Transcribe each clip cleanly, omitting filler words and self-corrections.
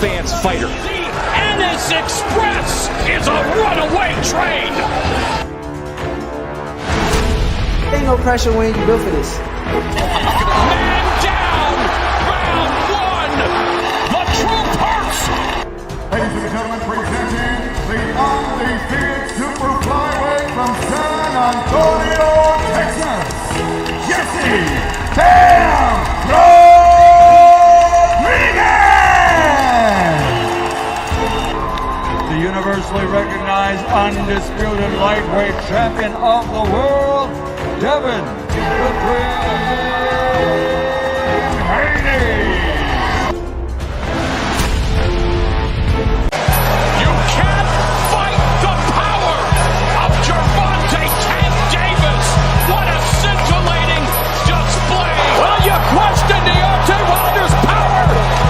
advanced fighter. The Ennis Express is a runaway train. Ain't no pressure when you built for this. Man down. Round one. The truth hurts. Ladies and gentlemen, presenting the undefeated super flyweight from San Antonio, Texas, Jesse Bam Rodriguez! The universally recognized undisputed lightweight champion of the world, Devin the Dream Haney! Question Deontay Wilder's power.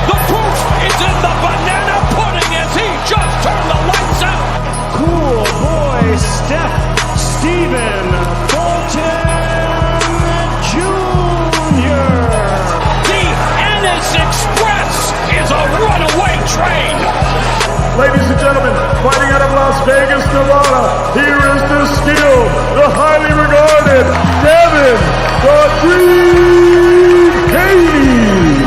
The proof is in the banana pudding as he just turned the lights out. Cool boy Steph Stephen Fulton Jr. The Ennis Express is a runaway train. Ladies and gentlemen, fighting out of Las Vegas, Nevada, here is the skilled, the highly regarded Devin the Dream Haney.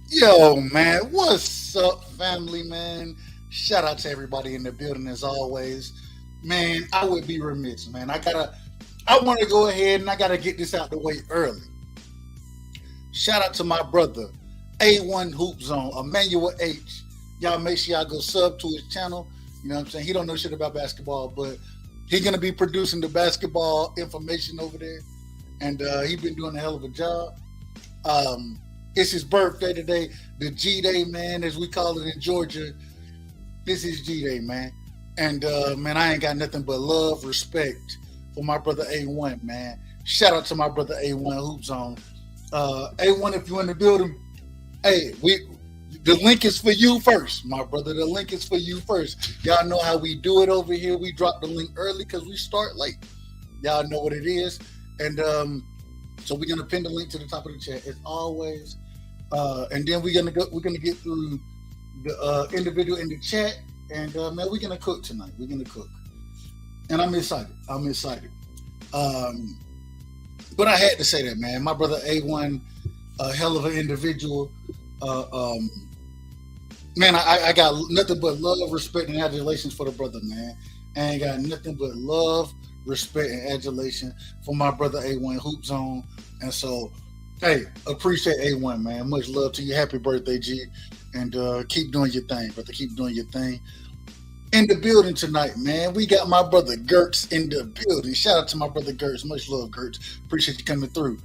Yo, man, what's up, family, man? Shout out to everybody in the building as always. Man, I would be remiss, man. I want to go ahead and I got to get this out the way early. Shout out to my brother, A1 Hoop Zone, Emmanuel H. Y'all make sure y'all go sub to his channel. You know what I'm saying? He don't know shit about basketball, but he's going to be producing the basketball information over there. And he's been doing a hell of a job. It's his birthday today, the G-Day, man, as we call it in Georgia. This is G-Day, man. And, man, I ain't got nothing but love, respect for my brother A1, man. Shout out to my brother A1 Hoop Zone. A1, if you're in the building, hey, the link is for you first, my brother. The link is for you first. Y'all know how we do it over here. We drop the link early because we start late. Y'all know what it is. And so we're gonna pin the link to the top of the chat as always. And then we're gonna get through the individual in the chat. And man, we're gonna cook tonight. We're gonna cook. And I'm excited. But I had to say that, man. My brother A1, a hell of an individual. Man, I got nothing but love, respect, and adulation for the brother, man. I ain't got nothing but love, respect, and adulation for my brother A1 Hoop Zone. And so, hey, appreciate A1, man. Much love to you. Happy birthday, G. And keep doing your thing, brother. Keep doing your thing. In the building tonight, man, we got my brother Gertz in the building. Shout out to my brother Gertz. Much love, Gertz. Appreciate you coming through.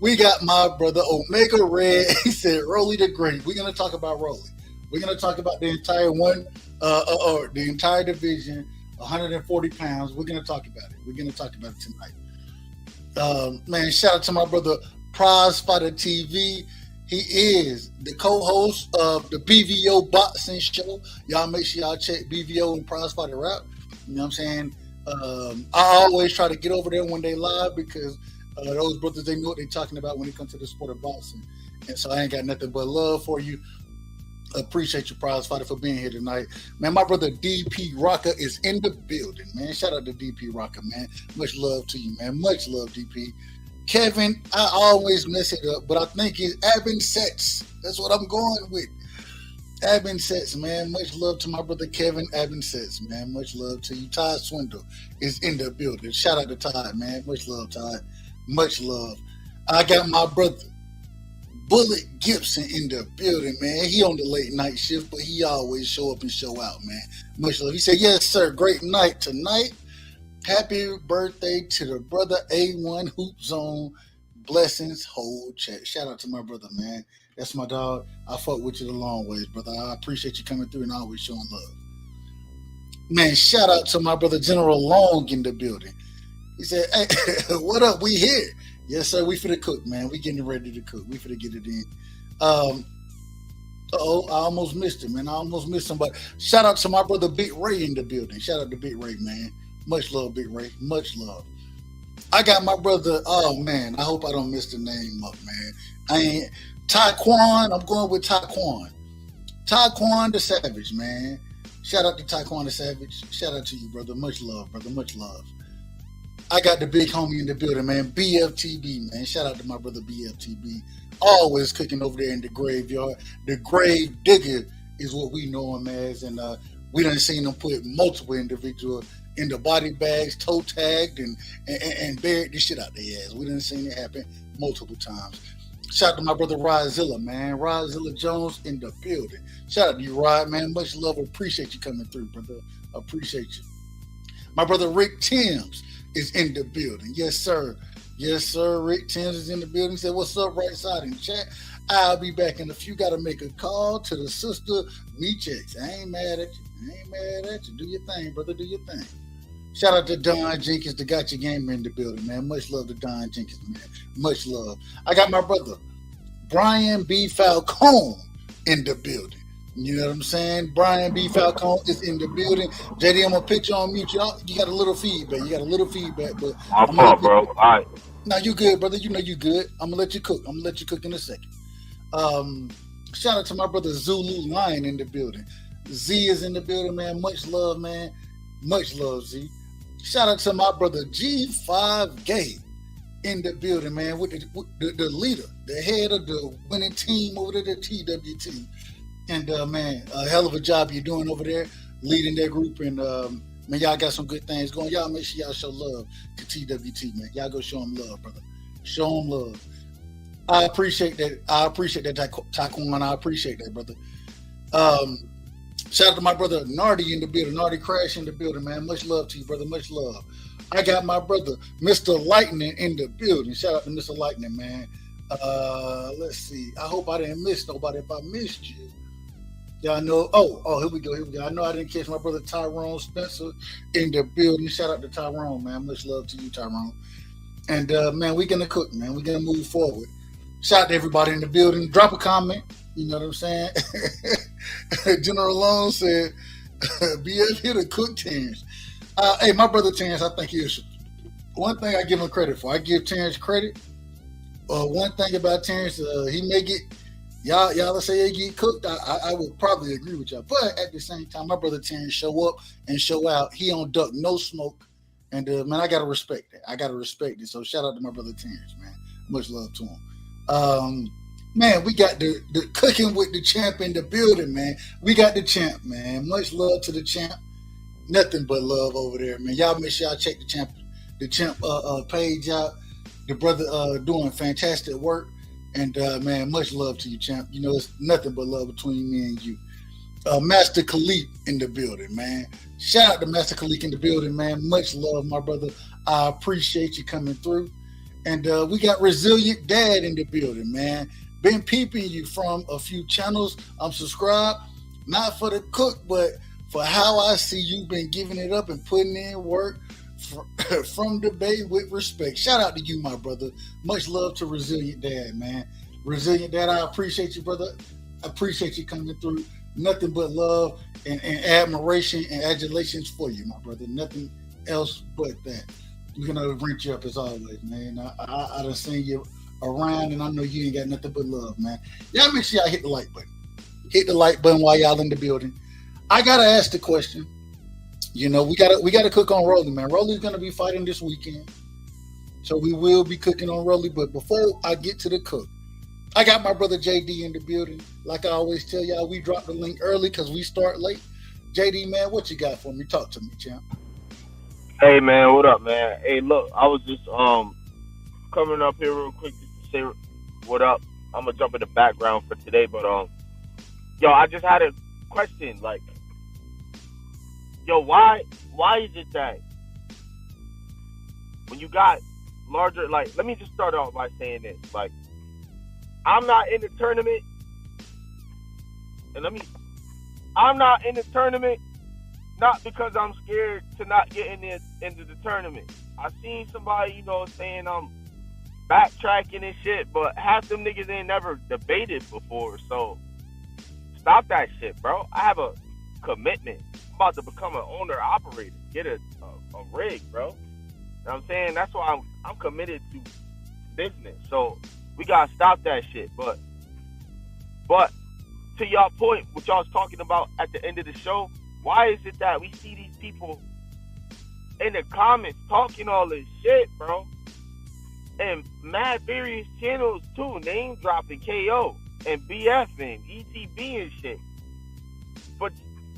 We got my brother Omega Red. He said, "ROLLIE the Great." We're gonna talk about ROLLIE. We're gonna talk about the entire the entire division, 140 pounds. We're gonna talk about it. We're gonna talk about it tonight. Man, shout out to my brother Prize Fighter TV. He is the co-host of the BVO Boxing Show. Y'all make sure y'all check BVO and Prize Fighter out. You know what I'm saying? I always try to get over there when they live because those brothers, they know what they're talking about when it comes to the sport of boxing. And so I ain't got nothing but love for you. Appreciate you, Prize Fighter, for being here tonight. Man, my brother DP Rocker is in the building, man. Shout out to DP Rocker, man. Much love to you, man. Much love, DP. Kevin, I always mess it up, but I think it's Abin Sets. That's what I'm going with. Abin Sets, man. Much love to my brother Kevin Abin Sets, man. Much love to you. Todd Swindle is in the building. Shout out to Todd, man. Much love, Todd. Much love. I got my brother Bullet Gibson in the building, man. He on the late night shift, but he always show up and show out, man. Much love. He said, "Yes, sir. Great night tonight. Happy birthday to the brother A1 Hoop Zone. Blessings, whole chat." Shout out to my brother, man. That's my dog. I fuck with you the long ways, brother. I appreciate you coming through and always showing love. Man, shout out to my brother General Long in the building. He said, "Hey, what up? We here." Yes, sir. We finna cook, man. We getting ready to cook. We finna get it in. I almost missed him, man. I almost missed him. But shout out to my brother Big Ray in the building. Shout out to Big Ray, man. Much love, Big Ray. Much love. I got my brother. Oh man, I hope I don't mess the name up, man. I ain't Taekwon. I'm going with Taekwon. Taekwon the Savage, man. Shout out to Taekwon the Savage. Shout out to you, brother. Much love, brother. Much love. I got the big homie in the building, man. BFTB, man. Shout out to my brother BFTB. Always cooking over there in the graveyard. The grave digger is what we know him as, and we done seen him put multiple individuals in the body bags, toe tagged, and buried the shit out their ass. We done seen it happen multiple times. Shout out to my brother Rodzilla, man. Rodzilla Jones in the building. Shout out to you, Rod, man. Much love. Appreciate you coming through, brother. Appreciate you. My brother Rick Timms is in the building. Yes, sir. Yes, sir. Rick Timms is in the building. He said, what's up, right side in the chat? I'll be back in a few. Got to make a call to the sister Me Checks. I ain't mad at you. I ain't mad at you. Do your thing, brother. Do your thing. Shout out to Don Jenkins, the Gotcha Gamer in the building, man. Much love to Don Jenkins, man. Much love. I got my brother Brian B. Falcone in the building. You know what I'm saying? Brian B. Falcone is in the building. JD, I'm going to put you on mute. You got a little feedback. But I'm up, bro. All right. Now, you good, brother. You know you good. I'm going to let you cook. I'm going to let you cook in a second. Shout out to my brother Zulu Lion in the building. Z is in the building, man. Much love, man. Much love, Z. Shout out to my brother G5 Gay in the building, man, with the leader, the head of the winning team over there, the TWT. And, man, a hell of a job you're doing over there, leading that group. And, man, y'all got some good things going. Y'all make sure y'all show love to TWT, man. Y'all go show them love, brother. Show them love. I appreciate that. Taekwon. I appreciate that, brother. Shout out to my brother Nardi in the building. Nardi Crash in the building, man. Much love to you, brother. Much love. I got my brother Mr. Lightning in the building. Shout out to Mr. Lightning, man. Let's see. I hope I didn't miss nobody. If I missed you, y'all know. Oh, here we go. I know I didn't catch my brother Tyrone Spencer in the building. Shout out to Tyrone, man. Much love to you, Tyrone. And man, we're gonna cook, man. We're gonna move forward. Shout out to everybody in the building. Drop a comment. You know what I'm saying? General Long said, BF here to cook Terrence. Hey, my brother Terrence, I think he is. One thing I give him credit for. I give Terrence credit. One thing about Terrence, he may get, y'all let's say he get cooked. I would probably agree with y'all. But at the same time, my brother Terrence show up and show out. He don't duck no smoke. And, man, I got to respect that. I got to respect it. So shout out to my brother Terrence, man. Much love to him. Man, we got the cooking with the champ in the building, man. We got the champ, man. Much love to the champ. Nothing but love over there, man. Y'all make sure y'all check the champ page out. The brother doing fantastic work. And, man, much love to you, champ. You know, it's nothing but love between me and you. Master Khalik in the building, man. Shout out to Master Khalik in the building, man. Much love, my brother. I appreciate you coming through. And we got Resilient Dad in the building, man. Been peeping you from a few channels. I'm subscribed, not for the cook, but for how I see you been giving it up and putting in work from the Bay with respect. Shout out to you, my brother. Much love to Resilient Dad, man. Resilient Dad, I appreciate you, brother. I appreciate you coming through. Nothing but love and admiration and adulations for you, my brother. Nothing else but that. We're going to reach you up as always, man. I done seen you around, and I know you ain't got nothing but love, man. Y'all make sure y'all hit the like button. Hit the like button while y'all in the building. I gotta ask the question. You know, we gotta cook on ROLLIE, man. ROLLIE's gonna be fighting this weekend, so we will be cooking on ROLLIE. But before I get to the cook, I got my brother JD in the building. Like I always tell y'all, we drop the link early because we start late. JD, man, what you got for me? Talk to me, champ. Hey, man, what up, man? Hey, look, I was just coming up here real quick just to say what up. I'm gonna jump in the background for today, but yo, I just had a question. Like, yo, why is it that when you got larger, like, let me just start off by saying this, like, I'm not in the tournament, I'm not in the tournament not because I'm scared to not get into the tournament. I seen somebody, you know, saying I'm backtracking and shit, but half them niggas ain't never debated before, so stop that shit, bro. I have a commitment. I'm about to become an owner-operator, get a rig, bro. know what I'm saying? That's why I'm committed to business. So we gotta stop that shit. But to y'all point, what y'all was talking about at the end of the show, why is it that we see these people in the comments talking all this shit, bro? And mad various channels too, name dropping KO and BF and ETB and shit. But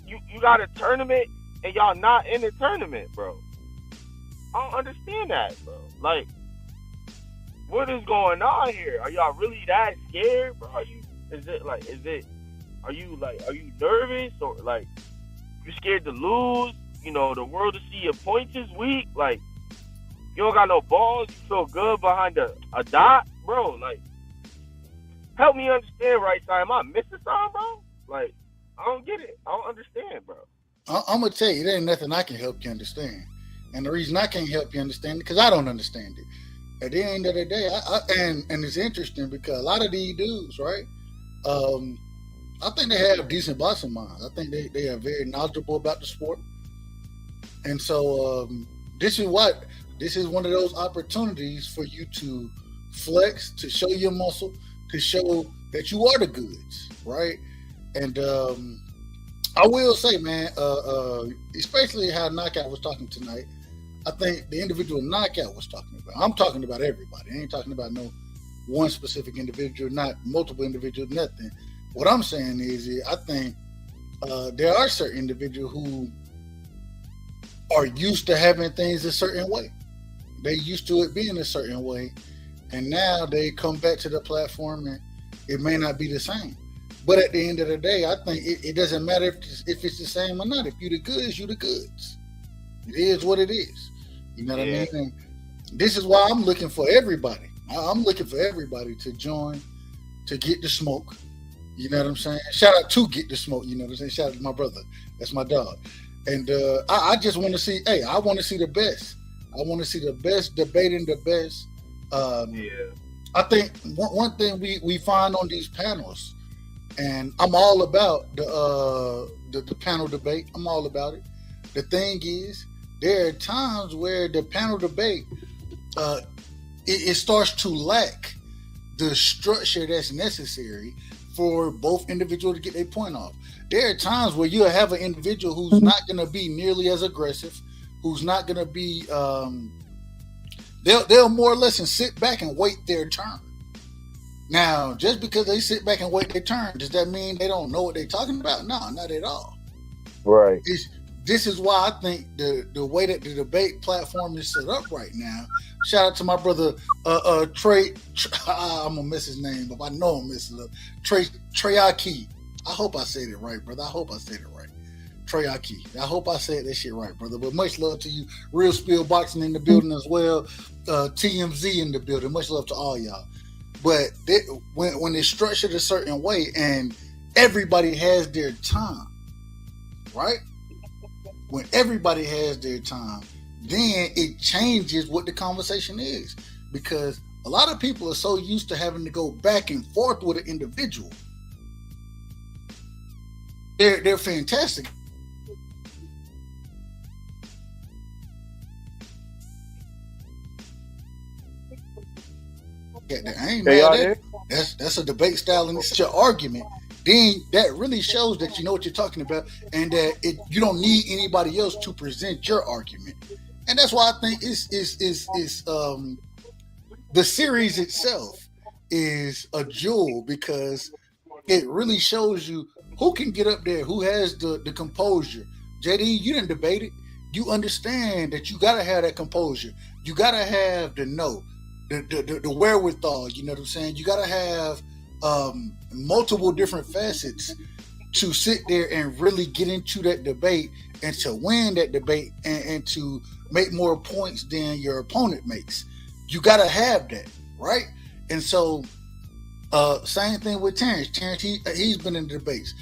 you got a tournament and y'all not in the tournament, bro. I don't understand that, bro. Like, what is going on here? Are y'all really that scared, bro? Are you nervous or like you scared to lose? You know, the world to see your points is weak. Like, you don't got no balls. You feel good behind a dot, bro. Like, help me understand right side. Am I missing something, bro? Like, I don't get it. I don't understand, bro. I'm gonna tell you, there ain't nothing I can help you understand. And the reason I can't help you understand it because I don't understand it. At the end of the day, and it's interesting because a lot of these dudes, right? I think they have decent boxing minds. I think they are very knowledgeable about the sport. And so this is one of those opportunities for you to flex, to show your muscle, to show that you are the goods, right? And I will say, man, especially how Knockout was talking tonight, I think the individual Knockout was talking about. I'm talking about everybody. I ain't talking about no one specific individual, not multiple individuals, nothing. What I'm saying is I think there are certain individuals who are used to having things a certain way. They used to it being a certain way, and now they come back to the platform and it may not be the same. But at the end of the day, I think it doesn't matter if it's the same or not. If you the goods, you the goods. It is what it is. You know what I mean? And this is why I'm looking for everybody. I'm looking for everybody to join, to get the smoke. You know what I'm saying? Shout out to Get the Smoke. You know what I'm saying? Shout out to my brother. That's my dog. And I just want to see, I want to see the best. I want to see the best debating the best. I think one thing we find on these panels, and I'm all about the panel debate. I'm all about it. The thing is, there are times where the panel debate, it starts to lack the structure that's necessary for both individuals to get their point off. There are times where you'll have an individual who's not going to be nearly as aggressive, who's not going to be, they'll more or less sit back and wait their turn. Now, just because they sit back and wait their turn, does that mean they don't know what they're talking about? No, not at all. Right. This is why I think the way that the debate platform is set up right now. Shout out to my brother Trey. I'm gonna miss his name, but I know I'm messing up. Treyaki. I hope I said it right, brother. I hope I said it right. Treyaki. I hope I said that shit right, brother. But much love to you. Real Spill Boxing in the building as well. TMZ in the building. Much love to all y'all. But when it's structured a certain way and everybody has their time, right? When everybody has their time, then it changes what the conversation is. Because a lot of people are so used to having to go back and forth with an individual. They're fantastic. I ain't mad at it. That's a debate style and it's your argument. Then that really shows that you know what you're talking about and that you don't need anybody else to present your argument. And that's why I think it's the series itself is a jewel because it really shows you who can get up there, who has the composure. JD, you didn't debate it. You understand that you gotta have that composure. You gotta have the wherewithal, you know what I'm saying? You gotta have multiple different facets to sit there and really get into that debate and to win that debate and to make more points than your opponent makes. You gotta have that, right? And so same thing with Terrence. Terrence, he's been in the debates.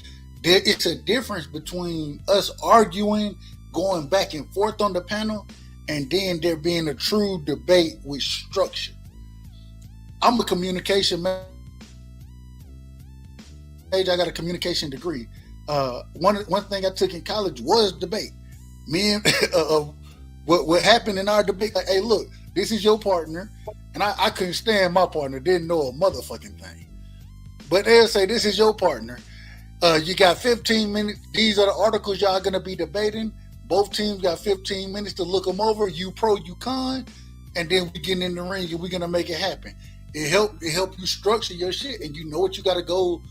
It's a difference between us arguing, going back and forth on the panel, and then there being a true debate with structure. I'm a communication major. I got a communication degree. One thing I took in college was debate. Me and what happened in our debate. Like, hey, look, this is your partner, and I couldn't stand my partner. Didn't know a motherfucking thing. But they'll say this is your partner. You got 15 minutes. These are the articles y'all gonna be debating. Both teams got 15 minutes to look them over. You pro, you con, and then we get in the ring and we're gonna make it happen. It help you structure your shit, and you know what you got to go.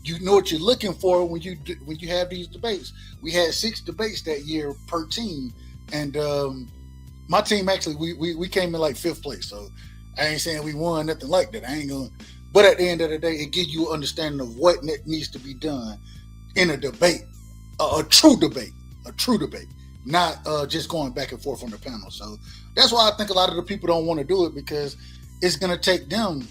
You know what you're looking for when you have these debates. We had 6 debates that year per team, and my team actually we came in like 5th place. So I ain't saying we won nothing like that. I ain't gonna. But at the end of the day, it gives you an understanding of what needs to be done in a debate, a true debate, not just going back and forth on the panel. So that's why I think a lot of the people don't want to do it, because it's gonna take them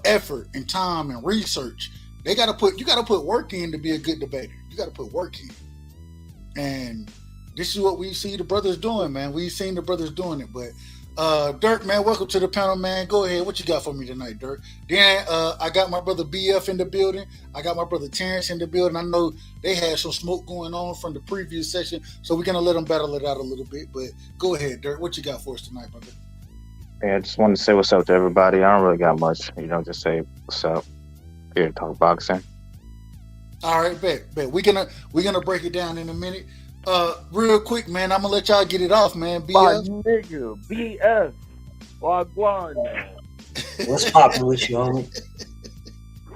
effort and time and research. You got to put work in to be a good debater. You got to put work in. And this is what we see the brothers doing, man. We've seen the brothers doing it. But Dirk, man, welcome to the panel, man. Go ahead. What you got for me tonight, Dirk? Then I got my brother BF in the building. I got my brother Terrence in the building. I know they had some smoke going on from the previous session, so we're going to let them battle it out a little bit. But go ahead, Dirk. What you got for us tonight, brother? Yeah, I just wanted to say what's up to everybody. I don't really got much, just say what's up. Here to talk boxing. All right, bet. We're gonna break it down in a minute. Real quick, man. I'm gonna let y'all get it off, man. BF. My nigga, BF. Wagwan, man. What's poppin' with you, homie?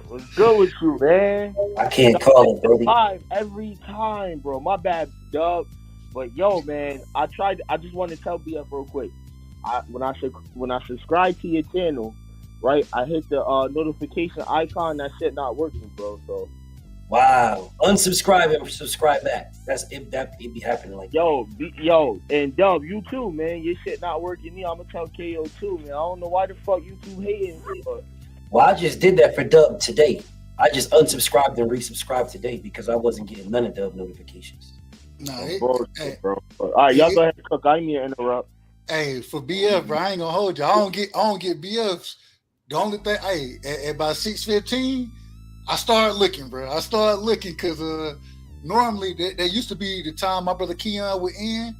What's good with you, man? I can't call it, baby. Every time, bro. My bad, dub. But yo, man, I just want to tell BF real quick. When I subscribe to your channel, right, I hit the notification icon. That shit not working, bro. So, wow, unsubscribe and subscribe back. That be happening like yo, and Dub, you too, man. Your shit not working. I'm gonna tell KO too, man. I don't know why the fuck you two hating. Well, I just did that for Dub today. I just unsubscribed and resubscribed today because I wasn't getting none of Dub notifications. Bro. All right, y'all go ahead and cook. I ain't mean to interrupt. Hey, for BF, bro, I ain't gonna hold you. I don't get BFs. The only thing, at about 6:15, I started looking, bro. Because normally there used to be the time my brother Keon would end,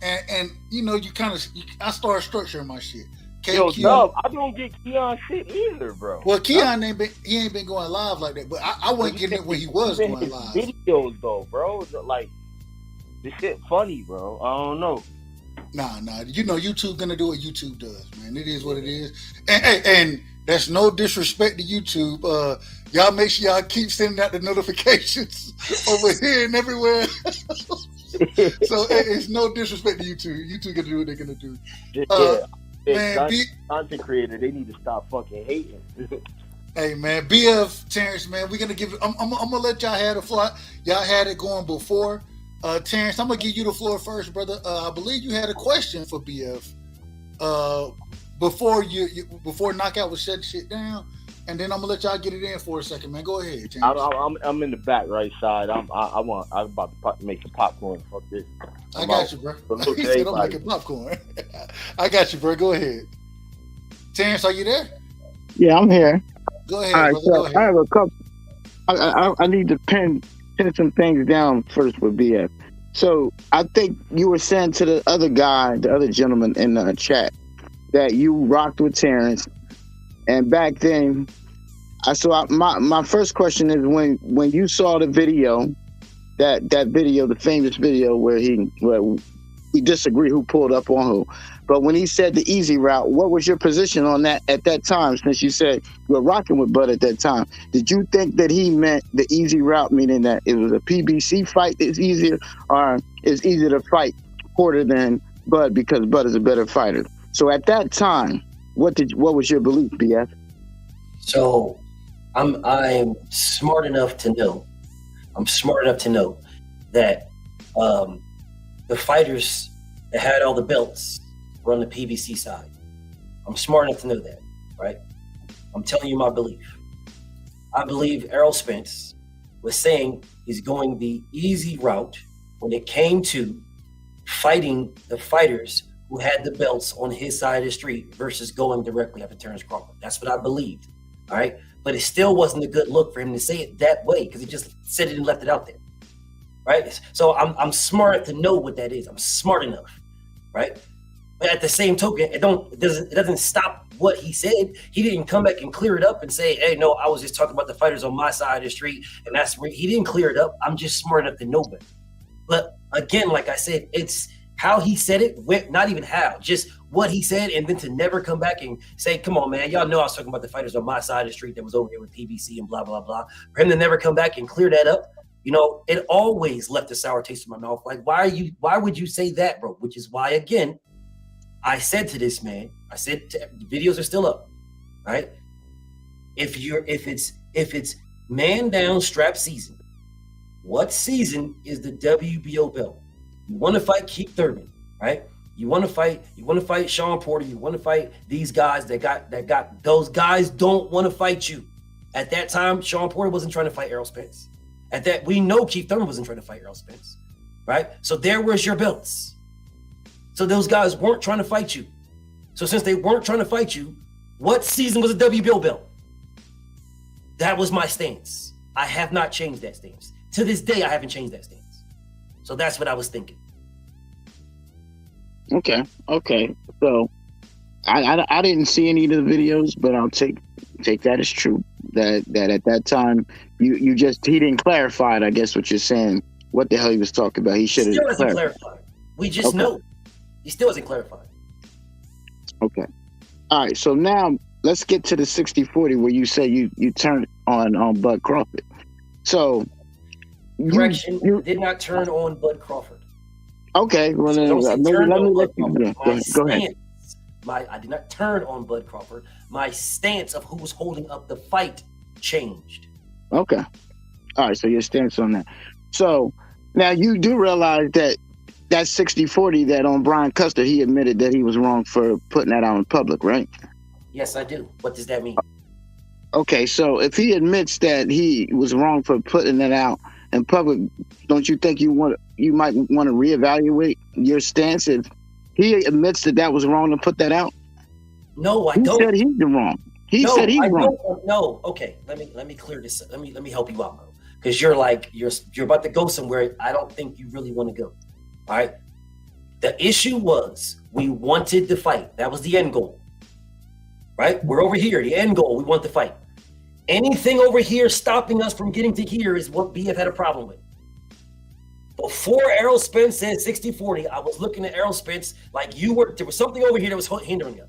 and I started structuring my shit. Yo, Dub, I don't get Keon shit either, bro. Well, Keon ain't been going live like that, but I wasn't getting it when he was going live. Videos though, bro, like this shit funny, bro. I don't know. Nah. YouTube gonna do what YouTube does, man. It is what it is. And that's no disrespect to YouTube. Y'all make sure y'all keep sending out the notifications over here and everywhere. So it's no disrespect to YouTube. YouTube gonna do what they're gonna do. Content creator, they need to stop fucking hating. Hey man, BF Terrence, man, we're gonna give it. I'm gonna let y'all have the floor. Y'all had it going before. Terrence, I'm gonna give you the floor first, brother. I believe you had a question for BF before Knockout was shutting shit down, and then I'm gonna let y'all get it in for a second, man. Go ahead, Terrence. I'm in the back right side. I'm about to make some popcorn. Fuck this. I got you, bro. He said I'm making popcorn. I got you, bro. Go ahead. Terrence, are you there? Yeah, I'm here. Go ahead, all right, brother. so Go ahead. I have a couple. I need to pin some things down first with BF. So I think you were saying to the other gentleman in the chat, that you rocked with Terrence, and back then, my first question is when you saw the video, that video, the famous video where we disagree who pulled up on who, but when he said the easy route, what was your position on that at that time? Since you said you were rocking with Bud at that time, did you think that he meant the easy route, meaning that it was a PBC fight that's easier, or it's easier to fight Porter than Bud because Bud is a better fighter? So at that time, what was your belief, BF? So I'm smart enough to know. That the fighters that had all the belts were on the PBC side. I'm smart enough to know that, right? I'm telling you my belief. I believe Errol Spence was saying he's going the easy route when it came to fighting the fighters who had the belts on his side of the street versus going directly after Terrence Crawford. That's what I believed, all right? But it still wasn't a good look for him to say it that way because he just said it and left it out there, right? So I'm smart to know what that is. I'm smart enough. right? But at the same token, it doesn't stop what he said. He didn't come back and clear it up and say, hey, no, I was just talking about the fighters on my side of the street, and that's where he didn't clear it up. I'm just smart enough to know better. But again, like I said, it's how he said it, not even how, just what he said, and then to never come back and say, come on, man, y'all know I was talking about the fighters on my side of the street that was over here with PBC and blah, blah, blah. For him to never come back and clear that up, you know, it always left a sour taste in my mouth. Like, why would you say that, bro? Which is why, again, I said to this man, the videos are still up, right? If it's man down strap season, what season is the WBO belt? You want to fight Keith Thurman, right? You want to fight Sean Porter. You want to fight these guys that got those guys don't want to fight you. At that time, Sean Porter wasn't trying to fight Errol Spence. At that, we know Keith Thurman wasn't trying to fight Errol Spence, right? So there was your belts. So those guys weren't trying to fight you. So since they weren't trying to fight you, what season was the WBO belt? That was my stance. I have not changed that stance. To this day, I haven't changed that stance. So that's what I was thinking. Okay. So I didn't see any of the videos, but I'll take that as true. That at that time he didn't clarify it, I guess what you're saying. What the hell he was talking about. He should have clarified. We just know. He still hasn't clarified. Okay. All right. So now let's get to the 60-40 where you say you turned on Bud Crawford. So correction, did not turn on Bud Crawford. Okay. Well, let me let you go ahead. I did not turn on Bud Crawford. My stance of who was holding up the fight changed. Okay. All right. So your stance on that. So now you do realize that 60-40 that on Brian Custer, he admitted that he was wrong for putting that out in public, right? Yes, I do. What does that mean? Okay. So if he admits that he was wrong for putting that out in public, don't you think you might want to reevaluate your stance if he admits that was wrong to put that out? No, I don't. He said he's wrong. He said he's wrong. No, okay. Let me clear this. Let me help you out, bro. Because you're about to go somewhere I don't think you really want to go. All right. The issue was we wanted to fight. That was the end goal. Right? We're over here. The end goal. We want to fight. Anything over here stopping us from getting to here is what BF had a problem with. Before Errol Spence said 60-40, I was looking at Errol Spence like there was something over here that was hindering you.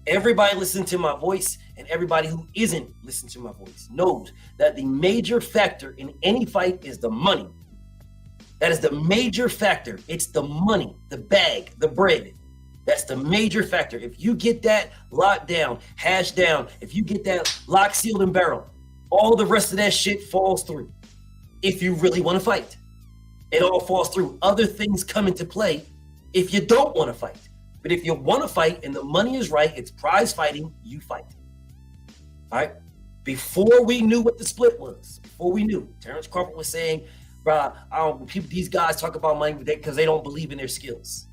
Everybody listening to my voice and everybody who isn't listening to my voice knows that the major factor in any fight is the money. That is the major factor. It's the money, the bag, the bread. That's the major factor. If you get that locked down, hashed down, if you get that locked, sealed, and barreled, all the rest of that shit falls through. If you really want to fight, it all falls through. Other things come into play if you don't want to fight. But if you want to fight and the money is right, it's prize fighting, you fight. All right? Before we knew what the split was, Terrence Crawford was saying, bro, these guys talk about money because they don't believe in their skills.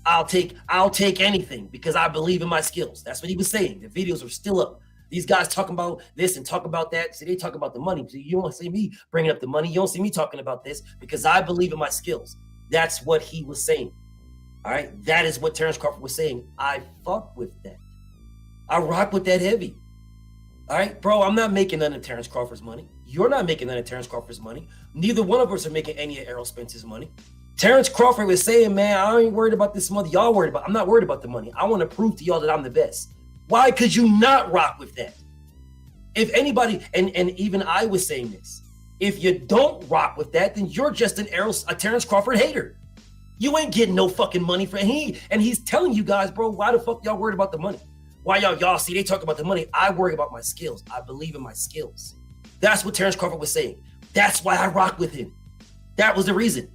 I'll take anything because I believe in my skills. That's what he was saying. The videos are still up. These guys talking about this and talk about that. See, they talk about the money. So you don't see me bringing up the money. You don't see me talking about this because I believe in my skills. That's what he was saying. All right. That is what Terrence Crawford was saying. I fuck with that. I rock with that heavy. All right, bro, I'm not making none of Terrence Crawford's money. You're not making none of Terrence Crawford's money. Neither one of us are making any of Errol Spence's money. Terrence Crawford was saying, man, I ain't worried about this money. Y'all worried about. I'm not worried about the money. I want to prove to y'all that I'm the best. Why could you not rock with that? If anybody, and even I was saying this, if you don't rock with that, then you're just a Terrence Crawford hater. You ain't getting no fucking money for he's telling you guys, bro, why the fuck y'all worried about the money? Why y'all see they talk about the money? I worry about my skills. I believe in my skills. That's what Terrence Crawford was saying. That's why I rock with him. That was the reason.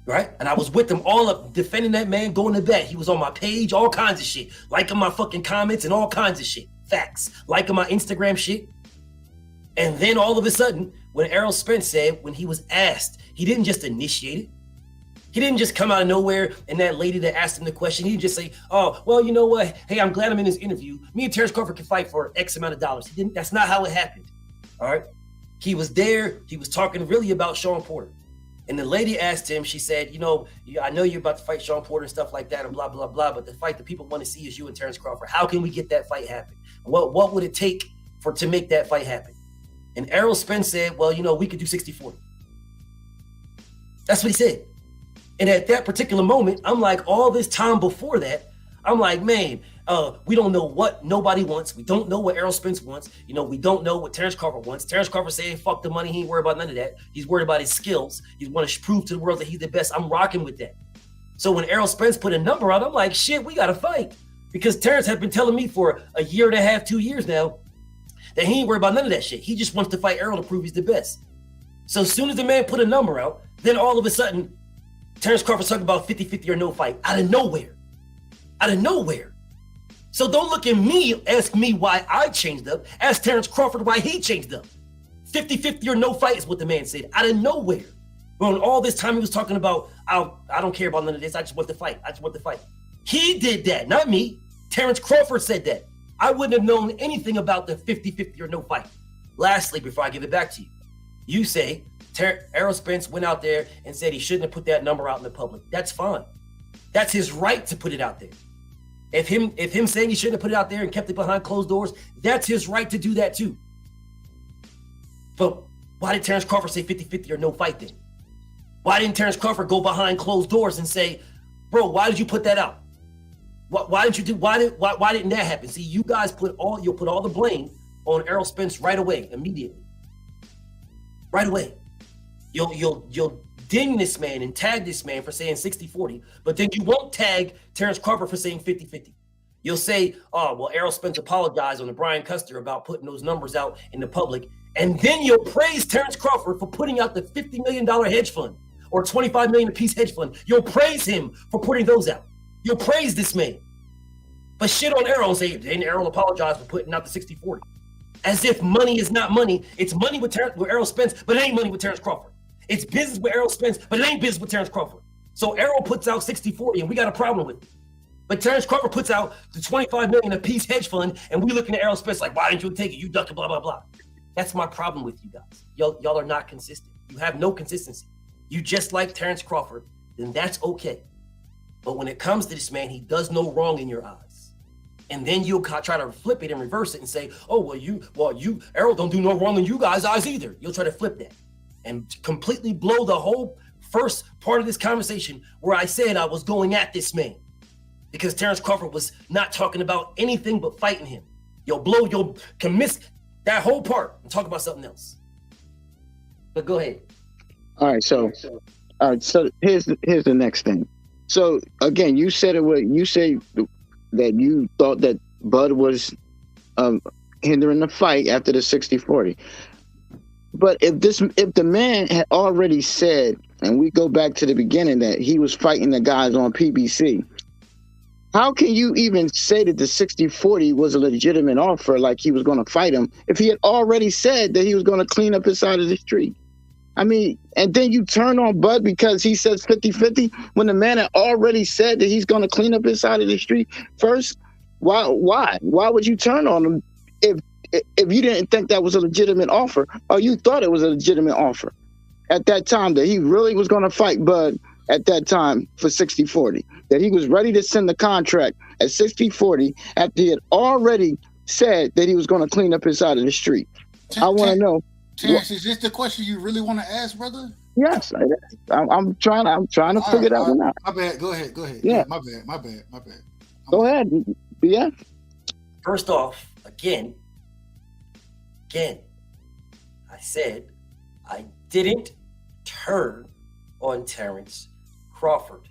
Right? And I was with him all up defending that man, going to bed. He was on my page, all kinds of shit. Liking my fucking comments and all kinds of shit. Facts. Liking my Instagram shit. And then all of a sudden, when Errol Spence said, when he was asked, he didn't just initiate it. He didn't just come out of nowhere and that lady that asked him the question, he didn't just say, oh, well, you know what? Hey, I'm glad I'm in this interview. Me and Terrence Crawford can fight for X amount of dollars. He didn't. That's not how it happened. All right. He was there. He was talking really about Sean Porter. And the lady asked him, she said, I know you're about to fight Sean Porter and stuff like that and blah, blah, blah, but the fight that people want to see is you and Terrence Crawford. How can we get that fight happen? What would it take to make that fight happen? And Errol Spence said, well, we could do 60-40. That's what he said. And at that particular moment, I'm like, all this time before that, I'm like, man, we don't know what nobody wants. We don't know what Errol Spence wants. We don't know what Terrence Crawford wants. Terrence Crawford saying, fuck the money. He ain't worried about none of that. He's worried about his skills. He wants to prove to the world that he's the best. I'm rocking with that. So when Errol Spence put a number out, I'm like, shit, we got to fight. Because Terrence had been telling me for a year and a half, 2 years now, that he ain't worried about none of that shit. He just wants to fight Errol to prove he's the best. So as soon as the man put a number out, then all of a sudden, Terrence Crawford's talking about 50-50 or no fight out of nowhere. Out of nowhere. So don't look at me, ask me why I changed up. Ask Terrence Crawford why he changed up. 50-50 or no fight is what the man said, out of nowhere. When all this time he was talking about, I don't care about none of this, I just want to fight. I just want to fight. He did that, not me. Terrence Crawford said that. I wouldn't have known anything about the 50-50 or no fight. Lastly, before I give it back to you, you say Errol Spence went out there and said he shouldn't have put that number out in the public. That's fine. That's his right to put it out there. If him saying he shouldn't have put it out there and kept it behind closed doors, that's his right to do that too. But why did Terrence Crawford say 50-50 or no fight then? Why didn't Terrence Crawford go behind closed doors and say, bro, why did you put that out? Why didn't that happen? See, you guys you'll put all the blame on Errol Spence right away, immediately. Right away. You'll ding this man and tag this man for saying 60-40, but then you won't tag Terrence Crawford for saying 50-50. You'll say, oh, well, Errol Spence apologized on the Brian Custer about putting those numbers out in the public, and then you'll praise Terrence Crawford for putting out the $50 million hedge fund or $25 million apiece hedge fund. You'll praise him for putting those out. You'll praise this man. But shit on Errol and say, didn't Errol apologize for putting out the 60-40? As if money is not money. It's money with Errol Spence, but it ain't money with Terrence Crawford. It's business with Errol Spence, but it ain't business with Terrence Crawford. So Errol puts out 60-40 and we got a problem with it. But Terrence Crawford puts out the $25 million apiece hedge fund and we looking at Errol Spence like, why didn't you take it? You ducked it, blah, blah, blah. That's my problem with you guys. Y'all are not consistent. You have no consistency. You just like Terrence Crawford, then that's okay. But when it comes to this man, he does no wrong in your eyes. And then you'll try to flip it and reverse it and say, oh, well, Errol don't do no wrong in you guys' eyes either. You'll try to flip that and completely blow the whole first part of this conversation where I said I was going at this man because Terrence Crawford was not talking about anything but fighting him. You'll can miss that whole part and talk about something else. But go ahead. All right, so here's the next thing. So again, you said you say that you thought that Bud was hindering the fight after the 60-40. But if the man had already said, and we go back to the beginning, that he was fighting the guys on PBC, how can you even say that the 60-40 was a legitimate offer, like he was going to fight him, if he had already said that he was going to clean up his side of the street? I mean, and then you turn on Bud because he says 50-50 when the man had already said that he's going to clean up his side of the street first. Why would you turn on him if you didn't think that was a legitimate offer, or you thought it was a legitimate offer at that time, that he really was going to fight Bud at that time for 60-40, that he was ready to send the contract at 60-40 after he had already said that he was going to clean up his side of the street? I want to know. Terrence, is this the question you really want to ask, brother? Yes, I'm trying to figure that one out. My bad. Go ahead. Yeah. My bad. Go ahead, BF. First off, again, I said I didn't turn on Terrence Crawford.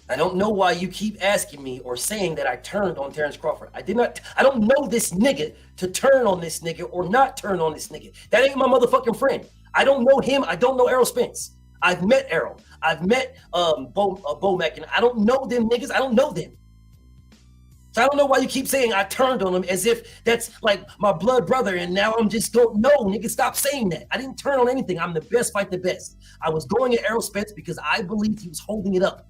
I don't know why you keep asking me or saying that I turned on Terrence Crawford. I did not. I don't know this nigga to turn on this nigga or not turn on this nigga. That ain't my motherfucking friend. I don't know him. I don't know Errol Spence. I've met Errol. I've met Bo Mack, and I don't know them niggas. I don't know them. So I don't know why you keep saying I turned on him as if that's like my blood brother, and now I'm just going, no, nigga, stop saying that. I didn't turn on anything. I'm the best, fight the best. I was going at Errol Spence because I believed he was holding it up.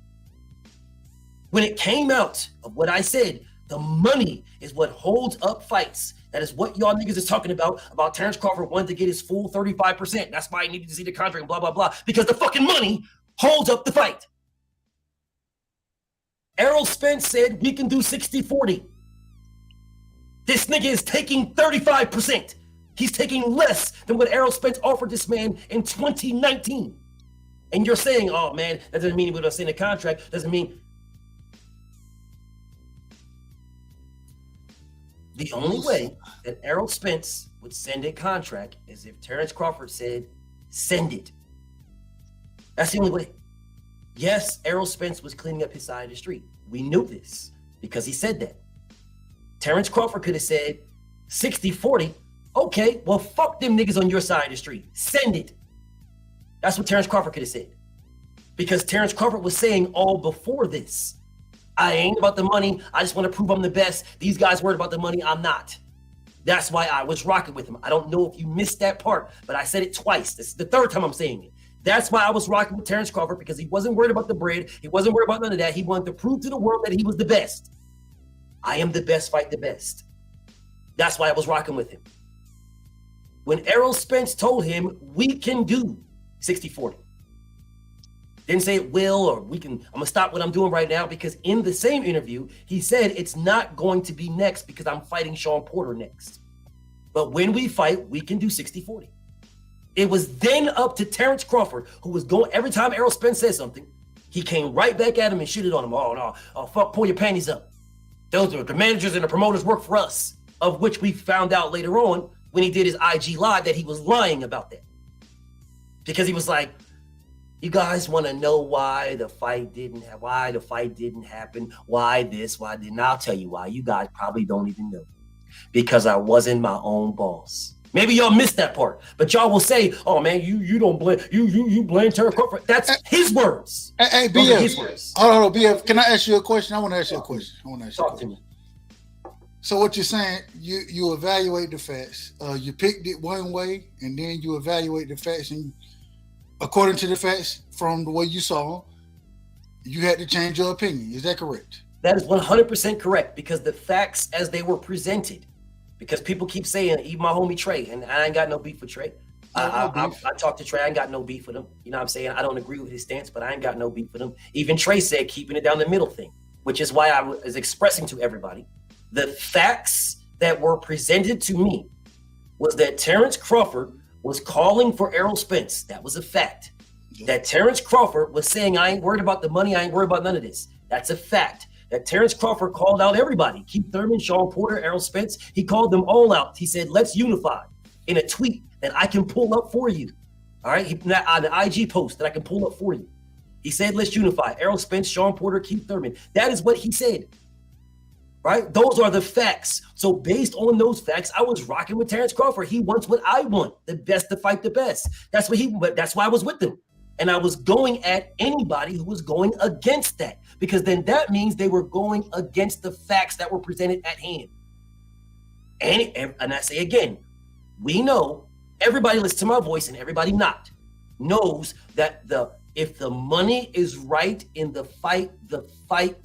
When it came out of what I said, The money is what holds up fights. That is what y'all niggas is talking about Terrence Crawford wanting to get his full 35%. That's why he needed to see the contract and blah, blah, blah. Because the fucking money holds up the fight. Errol Spence said we can do 60-40. This nigga is taking 35%. He's taking less than what Errol Spence offered this man in 2019. And you're saying, oh man, that doesn't mean he would have seen a contract. Doesn't mean. The only way that Errol Spence would send a contract is if Terrence Crawford said, send it. That's the only way. Yes, Errol Spence was cleaning up his side of the street. We knew this because he said that. Terrence Crawford could have said 60-40. Okay, well, fuck them niggas on your side of the street. Send it. That's what Terrence Crawford could have said. Because Terrence Crawford was saying all before this, I ain't about the money. I just want to prove I'm the best. These guys worried about the money. I'm not. That's why I was rocking with him. I don't know if you missed that part, but I said it twice. This is the third time I'm saying it. That's why I was rocking with Terrence Crawford, because he wasn't worried about the bread. He wasn't worried about none of that. He wanted to prove to the world that he was the best. I am the best, fight the best. That's why I was rocking with him. When Errol Spence told him, we can do 60-40. Didn't say it will, or we can, I'm going to stop what I'm doing right now, because in the same interview, he said it's not going to be next because I'm fighting Sean Porter next. But when we fight, we can do 60-40. It was then up to Terrence Crawford, who was going, every time Errol Spence said something, he came right back at him and shitted on him. Oh, no, oh, fuck, pull your panties up. Those are the managers and the promoters work for us, of which we found out later on when he did his IG live that he was lying about that. Because he was like, you guys want to know why the fight didn't happen, why this, why didn't. I'll tell you why. You guys probably don't even know. Because I wasn't my own boss. Maybe y'all missed that part, but y'all will say, "Oh man, you don't blame you blame Terrence Crawford." That's his words. Hey, BF, his words. Hold on, BF. Can I ask you a question? I want to ask you a question. Talk to me. So what you're saying, you evaluate the facts. You picked it one way, and then you evaluate the facts, and according to the facts from the way you saw them, you had to change your opinion. Is that correct? That is 100% correct, because the facts as they were presented. Because people keep saying, even my homie Trey, and I ain't got no beef with Trey. I talked to Trey, I ain't got no beef with him. You know what I'm saying? I don't agree with his stance, but I ain't got no beef with him. Even Trey said keeping it down the middle thing, which is why I was expressing to everybody. The facts that were presented to me was that Terrence Crawford was calling for Errol Spence. That was a fact. That Terrence Crawford was saying, I ain't worried about the money, I ain't worried about none of this. That's a fact. That Terrence Crawford called out everybody. Keith Thurman, Sean Porter, Errol Spence. He called them all out. He said, let's unify, in a tweet that I can pull up for you. All right? On the IG post that I can pull up for you. He said, let's unify. Errol Spence, Sean Porter, Keith Thurman. That is what he said. Right? Those are the facts. So based on those facts, I was rocking with Terrence Crawford. He wants what I want, the best to fight the best. That's why I was with him. And I was going at anybody who was going against that, because then that means they were going against the facts that were presented at hand. And I say again, we know, everybody listens to my voice and everybody knows that if the money is right in the fight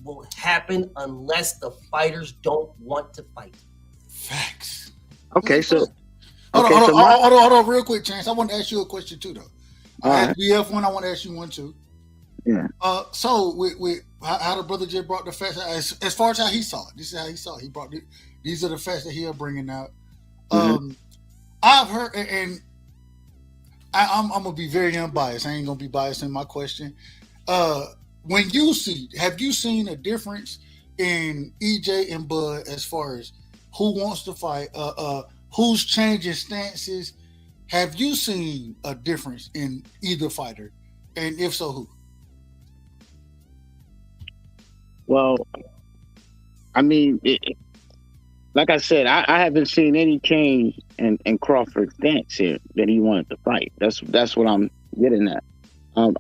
will happen unless the fighters don't want to fight. Facts. Okay, so hold on, real quick, Chance. I want to ask you a question too, though. I asked BF one. I want to ask you one too. Yeah. So with how the brother just brought the facts, as far as how he saw it. This is how he saw it. He brought these are the facts that he are bringing out. I've heard, and I'm gonna be very unbiased. I ain't gonna be biased in my question. Have you seen a difference in EJ and Bud as far as who wants to fight? Who's changing stances? Have you seen a difference in either fighter? And if so, who? Well, I mean, like I said, I haven't seen any change in Crawford's stance here that he wanted to fight. That's what I'm getting at.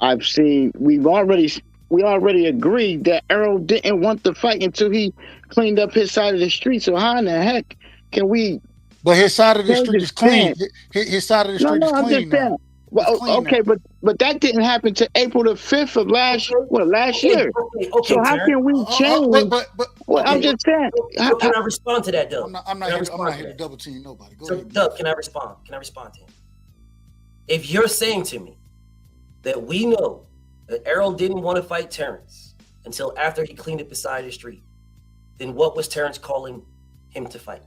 I've seen we already agreed that Errol didn't want to fight until he cleaned up his side of the street. So how in the heck can we? But his side of the street is clean. His side of the street is clean now. Well, okay, but but that didn't happen to April the 5th of last year. Okay, So how Terrence. can we change? Well, I'm just saying. So can I respond to that, Dub? I'm not here to double team nobody. Go ahead. Dub, can I respond? Can I respond to him? If you're saying to me that we know that Errol didn't want to fight Terrence until after he cleaned up his side of the street, then what was Terrence calling him to fight?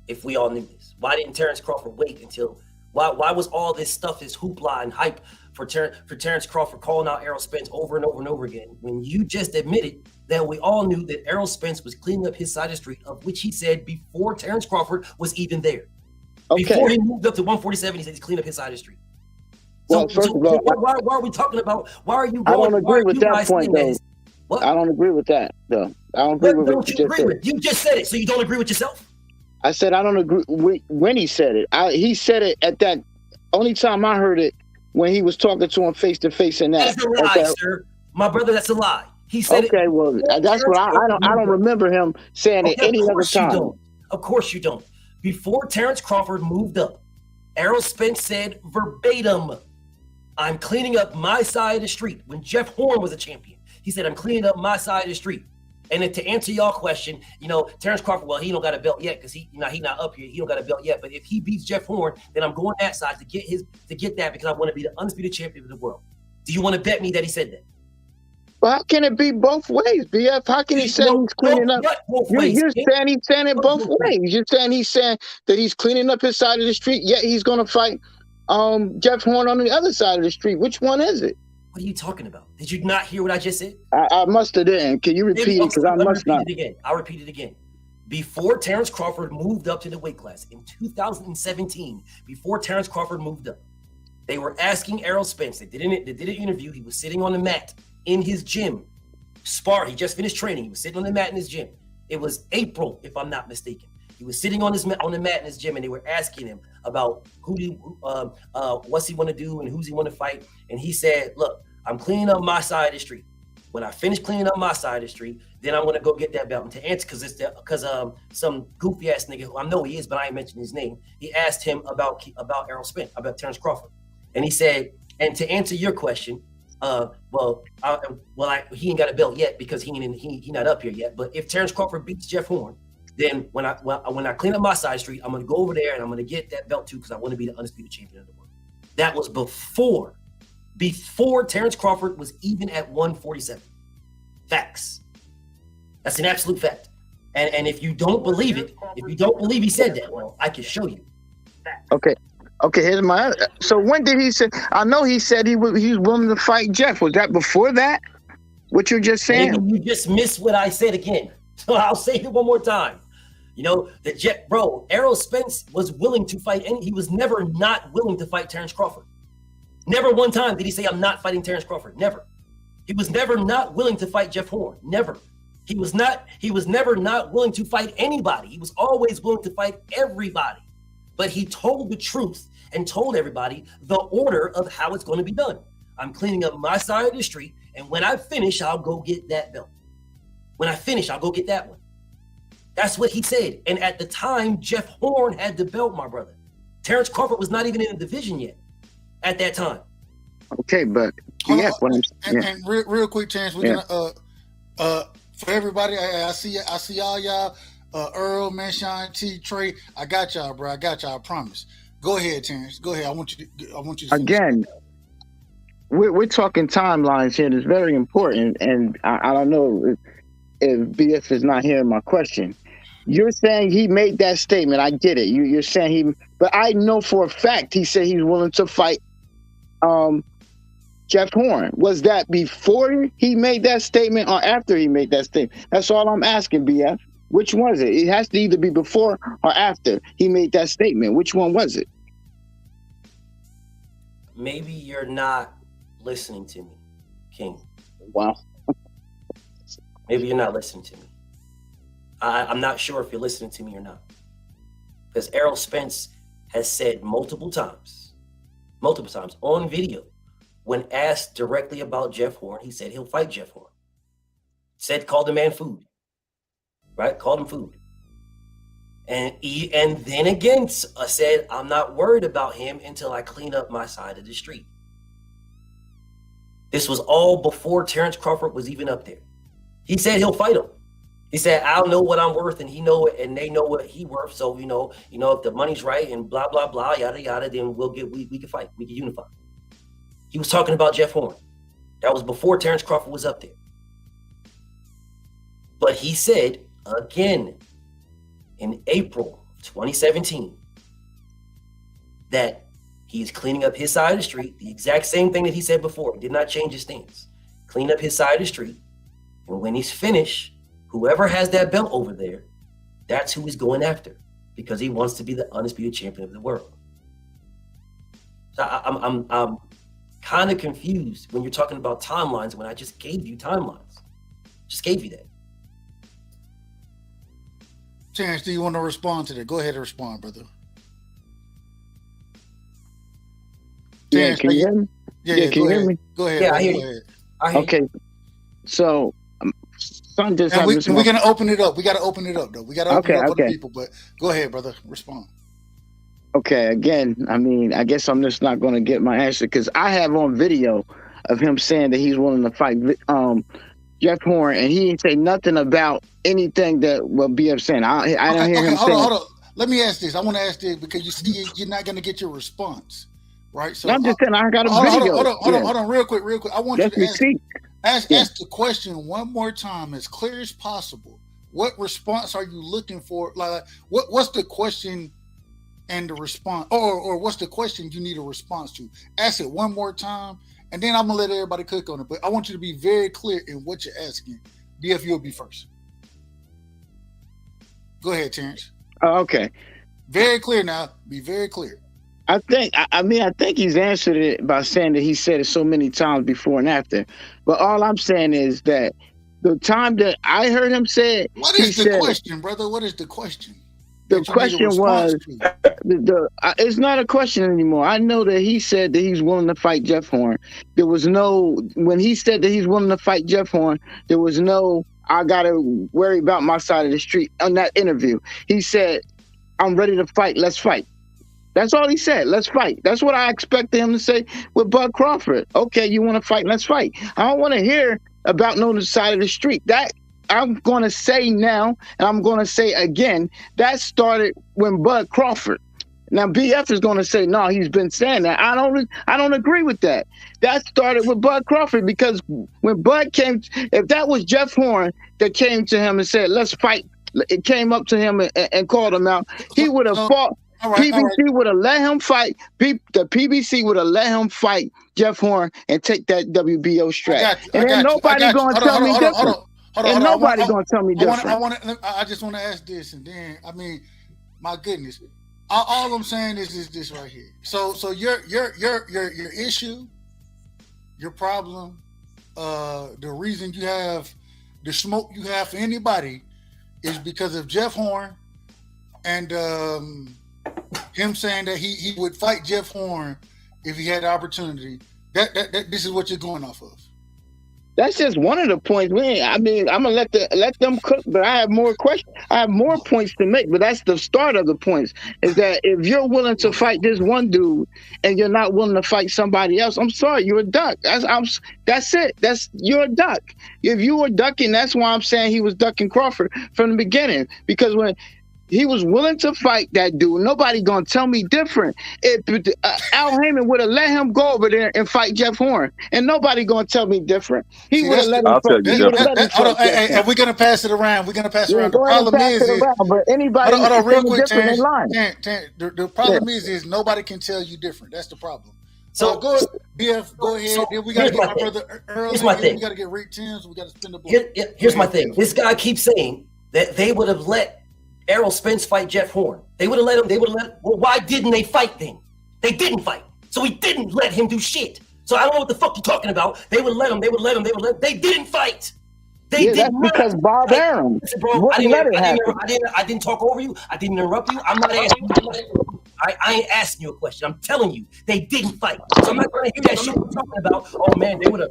If we all knew this, why didn't Terrence Crawford wait until? Why was all this stuff, this hoopla and hype for Terrence Crawford calling out Errol Spence over and over and over again when you just admitted that we all knew that Errol Spence was cleaning up his side of the street, of which he said before Terrence Crawford was even there. Okay. Before he moved up to 147, he said he's cleaning up his side of the street. Well, first of all, why are we talking about? Why are you going? I don't agree with that point, though. What? I don't agree with that, though. I don't agree with what you just said. You just said it, so you don't agree with yourself? I said I don't agree when he said it. He said it at that only time I heard it when he was talking to him face to face. And that's a lie, sir. My brother, that's a lie. He said okay, well, that's what I don't remember him saying it any other time. Of course you don't. Before Terrence Crawford moved up, Errol Spence said verbatim, I'm cleaning up my side of the street. When Jeff Horn was a champion, he said, I'm cleaning up my side of the street. And then to answer y'all question, Terrence Crawford, well, he don't got a belt yet because he not up here. He don't got a belt yet. But if he beats Jeff Horn, then I'm going that side to get that because I want to be the undisputed champion of the world. Do you want to bet me that he said that? Well, how can it be both ways, BF? How can he say he's cleaning up? You're saying he's saying it both ways. You're saying he's saying that he's cleaning up his side of the street, yet he's going to fight Jeff Horn on the other side of the street. Which one is it? What are you talking about? Did you not hear what I just said? I must have didn't. Can you repeat it? Because I must not. I'll repeat it again. Before Terrence Crawford moved up to the weight class in 2017, before Terrence Crawford moved up, they were asking Errol Spence. They did an interview. He was sitting on the mat in his gym, spar. He just finished training. He was sitting on the mat in his gym. It was April, if I'm not mistaken. He was sitting on the mat in his gym, and they were asking him about what's he want to do and who's he want to fight. And he said, "Look, I'm cleaning up my side of the street. When I finish cleaning up my side of the street, then I'm gonna go get that belt." And to answer, because some goofy ass nigga who I know he is, but I ain't mentioning his name. He asked him about Errol Spence, about Terrence Crawford, and he said, "And to answer your question, he ain't got a belt yet because he not up here yet. But if Terrence Crawford beats Jeff Horn, then when I clean up my side of the street, I'm gonna go over there and I'm gonna get that belt too because I want to be the undisputed champion of the world." That was before Terrence Crawford was even at 147. Facts. That's an absolute fact. And if you don't believe it, if you don't believe he said that, well, I can show you. Okay, here's my. So when did he say? I know he said he was willing to fight Jeff. Was that before that? What you're just saying? Maybe you just missed what I said again. So I'll say it one more time. Errol Spence was willing to fight, and he was never not willing to fight Terrence Crawford. Never one time did he say, I'm not fighting Terrence Crawford. Never. He was never not willing to fight Jeff Horn. Never. He was never not willing to fight anybody. He was always willing to fight everybody. But he told the truth and told everybody the order of how it's going to be done. I'm cleaning up my side of the street, and when I finish, I'll go get that belt. When I finish, I'll go get that one. That's what he said. And at the time, Jeff Horn had the belt, my brother. Terrence Crawford was not even in the division yet at that time. Okay, but and real quick, Terrence, we're gonna for everybody. I see all y'all. Earl, Manshine, T, Trey. I got y'all, bro. I got y'all. I promise. Go ahead, Terrence. Go ahead. I want you to again. We're talking timelines here. It's very important, and I don't know if BF is not hearing my question. You're saying he made that statement. I get it. You're saying but I know for a fact he said he's willing to fight Jeff Horn. Was that before he made that statement or after he made that statement? That's all I'm asking, BF. Which was it? It has to either be before or after he made that statement. Which one was it? Maybe you're not listening to me, King. Wow. Maybe you're not listening to me. I'm not sure if you're listening to me or not. Because Errol Spence has said multiple times on video, when asked directly about Jeff Horn, he said he'll fight Jeff Horn. Called the man food. Right? Called him food. And then again said, I'm not worried about him until I clean up my side of the street. This was all before Terrence Crawford was even up there. He said he'll fight him. He said, I'll know what I'm worth and he know it and they know what he worth. So, you know, if the money's right and blah, blah, blah, yada, yada, then we can fight. We can unify. He was talking about Jeff Horn. That was before Terrence Crawford was up there. But he said again in April 2017 that he is cleaning up his side of the street. The exact same thing that he said before. He did not change his stance. Clean up his side of the street. And when he's finished, whoever has that belt over there, that's who he's going after because he wants to be the undisputed champion of the world. So I'm kind of confused when you're talking about timelines when I just gave you timelines. Just gave you that. Terrence, do you want to respond to that? Go ahead and respond, brother. Yeah, can you hear me? Yeah, can you hear me? Go ahead. Yeah, I hear you. Okay, so son just and we're gonna open it up. We got to open it up, though. We got to open it up for the people. But go ahead, brother. Respond. Okay, again, I mean, I guess I'm just not going to get my answer because I have on video of him saying that he's willing to fight Jeff Horn, and he didn't say nothing about anything that BF saying. I don't hear him saying. Hold on. Let me ask this. I want to ask this because you see, you're not going to get your response, right? So I'm just saying I got a video. Hold on, real quick. I want you to ask the question one more time, as clear as possible. What response are you looking for? Like, what's the question? And the response, or what's the question you need a response to? Ask it one more time, and then I'm gonna let everybody cook on it. But I want you to be very clear in what you're asking. BF, you'll be first. Go ahead, Terrence. Okay. Very clear now. Be very clear. I think he's answered it by saying that he said it so many times before and after. But all I'm saying is that the time that I heard him say it, what is the question, brother? What is the question? The question was, it's not a question anymore. I know that he said that he's willing to fight Jeff Horn. There was no, when he said that he's willing to fight Jeff Horn, there was no, I got to worry about my side of the street on that interview. He said, I'm ready to fight. Let's fight. That's all he said. Let's fight. That's what I expected him to say with Bud Crawford. Okay, you want to fight? Let's fight. I don't want to hear about no side of the street. That I'm going to say now, and I'm going to say again, that started when Bud Crawford. Now BF is going to say, no, he's been saying that. I don't agree with that. That started with Bud Crawford because when Bud came, if that was Jeff Horn that came to him and said, let's fight, it came up to him and called him out, he would have fought. PBC would have let him fight. The PBC would have let him fight Jeff Horn and take that WBO strap. And then nobody going to tell me different. And nobody gonna tell me different. I just want to ask this, and then I mean, my goodness, all I'm saying is this right here. So your issue, your problem, the reason you have the smoke you have for anybody is because of Jeff Horn and him saying that he would fight Jeff Horn if he had the opportunity. That this is what you're going off of. That's just one of the points. I'm gonna let them cook, but I have more questions. I have more points to make, but that's the start of the points. Is that if you're willing to fight this one dude and you're not willing to fight somebody else, I'm sorry, you're a duck. That's it. You're a duck. If you were ducking, that's why I'm saying he was ducking Crawford from the beginning. Because when he was willing to fight that dude, nobody gonna tell me different. Al Heyman would have let him go over there and fight Jeff Horn, and nobody gonna tell me different. He would have let him fight. And we're gonna pass it around. We're gonna pass it around. The problem is, but anybody real quick, Terrence, the problem is nobody can tell you different. That's the problem. So go ahead, BF. Go ahead. So we gotta get my brother early. Here's my thing. We gotta get Rick Timms. We gotta spin the block. Here's my thing. This guy keeps saying that they would have let Errol Spence fight Jeff Horn. They would have let him. Well, why didn't they fight then? They didn't fight. So he didn't let him do shit. So I don't know what the fuck you're talking about. They would let him. They didn't fight. They did not. Because Bob Arum. Bro, I didn't talk over you. I didn't interrupt you. I'm not asking you. I ain't asking you a question. I'm telling you, they didn't fight. So I'm not going to hear that shit you're talking about. Oh man, they would have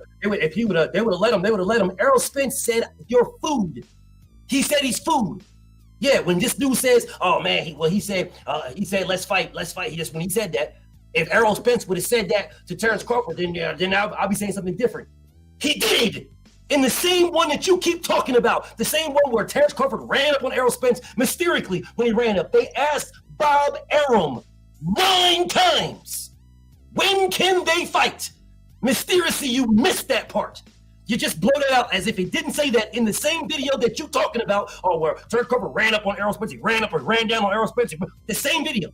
let him. Errol Spence said, "You're food." He said he's food. Yeah, when this dude says, "Oh man," he said, "Let's fight." When he said that, if Errol Spence would have said that to Terrence Crawford, then I'll be saying something different. He did. In the same one that you keep talking about, the same one where Terrence Crawford ran up on Errol Spence mysteriously when he ran up. They asked Bob Arum 9 times, when can they fight? Mysteriously, you missed that part. You just blurted it out as if he didn't say that in the same video that you're talking about, where Terrence Crawford ran up on Errol Spence, he ran up or ran down on Errol Spence. The same video.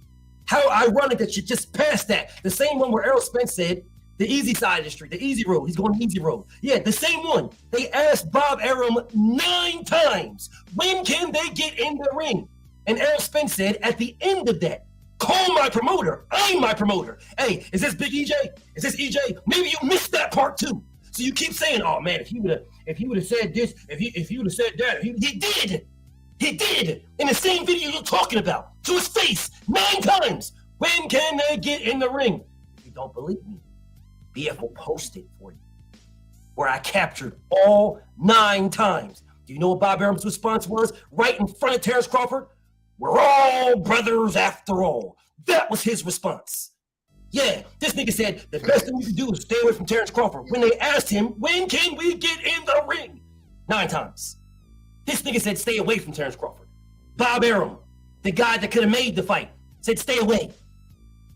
How ironic that you just passed that. The same one where Errol Spence said, the easy side of the street, the easy road. He's going the easy road. Yeah, the same one. They asked Bob Arum 9 times, when can they get in the ring? And Errol Spence said at the end of that, call my promoter. I'm my promoter. Hey, is this Big EJ? Is this EJ? Maybe you missed that part too. So you keep saying, oh man, if he would have said this, if he would have said that, he did. He did. In the same video you're talking about, to his face, 9 times. When can they get in the ring? If you don't believe me, BF will post it for you, where I captured all 9 times. Do you know what Bob Arum's response was? Right in front of Terrence Crawford? We're all brothers after all. That was his response. Yeah, this nigga said the best thing you can do is stay away from Terrence Crawford. When they asked him, when can we get in the ring? 9 times. This nigga said stay away from Terrence Crawford. Bob Arum, the guy that could have made the fight, said stay away.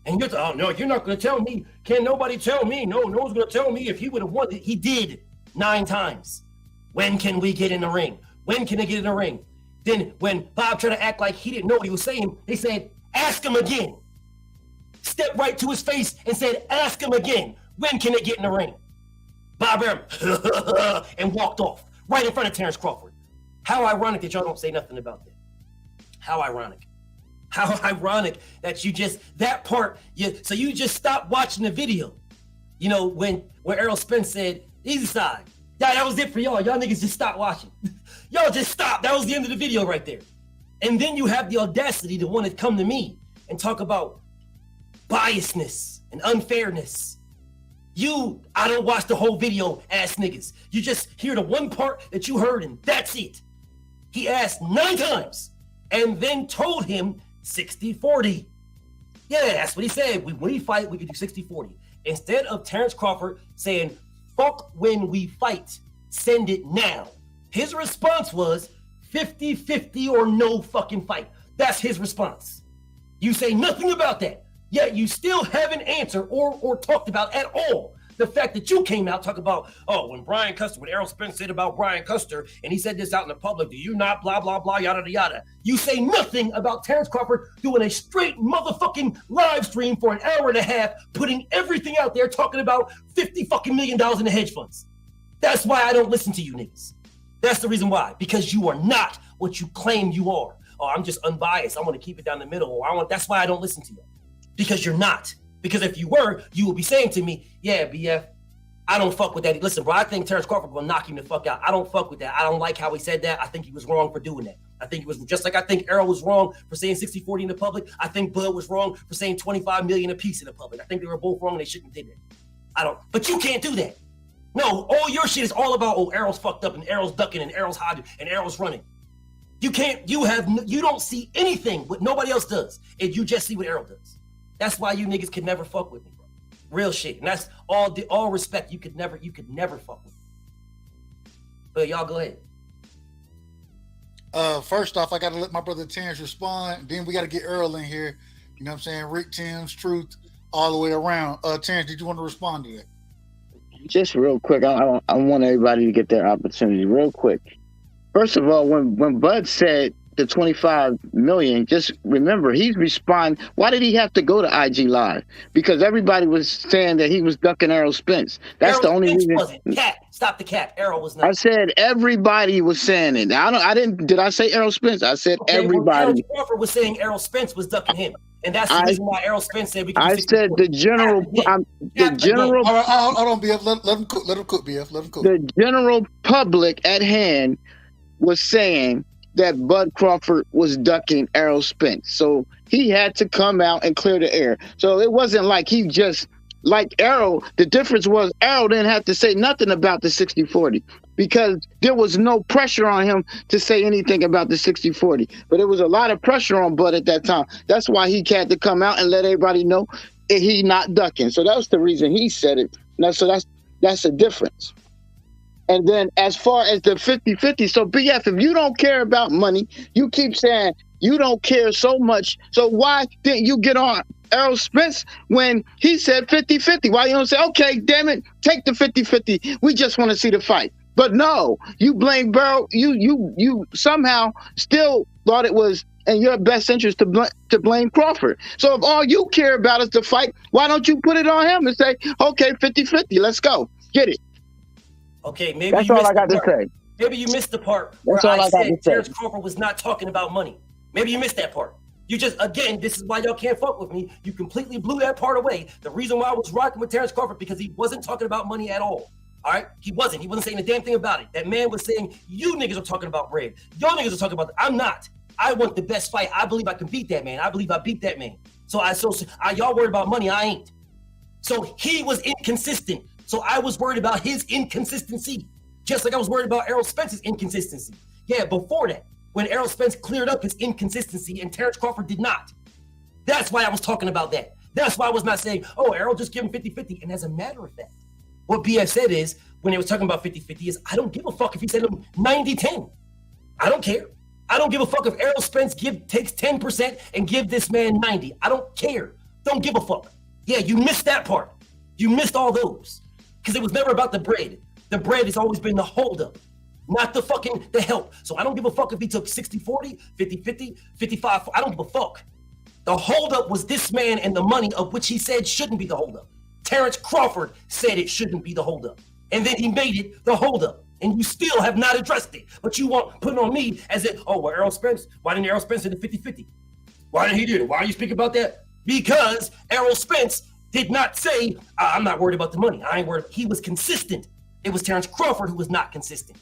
And you're oh no, you're not gonna tell me. Can nobody tell me? No one's gonna tell me if he would have won. He did 9 times. When can we get in the ring? When can they get in the ring? Then when Bob tried to act like he didn't know what he was saying, they said, ask him again. Stepped right to his face and said, ask him again. When can they get in the ring? Bob Arum and walked off right in front of Terrence Crawford. How ironic that y'all don't say nothing about that. How ironic. How ironic that you just, that part, so you just stopped watching the video. You know, where Errol Spence said, easy side. Yeah, that was it for y'all. Y'all niggas just stopped watching. Y'all just stopped. That was the end of the video right there. And then you have the audacity to want to come to me and talk about biasness and unfairness. I don't watch the whole video, ass niggas. You just hear the one part that you heard and that's it. He asked 9 times and then told him 60-40. Yeah, that's what he said. When we fight, we can do 60-40. Instead of Terrence Crawford saying, fuck when we fight, send it now. His response was 50-50 or no fucking fight. That's his response. You say nothing about that, yet you still haven't answered or talked about at all the fact that you came out talking about, when Errol Spence said about Brian Custer, and he said this out in the public, do you not blah, blah, blah, yada, yada. You say nothing about Terrence Crawford doing a straight motherfucking live stream for an hour and a half, putting everything out there, talking about $50 fucking million in the hedge funds. That's why I don't listen to you niggas. That's the reason why, because you are not what you claim you are. Oh, I'm just unbiased. I want to keep it down the middle. That's why I don't listen to you, because you're not. Because if you were, you would be saying to me, yeah, BF, I don't fuck with that. Listen, bro, I think Terrence Crawford will knock him the fuck out. I don't fuck with that. I don't like how he said that. I think he was wrong for doing that. I think he was just like I think Errol was wrong for saying 60-40 in the public. I think Bud was wrong for saying 25 million a piece in the public. I think they were both wrong and they shouldn't have did that. But you can't do that. No, all your shit is all about, Errol's fucked up and Errol's ducking and Errol's hiding and Errol's running. You don't see anything what nobody else does, and you just see what Errol does. That's why you niggas could never fuck with me, bro. Real shit. And that's all respect. You could never fuck with me. But y'all go ahead. First off, I gotta let my brother Terrence respond. Then we gotta get Earl in here. You know what I'm saying? Rick, Tim's, Truth, all the way around. Terrence, did you want to respond to that? Just real quick, I want everybody to get their opportunity real quick. First of all, when Bud said the 25 million, just remember he's responding. Why did he have to go to IG Live? Because everybody was saying that he was ducking Errol Spence. That's the only reason. Wasn't. Cap, stop the cap. Errol was not. I said everybody was saying it. Did I say Errol Spence? I said everybody. Errol Crawford was saying Errol Spence was ducking him. And that's the reason why Errol Spence said we can. I said the general. Hold on, BF. Let him cook. Let him cook, BF. Let him cook. The general public at hand was saying that Bud Crawford was ducking Errol Spence, so he had to come out and clear the air. So it wasn't like he just like Errol. The difference was Errol didn't have to say nothing about the 60-40 because there was no pressure on him to say anything about the 60-40. But there was a lot of pressure on Bud at that time. That's why he had to come out and let everybody know he not ducking. So that was the reason he said it. So that's the difference. And then as far as the 50-50, so BF, if you don't care about money, you keep saying you don't care so much. So why didn't you get on Errol Spence when he said 50-50? Why you don't say, okay, damn it, take the 50-50. We just want to see the fight. But no, you blame Burrow. You somehow still thought it was in your best interest to blame Crawford. So if all you care about is the fight, why don't you put it on him and say, okay, 50-50, let's go. Get it. Okay, maybe that's you all missed I got the to part. say. Maybe you missed the part where I said Terrence Crawford was not talking about money. Maybe you missed that part. You just, again, this is why y'all can't fuck with me. You completely blew that part away. The reason why I was rocking with Terrence Crawford because he wasn't talking about money at all. All right? He wasn't. He wasn't saying a damn thing about it. That man was saying, you niggas are talking about bread. Y'all niggas are talking about, I'm not. I want the best fight. I believe I can beat that man. I believe I beat that man. So y'all worried about money. I ain't. So he was inconsistent. So I was worried about his inconsistency. Just like I was worried about Errol Spence's inconsistency. Yeah, before that, when Errol Spence cleared up his inconsistency and Terrence Crawford did not. That's why I was talking about that. That's why I was not saying, oh, Errol, just give him 50-50. And as a matter of fact, what BF said is, when he was talking about 50-50 is, I don't give a fuck if he said 90-10. I don't care. I don't give a fuck if Errol Spence takes 10% and give this man 90. I don't care. Don't give a fuck. Yeah, you missed that part. You missed all those. Because it was never about the bread. The bread has always been the holdup, not the help. So I don't give a fuck if he took 60-40, 50-50, 55. I don't give a fuck. The holdup was this man and the money of which he said shouldn't be the holdup. Terrence Crawford said it shouldn't be the holdup. And then he made it the holdup. And you still have not addressed it. But you want putting on me as if, oh, well, Errol Spence, why didn't Errol Spence say the 50-50? Why didn't he do it? Why are you speaking about that? Because Errol Spence did not say, I'm not worried about the money. I ain't worried. He was consistent. It was Terrence Crawford who was not consistent.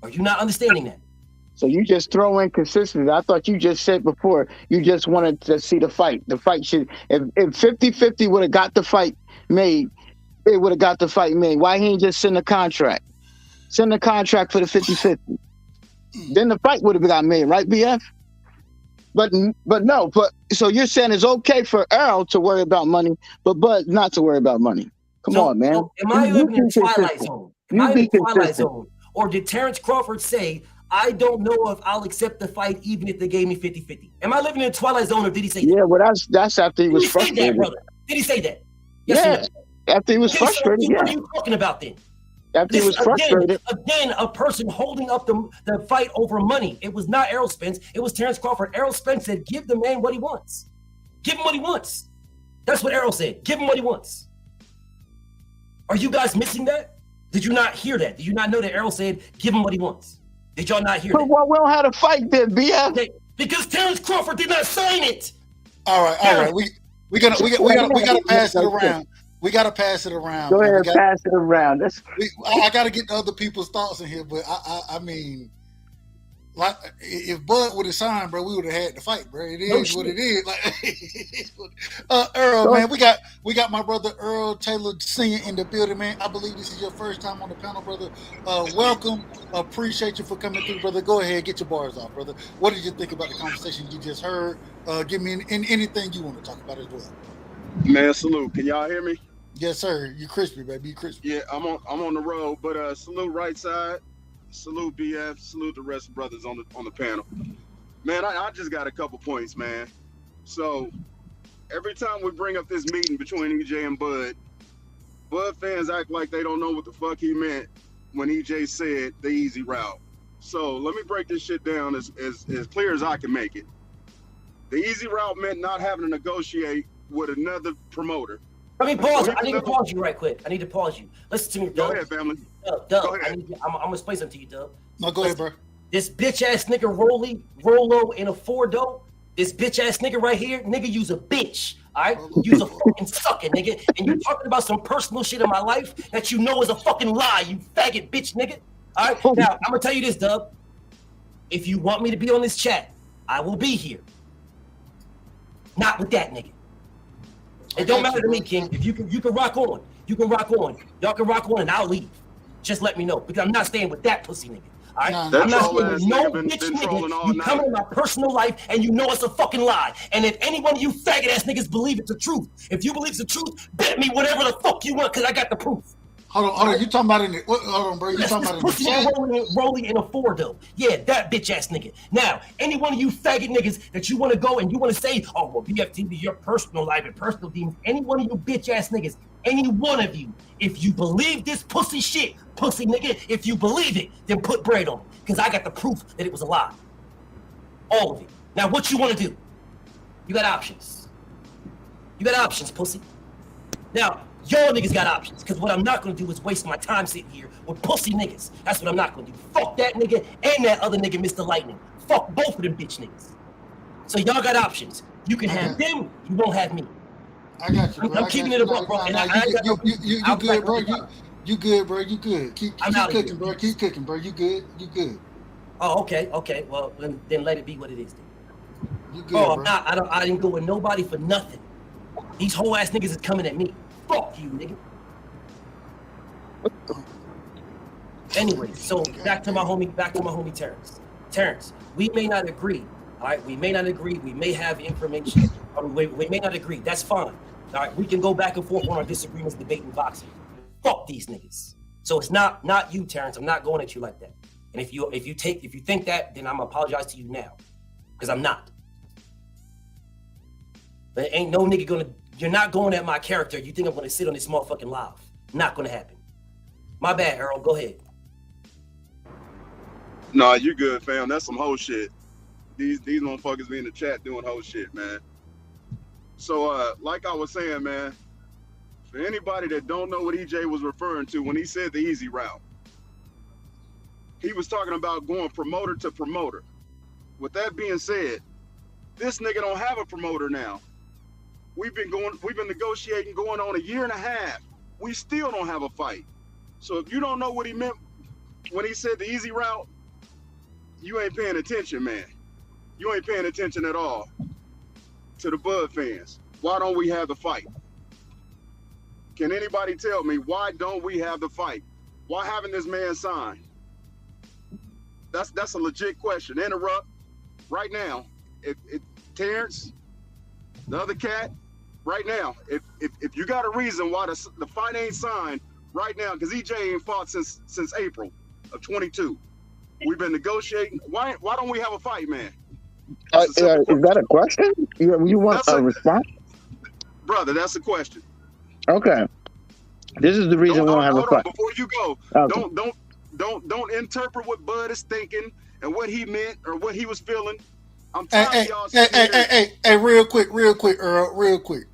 Are you not understanding that? So you just throw in consistency. I thought you just said before, you just wanted to see the fight. The fight should, if 50-50 would have got the fight made, it would have got the fight made. Why he ain't just send a contract? Send a contract for the 50-50. Then the fight would have got made, right, BF? But no, so you're saying it's okay for Errol to worry about money, but Bud not to worry about money. Come on, man. So am I living in the Twilight Zone? Am I in the Twilight Zone? Or did Terrence Crawford say, I don't know if I'll accept the fight even if they gave me 50-50? Am I living in the Twilight Zone or did he say that? Yeah, well, that's after he was frustrated. Did he say that, brother? Did he say that? Yes, after he was frustrated, What are you talking about then? After he was frustrated. Again, a person holding up the fight over money. It was not Errol Spence. It was Terrence Crawford. Errol Spence said, give the man what he wants. Give him what he wants. That's what Errol said. Give him what he wants. Are you guys missing that? Did you not hear that? Did you not know that Errol said, give him what he wants? Did y'all not hear that? Well, we don't have to fight then, BF. Okay, because Terrence Crawford did not sign it. All right. We gotta pass it around. We gotta pass it around. Go ahead, pass it around. I gotta get other people's thoughts in here, but I mean, like, if Bud would have signed, bro, we would have had the fight, bro. It is what it is. Like, Earl, man, we got my brother Earl Taylor Sr. in the building, man. I believe this is your first time on the panel, brother. Welcome. Appreciate you for coming through, brother. Go ahead, get your bars off, brother. What did you think about the conversation you just heard? Give me anything you want to talk about as well. Man, salute. Can y'all hear me? Yes, sir. You crispy, baby. You crispy. Yeah, I'm on the road, but salute right side. Salute BF, salute the rest of the brothers on the panel. Man, I just got a couple points, man. So every time we bring up this meeting between EJ and Bud fans act like they don't know what the fuck he meant when EJ said the easy route. So let me break this shit down as clear as I can make it. The easy route meant not having to negotiate with another promoter. Let me pause. I need to pause you right quick. I need to pause you. Listen to me, Dub. Go ahead, family. Dub. Go ahead. I'm gonna explain something to you, Dub. No, go ahead, bro. This bitch ass nigga Rollo in a 4-door. This bitch ass nigga right here, nigga, you's a bitch. All right, you's a fucking sucker, nigga. And you talking about some personal shit in my life that you know is a fucking lie, you faggot bitch, nigga. All right, now I'm gonna tell you this, Dub. If you want me to be on this chat, I will be here. Not with that nigga. It don't matter to me, King. If you can rock on. You can rock on. Y'all can rock on and I'll leave. Just let me know. Because I'm not staying with that pussy nigga. All right? I'm not staying with no bitch nigga. You come in my personal life and you know it's a fucking lie. And if any one of you faggot ass niggas believe it's the truth, if you believe it's the truth, bet me whatever the fuck you want because I got the proof. Hold on. You talking about in the? Hold on, bro. You talking about in the chat? Rolling in a Ford, though. Yeah, that bitch ass nigga. Now, any one of you faggot niggas that you want to go and you want to say, oh, well, BFTV, your personal life and personal demons. Any one of you bitch ass niggas, any one of you, if you believe this pussy shit, pussy nigga, if you believe it, then put bread on it. Because I got the proof that it was a lie. All of it. Now, what you want to do? You got options. You got options, pussy. Now, y'all niggas got options, because what I'm not going to do is waste my time sitting here with pussy niggas. That's what I'm not going to do. Fuck that nigga and that other nigga, Mr. Lightning. Fuck both of them bitch niggas. So y'all got options. You can have them, you won't have me. I got you, bro. I'm keeping it a buck, bro. You good, bro. You good, bro. You good. Keep cooking, bro. Keep cooking, bro. You good. You good. Oh, okay. Well, then let it be what it is, then. You good, bro. I didn't go with nobody for nothing. These whole ass niggas is coming at me. Fuck you, nigga. Anyway, so back to my homie Terrence. Terrence, we may not agree. All right, we may not agree. We may have information. We may not agree. That's fine. All right, we can go back and forth on our disagreements, debating boxing. Fuck these niggas. So it's not you, Terrence. I'm not going at you like that. And if you think that, then I'm apologize to you now, because I'm not. But ain't no nigga gonna. You're not going at my character. You think I'm gonna sit on this motherfucking live? Not gonna happen. My bad, Earl. Go ahead. Nah, you good, fam. That's some whole shit. These motherfuckers be in the chat doing whole shit, man. So, like I was saying, man, for anybody that don't know what EJ was referring to when he said the easy route, he was talking about going promoter to promoter. With that being said, this nigga don't have a promoter now. We've been negotiating going on a year and a half. We still don't have a fight. So if you don't know what he meant when he said the easy route, you ain't paying attention, man. You ain't paying attention at all to the Bud fans. Why don't we have the fight? Can anybody tell me why don't we have the fight? Why haven't this man signed? That's a legit question. Interrupt right now. If Terrence, the other cat, right now, if you got a reason why the fight ain't signed right now, because EJ ain't fought since April of 22. We've been negotiating. Why don't we have a fight, man? Is that a question? You want a response? Brother, that's a question. Okay. This is the reason we don't have a fight. Before you go, okay. Don't interpret what Bud is thinking and what he meant or what he was feeling. I'm tired of y'all. Hey, real quick, Earl, real quick.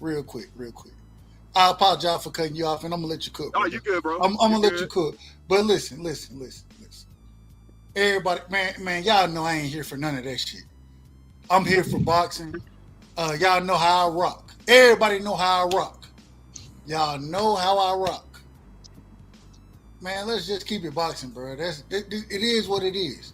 I apologize for cutting you off, and I'm gonna let you cook. Oh, you good, bro? I'm gonna let you cook. But listen. Everybody, man, y'all know I ain't here for none of that shit. I'm here for boxing. Y'all know how I rock. Everybody know how I rock. Y'all know how I rock. Man, let's just keep it boxing, bro. It is what it is.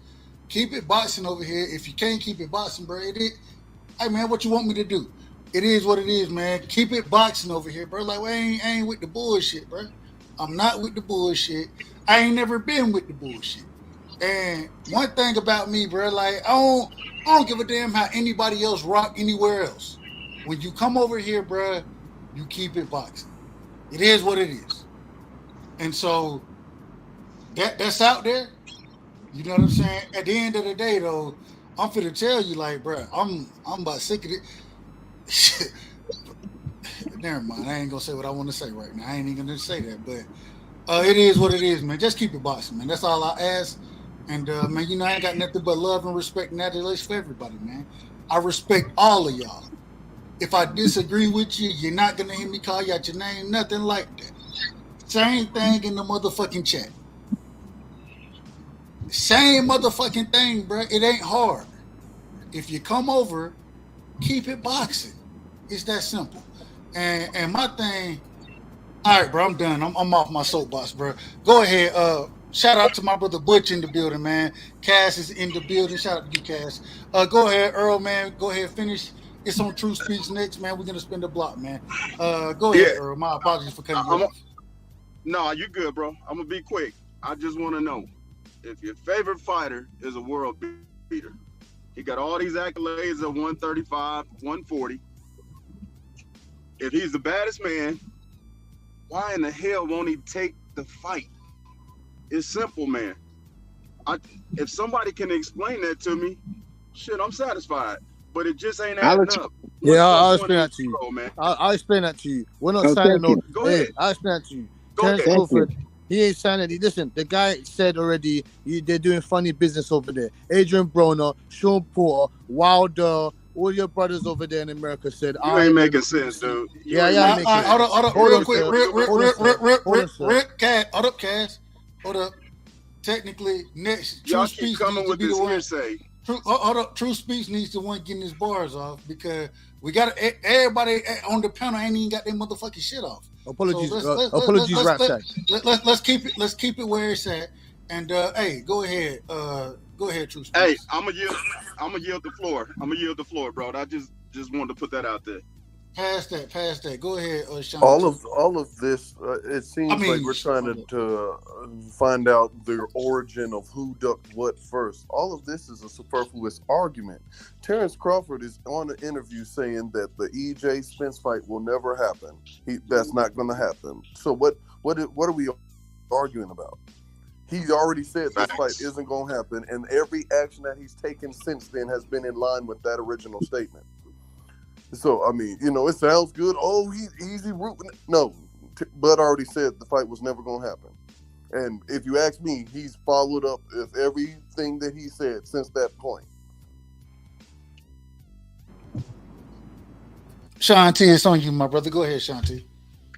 Keep it boxing over here. If you can't keep it boxing, bro, hey, man, what you want me to do? It is what it is, man. Keep it boxing over here, bro. Like, I ain't with the bullshit, bro. I'm not with the bullshit. I ain't never been with the bullshit. And one thing about me, bro, like, I don't give a damn how anybody else rock anywhere else. When you come over here, bro, you keep it boxing. It is what it is. And so that's out there. You know what I'm saying? At the end of the day, though, I'm finna tell you, like, bro, I'm about sick of it. Never mind. I ain't gonna say what I want to say right now. I ain't even gonna say that, but it is what it is, man. Just keep it boxing, man. That's all I ask. And man, you know, I ain't got nothing but love and respect and adulation for everybody, man. I respect all of y'all. If I disagree with you, you're not gonna hear me call you out your name, nothing like that. Same thing in the motherfucking chat. Same motherfucking thing, bro. It ain't hard. If you come over, keep it boxing. It's that simple. And my thing, all right, bro, I'm done. I'm off my soapbox, bro. Go ahead. Shout out to my brother Butch in the building, man. Cass is in the building. Shout out to you, Cass. Go ahead, Earl, man. Go ahead, finish. It's on True Speech next, man. We're gonna spin the block, man. Go ahead, Earl. My apologies for cutting you off. No, you good, bro. I'm gonna be quick. I just want to know if your favorite fighter is a world beater. He got all these accolades at 135, 140. If he's the baddest man, why in the hell won't he take the fight. It's simple, man. If somebody can explain that to me, shit, I'm satisfied. But it just ain't adding up. Yeah, I'll explain that to you. I'll explain that to you. We're not signing no. Go ahead. I'll explain that to you. Go Terrence ahead. Crawford, he ain't signing it. Listen, the guy said already they're doing funny business over there. Adrian Broner, Sean Porter, Wilder, all your brothers over there in America said, You ain't making sense, dude. Yeah. Hold up, real quick. Hold up, Cass. Hold up. Technically, next Y'all True keep Speech coming needs with to be this the one. hearsay. Hold up, True Speech needs the one getting his bars off because we got everybody on the panel ain't even got their motherfucking shit off. Apologies, let's Rap Shack. Let's keep it where it's at. And hey, go ahead, True Speech. Hey, I'm gonna yield the floor. I'm gonna yield the floor, bro. I just wanted to put that out there. Pass that. Go ahead, Sean. All of this, it seems like we're trying to find out the origin of who ducked what first. All of this is a superfluous argument. Terrence Crawford is on an interview saying that the EJ Spence fight will never happen. That's not going to happen. So what are we arguing about? He already said this fight isn't going to happen, and every action that he's taken since then has been in line with that original statement. So, I mean, it sounds good. Oh, he's easy rooting. No, Bud already said the fight was never going to happen. And if you ask me, he's followed up with everything that he said since that point. Sean T, it's on you, my brother. Go ahead, Sean T.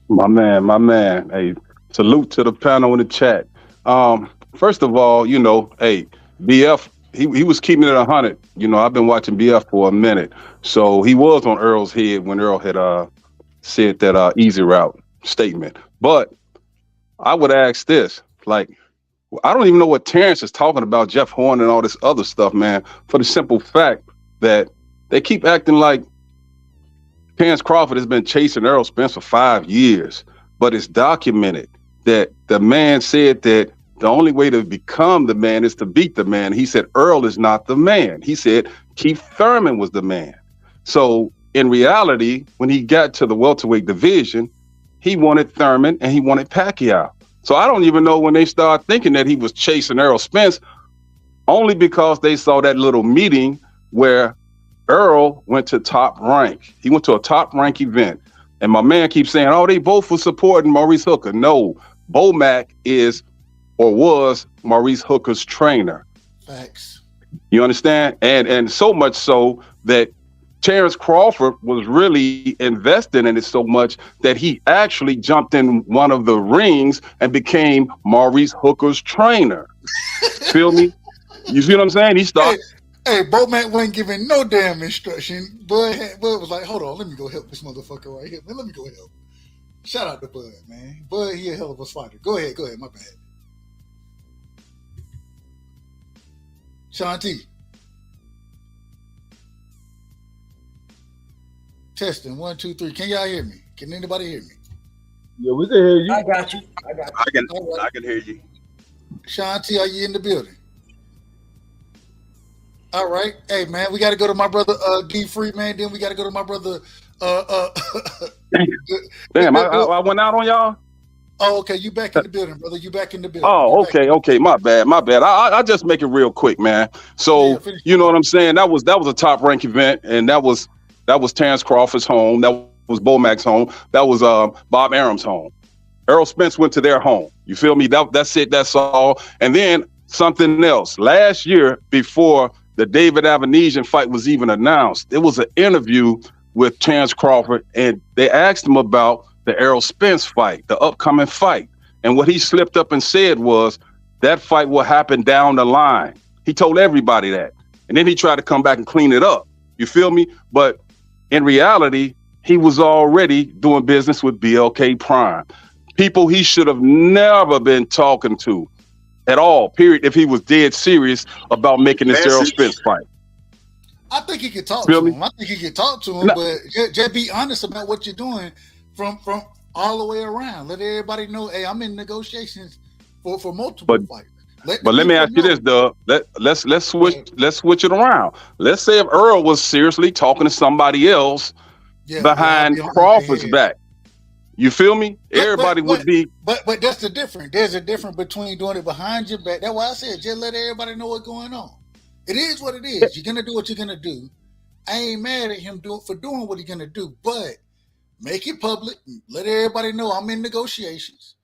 My man. Hey, salute to the panel in the chat. First of all, hey, BF, he was keeping it 100. I've been watching BF for a minute. So he was on Earl's head when Earl had said that easy route statement. But I would ask this, I don't even know what Terrence is talking about, Jeff Horn and all this other stuff, man, for the simple fact that they keep acting like Terrence Crawford has been chasing Errol Spence for 5 years, but it's documented that the man said that the only way to become the man is to beat the man. He said Earl is not the man. He said Keith Thurman was the man. So in reality, when he got to the welterweight division, he wanted Thurman and he wanted Pacquiao. So I don't even know when they started thinking that he was chasing Errol Spence, only because they saw that little meeting where Earl went to Top Rank. He went to a Top Rank event. And my man keeps saying, oh, they both were supporting Maurice Hooker. No, Bomac is or was Maurice Hooker's trainer. Facts. You understand? And so much so that Terrence Crawford was really invested in it so much that he actually jumped in one of the rings and became Maurice Hooker's trainer. Feel me? You see what I'm saying? He started. Hey, Bomac wasn't giving no damn instruction. Bud was like, hold on, let me go help this motherfucker right here. Man, let me go help. Shout out to Bud, man. Bud, he a hell of a fighter. Go ahead, my bad. Sean T. Testing 1, 2, 3. Can y'all hear me? Can anybody hear me? Yeah, we can hear you. I got you. I can hear you. Sean T, are you in the building? All right. Hey, man, we got to go to my brother D Free, man. Then we got to go to my brother. Damn, I went out on y'all? Oh, okay. You back in the building, brother. You back in the building. Oh, okay. My bad. I just make it real quick, man. So, you know what I'm saying? That was a Top Rank event, and that was Terrence Crawford's home. That was Bomac's home. That was Bob Arum's home. Errol Spence went to their home. You feel me? That's it. That's all. And then something else. Last year, before the David Avanesian fight was even announced, there was an interview with Terrence Crawford, and they asked him about the Errol Spence fight, the upcoming fight. And what he slipped up and said was that fight will happen down the line. He told everybody that. And then he tried to come back and clean it up. You feel me? But in reality, he was already doing business with BLK Prime. People he should have never been talking to at all, period, if he was dead serious about making this Errol Spence fight. I think he could talk to him. But just be honest about what you're doing from all the way around. Let everybody know, hey, I'm in negotiations for multiple fights. But let me ask you this, Doug. Let's switch it around. Let's say if Earl was seriously talking to somebody else behind Crawford's back. You feel me? Everybody would be. But that's the difference. There's a difference between doing it behind your back. That's why I said just let everybody know what's going on. It is what it is. You're gonna do what you're gonna do. I ain't mad at him for doing what he's gonna do, but make it public. Let everybody know I'm in negotiations,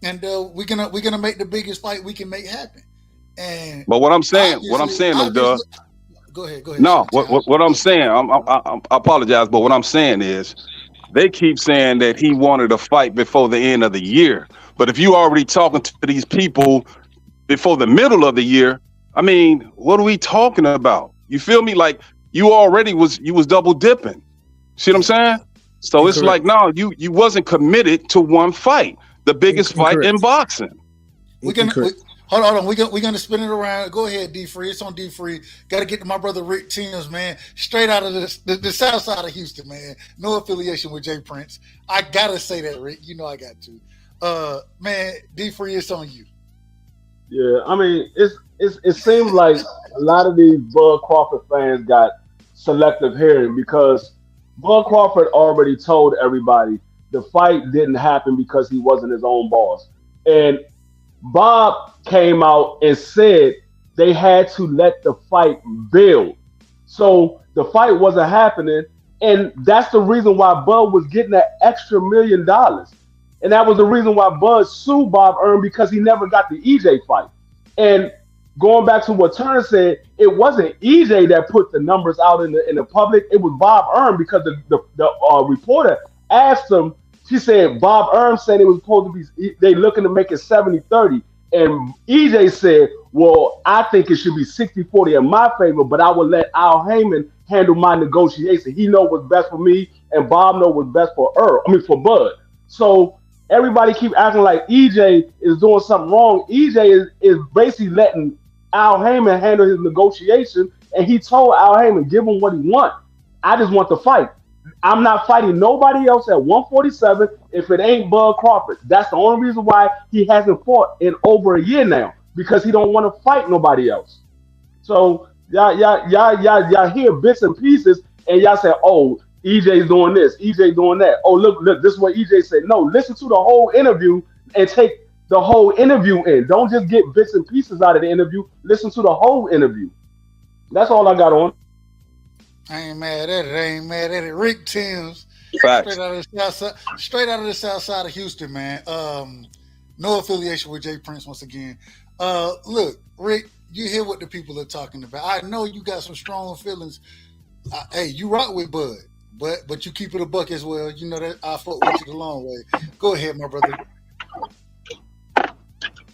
and we're gonna make the biggest fight we can make happen. And but what I'm saying, though, Doug. Go ahead. No, what I'm saying, I apologize, but what I'm saying is, they keep saying that he wanted a fight before the end of the year. But if you already talking to these people before the middle of the year, I mean, what are we talking about? You feel me? Like you already was double dipping. See what I'm saying? So it's like, no, you wasn't committed to one fight, the biggest fight in boxing. Hold on. We're gonna spin it around. Go ahead, D Free. It's on D Free. Got to get to my brother Rick Timms, man. Straight out of the south side of Houston, man. No affiliation with Jay Prince. I gotta say that, Rick. You know I got to. Man, D Free, it's on you. Yeah, I mean, it seems like a lot of these Bud Crawford fans got selective hearing because Bud Crawford already told everybody the fight didn't happen because he wasn't his own boss. And Bob came out and said they had to let the fight build. So the fight wasn't happening. And that's the reason why Bud was getting that extra $1 million. And that was the reason why Bud sued Bob Earn because he never got the EJ fight. And going back to what Turner said, it wasn't EJ that put the numbers out in the public. It was Bob Earn because the reporter asked him. She said Bob Earn said it was supposed to be, they looking to make it 70-30. And EJ said, well, I think it should be 60-40 in my favor, but I will let Al Heyman handle my negotiation. He know what's best for me, and Bob know what's best for for Bud. So everybody keep acting like EJ is doing something wrong. EJ is basically letting Al Heyman handle his negotiation, and he told Al Heyman, give him what he wants. I just want the fight. I'm not fighting nobody else at 147 if it ain't Bud Crawford. That's the only reason why he hasn't fought in over a year now, because he don't want to fight nobody else. So y'all hear bits and pieces and y'all say, oh, EJ's doing this, EJ doing that. Oh, look, this is what EJ said. No, listen to the whole interview and take the whole interview in. Don't just get bits and pieces out of the interview. Listen to the whole interview. That's all I got on. I ain't mad at it. Rick Timms, Facts. straight out of the south side of Houston, man. No affiliation with Jay Prince once again. Look, Rick, you hear what the people are talking about. I know you got some strong feelings. Hey, you rock with Bud, but you keep it a buck as well. You know that I fuck with you the long way. Go ahead, my brother.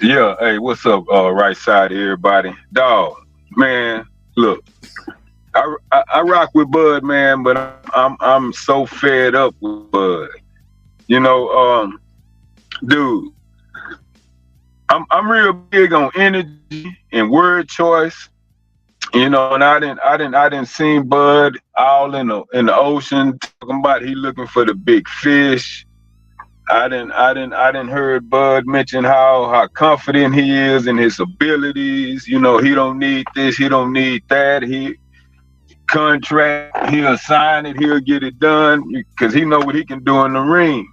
Yeah, hey, what's up, right side, everybody? Dog, man, look. I rock with Bud, man, but I'm so fed up with Bud. You know, dude, I'm real big on energy and word choice. You know, and I didn't see Bud all in the ocean talking about he looking for the big fish. I didn't heard Bud mention how confident he is in his abilities. You know, he don't need this, he don't need that. He contract, he'll sign it, he'll get it done because he know what he can do in the ring.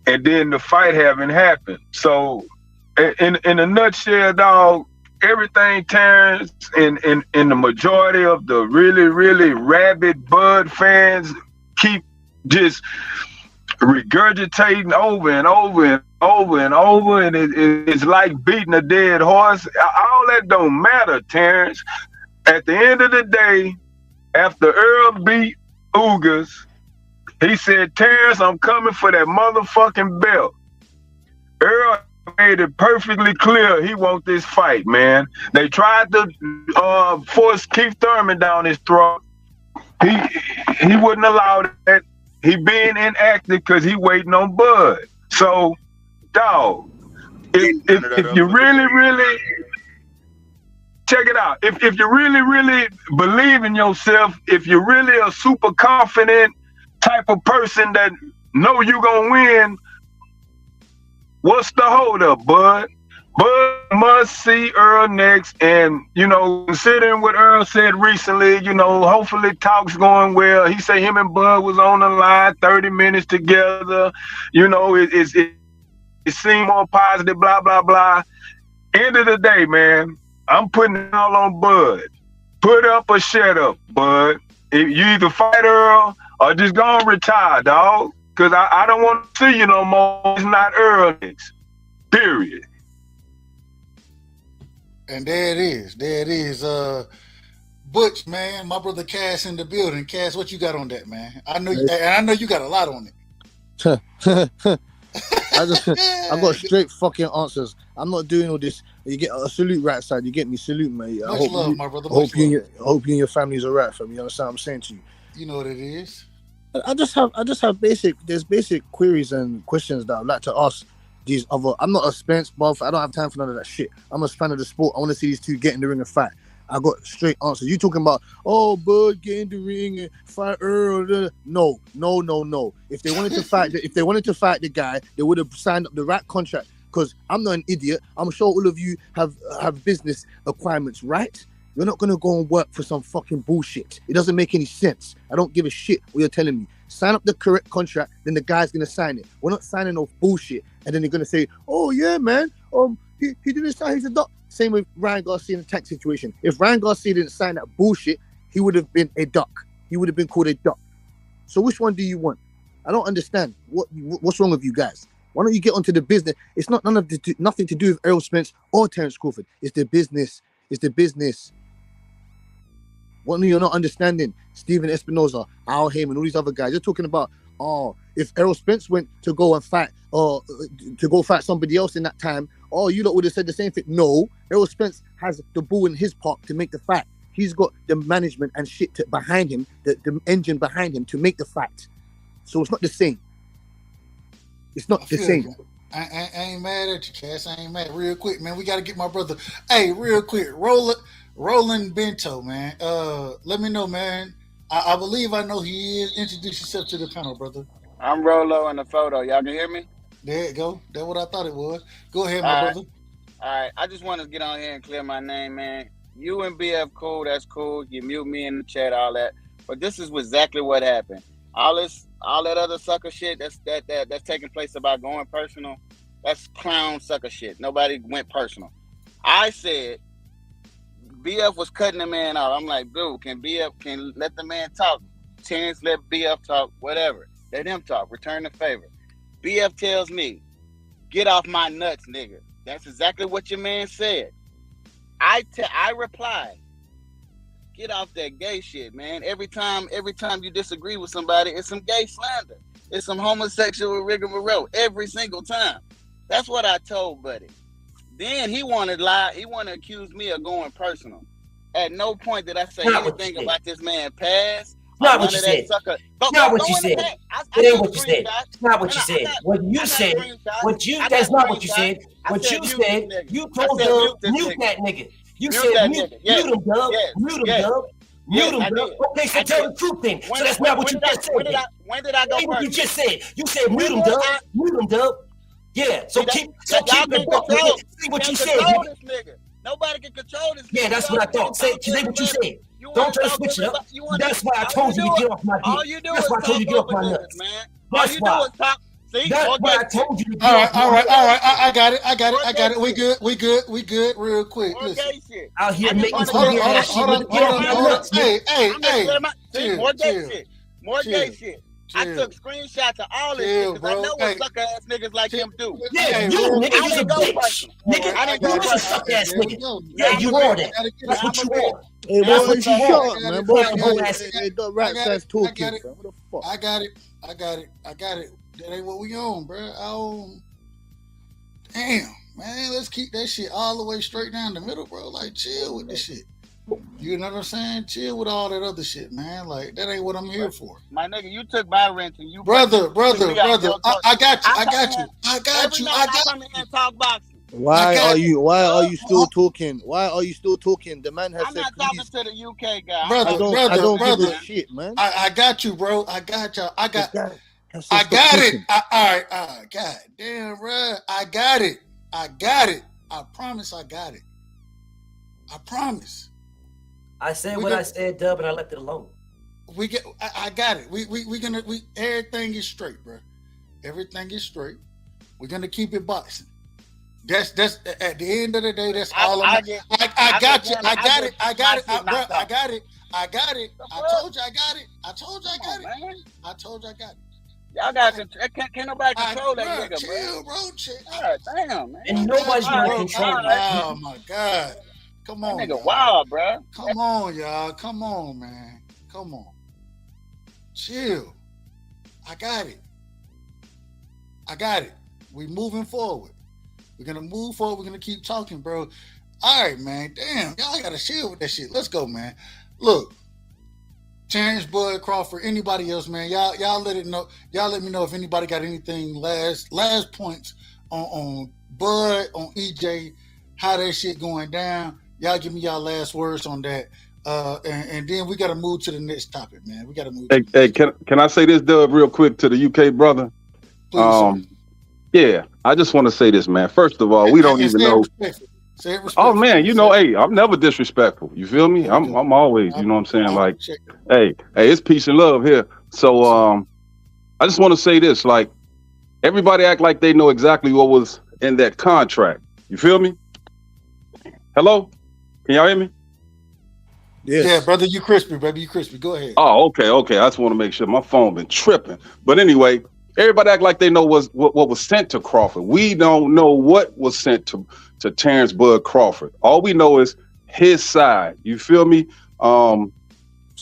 And then the fight haven't happened. So in a nutshell, dog, everything Terrence and the majority of the really, really rabid Bud fans keep just regurgitating over and over and over and over, and it's like beating a dead horse. All that don't matter, Terrence. At the end of the day, after Earl beat Ugas, he said, Terrence, I'm coming for that motherfucking belt. Earl made it perfectly clear he want this fight, man. They tried to force Keith Thurman down his throat. He wouldn't allow that. He being inactive because he waiting on Bud. So, dog, if you really check it out. If you really believe in yourself, if you're really a super confident type of person that know you gonna win, what's the hold up, Bud? Bud must see Earl next, and considering what Earl said recently, hopefully talks going well. He said him and Bud was on the line 30 minutes together. It seemed more positive. Blah blah blah. End of the day, man, I'm putting it all on Bud. Put up or shut up, Bud. If you either fight Earl or just go and retire, dog. Cause I don't want to see you no more. It's not Earl next. Period. And there it is. There it is. Butch, man, my brother Cass in the building. Cass, what you got on that, man? I know you got a lot on it. I got straight fucking answers. I'm not doing all this. You get a salute right side. You get me salute, mate. Much love, my brother. Hope you and your family's alright for me. You understand what I'm saying to you? You know what it is. I just have basic queries and questions that I'd like to ask these other. I'm not a Spence buff. I don't have time for none of that shit. I'm a fan of the sport. I want to see these two get in the ring and fight. I got straight answers. You talking about, Bud, get in the ring and fight Earl? No. If they wanted to fight the guy, they would have signed up the right contract. Because I'm not an idiot. I'm sure all of you have business requirements, right? You're not gonna go and work for some fucking bullshit. It doesn't make any sense. I don't give a shit what you're telling me. Sign up the correct contract, then the guy's gonna sign it. We're not signing off bullshit, and then they're gonna say, "Oh yeah, man, he didn't sign. He's a duck." Same with Ryan Garcia in the tank situation. If Ryan Garcia didn't sign that bullshit, he would have been a duck. He would have been called a duck. So which one do you want? I don't understand. What's wrong with you guys? Why don't you get onto the business? It's not nothing to do with Errol Spence or Terence Crawford. It's the business. It's the business. What you're not understanding, Steven Espinoza, Al Heyman, all these other guys, you're talking about, if Errol Spence went to go and fight, or to go fight somebody else in that time, you lot would have said the same thing. No, Errol Spence has the ball in his park to make the fight. He's got the management and shit behind him, the engine behind him to make the fight. So it's not the same. It's not the same. I ain't mad at you, Cass. I ain't mad. Real quick, man, we got to get my brother. Hey, real quick, Roland Bento, man. Let me know, man. I believe I know he is. Introduce yourself to the panel, brother. I'm Rolo in the photo. Y'all can hear me? There you go. That's what I thought it was. Go ahead, my brother. All right. I just want to get on here and clear my name, man. You and BF cool. That's cool. You mute me in the chat, all that. But this is exactly what happened. All that other sucker shit that's taking place about going personal, that's clown sucker shit. Nobody went personal. I said BF was cutting the man out. I'm like, dude, can let the man talk? Terrence let BF talk, whatever. Let him talk. Return the favor. BF tells me, get off my nuts, nigga. That's exactly what your man said. I replied, get off that gay shit, man. Every time you disagree with somebody, it's some gay slander. It's some homosexual rigmarole every single time. That's what I told Buddy. Then he wanted to lie. He wanted to accuse me of going personal. At no point did I say anything about this man past. Not what you said. Not what you said. It ain't what you said. Not what you said. What you said. That's not what you said. What you said. You told Dub, mute that nigga. You said mute him, Dub. Mute him, Dub. Mute him, Dub. Okay, so tell the truth then. So that's not what you just said. When did I go first? You just said. You said mute him, Dub. Mute him, Dub. Yeah. So keep it up. See what you said. Nobody can control this. Yeah, that's what I thought. Say what you said. Don't try to switch it up. That's why I told you to get off my dick. That's why I told you to get off my nuts. That's why. That's why I told you to get off my nuts. All right. I got it. We good. Real quick. Listen. Out here making some weird ass shit. Hold on. Hey. More gay shit. I took screenshots of all this shit because I know what sucker ass niggas like him do. Yeah, you nigga, you's a bitch. Nigga, I didn't go suck ass nigga. Yeah, you are that. That's what you are. Hey, boy, you shut up, man. Boy, the rat says talking. I got it. That ain't what we on, bro. Damn, man. Let's keep that shit all the way straight down the middle, bro. Like, chill with this shit. You know what I'm saying? Chill with all that other shit, man. Like, that ain't what I'm here for. My nigga, you took my rent and you... Brother. I got you. Come in and talk boxing. Why are you still talking? Why are you still talking? The man has I'm said, not talking to the UK guy. I don't give a shit, man. I got you, bro. I got y'all. I got it. All right. God damn, bro. I got it. I promise I got it. I promise. I said what I said, Dub, and I left it alone. I got it. Everything is straight, bro. Everything is straight. We're gonna keep it boxing. That's at the end of the day. That's all I got you. I got it. I got it. I told you I got it. I told you I got it. Y'all got can't nobody control that nigga, chill, bro. Chill. God damn, man. And nobody's gonna control that. Oh my God. Come on, that nigga y'all. wild, bro. Come on, y'all. Come on, man. Come on. Chill. I got it. We moving forward. We're gonna move forward. We're gonna keep talking, bro. All right, man. Damn, y'all gotta chill with that shit. Let's go, man. Look, Terrence, Bud, Crawford, anybody else, man. Y'all let it know. Y'all let me know if anybody got anything last points on Bud, on EJ, how that shit going down. Y'all give me y'all last words on that. And then we gotta move to the next topic, man. We gotta move. Hey, can I say this, Dub, real quick to the UK brother? Please, yeah, I just want to say this, man. First of all, we don't even know. Say it respectful. Oh man, hey, I'm never disrespectful. You feel me? I'm always, you know what I'm saying? Like, hey, it's peace and love here. So I just want to say this, like, everybody act like they know exactly what was in that contract. You feel me? Hello? Can y'all hear me? Yes. Yeah, brother, you crispy, baby. You crispy. Go ahead. Oh, okay. I just want to make sure my phone been tripping. But anyway, everybody act like they know what was sent to Crawford. We don't know what was sent to Terrence Bud Crawford. All we know is his side. You feel me?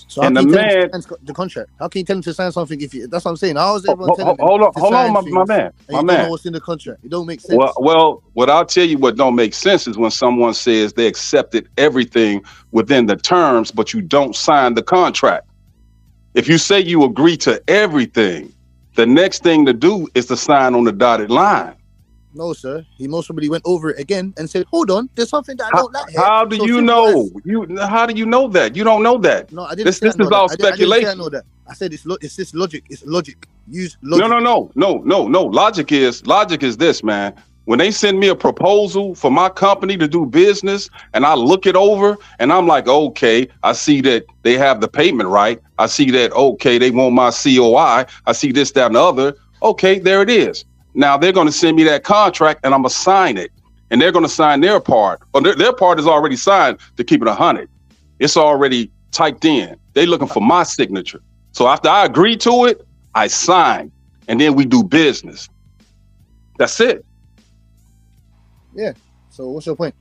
So and the man, the contract. How can you tell him to sign something if that's what I'm saying? How is everyone telling him? Hold on, my man. Don't know what's in the contract. It don't make sense. Well, what I'll tell you, what don't make sense is when someone says they accepted everything within the terms, but you don't sign the contract. If you say you agree to everything, the next thing to do is to sign on the dotted line. No, sir. He most probably went over it again and said, "Hold on, there's something that I don't like." How do you know? How do you know that? You don't know that. No, I didn't. This is all speculation. I know that. I said it's this logic. It's logic. Use logic. No. Logic is this, man. When they send me a proposal for my company to do business and I look it over and I'm like, okay, I see that they have the payment right. I see that, okay, they want my COI. I see this, that, and the other. Okay, there it is. Now they're going to send me that contract and I'm going to sign it. And they're going to sign their part. Or their part is already signed to keep it 100. It's already typed in. They're looking for my signature. So after I agree to it, I sign. And then we do business. That's it. Yeah. So what's your point?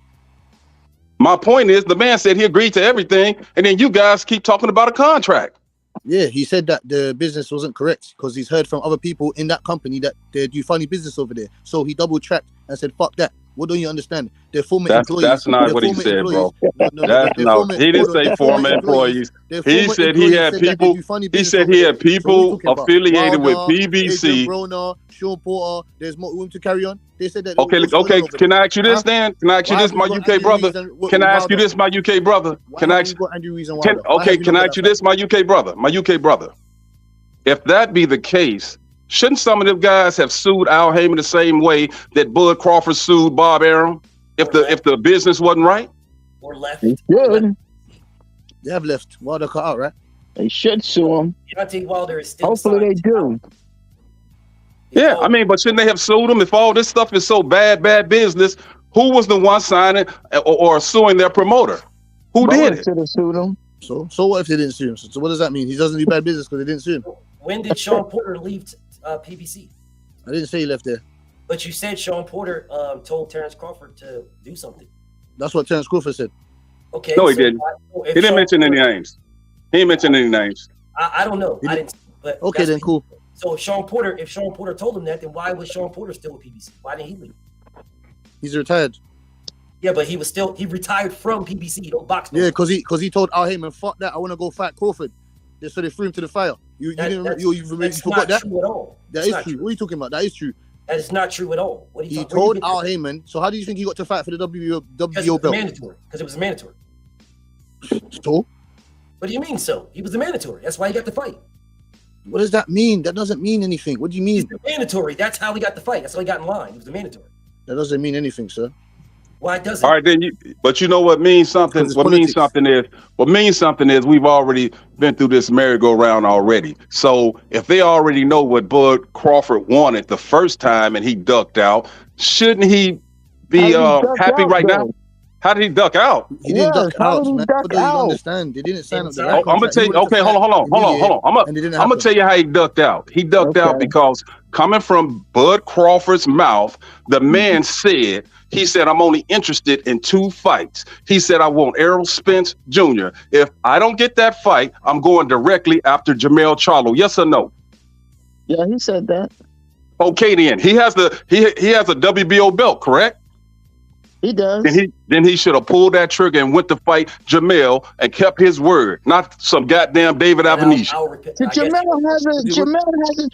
My point is the man said he agreed to everything. And then you guys keep talking about a contract. Yeah, he said that the business wasn't correct because he's heard from other people in that company that they do funny business over there. So he double checked and said, "Fuck that." What don't you understand? They're former employees. That's not what he said, bro. He didn't say former employees. He said he had people. He said he had people affiliated with PBC. Sean Porter. There's more room to carry on. They said that. Okay. Can I ask you this, then? Can I ask you this, my UK brother? Can I ask you this, my UK brother? Can I ask? Okay. Can I ask you this, my UK brother? My UK brother. If that be the case, shouldn't some of them guys have sued Al Heyman the same way that Bud Crawford sued Bob Arum? If the business wasn't right, or left, good. They have left. Wilder cut out, right? They should sue him. Deontay Wilder is still. Hopefully they do. Yeah, I mean, but shouldn't they have sued him if all this stuff is so bad business? Who was the one signing or suing their promoter? Who did it? Should have sued him. So what if they didn't sue him? So what does that mean? He doesn't do bad business because they didn't sue him. When did Sean Porter leave PBC? I didn't say he left there. But you said Sean Porter told Terrence Crawford to do something. That's what Terrence Crawford said. Okay. No, he didn't. He didn't mention any names. He didn't mention any names. I don't know. I didn't. But okay, then cool. So if Sean Porter told him that, then why was Sean Porter still with PBC? Why didn't he leave? He's retired. Yeah, but he retired from PBC. You don't box. Yeah, because he told Al Heyman, "Fuck that, I want to go fight Crawford." So they threw him to the fire. You forgot that? True at all. That is true. What are you talking about? That is true. That is not true at all. He told Al Heyman. So how do you think he got to fight for the WBO belt? Mandatory. Because it was mandatory. So? What do you mean so? He was the mandatory. That's why he got the fight. What does that mean? That doesn't mean anything. What do you mean? He's the mandatory. That's how he got the fight. That's how he got in line. He was the mandatory. That doesn't mean anything, sir. Why doesn't? All right, then. But you know what means something? What means something is we've already been through this merry-go-round already. So if they already know what Bud Crawford wanted the first time and he ducked out, shouldn't he be happy right now? How did he duck out? He didn't duck out, man. What do you understand? They didn't sign up the right I'm gonna tell you. Okay, hold on. I'm gonna tell you how he ducked out. He ducked out because coming from Bud Crawford's mouth, the man said, he said, I'm only interested in 2 fights. He said, I want Errol Spence Jr. If I don't get that fight, I'm going directly after Jermell Charlo. Yes or no? Yeah, he said that. Okay, then he has a WBO belt, correct? He does. Then he should have pulled that trigger and went to fight Jermell and kept his word, not some goddamn David Avenetia. Jermell has a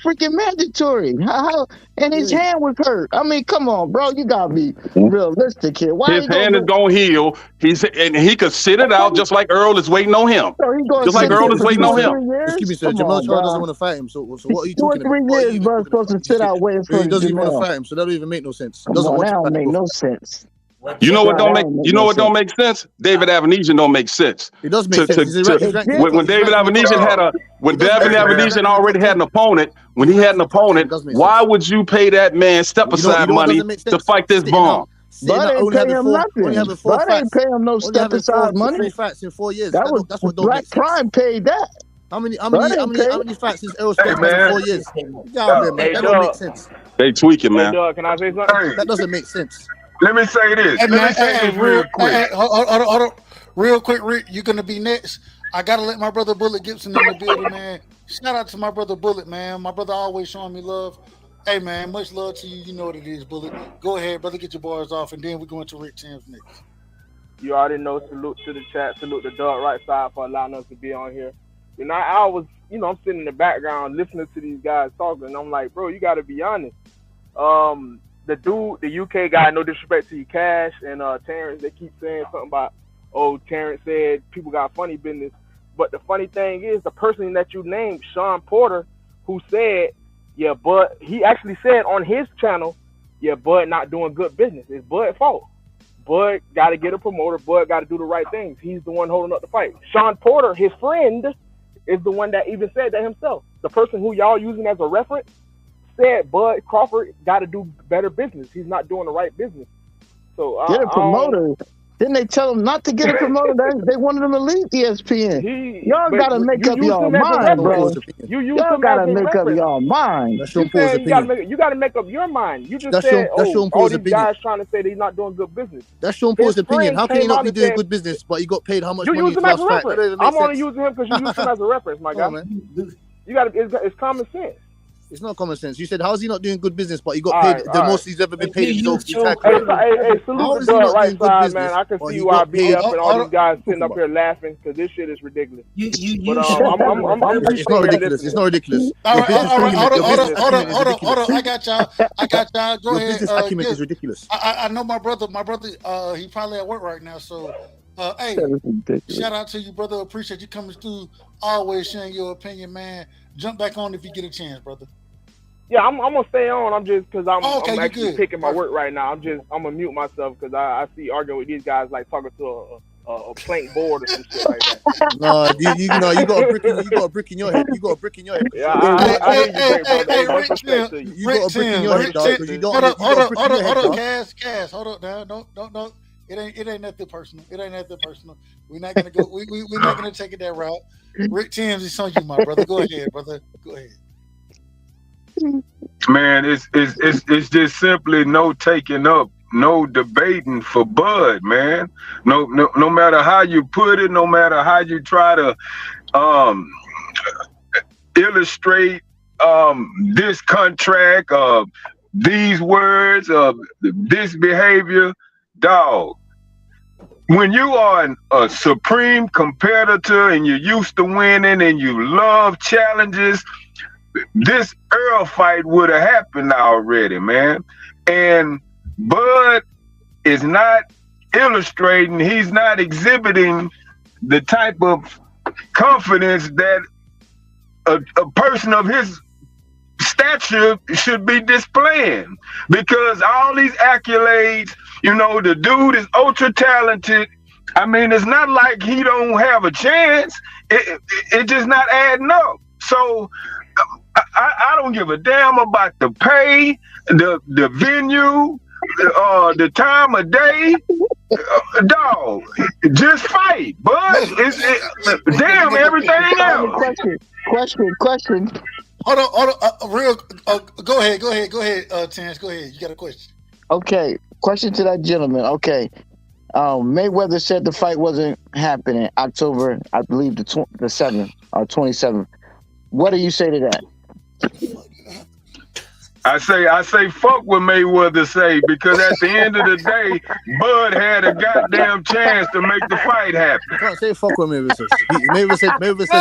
freaking mandatory. How and his hand was hurt. I mean, come on, bro. You gotta be realistic here. Why his hand is gonna heal? And he could sit it out just like Earl is waiting on him. Just like Earl is waiting on him. Excuse me, sir. Jermell Charlo doesn't want to fight him. So what are you talking about? 2 or 3 years, bro. Supposed to sit out waiting for He doesn't even want to Jermell. fight him, so that don't even make no sense. Come on, that don't make no sense. You know what don't make sense? David Avenesia don't make sense. It does make sense. When David Avenesia already had an opponent, when he had an opponent, why would you pay that man step aside money to fight this bomb? Bud ain't pay him nothing. Bud ain't pay him no step aside money. 4 fights in 4 years. That's what Black Prime paid that. How many fights since Errol Spence in 4 years? That don't make sense. They tweaking, man. Can I say something? That doesn't make sense. Let me say this. Real quick. Hold on. Real quick, Rick, you're going to be next. I got to let my brother Bullet Gibson in the building, man. Shout out to my brother Bullet, man. My brother always showing me love. Hey, man, much love to you. You know what it is, Bullet. Go ahead, brother, get your bars off, and then we're going to Rick Timms next. You already know, salute to the chat, salute the Dark Right Side for allowing us to be on here. You know, I was, I'm sitting in the background listening to these guys talking, and I'm like, bro, you got to be honest. The dude, the UK guy, no disrespect to you, Cash and Terrence, they keep saying something about, Terrence said people got funny business. But the funny thing is, the person that you named, Sean Porter, who said, Bud, he actually said on his channel, Bud not doing good business. It's Bud's fault. Bud got to get a promoter. Bud got to do the right things. He's the one holding up the fight. Sean Porter, his friend, is the one that even said that himself. The person who y'all using as a reference said Bud Crawford got to do better business. He's not doing the right business. So get a promoter. Didn't they tell him not to get a promoter? They wanted him to leave ESPN. Y'all got to make up your mind, bro. Y'all got to make up your mind. You got to make up your mind. You just said, all these guys trying to say that he's not doing good business. That's Sean Paul's opinion. How can he not be doing good business, but he got paid how much money? You use him as a reference. I'm only using him because you use him as a reference, my guy. You got it's common sense. It's not common sense. You said, how's he not doing good business, but he got paid the most he's ever been paid? Hey, salute the right side, man. I can see why BF and all these guys sitting up here laughing because this shit is ridiculous. It's not ridiculous. It's not ridiculous. All right. Hold on. I got y'all. Go ahead. This argument is ridiculous. I know my brother, he probably at work right now. So, hey, shout out to you, brother. Appreciate you coming through. Always sharing your opinion, man. Jump back on if you get a chance, brother. Yeah, I'm gonna stay on. I'm just because I'm actually good. picking my work right now. I'm gonna mute myself because I see arguing with these guys like talking to a plank board or some shit like that. No, you got a brick in your head. You got a brick in your head. Yeah, I hear you, got a brick in your head, dog. Because you don't. Hold on, Cass. Hold up, now. Don't. It ain't nothing personal. We're not gonna go. We're not gonna take it that route. Rick Timms, it's on you, my brother. Go ahead, brother. Go ahead. Man, it's just simply no taking up, no debating for Bud, man. No matter how you put it, no matter how you try to illustrate this contract, these words, this behavior, dog. When you are a supreme competitor and you're used to winning and you love challenges, this Earl fight would have happened already, man. And Bud is not illustrating, he's not exhibiting the type of confidence that a person of his stature should be displaying, because all these accolades You know, the dude is ultra talented. I mean, it's not like he don't have a chance. It just not adding up. So I don't give a damn about the pay, the venue, the time of day. Dog, just fight, but damn everything else. Question. Hold on. Go ahead, Terrence. Go ahead. You got a question? Okay, question to that gentleman. Okay, Mayweather said the fight wasn't happening October, I believe the 7th or 27th. What do you say to that? I say fuck what Mayweather say, because at the end of the day, Bud had a goddamn chance to make the fight happen. You can't say fuck what Mayweather says. Mayweather says whatever business.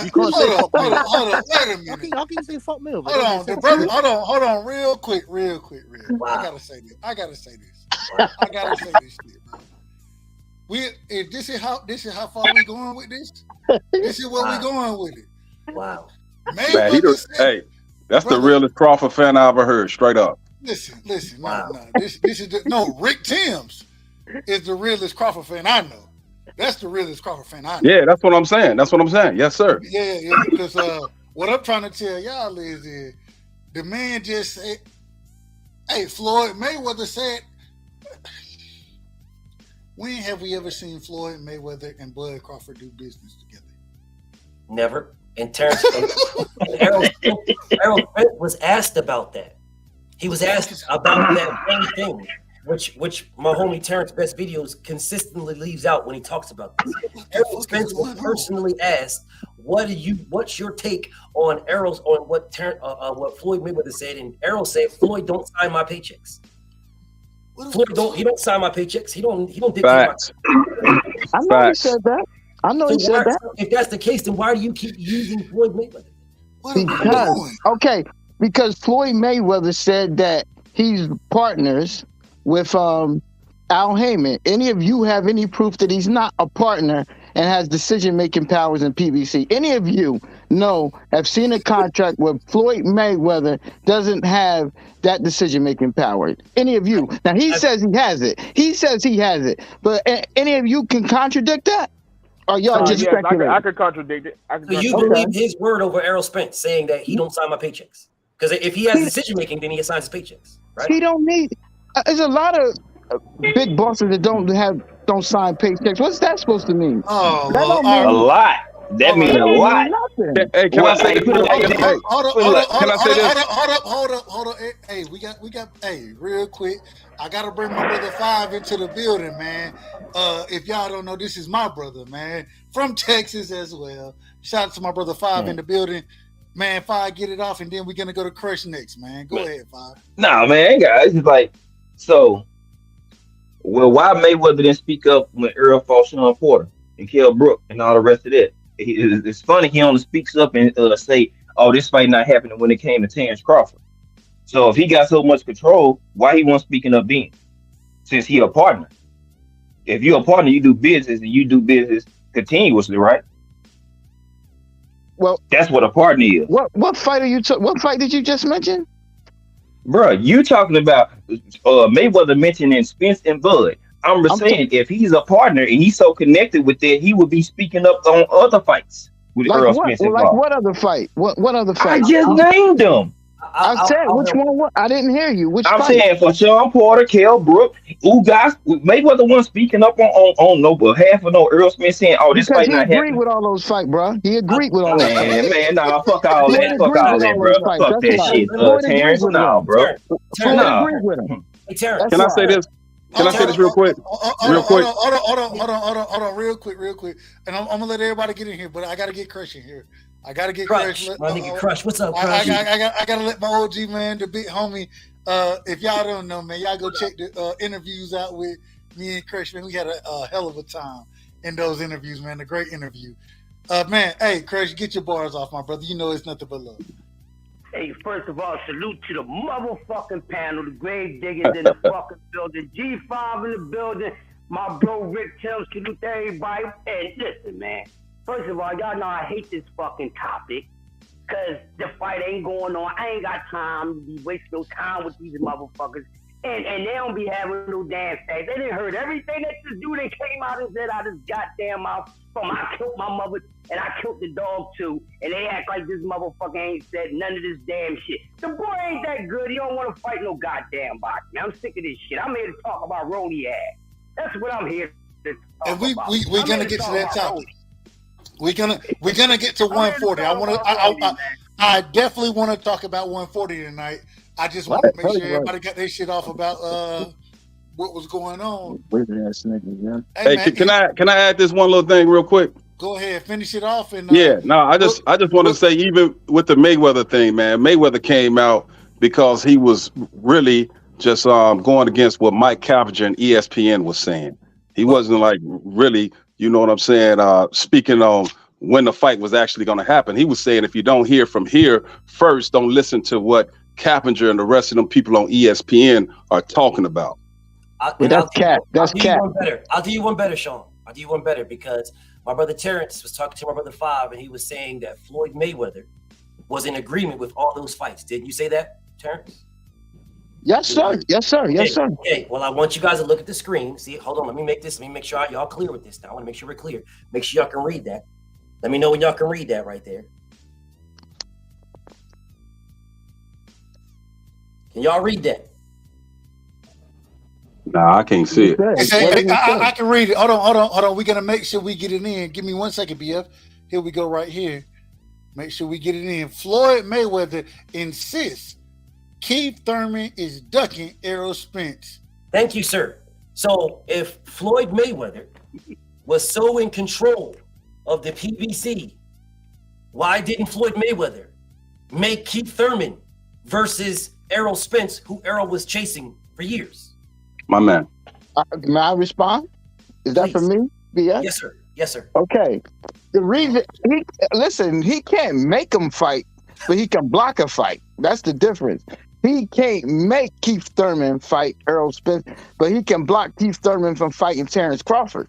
You can't say fuck Mayweather. Hold on. Wait a minute. How can you say fuck Mayweather? Hold on. Real quick. Wow. I gotta say this. Shit, bro. This is how far we going with this. This is where we going with it. Wow. Hey, that's the realest Crawford fan I ever heard. Straight up. Listen. Wow. No. This is Rick Timms is the realest Crawford fan I know. That's the realest Crawford fan I know. Yeah, that's what I'm saying. Yes, sir. Yeah. Because what I'm trying to tell y'all is the man just said, "Hey, Floyd Mayweather said." When have we ever seen Floyd Mayweather and Bud Crawford do business together? Never. And Terrence Errol Spence was asked about that. He was asked about that very thing, which my homie Terrence Best Videos consistently leaves out when he talks about this. Errol Spence was personally asked, "What's your take on what Floyd Mayweather said?" And Errol said, "Floyd don't sign my paychecks. Floyd don't sign my paychecks. He don't dictate Facts. I know he said that. He said that. If that's the case, then why do you keep using Floyd Mayweather? Because Floyd Mayweather said that he's partners with Al Heyman. Any of you have any proof that he's not a partner and has decision-making powers in PBC? Any of you have seen a contract where Floyd Mayweather doesn't have that decision-making power? Any of you? Now, he says he has it. But any of you can contradict that? Or y'all just speculating? I could contradict it. So you believe his word over Errol Spence saying that he don't sign my paychecks? Because if he has decision-making, then he assigns his paychecks, right? He don't need... There's a lot of big bosses that don't sign paychecks. What's that supposed to mean? Oh, a lot. That means a lot. Hey, can I say this? Hold up. Hey, we got. Hey, real quick. I gotta bring my brother Five into the building, man. If y'all don't know, this is my brother, man, from Texas as well. Shout out to my brother Five in the building. Man, Five, get it off, and then we're gonna go to Crush next, man. Go ahead, Five. Nah, man, guys, it's like so. Well, why Mayweather didn't speak up when Earl fought Sean Porter and Kell Brook and all the rest of that? It's funny he only speaks up and say, "Oh, this fight not happening" when it came to Terrence Crawford. So if he got so much control, why he wasn't speaking up then? Since he a partner. If you're a partner, you do business and you do business continuously, right? Well, that's what a partner is. What fight are you? What fight did you just mention? Bro, you talking about Mayweather mentioning Spence and Bud. I'm saying if he's a partner and he's so connected with that, he would be speaking up on other fights with Earl Spence involved. Like what other fight? What other fight? I just named them. I said which one? I didn't hear you. Which I'm fight? saying for Sean Porter, Kell Brook, guys, Mayweather wasn't speaking up on no behalf of no Earl Spence saying, "Oh, this fight not happening." He agreed with all those fights, bro. He agreed with all that. Man, nah, fuck all that. Fuck all that, bro. Fuck that shit, Terrence. No, bro. Terrence. Can I say this? Can I say this real quick? Hold on, real quick. And I'm gonna let everybody get in here, but I gotta get Crush in here. I gotta get Crush. My nigga Crush, what's up, Crush? I gotta let my OG man, the big homie. If y'all don't know, man, y'all go check the interviews out with me and Crush. Man, we had a hell of a time in those interviews, man. A great interview. Man, hey, Crush, get your bars off, my brother. You know it's nothing but love. Hey, first of all, salute to the motherfucking panel, the grave diggers in the fucking building, G5 in the building, my bro Rick Tim, salute to everybody. And listen, man, first of all, y'all know I hate this fucking topic because the fight ain't going on. I ain't got time to be wasting no time with these motherfuckers. And they don't be having no damn facts. They didn't heard everything that this dude came out and said out his goddamn mouth from I killed my mother and I killed the dog too. And they act like this motherfucker ain't said none of this damn shit. The boy ain't that good. He don't want to fight no goddamn boxing. Man, I'm sick of this shit. I'm here to talk about ROLLIE ass. That's what I'm here to talk And about. we're gonna get to that topic. We're gonna get to 140. I definitely want to talk about 140 tonight. I just want to make sure everybody got their shit off about what was going on. Hey, man, can I add this one little thing real quick? Go ahead, finish it off. And I just want to say, even with the Mayweather thing, man, Mayweather came out because he was really just going against what Mike Cafferger and ESPN was saying. He wasn't like really, you know what I'm saying, speaking on when the fight was actually going to happen. He was saying, if you don't hear from here first, don't listen to what Cafferger and the rest of them people on ESPN are talking about. That's cap. That's cap. I'll do you one better, Sean. I'll do you one better, because my brother Terrence was talking to my brother Five, and he was saying that Floyd Mayweather was in agreement with all those fights. Didn't you say that, Terrence? Yes, sir. Yes, sir. Yes, sir. Okay. Well, I want you guys to look at the screen. See, hold on. Let me make sure y'all clear with this now. I want to make sure we're clear. Make sure y'all can read that. Let me know when y'all can read that right there. Can y'all read that? Nah, I can't see it. I can read it. Hold on. We're gonna make sure we get it in. Give me 1 second, BF. Here we go right here. Make sure we get it in. Floyd Mayweather insists Keith Thurman is ducking Errol Spence. Thank you, sir. So if Floyd Mayweather was so in control of the PBC, why didn't Floyd Mayweather make Keith Thurman versus Errol Spence, who Errol was chasing for years? My man. May I respond? Is that for me? Yes, sir. Yes, sir. Okay. The reason he can't make him fight, but he can block a fight. That's the difference. He can't make Keith Thurman fight Errol Spence, but he can block Keith Thurman from fighting Terrence Crawford.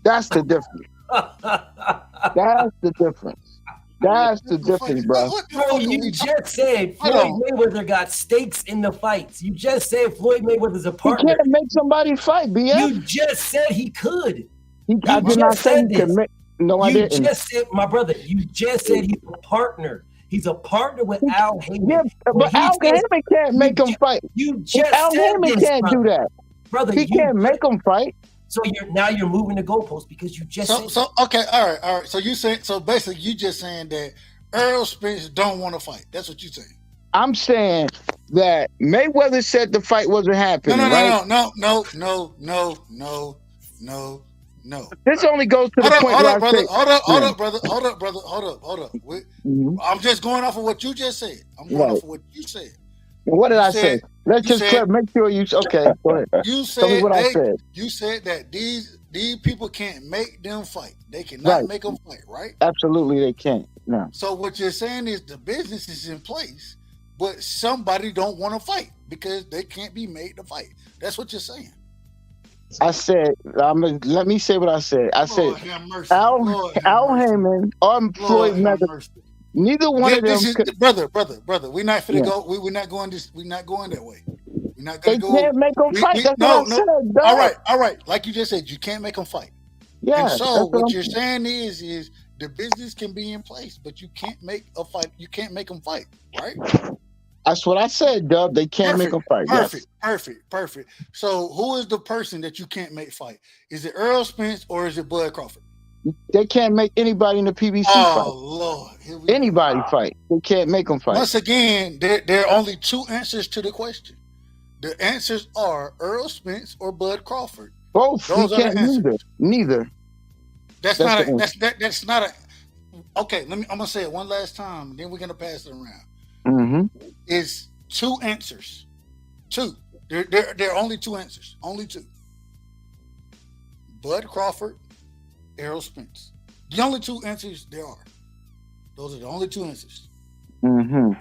That's the difference. That's the difference. That's the difference, bro. Bro, you just said Floyd Mayweather got stakes in the fights. You just said Floyd Mayweather's a partner. He can't make somebody fight, BS. You just said he could. I did not say he could make. No, I didn't. You just said, my brother, you just said he's a partner. He's a partner with Al Heyman. Yeah, but Al Heyman can't make him fight. You just Al said Heyman this, can't do that. Brother, he can't make him fight. So you're moving the goalposts because you just said okay, all right. So basically you just saying that Errol Spence don't want to fight. That's what you're saying. I'm saying that Mayweather said the fight wasn't happening. No. This only goes to the point. Hold up. I'm just going off of what you just said. I'm going off of what you said. What did I say? Let's just make sure you. Okay, go ahead. You said tell me what I said. You said that these people can't make them fight. They cannot make them fight, right? Absolutely, they can't. No. So what you're saying is the business is in place, but somebody don't want to fight because they can't be made to fight. That's what you're saying. I said, let me say what I said. I said, Al Heyman or Floyd Mayweather. Neither one of them. Brother. We're not finna go. We're not going this. We're not going that way. We're not going to go. They can't make them fight. That's what I said. All right. Like you just said, you can't make them fight. Yeah. And so what you're saying is the business can be in place, but you can't make a fight. You can't make them fight, right? That's what I said, Dub. They can't make them fight. Perfect. So who is the person that you can't make fight? Is it Errol Spence or is it Bud Crawford? They can't make anybody in the PBC fight. Oh, Lord. Anybody fight. They can't make them fight. Once again, there are only two answers to the question. The answers are Errol Spence or Bud Crawford. Both. Those are the answers. Neither. That's not a. Okay, I'm gonna say it one last time, then we're gonna pass it around. Mm-hmm. Is two answers. Two. There are only two answers. Only two. Bud Crawford, Errol Spence. The only two answers there are. Those are the only two answers. Mm-hmm.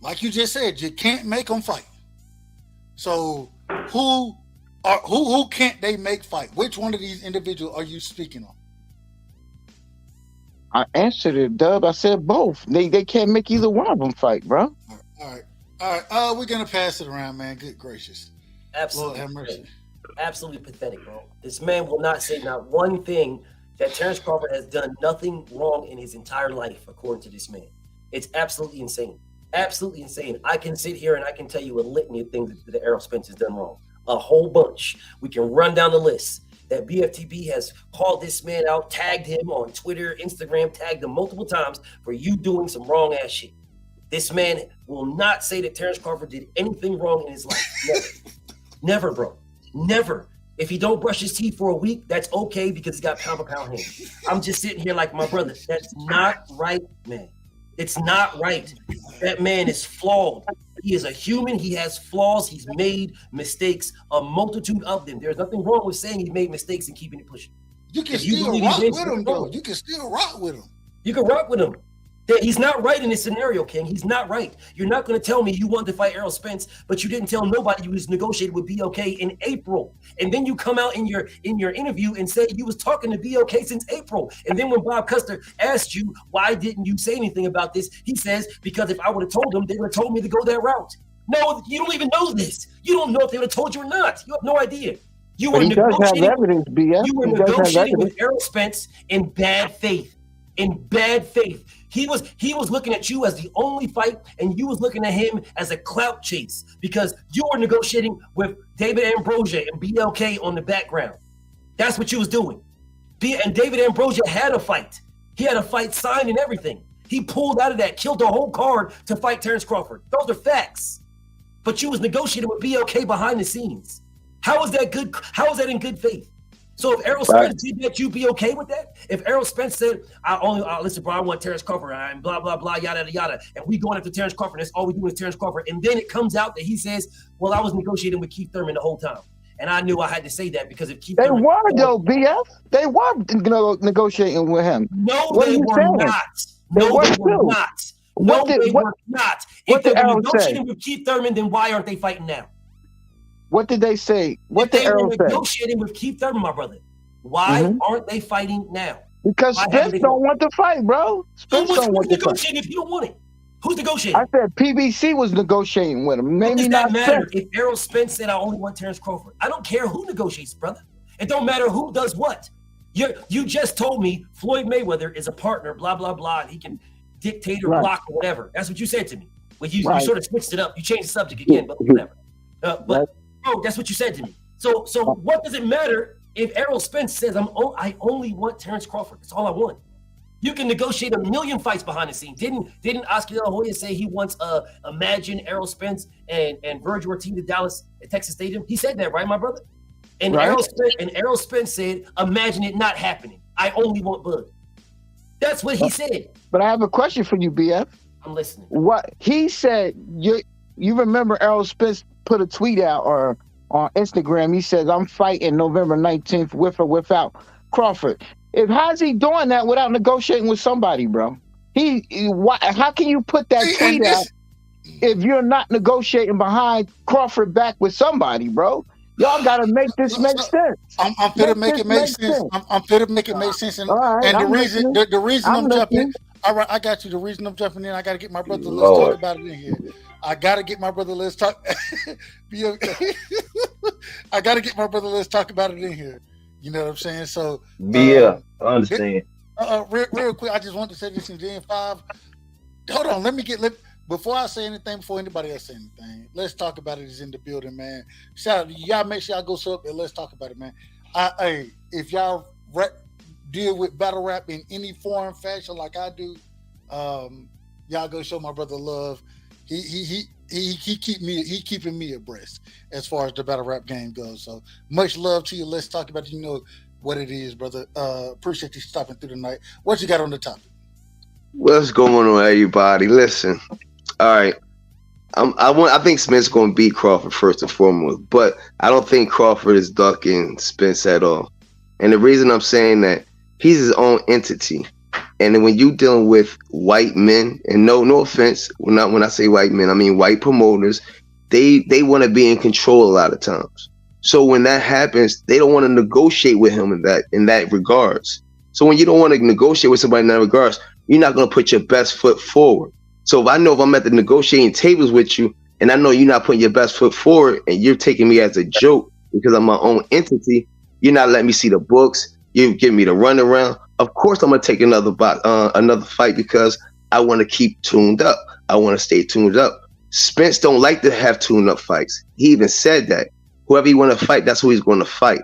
Like you just said, you can't make them fight. So who can't they make fight? Which one of these individuals are you speaking on? I answered it, Dub. I said both. They can't make either one of them fight, bro. All right. All right, we're gonna pass it around, man. Good gracious. Absolutely. Lord have mercy. Absolutely pathetic, bro. This man will not say not one thing that Terrence Crawford has done nothing wrong in his entire life, according to this man. It's absolutely insane. Absolutely insane. I can sit here and I can tell you a litany of things that Errol Spence has done wrong. A whole bunch. We can run down the list. That BFTB has called this man out, tagged him on Twitter, Instagram, tagged him multiple times for you doing some wrong ass shit. This man will not say that Terrence Crawford did anything wrong in his life. Never. Never, bro. Never. If he don't brush his teeth for a week, that's okay because he's got pound for pound hands. I'm just sitting here like my brother. That's not right, man. It's not right. That man is flawed. He is a human. He has flaws. He's made mistakes, a multitude of them. There's nothing wrong with saying he made mistakes and keeping it pushing. You can still rock with him, though. You can still rock with him. You can rock with him. He's not right in this scenario, King. He's not right. You're not going to tell me you wanted to fight Errol Spence, but you didn't tell nobody you was negotiated with BOK in April. And then you come out in your interview and say you was talking to BOK since April. And then when Bob Custer asked you, why didn't you say anything about this? He says, because if I would have told them, they would have told me to go that route. No, you don't even know this. You don't know if they would have told you or not. You have no idea. You were negotiating, you were negotiating with Errol Spence in bad faith. In bad faith. He was looking at you as the only fight, and you was looking at him as a clout chase because you were negotiating with David Ambrosia and BLK on the background. That's what you was doing. And David Ambrosia had a fight. He had a fight signed and everything. He pulled out of that, killed the whole card to fight Terrence Crawford. Those are facts. But you was negotiating with BLK behind the scenes. How is that good? How is that in good faith? So if Errol Spence did that, you'd be okay with that? If Errol Spence said, listen, bro, I want Terrence Crawford and blah, blah, blah, yada, yada, yada, and we going after Terrence Crawford, that's all we do is Terrence Crawford, and then it comes out that he says, well, I was negotiating with Keith Thurman the whole time, and I knew I had to say that because if Keith Thurman... They were, though, BF. They were negotiating with him. No, they were not. No, they were not. No, they were not. If they were negotiating with Keith Thurman, then why aren't they fighting now? What did they say? What did Errol say? They were negotiating with Keith Thurman, my brother. Why aren't they fighting now? Because Spence don't want to fight, bro. Spence don't want to fight. Negotiating if you don't want it? Who's negotiating? I said PBC was negotiating with him. Maybe does not that matter Spence. if Errol Spence said I only want Terrence Crawford? I don't care who negotiates, brother. It don't matter who does what. You just told me Floyd Mayweather is a partner, blah, blah, blah, and he can dictate or block or whatever. That's what you said to me. Well, you sort of switched it up. You changed the subject again, but whatever. But bro, that's what you said to me. So what does it matter if Errol Spence says I only want Terrence Crawford? That's all I want. You can negotiate a million fights behind the scenes. Didn't Oscar De La Hoya say he wants Imagine Errol Spence and Virgil Ortiz to Dallas at Texas Stadium? He said that, right, my brother? And Errol Spence said, imagine it not happening. I only want Bud. That's what he said. But I have a question for you, BF. I'm listening. What he said, you remember Errol Spence put a tweet out or on Instagram, he says, I'm fighting November 19th with or without Crawford. How's he doing that without negotiating with somebody, bro? How can you put that tweet out if you're not negotiating behind Crawford back with somebody, bro? Y'all got to make this make sense. I'm fit to make it make sense. I'm fit to make it make sense. And, the reason I'm jumping, all right, I got you. The reason I'm jumping in, I got to get my brother. Let's talk about it in here. I got to get my brother. Let's talk. I got to get my brother. Let's talk about it in here. You know what I'm saying? So I understand. Real quick, I just want to say this in Gen 5. Hold on, before I say anything, before anybody else say anything, let's talk about it. Is in the building, man. Shout out, y'all. Make sure y'all go up and let's talk about it, man. If y'all deal with battle rap in any form, fashion like I do, y'all go show my brother love. He keeping me abreast as far as the battle rap game goes. So much love to you. Let's talk about it. You know what it is, brother. Appreciate you stopping through tonight. What you got on the topic? What's going on, everybody? Listen, all right. I think Spence going to beat Crawford first and foremost, but I don't think Crawford is ducking Spence at all. And the reason I'm saying that, he's his own entity. And then when you dealing with white men, and no offense, when I say white men, I mean white promoters, they want to be in control a lot of times. So when that happens, they don't want to negotiate with him in that regards. So when you don't want to negotiate with somebody in that regards, you're not going to put your best foot forward. So if I'm at the negotiating tables with you, and I know you're not putting your best foot forward, and you're taking me as a joke because I'm my own entity. You're not letting me see the books. You're giving me the runaround. Of course, I'm gonna take another fight because I want to keep tuned up. I want to stay tuned up. Spence don't like to have tuned up fights. He even said that whoever he want to fight, that's who he's going to fight.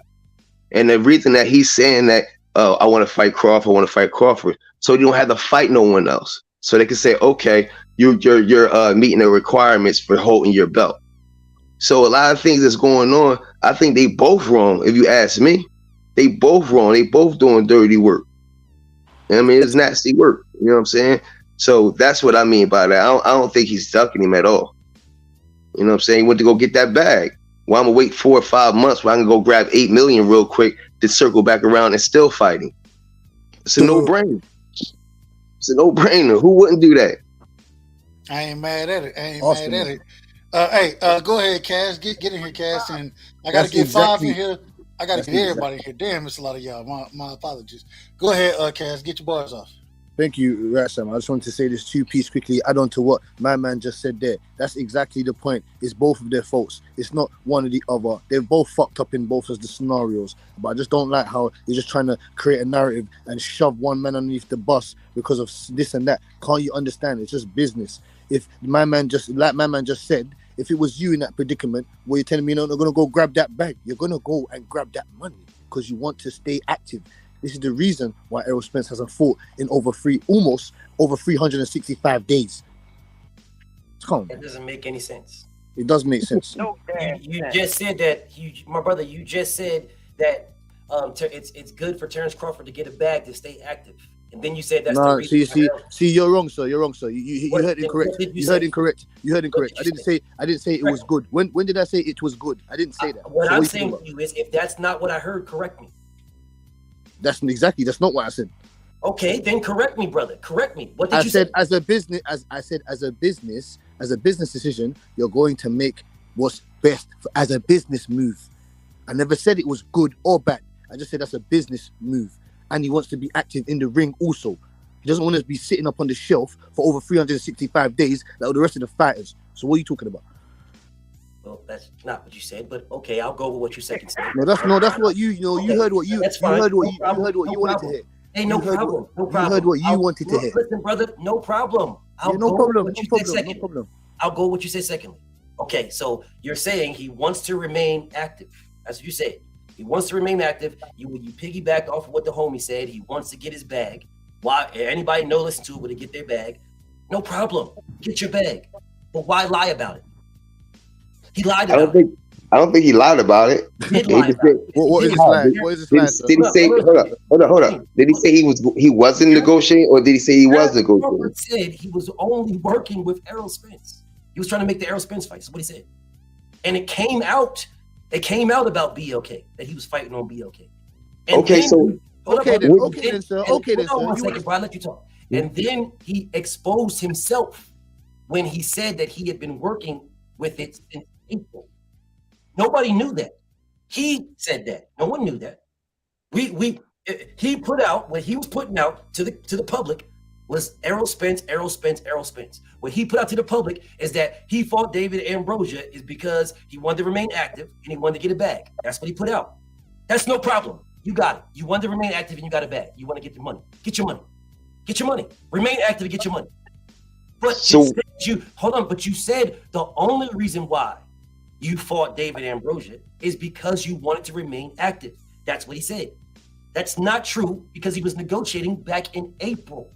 And the reason that he's saying that, I want to fight Crawford, I want to fight Crawford, so you don't have to fight no one else. So they can say, okay, you're meeting the requirements for holding your belt. So a lot of things that's going on, I think they both wrong. If you ask me, they both wrong. They both doing dirty work. I mean, it's nasty work. You know what I'm saying? So that's what I mean by that. I don't think he's ducking him at all. You know what I'm saying? He went to go get that bag. Well, I'm gonna wait 4 or 5 months where I can go grab 8 million real quick to circle back around and still fighting. It's a no-brainer. It's a no-brainer. Who wouldn't do that? I ain't mad at it. Hey, go ahead, Cass. Get in here, Cass, and I gotta get 5 in here. I gotta get everybody in here. Damn, it's a lot of y'all. My apologies. Go ahead, Cass. Get your bars off. Thank you, Ratsam. I just wanted to say this 2-piece quickly, add on to what my man just said there. That's exactly the point. It's both of their faults. It's not one or the other. They're both fucked up in both of the scenarios. But I just don't like how they're just trying to create a narrative and shove one man underneath the bus because of this and that. Can't you understand? It's just business. If my man just said, if it was you in that predicament, where you're telling me you're not going to go grab that bag, you're going to go and grab that money because you want to stay active. This is the reason why Errol Spence hasn't fought in almost over 365 days. Come on, it doesn't make any sense. It does make sense. No, you just said that, my brother. You just said that it's good for Terrence Crawford to get a bag to stay active, and then you said that's the reason. See, you're wrong, sir. You're wrong, sir. You heard incorrect. You heard incorrect. I didn't say it was good. When did I say it was good? I didn't say that. What I'm saying to you is, if that's not what I heard, correct me. That's not what I said. Okay, then correct me, brother. Correct me. What did you say? As a business decision, you're going to make what's best as a business move. I never said it was good or bad. I just said that's a business move. And he wants to be active in the ring also. He doesn't want to be sitting up on the shelf for over 365 days like the rest of the fighters. So what are you talking about? Well, that's not what you said, but okay, I'll go with what you said. No, that's what you heard what you heard what you wanted to hear. Hey, no problem. You heard what you wanted to hear. Listen, brother, no problem. No problem. I'll go with what you said secondly. Okay, so you're saying he wants to remain active. That's what you said. He wants to remain active. You piggybacked off of what the homie said. He wants to get his bag. Why? Anybody listen to it would get their bag. No problem. Get your bag. But why lie about it? He lied about it. I don't think he lied about it. What is his lie? Did he say? Hold up. Did he say he wasn't negotiating, or did he say he was negotiating? He said he was only working with Errol Spence. He was trying to make the Errol Spence fight. That's what he said. And it came out. It came out about BLK that he was fighting on BLK. And okay, then, so okay then, sir. Hold on one second, bro. I'll let you talk. And then he exposed himself when he said that he had been working with it since April. Nobody knew that. He said that. No one knew that. He put out what he was putting out to the public was Errol Spence. What he put out to the public is that he fought David Ambrosia is because he wanted to remain active and he wanted to get a bag. That's what he put out. That's no problem. You got it. You wanted to remain active and you got a bag. You want to get the money. Get your money. Get your money. Remain active and get your money. But but you said the only reason why you fought David Ambrosia is because you wanted to remain active. That's what he said. That's not true because he was negotiating back in April.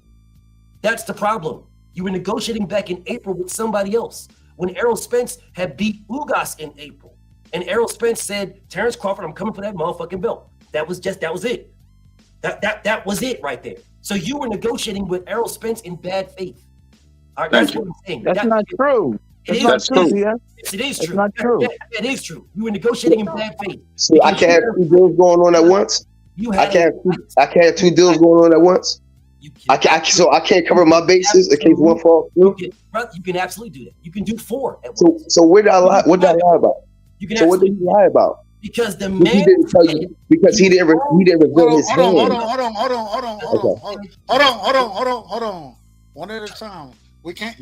That's the problem. You were negotiating back in April with somebody else when Errol Spence had beat Ugas in April. And Errol Spence said, Terrence Crawford, I'm coming for that motherfucking belt. That was it. That was it right there. So you were negotiating with Errol Spence in bad faith. All right, that's what I'm saying. That's not true. That's true. Yeah. Yes, it is That's true. not true. It is true. You were negotiating in bad faith. So I can't have 2 deals going on at once. I can't have 2 deals going on at once. I can't cover my bases in case one falls through. You can absolutely do that. You can do 4 at once. So what did I lie? What did I lie about? So what did he lie about? Because the man he didn't tell you, because he didn't reveal his hand. Hold on. One at a time. We can't.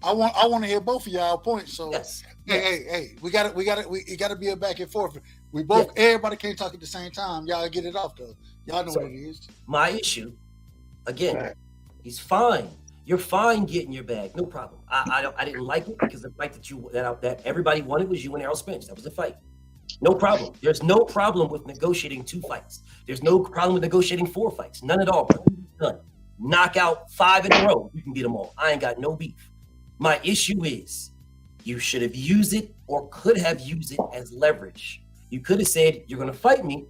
I want to hear both of y'all points. So Yes. Hey, we got to be a back and forth. We both everybody can't talk at the same time. Y'all get it off though. Y'all know what it is. My issue, again, he's fine. You're fine getting your bag, no problem. I didn't like it because the fight that everybody wanted was you and Errol Spence. That was the fight. No problem. There's no problem with negotiating 2 fights. There's no problem with negotiating 4 fights. None at all, bro. None. Knock out 5 in a row. You can beat them all. I ain't got no beef. My issue is you should have used it or could have used it as leverage. You could have said, you're going to fight me.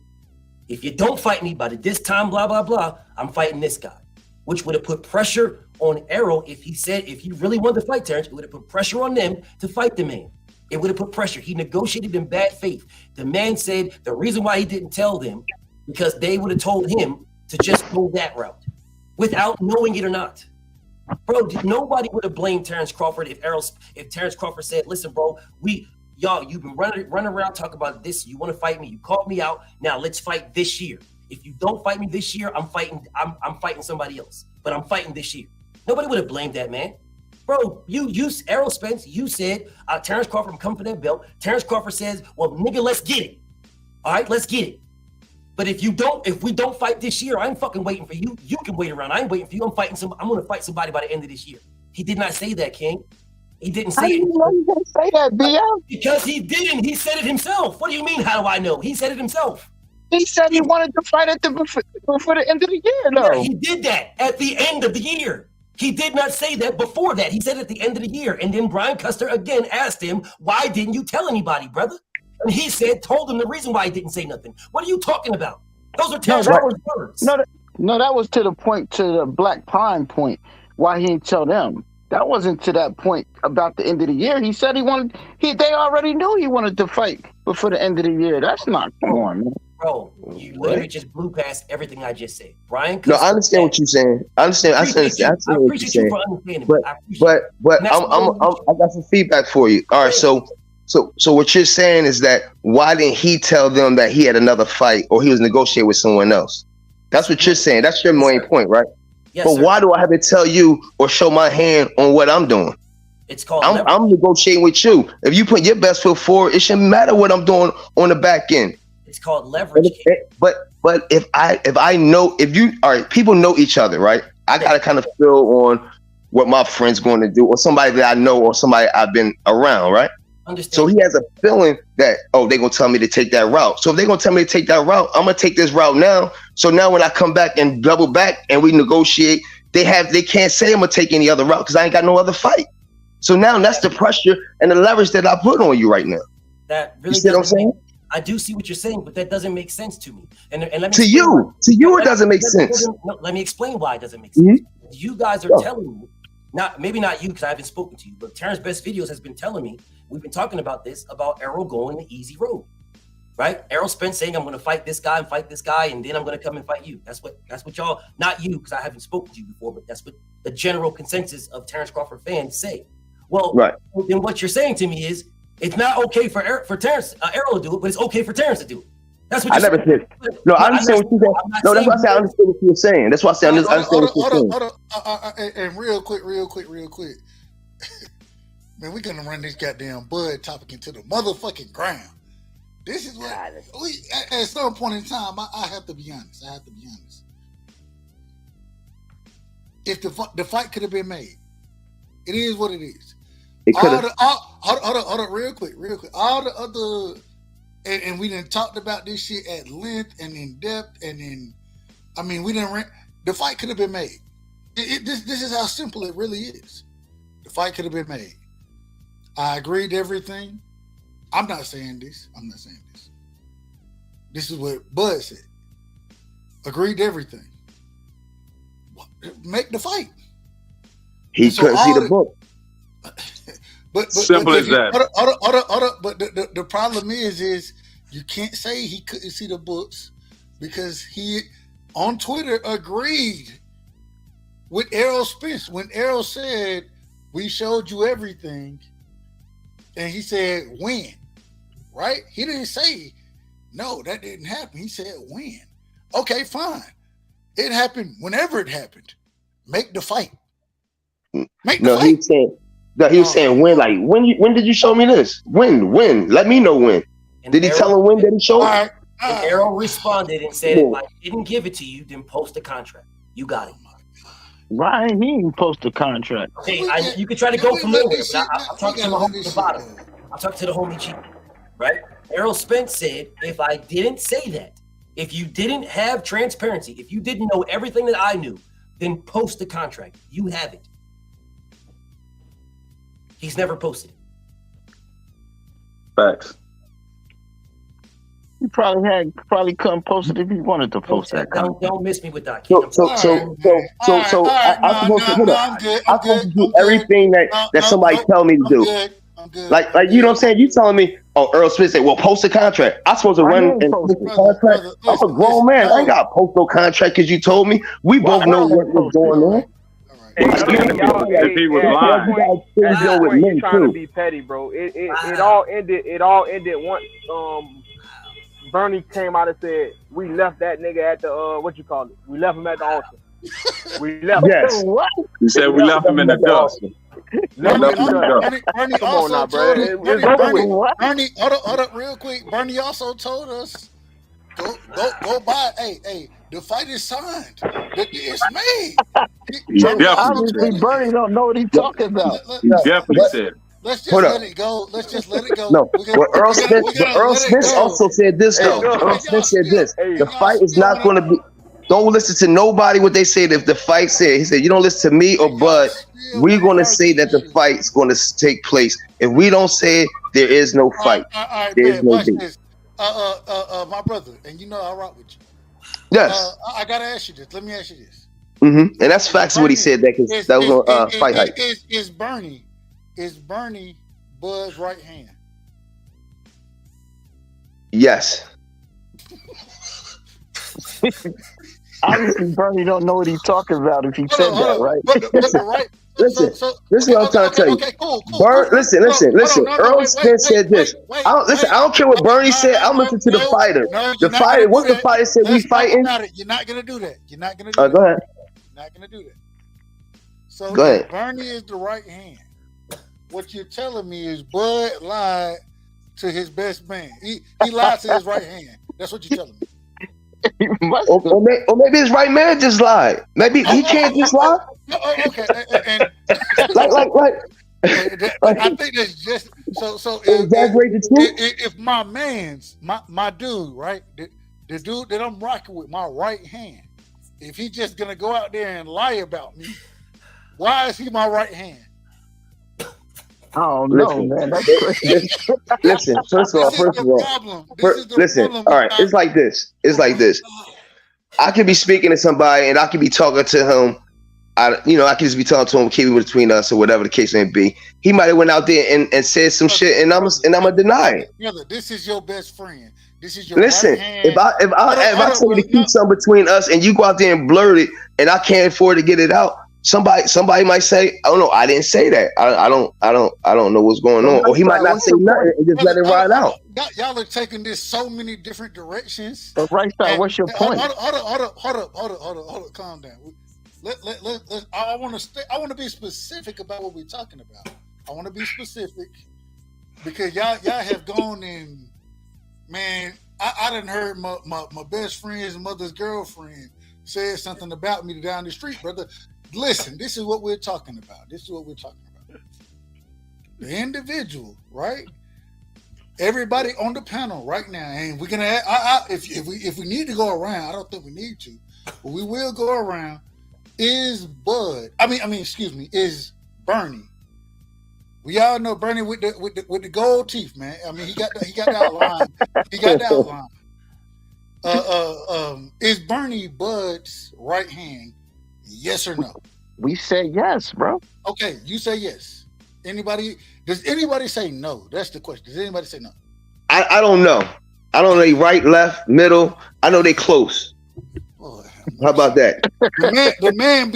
If you don't fight me by this time, blah, blah, blah, I'm fighting this guy, which would have put pressure on Errol. If he really wanted to fight Terrence, it would have put pressure on them to fight the man. It would have put pressure. He negotiated in bad faith. The man said the reason why he didn't tell them because they would have told him to just go that route without knowing it or not. Bro, nobody would have blamed Terrence Crawford if Terrence Crawford said, listen, bro, you've been running around talking about this. You want to fight me. You called me out. Now let's fight this year. If you don't fight me this year, I'm fighting somebody else. But I'm fighting this year. Nobody would have blamed that man. Bro, Errol Spence, you said Terrence Crawford, I'm coming for that belt. Terrence Crawford says, well, nigga, let's get it. All right, let's get it. But if we don't fight this year, I ain't fucking waiting for you. You can wait around. I ain't waiting for you. I'm gonna fight somebody by the end of this year. He did not say that, King. He didn't say it. How do you know he didn't say that, BF? Because he didn't. He said it himself. What do you mean, how do I know? He said it himself. He said he wanted to fight before the end of the year, though. Yeah, he did that at the end of the year. He did not say that before that. He said at the end of the year. And then Brian Custer again asked him, why didn't you tell anybody, brother? And he told him the reason why he didn't say nothing. What are you talking about? Those are terrible words. No, that was to the Black Pine point, why he didn't tell them. That wasn't to that point about the end of the year. He said they already knew he wanted to fight before the end of the year. That's not, come on, man. Bro, you literally just blew past everything I just said. Brian Custer. No, I understand what you're saying. I understand what you're saying. But I got some feedback for you. All right, so what you're saying is that why didn't he tell them that he had another fight or he was negotiating with someone else? That's what you're saying. That's your main point, right? Yes, but sir. Why do I have to tell you or show my hand on what I'm doing? It's called I'm negotiating with you. If you put your best foot forward, it shouldn't matter what I'm doing on the back end. It's called leverage. But if I know, all right, people know each other, right? I gotta kind of feel on what my friend's going to do or somebody that I know or somebody I've been around, right? Understand. So he has a feeling that, they're gonna tell me to take that route. So if they're gonna tell me to take that route, I'm gonna take this route now. So now when I come back and double back and we negotiate, they can't say I'm gonna take any other route because I ain't got no other fight. So now that's the pressure and the leverage that I put on you right now. That really, you see what I'm saying? I do see what you're saying, but that doesn't make sense to me. And let me to you, it doesn't make sense. Let me explain why it doesn't make sense. Mm-hmm. You guys are telling me, maybe not you because I haven't spoken to you, but Terrence Best Videos has been telling me, we've been talking about this, about Errol going the easy road, right? Errol Spence saying, I'm going to fight this guy, and then I'm going to come and fight you. That's what y'all, not you because I haven't spoken to you before, but that's what the general consensus of Terrence Crawford fans say. Well, then what you're saying to me is, it's not okay for Terrence Errol to do it, but it's okay for Terrence to do it. That's what I never said. No, I understand what you're saying. No, that's why I say I understand what you're saying. That's why I say I understand what you're saying. Hold on. And real quick. Man, we're gonna run this goddamn Bud topic into the motherfucking ground. This is what at some point in time, I have to be honest. If the fight could have been made, it is what it is. It could have. Hold on, real quick. All the other, and we done talked about this shit at length and in depth, and we didn't. The fight could have been made. This is how simple it really is. The fight could have been made. I agreed to everything. I'm not saying this. This is what Bud said. Agreed to everything. Make the fight. He couldn't see the book. But simple as that. Hold up. But the problem is you can't say he couldn't see the books because he on Twitter agreed with Errol Spence when Errol said we showed you everything, and he said when, right? He didn't say no, that didn't happen. He said when. Okay, fine. It happened whenever it happened. Make the fight. He said. That he was saying when, like when did you show me this? When? Let me know when. Did he tell him when that he showed? And Errol responded and said, if I didn't give it to you, then post a contract. You got it. Ryan, he didn't post a contract. Okay, you could try to go from nowhere, but I'll talk to the homie at the bottom. I'll talk to the homie chief, right? Errol Spence said, if I didn't say that, if you didn't have transparency, if you didn't know everything that I knew, then post the contract. You have it. He's never posted it. Facts. He probably couldn't post it if he wanted to post that. Don't miss me with that. So I'm supposed to do everything that somebody tell me to do. Like you know what I'm saying? You telling me, Earl Smith said, well, post a contract. I'm supposed to run and post a contract. I'm a grown man. I ain't got to post no contract because you told me. We both know what was going on. If he was lying, you're trying to be petty, bro. It all ended once Bernie came out and said we left that nigga at the we left him at the altar. We left. Yes. What? You said we left him in the dust. Bernie Come on now, bro. Bernie, hold up real quick. Bernie also told us go buy. Hey, the fight is signed. It's made. Obviously, Bernie don't know what he's talking about. Definitely said. Let's just let it go. No, Earl Smith also said this though. Earl Smith said this. The fight is not going to be. Don't listen to nobody what they said. If the fight said, he said, you don't listen to me or Bud. We're going to say that the fight's going to take place. If we don't say it, there is no fight. There is no beat. My brother, and you know I rock with you. Yes. I gotta ask you this. Let me ask you this. And that's facts what he said that because that was on Fight Hype. Is Bernie Bud's right hand? Yes. Obviously, Bernie don't know what he's talking about if he said that, right? Listen, this is what I'm trying to tell you. Okay, cool. Listen. Earl Smith said this. I don't care what Bernie said. I'm listening to the fighter. The fighter, what the fighter said, we fighting. You're not gonna do that. Go ahead. You're not gonna do that. So go ahead. Bernie is the right hand. What you're telling me is Bud lied to his best man. He lied to his right hand. That's what you're telling me. Or maybe his right man just lied. Maybe he can't just lie. Okay, and I think that's just so. If my man's my dude, right, the dude that I'm rocking with, my right hand, if he's just gonna go out there and lie about me, why is he my right hand? Oh no, man! Listen. First of all, listen. All right, it's like this. I could be speaking to somebody, and I could be talking to him. I could just be talking to him, keep it between us, or whatever the case may be. He might have went out there and said some shit, and I'm gonna deny it. Brother, this is your best friend. This is your listen. Right hand. If I tell you to keep something between us, and you go out there and blurt it, and I can't afford to get it out. Somebody might say, "Oh no, I didn't say that. I don't know what's going on," or he might not say nothing and just let it ride out. Y'all are taking this so many different directions. But right side, what's your point? Hold up, calm down. I want to be specific about what we're talking about. I want to be specific because y'all have gone in. Man, I done heard my best friend's mother's girlfriend said something about me down the street, brother. Listen, this is what we're talking about. The individual, right? Everybody on the panel right now, and we're gonna. If we need to go around, I don't think we need to, but we will go around. Is Bud? Is Bernie? We all know Bernie with the gold teeth, man. I mean, he got the outline. Is Bernie Bud's right hand? Yes or no? We said yes, bro. Okay, you say yes. Does anybody say no? That's the question. Does anybody say no? I don't know. I don't know. They right, left, middle. I know they close. Boy, how about that? The man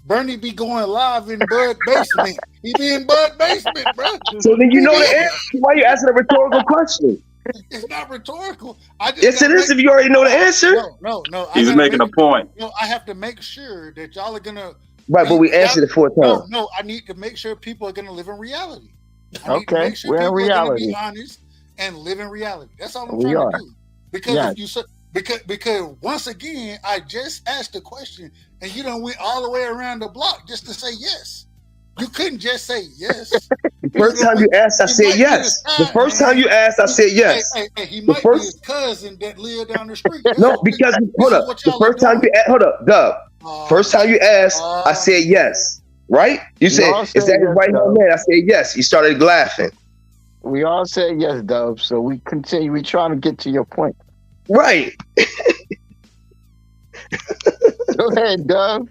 Bernie be going live in Bud basement. He be in Bud basement, bro. So then you know the answer. Why are you asking a rhetorical question? It's not rhetorical. Yes, it is. If you already know the answer. No. He's making a point. I have to make sure that y'all are gonna Right, but we answered it 4 times. No, I need to make sure people are going to live in reality. I need to Okay, make sure we're in people are going to reality. be honest and live in reality. That's all I'm We trying are. to do. Because Yes. if you said because once again, I just asked the question and you done went all the way around the block just to say yes. You couldn't just say yes. The first time you asked, I said yes. The first time you asked, I said yes. Hey, he The might be first his cousin that lived down the street. no, because hold up. The first time you asked, hold up, Dub. First time you asked, I said yes. Right? You said, all is said that his yes, right hand Dub. man? I said yes. You started laughing. We all said yes, Dub. So we continue. We trying to get to your point. Right. Go ahead, Dub.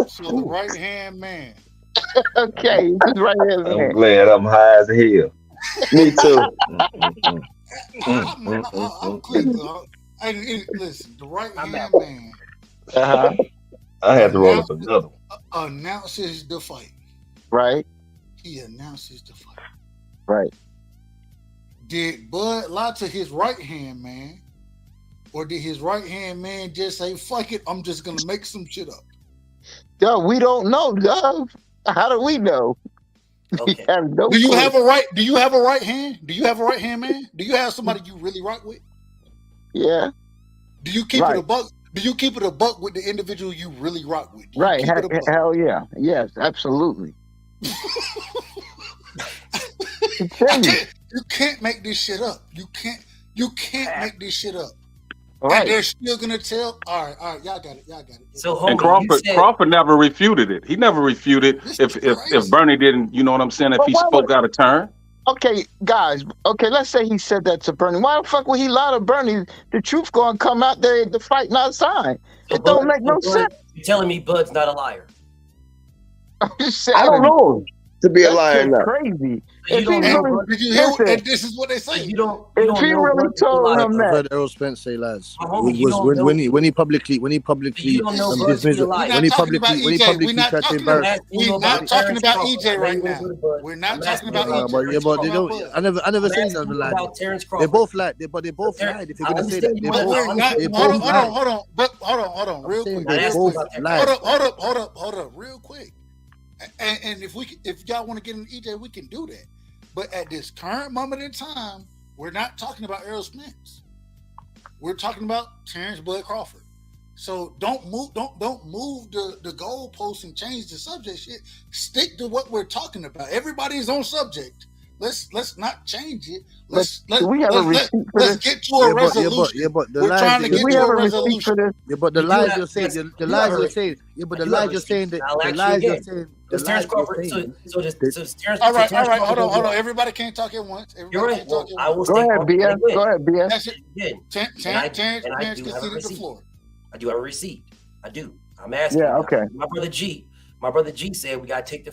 So the right hand man. Okay, this is right here, I'm man. glad I'm high as hell. Me too. I'm clear. Listen, the right hand man I had to roll up another one. announces the fight. Right. He announces the fight. Right. Did Bud lie to his right hand man, or did his right hand man just say, "Fuck it, I'm just gonna make some shit up"? Dub, we don't know, Dub. How do we know? Okay. We have no Do you clue. have a right? Do you have a right hand? Do you have a right hand man? Do you have somebody you really rock with? Yeah. Do you keep Right. it a buck? Do you keep it a buck with the individual you really rock with? Do you Right. keep it a buck? Hell yeah. Yes, absolutely. You can't make this shit up. You can't make this shit up. Right. And they're still gonna tell. All right, y'all got it. So, And homie, Crawford never refuted it. He never refuted if Bernie didn't, you know what I'm saying, if But he why spoke out of turn. Okay, guys. Okay, let's say he said that to Bernie. Why the fuck would he lie to Bernie? The truth gonna come out there. The fight not signed. It don't make no sense. You're telling me Bud's not a liar. I'm just saying. I don't know to be a liar That's now. crazy. You If he don't know really, Bud. Did you hear? listen, And this is what they say. You don't if he know really Bud's a told liar. him I've that, heard Errol Spence say, lads, My homie, you was don't know- when he publicly You don't know Bud's dismissed a liar. when he We're not talking about publicly EJ. We're not tried to talking embarrass. about. We're not talking about EJ right now. We're not talking about EJ. But We're but talking they about don't. Bud. I never I'm said asking nothing you like about that. Terrence They Crawford. both lied. But they both lied. If you're I gonna say that, understand they you But both. we're not. They Hold both on. lied. But hold on. Real saying quick. they Real both quick. lied. Hold up. Real quick. And if y'all want to get an EJ, we can do that. But at this current moment in time, we're not talking about Errol Spence. We're talking about Terrence Bud Crawford. So don't move the goalposts and change the subject shit. Stick to what we're talking about. Everybody's on subject. Let's not change it. Let's get to a resolution. But the we're lies. trying to get to a resolution. Yeah, but the lies you're saying. The lies you're saying. Yeah, but the lies you're saying. The lies you're saying. Does Terrence Crawford? So Terrence. All right. Hold on. Everybody can't talk at once. You're right. Well, I will go ahead, BS. Go ahead, BS. That's it. Terrence conceded the floor. I do have a receipt. I do. I'm asking. Yeah. Okay. My brother G said we gotta take the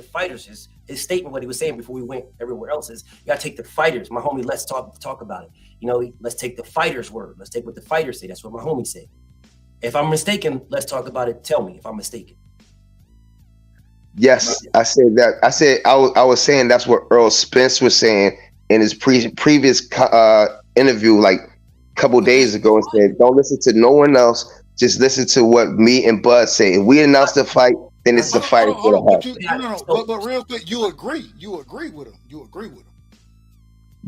fighters. His statement, what he was saying before we went everywhere else is you gotta take the fighters. My homie, let's talk about it. You know, let's take the fighters' word. Let's take what the fighters say. That's what my homie said. If I'm mistaken, let's talk about it. Tell me if I'm mistaken. Yes, I said that. I was saying that's what Earl Spence was saying in his previous interview, like a couple days ago, and said, "Don't listen to no one else. Just listen to what me and Bud say. If we announce the fight, then it's the fight." But real quick, you agree with him.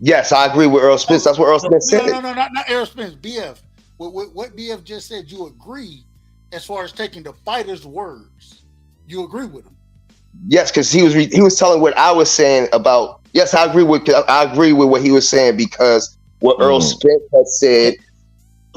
Yes, I agree with Earl Spence. That's what Earl Spence said. No, not Errol Spence. BF. What BF just said, you agree as far as taking the fighter's words. You agree with him. Yes, because he was telling what I was saying about. Yes, I agree with what he was saying because what Earl Spence has said.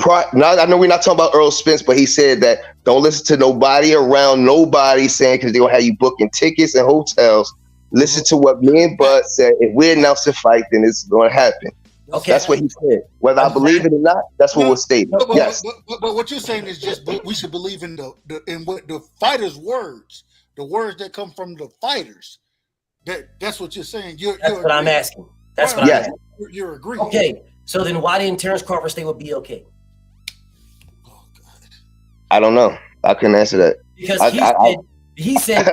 I know we're not talking about Earl Spence, but he said that don't listen to nobody around nobody saying because they're gonna have you booking tickets and hotels. Listen to what me and Bud said. If we announce the fight, then it's going to happen. Okay, that's what he said. Whether I believe it or not, that's what was stated. Yes, but what you're saying is just we should believe in what the fighters' words, the words that come from the fighters. That's what you're saying. That's what I'm asking. That's what I'm asking. You're agreeing. Okay, so then why didn't Terrence Crawford stay with BLK? I don't know. I couldn't answer that because he said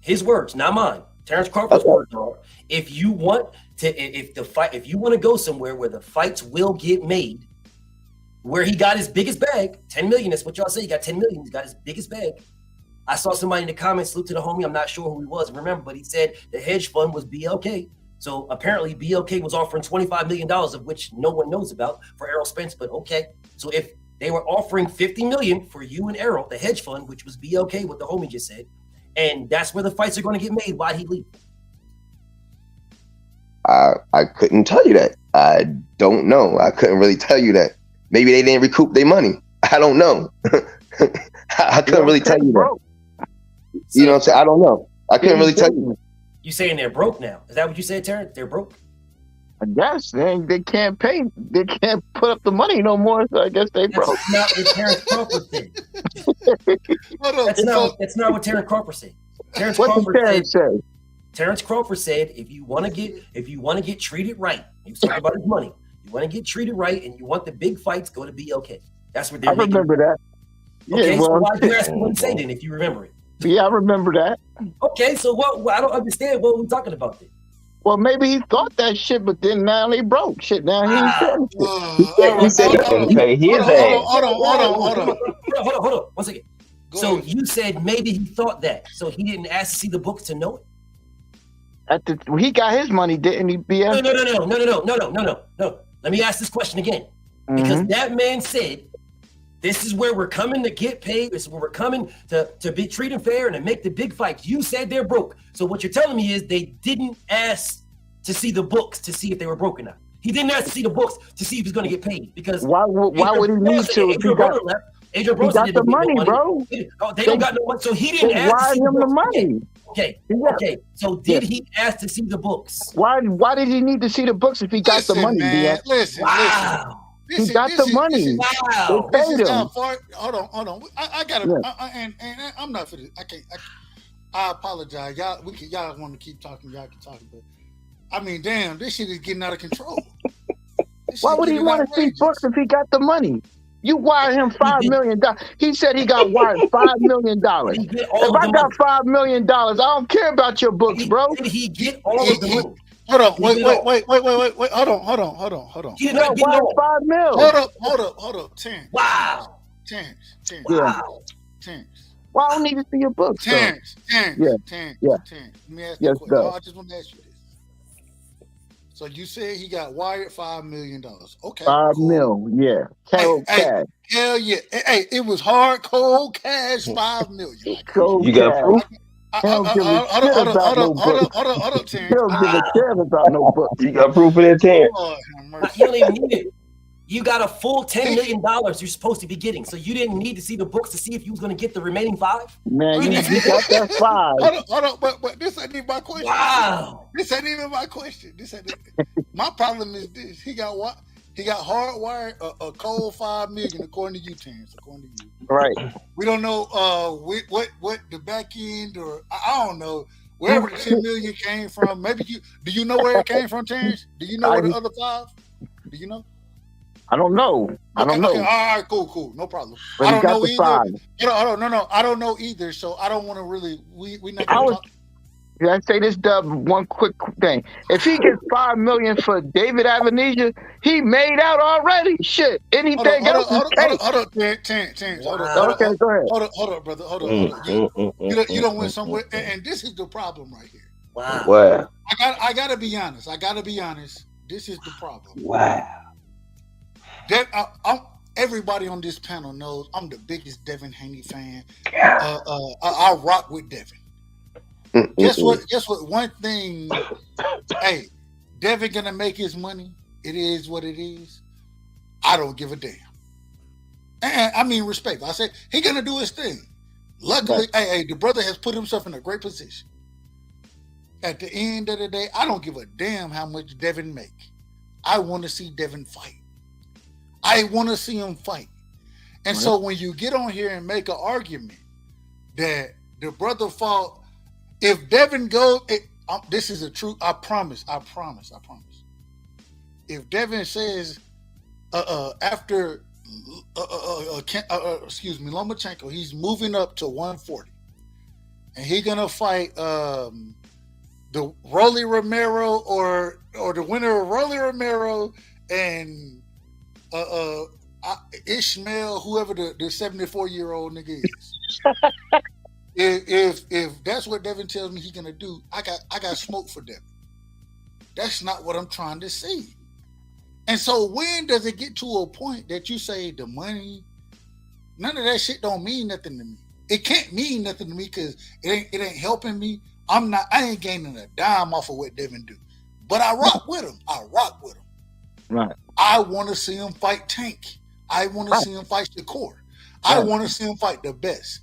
his words, not mine. Terrence Crawford's words are: if you want to go somewhere where the fights will get made, where he got his biggest bag, 10 million. That's what y'all say. He got 10 million. He got his biggest bag. I saw somebody in the comments, salute to the homie. I'm not sure who he was, remember, but he said the hedge fund was BLK. So apparently BLK was offering $25 million, of which no one knows about, for Errol Spence. But okay, so if they were offering $50 million for you and Errol, the hedge fund, which was BLK, what the homie just said, and that's where the fights are going to get made, why'd he leave? I couldn't tell you that. I don't know. I couldn't really tell you that. Maybe they didn't recoup their money. I don't know. I couldn't really tell you that. You know what I'm saying? I don't know. I couldn't really tell you. You saying they're broke now? Is that what you said, Terrence? They're broke? I guess they can't pay. They can't put up the money no more. So I guess they broke. That's not what Terrence Crawford said. That's not what Terrence Crawford said. Terrence Crawford said, if you want to get treated right, he was talking about his money. You want to get treated right, and you want the big fights, go to BLK. That's what they're making. I remember that. Okay, Yeah, so why'd you ask me what to say then, if you remember it? Yeah, I remember that. Okay, so what? I don't understand what we're talking about then. Well, maybe he thought that shit, but then now they broke shit. Now he ain't He said he had to pay his ass. Hold on. 1 second. So you said maybe he thought that, so he didn't ask to see the books to know it. He got his money, didn't he? BS? No. Let me ask this question again, because that man said, "This is where we're coming to get paid. This is where we're coming to be treated fair and to make the big fights." You said they're broke, so what you're telling me is they didn't ask to see the books to see if they were broke or not. He didn't ask to see the books to see if he's going to get paid, because why would he need to? Adrian he got the money, bro. They don't got no money, so he didn't ask to see him the money. Okay. So did he ask to see the books? Why did he need to see the books if he got the money? Man, listen. He got the money. Wow. They paid him. Hold on. I gotta, and I'm not for this. I apologize. Y'all want to keep talking. Y'all can talk, but I mean, damn, this shit is getting out of control. Why would he want to see books if he got the money? You wired him $5 million. He said he got wired $5 million. If I got $5 million, I don't care about your books, bro. Did he get all of the money? Hold on, wait. Hold on. He did not get $5 million. Hold up. Terrence. Wow. Terrence. Wow. Terrence. Why don't need to see your books? Terrence. Terrence. Let me ask you a question. I just want to ask you this. So you said he got wired $5 million. Okay. $5 million, yeah. Cash. Hell yeah. Hey, it was hard, cold cash, $5 million. You got proof? Hold up, Terrence. He don't give a shit about no books. You got proof of that, Terrence? You don't even need it. You got a full $10 million you're supposed to be getting, so you didn't need to see the books to see if you was going to get the remaining $5. Man, you got that $5. Hold on, but this ain't even my question. Wow. This ain't even my question. My problem is this: he got hardwired a cold $5 million, according to you, Terrence. According to you, right? We don't know what the back end, or I don't know wherever the $10 million came from. Maybe do you know where it came from, Terrence? Do you know where the other $5? Do you know? I don't know. I don't know. Okay. All right, cool. No problem. But I don't know either. No. I don't know either. So I don't want to really. We not. Did I say this, Dub? One quick thing. If he gets $5 million for David Avenesia, he made out already. Shit. Anything else? Hold up, Terrence. Okay, go ahead. Hold up, brother. Hold up. You don't win somewhere, and this is the problem right here. Wow. I gotta be honest. This is the problem. Wow. Everybody on this panel knows I'm the biggest Devin Haney fan. I rock with Devin. Guess what? One thing, hey, Devin gonna make his money. It is what it is. I don't give a damn. And I mean respect. I said he gonna do his thing. Luckily, the brother has put himself in a great position. At the end of the day, I don't give a damn how much Devin make. I want to see Devin fight. I want to see him fight. And so when you get on here and make an argument that the brother fought, if Devin goes, this is a truth. I promise. If Devin says after Lomachenko, he's moving up to 140, and he's gonna fight the Rolly Romero or the winner of Rolly Romero and Ishmael, whoever the 74-year-old nigga is. if that's what Devin tells me he's gonna do, I got smoke for Devin. That's not what I'm trying to see. And so when does it get to a point that you say the money, none of that shit don't mean nothing to me? It can't mean nothing to me because it ain't helping me. I ain't gaining a dime off of what Devin do. But I rock with him. Right. I want to see him fight Tank. I want to see him fight Shakur. I want to see him fight the best.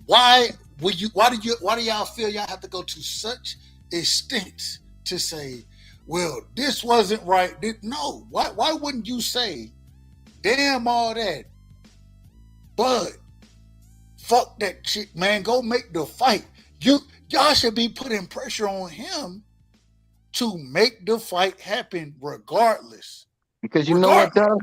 Why do y'all feel y'all have to go to such extents to say, well, this wasn't right? No. Why wouldn't you say, damn all that, Bud, fuck that shit, man. Go make the fight. Y'all should be putting pressure on him to make the fight happen regardless. Because you know what, Doug?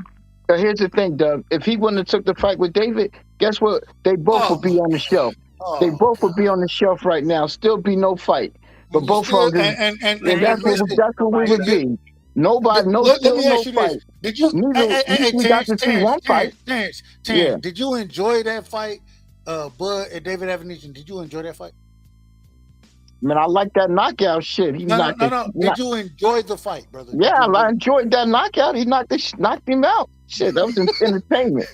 Here's the thing, Doug. If he wouldn't have took the fight with David, guess what? They both would be on the shelf. They both would be on the shelf right now. Still be no fight. But both of them, and that's what we would be. Nobody, no fight. Did you? We got to see one fight. Terrence, did you enjoy that fight, Bud and David Evanesian? Did you enjoy that fight? Man, I like that knockout shit. No. Did you enjoy the fight, brother? Yeah, I enjoyed that knockout. He knocked him out. Shit, that was entertainment.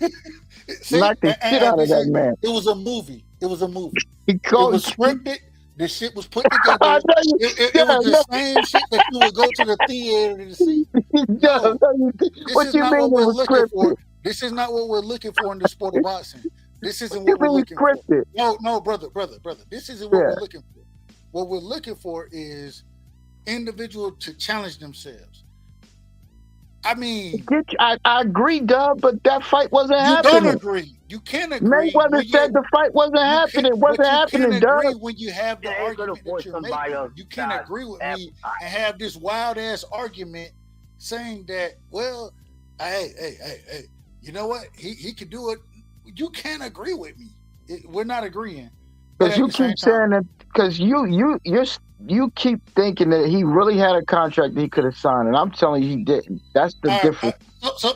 Knocked the shit out of that man. It was a movie. It was scripted. The shit was put together. It was the same shit that you would go to the theater to see. This is not what we're looking for. This is not what we're looking for in the sport of boxing. This isn't what we're looking for. No, brother. This isn't what we're looking for. What we're looking for is individual to challenge themselves. I mean, I agree, Doug, but that fight wasn't happening. You don't agree. You can't agree. Mayweather said the fight wasn't happening. It wasn't happening, Doug. When you have the argument that you're making, you can't agree with me and have this wild ass argument saying that, well, hey, you know what? He could do it. You can't agree with me. We're not agreeing. Because you keep saying that. Because you keep thinking that he really had a contract that he could have signed, and I'm telling you he didn't. That's the difference.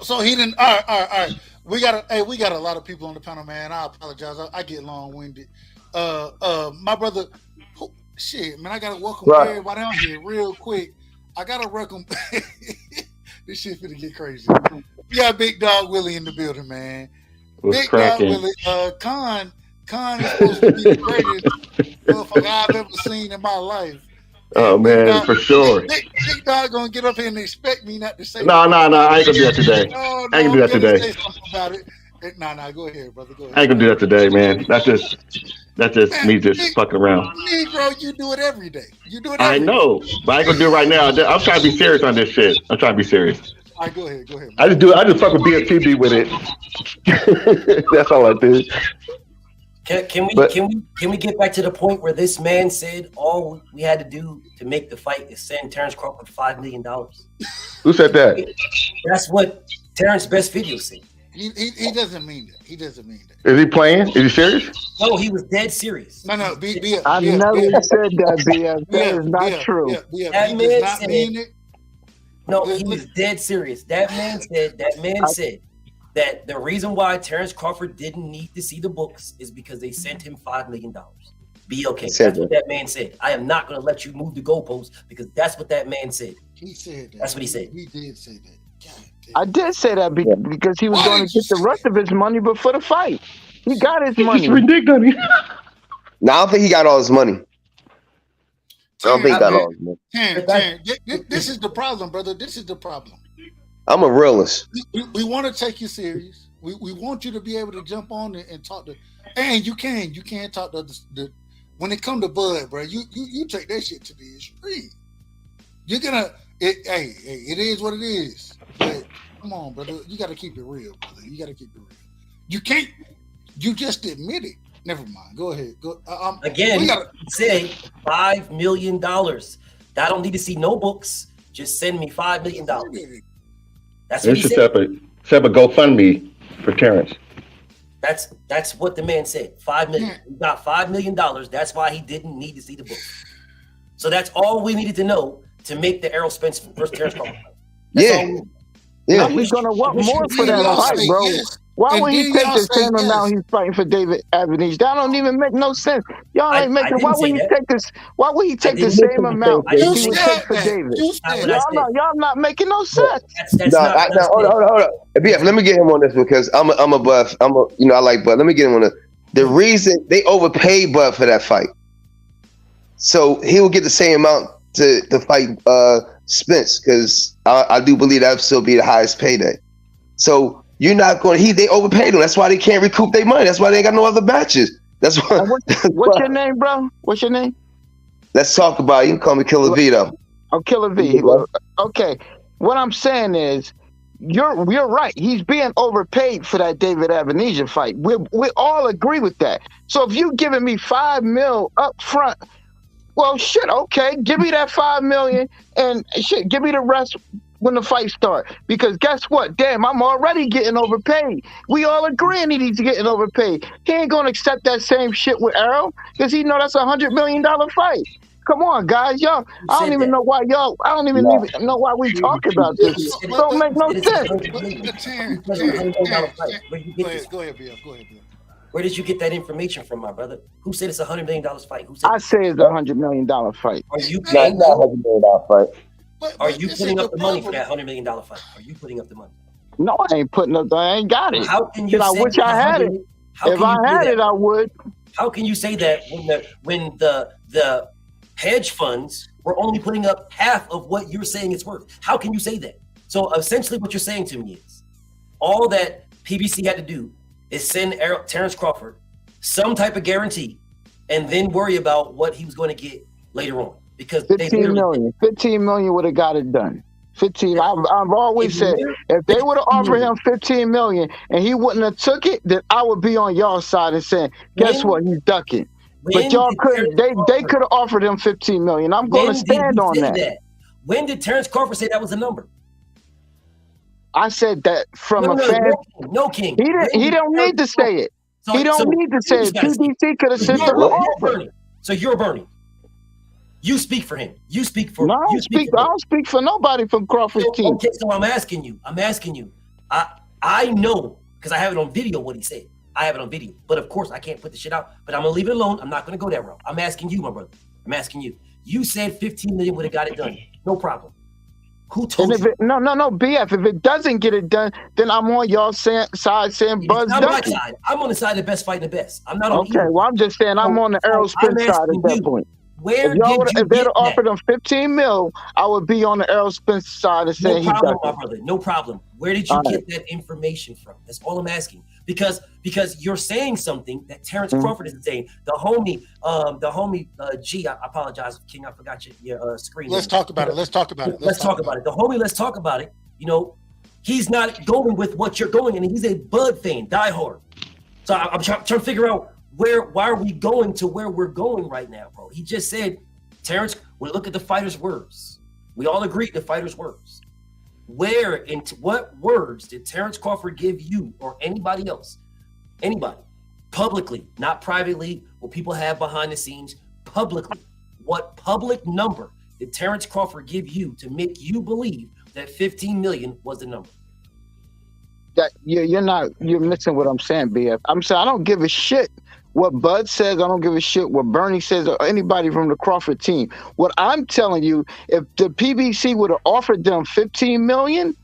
So he didn't. All right. We got a lot of people on the panel, man. I apologize. I get long-winded. My brother, shit, man. I gotta welcome everybody on here real quick. I gotta welcome. This shit finna get crazy. We got Big Dog Willie in the building, man. Big Dog Willie. Khan is supposed to be the greatest motherfucker I've ever seen in my life. Oh, man, for sure. Big Dog gonna get up here and expect me not to say No, I ain't gonna do that today. I ain't gonna do that today. Say something about it. No, go ahead, brother. Go ahead. I ain't gonna do that today, man. That's just me just fucking around. Negro, you do it every day. I know, but I ain't gonna do it right now. I'm trying to be serious on this shit. I'm trying to be serious. All right, go ahead. I just fuck with BFTB with it. That's all I do. Can we get back to the point where this man said all we had to do to make the fight is send Terrence Crawford $5 million? Who said that? That's what Terrence's best video said. He doesn't mean that. He doesn't mean that. Is he playing? Is he serious? No, he was dead serious. No. I never said that, BF. That is not true. That man said it. No, he was dead serious. That man said that the reason why Terrence Crawford didn't need to see the books is because they sent him $5 million. Be okay. That's what that man said. I am not going to let you move the goalposts because that's what that man said. He said that. That's what he said. He did say that. I did say that because he was going to get the rest of his money before the fight. He got his money. It's ridiculous. No, I don't think he got all his money. I don't think he got all his money. Taryn, this is the problem, brother. This is the problem. I'm a realist. We want to take you serious. We want you to be able to jump on and talk to, and you can talk to the when it come to Bud, bro. You take that shit to the extreme. You're gonna it is what it is. But come on, brother. You got to keep it real, brother. You got to keep it real. You can't. You just admit it. Never mind. Go ahead. Go again. He said $5 million. I don't need to see no books. Just send me $5 million. That's what he said. Set up a GoFundMe for Terrence. That's what the man said. $5 million. He got $5 million. That's why he didn't need to see the book. So that's all we needed to know to make the Errol Spence versus Terrence Crawford. Yeah. He's gonna want more And for then that y'all fight, say bro. yes. Why And would he then take y'all the say same yes. amount he's fighting for David Avenige? That don't even make no sense. Y'all ain't I making. Why didn't would say he that. take this? Why would he I take the didn't same say amount I didn't he say would that. take for David? That's not what I said. Y'all not making no Look, sense. that's not what I Now, hold said. on, hold on. BF, let me get him on this because I'm a buff. I like Bud. Let me get him on this. The reason they overpaid Bud for that fight, so he will get the same amount to fight Spence, because I do believe that would still be the highest payday. So you're not going. They overpaid him. That's why they can't recoup their money. That's why they ain't got no other matches. That's why. What's your name, bro? What's your name? Let's talk about it. You can call me Killer V though. Oh, Killer V. Okay. What I'm saying is, you're right. He's being overpaid for that David Avenige fight. We all agree with that. So if you giving me $5 million up front, well, shit. Okay, give me that $5 million and shit. Give me the rest when the fight start. Because guess what? Damn, I'm already getting overpaid. We all agreeing he's getting overpaid. He ain't gonna accept that same shit with Errol because he know that's $100 million fight. Come on, guys, y'all. I don't even know why y'all. I don't even know why we talk about this. Don't make no sense. Go ahead, BF. Go ahead, BF. Where did you get that information from, my brother? Who said it's $100 million fight? Who said I say it's $100 million fight. Are you Not paying? $100 million fight. Are you putting up the money for that $100 million fight? Are you putting up the money? No, I ain't putting up. I ain't got it. How can you? I wish I had it. If I had it, I would. How can you say that when the hedge funds were only putting up half of what you're saying it's worth? How can you say that? So essentially, what you're saying to me is all that PBC had to do is send Terrence Crawford some type of guarantee, and then worry about what he was going to get later on. Because $15 million would have got it done. 15. I've always said if they would have offered him $15 million and he wouldn't have took it, then I would be on y'all side and saying, guess what? He's ducking. But y'all couldn't. They could have offered him $15 million. I'm going to stand on that. When did Terrence Crawford say that was the number? I said that from a fan. No, King. He don't need to say it. He don't need to say it. PBC could have sent him the offer. So you're Bernie. You speak for him. You speak for. No, I don't speak for nobody from Crawford's team. Okay, so I'm asking you. I know because I have it on video what he said. I have it on video. But of course, I can't put the shit out. But I'm gonna leave it alone. I'm not gonna go that route. I'm asking you, my brother. I'm asking you. You said 15 million would have got it done. No problem. Who told you? No, BF. If it doesn't get it done, then I'm on y'all side saying Buzz I'm ducking. my side. I'm on the side of the best fighting the best. I'm not on Okay, well, I'm just saying I'm on the Errol Spence side at that point. If they'd offered him 15 mil, I would be on the Errol Spence side and saying no problem, he my brother. No problem. Where did you get that information from? That's all I'm asking. Because you're saying something that Terrence Crawford is saying. The homie, G. I apologize, King. I forgot your screen. Let's talk about it. Let's talk about it. Let's talk about it. The homie, let's talk about it. You know, he's not going with what you're going, and he's a Bud fan, diehard. So I'm trying to figure out why are we going to where we're going right now, bro? He just said, Terrence, when we look at the fighter's words, we all agree the fighter's words. Where and what words did Terrence Crawford give you or anybody else, publicly, not privately, what people have behind the scenes, publicly? What public number did Terrence Crawford give you to make you believe that 15 million was the number? That you're missing what I'm saying, BF. I'm saying I don't give a shit what Bud says. I don't give a shit what Bernie says or anybody from the Crawford team. What I'm telling you, if the PBC would have offered them 15 million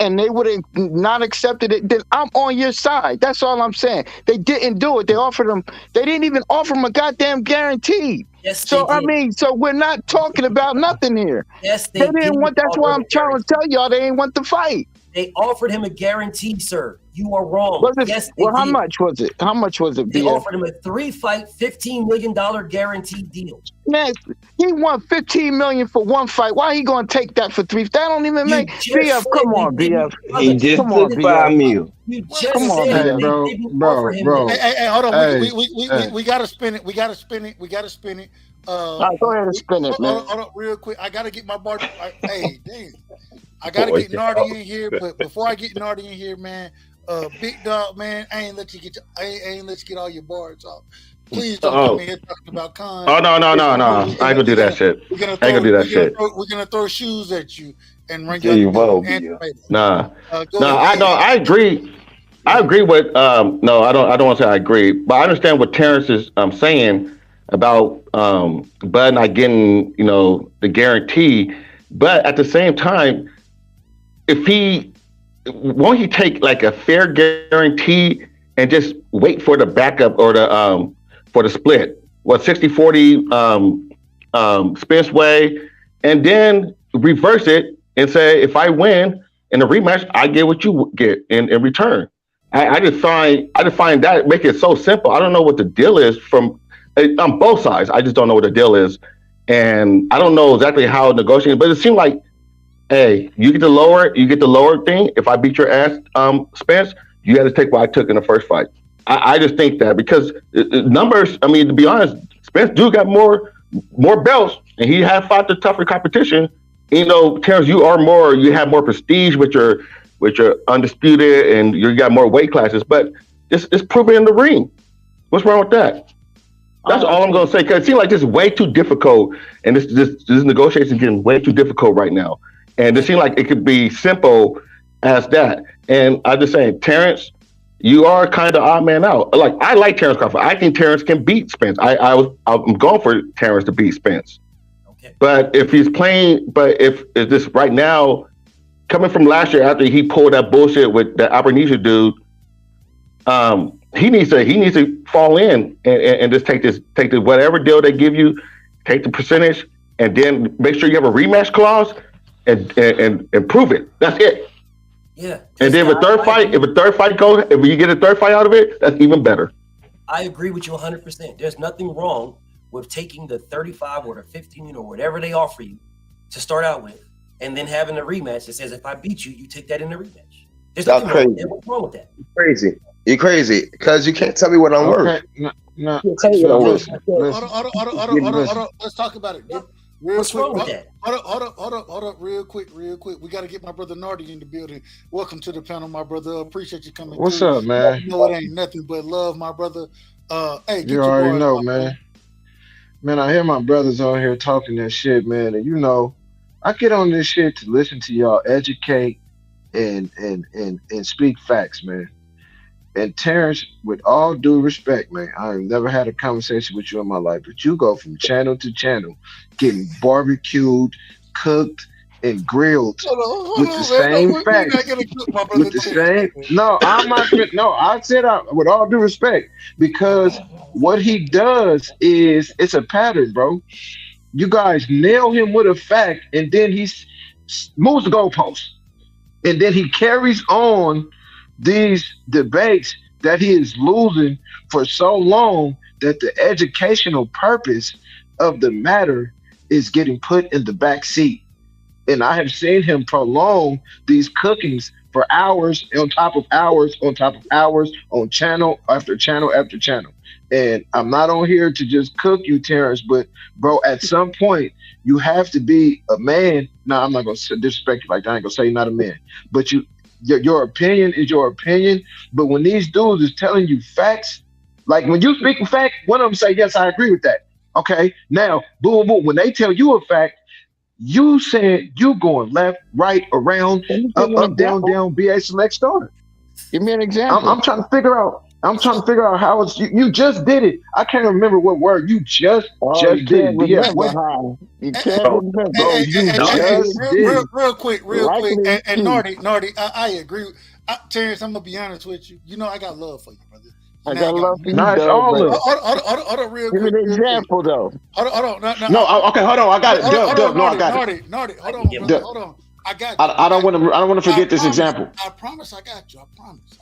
and they would have not accepted it, then I'm on your side. That's all I'm saying. They didn't do it. They didn't even offer them a goddamn guarantee. Yes, so I mean, so we're not talking about nothing here. Yes, they didn't want. That's why I'm trying to tell y'all they ain't want the fight. They offered him a guarantee, sir. You are wrong. Yes, how much was it? How much was it? They offered him a 3-fight, $15 million guaranteed deal. Man, he won $15 million for one fight. Why he gonna take that for three? That don't even make BF. Come on, BF. He just took $5 million. Come on, hey, bro. Hey, hold on. We gotta spin it. We gotta spin it. All right, go ahead and spin it, man. Hold on, real quick. I gotta get my bar. Hey, damn. I gotta get Nardi in here, but before I get Nardi in here, man, Big Dog, man, I ain't let you get all your bars off. Please don't come in here talking about Khan. Oh no! I ain't gonna do that shit. We're gonna throw shoes at you and run There you you out go. the building. And Nah, go no, ahead. I agree. I agree with no, I don't want to say I agree, but I understand what Terrence is saying about Bud not getting, the guarantee. But at the same time, if he won't he take like a fair guarantee and just wait for the backup or the for the split? What 60-40 Spence way, and then reverse it and say if I win in the rematch, I get what you get in return. I just find that make it so simple. I don't know what the deal is from on both sides. I just don't know what the deal is, and I don't know exactly how negotiating. But it seemed like, hey, you get the lower thing. If I beat your ass, Spence, you got to take what I took in the first fight. I just think that because numbers. I mean, to be honest, Spence do got more belts, and he had fought the tougher competition. Terrence, you have more prestige with your undisputed, and you got more weight classes. But it's proven in the ring. What's wrong with that? That's all I'm gonna say. Because it seems like this is way too difficult, and this negotiation is getting way too difficult right now. And it seems like it could be simple as that. And I just saying, Terrence, you are kind of odd man out. Like I like Terrence Crawford. I think Terrence can beat Spence. I'm going for Terrence to beat Spence. Okay. But if he's playing, if this right now, coming from last year after he pulled that bullshit with the Albanese dude, he needs to fall in and just take the whatever deal they give you, take the percentage, and then make sure you have a rematch clause and prove it. That's it. Yeah. And then if you get a third fight out of it, that's even better. I agree with you 100%. There's nothing wrong with taking the 35 or the 15 or whatever they offer you to start out with, and then having a rematch that says if I beat you, you take that in the rematch. There's nothing wrong with that. You're crazy because you can't tell me what I'm worth. No. Let's talk about it. What's wrong with that? Hold up, real quick. We got to get my brother Nardi in the building. Welcome to the panel, my brother. Appreciate you coming. What's through. up, man? You know it ain't nothing but love, my brother. Hey, get you your already boys, know, my man. brother. Man, I hear my brothers on here talking that shit, man, and I get on this shit to listen to y'all educate and speak facts, man. And Terrence, with all due respect, man, I've never had a conversation with you in my life, but you go from channel to channel, getting barbecued, cooked, and grilled with the same facts. With the same, no, I'm not. No, I said with all due respect, because what he does is it's a pattern, bro. You guys nail him with a fact, and then he moves the goalpost, and then he carries on these debates that he is losing for so long that the educational purpose of the matter is getting put in the back seat. And I have seen him prolong these cookings for hours on top of hours on top of hours on channel after channel after channel. And I'm not on here to just cook you, Terrence, but bro, at some point you have to be a man. No, I'm not gonna disrespect you like that. I ain't gonna say you're not a man, but your opinion is your opinion. But when these dudes is telling you facts, like when you speak a fact, one of them say, yes, I agree with that. Okay, now, boom, boom. When they tell you a fact, you said you going left, right, around, up, down, BA select starter. Give me an example. I'm trying to figure out. How it's you just did it. I can't remember what word you just did. You can't remember. Real quick. And Nardi, I agree. Terrence, I'm gonna be honest with you. I got love for you, brother. I got love for you. Nice, Hold on, real quick. Give me an example, though. Hold on. No, okay, hold on. I got it. I got it. Nardi, hold on. I got you. I don't want to forget this example. I promise I got you. I promise.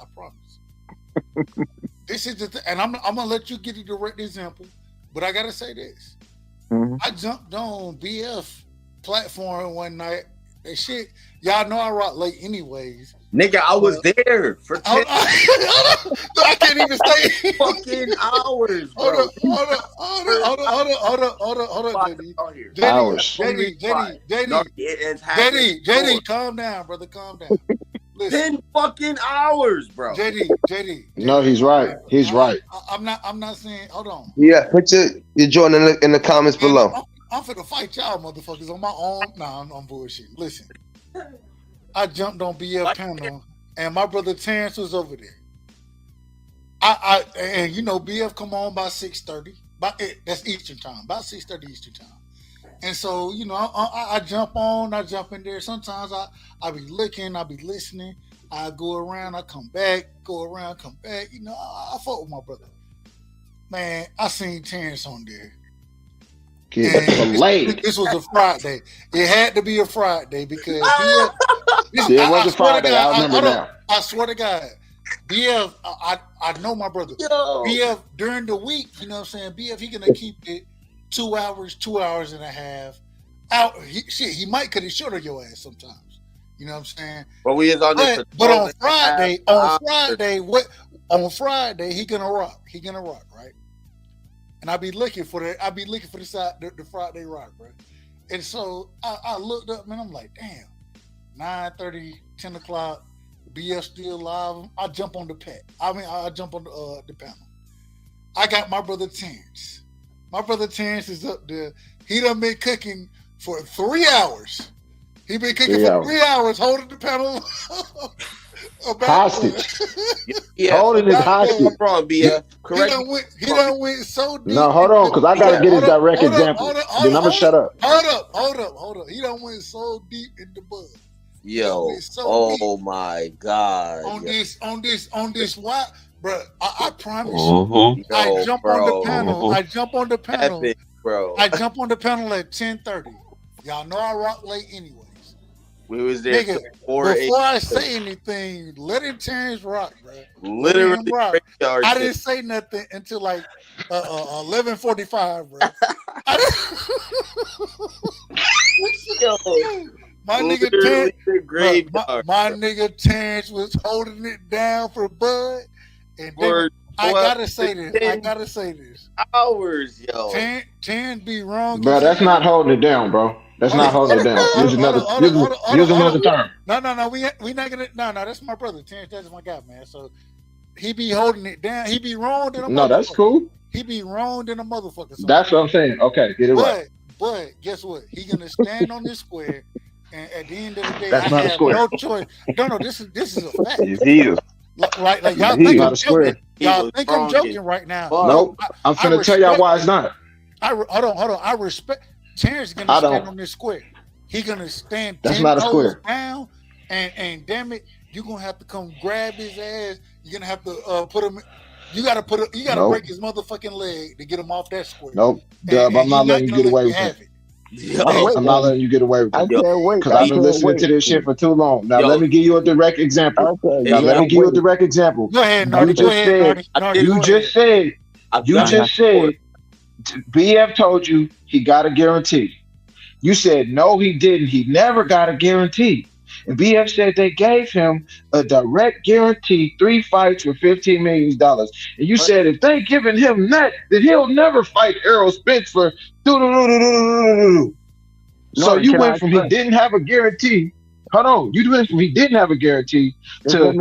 This is and I'm gonna let you get a direct example, but I gotta say this. Mm-hmm. I jumped on BF platform one night. That shit, y'all know I rock late anyways. Nigga, I was there for 10 I can't even say fucking hours, bro. Hold on, JD, calm down, brother, calm down. Listen. 10 fucking hours, bro. JD. No, he's right. He's right. I'm not saying. Hold on. Yeah, put your joint in the comments below. I'm finna fight y'all motherfuckers on my own. Nah, I'm bullshit. Listen, I jumped on BF panel, and my brother Terrence was over there. And you know BF come on by 6:30. That's Eastern time, about 6:30 Eastern time. And so you know I jump on, I jump in there. Sometimes I be looking, I be listening. I go around, I come back, go around, come back. You know I fuck with my brother. Man, I seen Terrence on there. This was a Friday. It had to be a Friday because it was a Friday. I remember now. I swear to God, BF, I know my brother. Yo. BF during the week, you know what I'm saying? BF, he gonna keep it 2 hours, 2 hours and a half. Out, he might cut it short of your ass sometimes. You know what I'm saying? But we is on this. But on Friday, he gonna rock. He gonna rock, right? And I be looking for that. I be looking for the Friday rock, bro. And so I looked up, man. I'm like, damn, 9:30, 10 o'clock, BF still live. I jump on the I jump on the panel. I got my brother Terrence. My brother Terrence is up there. He done been cooking for 3 hours. He been cooking for 3 hours, holding the panel hostage. Holding his hostage. Wrong, BF. Correct. He done went so deep. No, hold on, because I gotta get his direct example. Then I'm gonna shut up. Hold up. He done went so deep in the bud. Yo, my God. On this what, bro? I promise you. Yo, I jump on the panel. I jump on the panel, Epic, bro. I jump on the panel at 10:30. Y'all know I rock late anyways. We was there Nigga, before I say anything, let him Terrence rock, bro. Literally, rock. I didn't say nothing until like 11:45, bro. My nigga Terrence, my nigga Terrence was holding it down for Bud, and then I gotta say this. Hours, yo. Terrence be wrong, bro. That's not holding it down, bro. That's not holding it down. Use another term. No. We not gonna. No. That's my brother. Terrence, that's my guy, man. So he be holding it down. He be wrong than a motherfucker. No, that's cool. He be wrong than a motherfucker. That's what I'm saying. Okay, get it right. But guess what? He gonna stand on this square, and at the end of the day, that's I not have no choice. No. This is a fact. Like y'all think I'm joking. Y'all think I'm joking right now. Nope. I'm finna tell y'all why it's not. Hold on. I respect. Terrence is gonna stand on this square. He gonna stand. That's not a square. Down, and damn it, you gonna have to come grab his ass. You're gonna have to put him. You gotta break his motherfucking leg to get him off that square. Nope, Dub, I'm not letting you get away with it. I'm not letting you get away with it. Because I've been listening to this shit for too long. Now let me give you a direct example. Let me give you a direct example. Go ahead, Nardi. You just said. BF told you he got a guarantee. You said no, he didn't. He never got a guarantee. And BF said they gave him a direct guarantee, 3 fights for $15 million. And you said if they giving him that, then he'll never fight Errol Spence for So you went from he didn't have a guarantee. Hold on, you went from he didn't have a guarantee to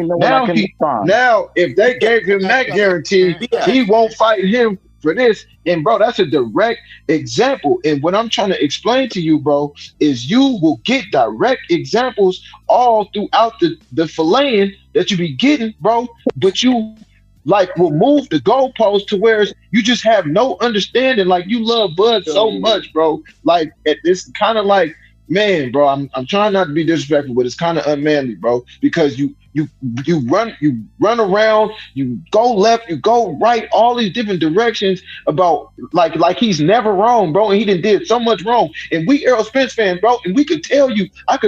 now if they gave him that guarantee, he won't fight him for this. And bro, that's a direct example. And what I'm trying to explain to you, bro, is you will get direct examples all throughout the filleting that you be getting, bro. But you like will move the goalpost to where you just have no understanding. Like you love Bud so much, bro. Like it's kind of like, man, bro, I'm trying not to be disrespectful, but it's kind of unmanly, bro, because you run around, you go left, you go right, all these different directions about like he's never wrong, bro, and he did so much wrong. And we Errol Spence fans, bro, and I could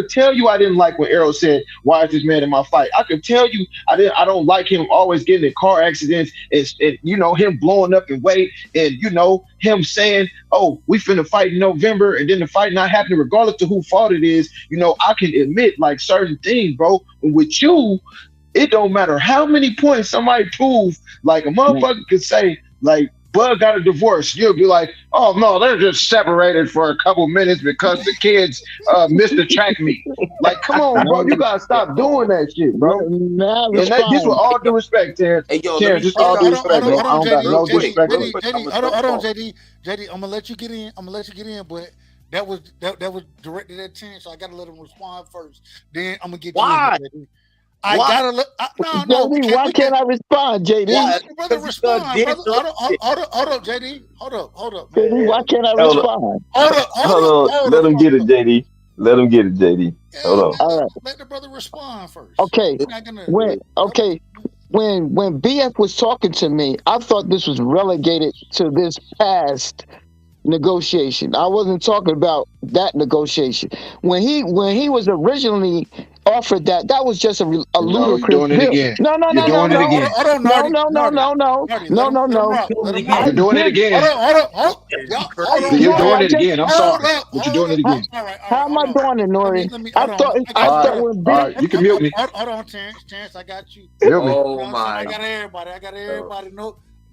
tell you I didn't like when Errol said, "Why is this man in my fight?" I could tell you I don't like him always getting in car accidents and you know him blowing up in weight and you know him saying, "Oh, we finna fight in November," and then the fight not happening regardless of who fought it is. You know, I can admit like certain things, bro. And with you, it don't matter how many points somebody prove. Like a motherfucker could say, like, Bud got a divorce. You'll be like, "Oh no, they're just separated for a couple minutes because the kids missed the track meet." Like, come on, bro, you gotta stop doing that shit, bro. And that, just with all due respect, Terrence. Hey, yo, just all due respect, bro. I don't got no disrespect. Hold on, JD. I'm gonna let you get in. But that was directed at Terrence. So I gotta let him respond first. Then I'm gonna get Why? you in here, JD. I gotta let. No, JD, why can't I respond, JD? Let the brother respond, brother. Hold up, JD. Hold up, man. JD, why can't I Hold respond? on. Let him get it, JD. Let him get it, JD. Hold on. All right. Let the brother respond first. Okay. We're not gonna. When BF was talking to me, I thought this was relegated to this past negotiation. I wasn't talking about that negotiation. When he was originally offered that was just a No, ludicrous you're doing it deal. again. No. You're doing it again. You're doing it again. You're doing it again. I'm sorry, but you're doing it again. How am I doing it, Nori? All right, you can mute me. Hold on, Terrence, I got you. Mute me. Oh my! I got everybody.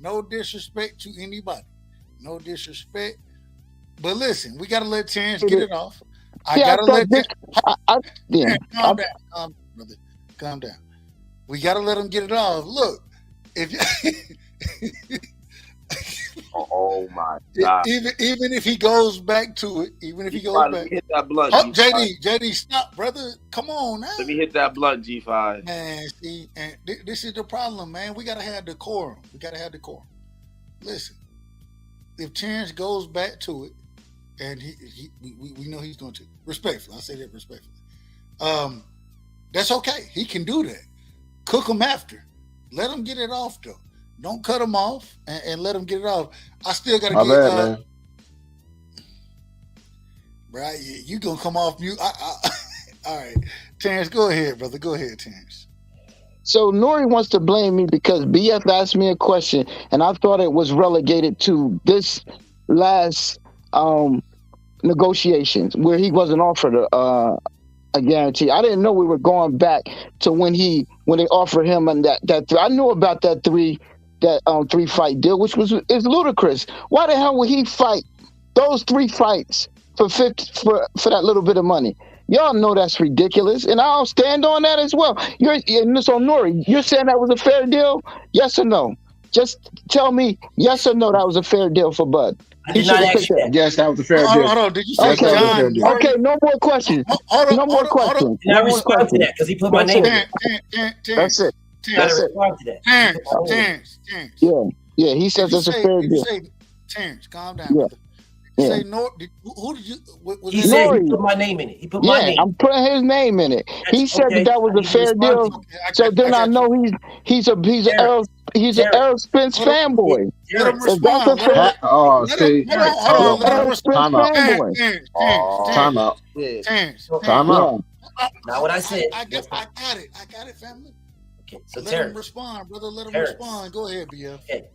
No disrespect to anybody. No disrespect. But listen, we gotta let Terrence get it off. Calm down. We gotta let him get it off. Look, if oh my God! Even if he goes back to it, hit that blunt. Oh, JD, stop, brother. Come on now. Let me hit that blunt, G5. Man, see, and this is the problem, man. We gotta have decorum. Listen, if Terrence goes back to it, and we know he's going to respectfully. I say that respectfully. That's okay. He can do that. Cook him after. Let him get it off though. Don't cut him off and let him get it off. I still gotta get. Man. Right, you gonna come off mute? All right, Terrence, go ahead, brother. Go ahead, Terrence. So Nori wants to blame me because BF asked me a question, and I thought it was relegated to this last negotiations where he wasn't offered a guarantee. I didn't know we were going back to when they offered him and that I knew about that three fight deal, which is ludicrous. Why the hell would he fight those 3 fights for that little bit of money? Y'all know that's ridiculous, and I'll stand on that as well. So Nori, you're saying that was a fair deal? Yes or no? Just tell me yes or no that was a fair deal for Bud. I did not ask you that. Yes, that was a fair deal. Hold on. Did you say okay. Okay, no more questions. No more questions. Can I respond to that? Because he put my name in it. That's it. Respond to that. Terrence. Yeah, he says that's a fair deal. Terrence, calm down. Yeah. You say no. Who did you? He said he put my name in it. He put my name. I'm putting his name in it. He said that was a fair deal. So then I know he's an Errol Spence fanboy. Let him respond. Time out. Time out. Now what I said. I got it, family. Okay, so let Terrence, him respond, brother. Let him respond. Go ahead, BF. Okay,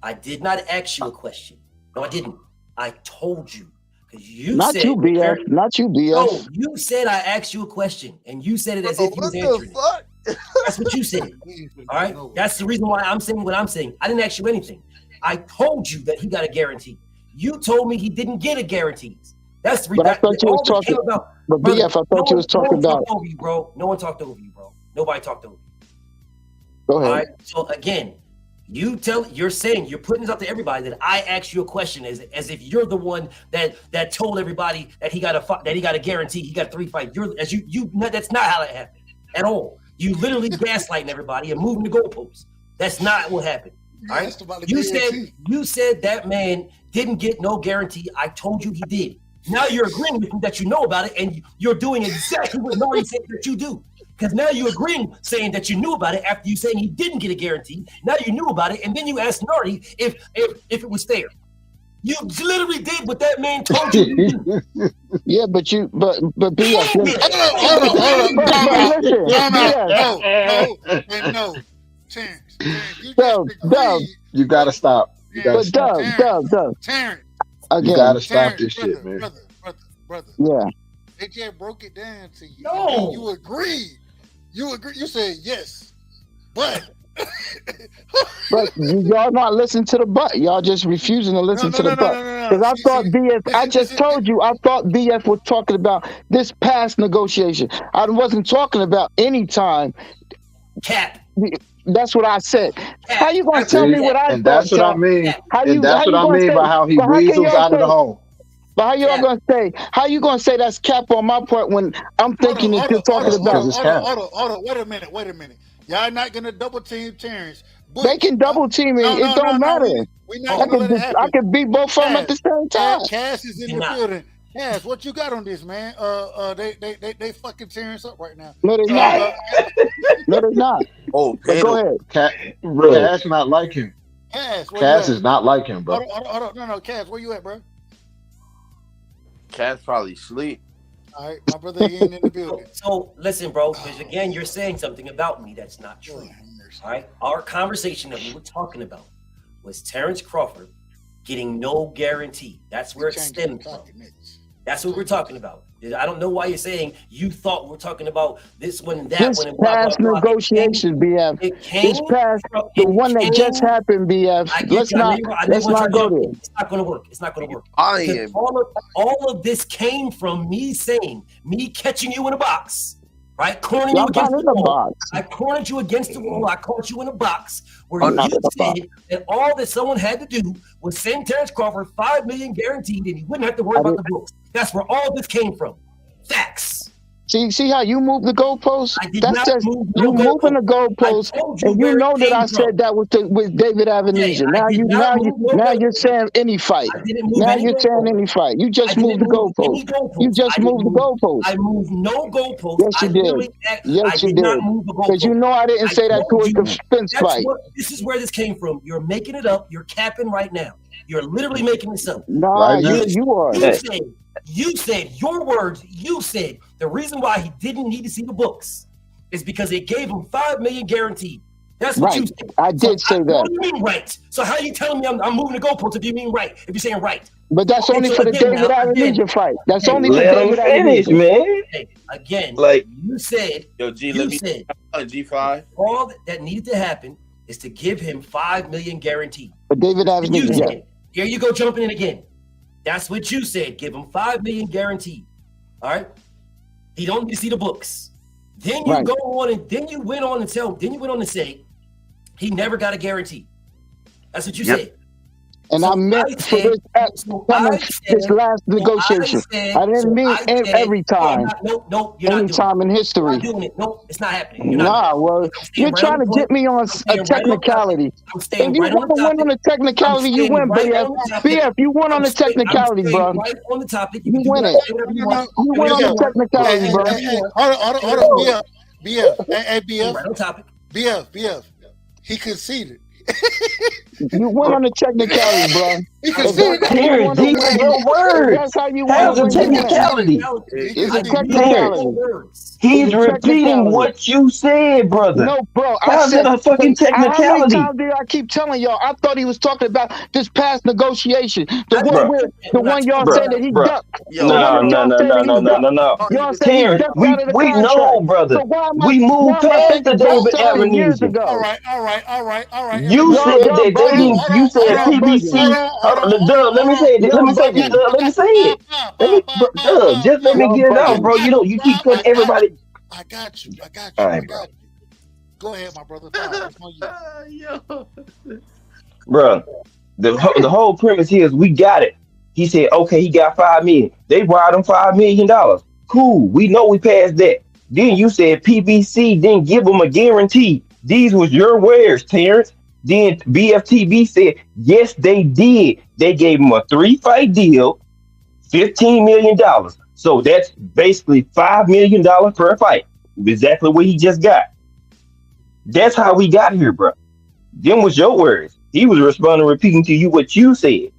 I did not ask you a question. No, I didn't. I told you because you not said you, BF. Not you, BF. No, you said I asked you a question, and you said it as if you was answering it. That's what you said. All right, that's the reason why I'm saying what I'm saying. I didn't ask you anything. I told you that he got a guarantee. You told me he didn't get a guarantee. That's the reason. But I thought you was talking about. But BF, I thought you was talking about. No one talked over you, bro. No one talked over you, bro. Nobody talked over you. Go ahead. All right. So again, you're saying you're putting this out to everybody that I asked you a question as if you're the one that told everybody that he got a guarantee, he got 3 fights. That's not how that happened at all. You literally gaslighting everybody and moving the goalposts. That's not what happened. All right. You said that man didn't get no guarantee. I told you he did. Now you're agreeing with me that you know about it, and you're doing exactly what Nori said that you do. Because now you're agreeing, saying that you knew about it after you saying he didn't get a guarantee. Now you knew about it, and then you asked Nori if it was fair. You literally did what that man told you to do. Yeah, but BF. No. Terrence, you gotta stop. Doug. Terrence. Again, you gotta stop this shit, man. Brother. Yeah. They just broke it down to you. No. You agreed. You said yes, but y'all not listening to the but. Y'all just refusing to listen to the but. Because I thought BF. I just told you. I thought BF was talking about this past negotiation. I wasn't talking about any time. Cap. That's what I said. How you gonna tell me what I? And that's what I mean. And that's what I mean by how he weasels out of the hole. But how you gonna say that's cap on my part when I'm thinking that you're talking about? Wait a minute. Y'all not gonna double team Terrence. They can double team me. It don't matter. We not gonna let it happen. I can beat both of them at the same time. Cass is in the building. Cass, what you got on this, man? They fucking Terrence up right now. No, they're not. No, they're not. Oh, but go ahead. Cass not like him. Cass is not like him, bro. Hold on. No, Cass, where you at, bro? Cass probably sleep. All right, my brother, he ain't in the building. So listen, bro, because again, you're saying something about me that's not true. All right, our conversation that we were talking about was Terrence Crawford getting no guarantee. That's where it stemmed from. That's what we're talking about. I don't know why you're saying you thought we're talking about this one and that this one. And past negotiation, BF. This past the one that just happened, BF. Let's not go there. It's not going to work. It's not going to work. All of this came from me catching you in a box, right? Cornering you against the wall. I cornered you against the wall. I caught you in a box where you said that all that someone had to do was send Terrence Crawford $5 million guaranteed, and he wouldn't have to worry about the books. That's where all this came from. Facts. See how you move the goalposts? That's just you moving the goalposts, and you know that I said that with David Avenesia. Now you're saying any fight. Now you're saying any fight. You just moved the goalposts. You just moved the goalposts. I moved no goalposts. Yes, you did. Yes, you did. Because you know I didn't say that towards the fence fight. This is where this came from. You're making it up. You're capping right now. You're literally making this up. Nah, you are. You said your words. You said the reason why he didn't need to see the books is because it gave him $5 million guaranteed. That's what you said. I did say that. What do you mean right? So how are you telling me I'm moving the goalposts if you mean right? If you're saying right? But that's only for the David Avenesia fight. That's only for David Avenesia, man. Again, like you said. Yo, G, let me G5. All that needed to happen is to give him $5 million guaranteed. But David Avenesia. Here you go jumping in again. That's what you said. Give him $5 million guaranteed. All right. He don't need to see the books. Then you go on and then you went on to say he never got a guarantee. That's what you said. And I meant for this last negotiation. I didn't mean every time. Nope, any time in history. Nope, it's not happening. You're trying to get me on a technicality. If you want to win on a technicality, you win, BF. BF, you won on the technicality, bro. You win it. You win on the technicality, bro. Hold on, BF. Hey, BF. Right on topic. BF. He conceded. You went on the technicality, bro. Terrence, these are your words. That's how you How's a technicality? It's a technicality. He's repeating what you said, brother. No, bro. How's it a fucking technicality? How many times did I keep telling y'all? I thought he was talking about this past negotiation. The one y'all said that he ducked. No. Y'all said Terrence, we know, brother. We moved past the David Avenesia. All right. You said that they didn't. You said PBC. Doug, let me say it. Just let me get it out, bro. You keep putting everybody. I got you. All right, bro. Go ahead, my brother. Bro, the whole premise here is we got it. He said, okay, he got $5 million. They wired him $5 million. Cool. We know we passed that. Then you said PBC didn't give him a guarantee. These was your words, Terrence. Then BFTB said, yes, they did. They gave him a 3-fight deal, $15 million. So that's basically $5 million per fight. Exactly what he just got. That's how we got here, bro. Them was your words. He was responding, repeating to you what you said.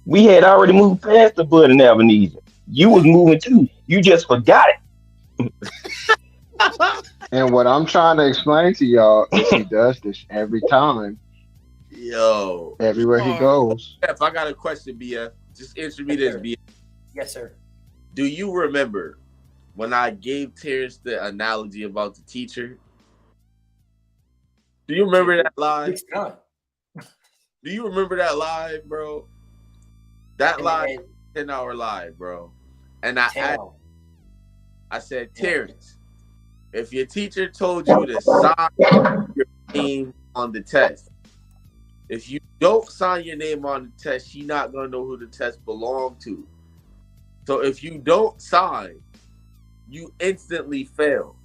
We had already moved past the Bud and Avenesia. You was moving too. You just forgot it. And what I'm trying to explain to y'all is he does this every time. Yo. Everywhere he goes. If I got a question, BF, just answer me this, BF. Yes, sir. Do you remember when I gave Terrence the analogy about the teacher? Do you remember that live? Do you remember that live, bro? That live, 10-hour live, bro. And I said, Terrence, if your teacher told you to sign your name on the test, if you don't sign your name on the test, she's not gonna know who the test belonged to. So if you don't sign, you instantly fail.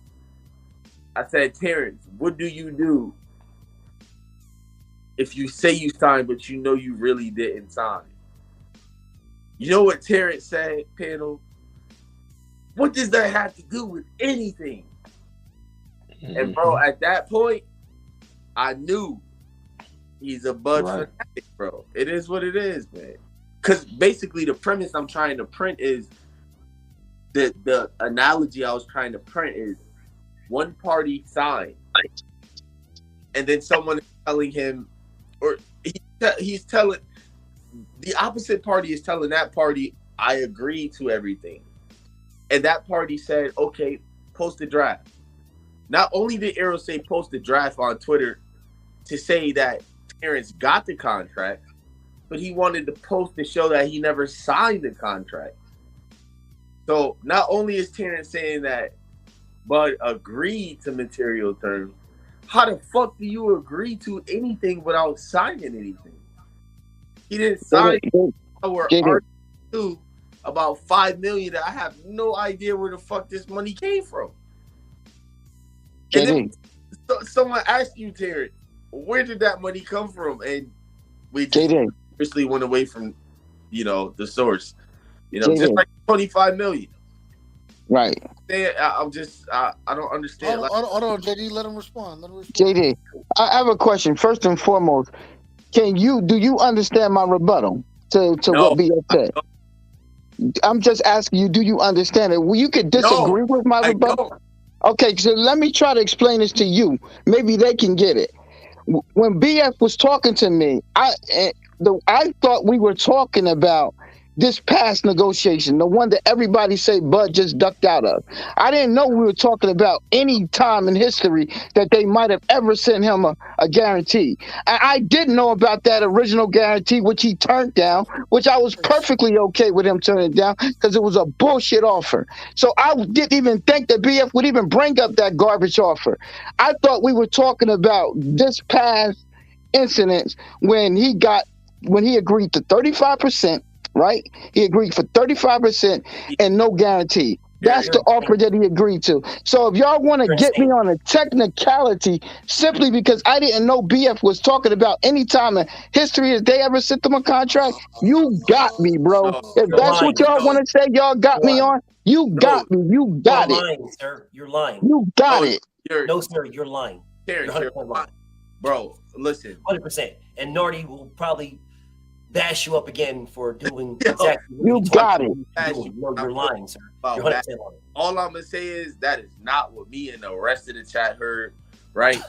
I said, Terrence, what do you do if you say you signed, but you know you really didn't sign? You know what Terrence said, panel? What does that have to do with anything? And bro, at that point, I knew he's a Bud fanatic, bro. It is what it is, man. Because basically the premise I'm trying to print is the analogy I was trying to print is one party signed, and then someone is telling him, or he's telling the opposite party is telling that party, I agree to everything. And that party said, okay, post the draft. Not only did Arrow say post the draft on Twitter to say that Terrence got the contract, but he wanted to post to show that he never signed the contract. So not only is Terrence saying that Bud agreed to material terms, how the fuck do you agree to anything without signing anything? He didn't sign our R2 about $5 million that I have no idea where the fuck this money came from. And then someone asked you, Terrence, where did that money come from? And we just obviously went away from, the source. Just like $25 million. Right. I'm just, I don't understand. Hold on, JD. Let him respond. JD, I have a question. First and foremost, do you understand my rebuttal to what BF said? I'm just asking you, do you understand it? Well, you could disagree with my rebuttal. Okay, so let me try to explain this to you. Maybe they can get it. When BF was talking to me, I thought we were talking about this past negotiation, the one that everybody say Bud just ducked out of. I didn't know we were talking about any time in history that they might have ever sent him a guarantee. I didn't know about that original guarantee, which he turned down, which I was perfectly okay with him turning down because it was a bullshit offer. So I didn't even think that BF would even bring up that garbage offer. I thought we were talking about this past incident when he agreed to 35%. Right? He agreed for 35% and no guarantee. That's the offer that he agreed to. So if y'all want to get me on a technicality simply because I didn't know BF was talking about any time in history if they ever sent them a contract, you got me, bro. If that's what y'all want to say, y'all got me on, you got me. You got it. You're lying, sir. You're lying. You got it. No, sir, you're lying. Terrence, you're lying. Bro, listen. 100%. And Nardi will probably bash you up again for doing exactly what you got it. No, you're lying, sir. You're 100% lying. All I'm gonna say is that is not what me and the rest of the chat heard, right?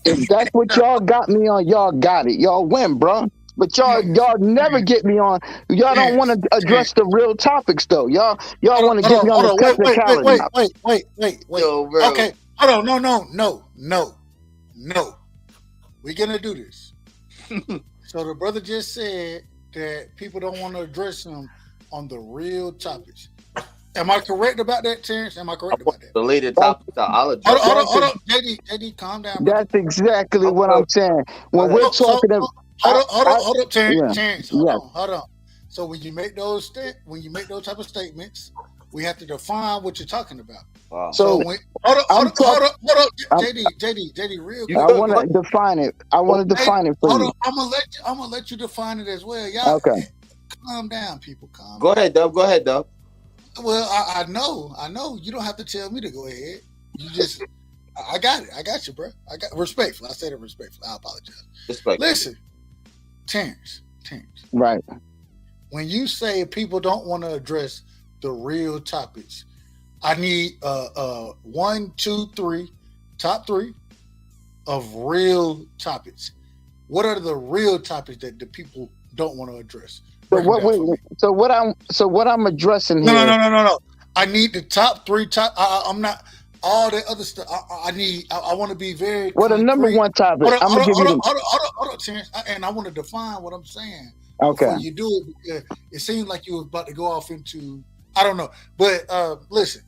If that's what y'all got me on, y'all got it. Y'all win, bro. But y'all never get me on. Y'all don't want to address the real topics, though. Y'all want to get me on the technicality. Wait. Yo, okay, hold on. No. We're gonna do this. So the brother just said that people don't want to address him on the real topics. Am I correct about that, Terrence? Am I correct about that? The later topics that I'll address. Hold on. JD, calm down. Brother. That's exactly what I'm saying. When we're talking about... Hold on, Terrence. Hold on. So when you make those type of statements, we have to define what you're talking about. Wow. So when, hold on, JD, real quick. I want to define it. I want to define it for you. I'm gonna let you define it as well. Y'all, okay. Calm down, people. Go ahead, Dub. Well, I know. You don't have to tell me to go ahead. You just, I got it. I got you, bro. I got respectful. I said it respectfully. I apologize. Listen, Terrence. Right. When you say people don't want to address the real topics, I need 1, 2, 3, top 3 of real topics. What are the real topics that the people don't want to address? So what I'm addressing here. No. I need the top 3. I'm not all the other stuff. I want to be very. What the number one topic? Hold on, Terrence. And I want to define what I'm saying. Okay. Before you do it, because it seems like you were about to go off into. I don't know, but listen.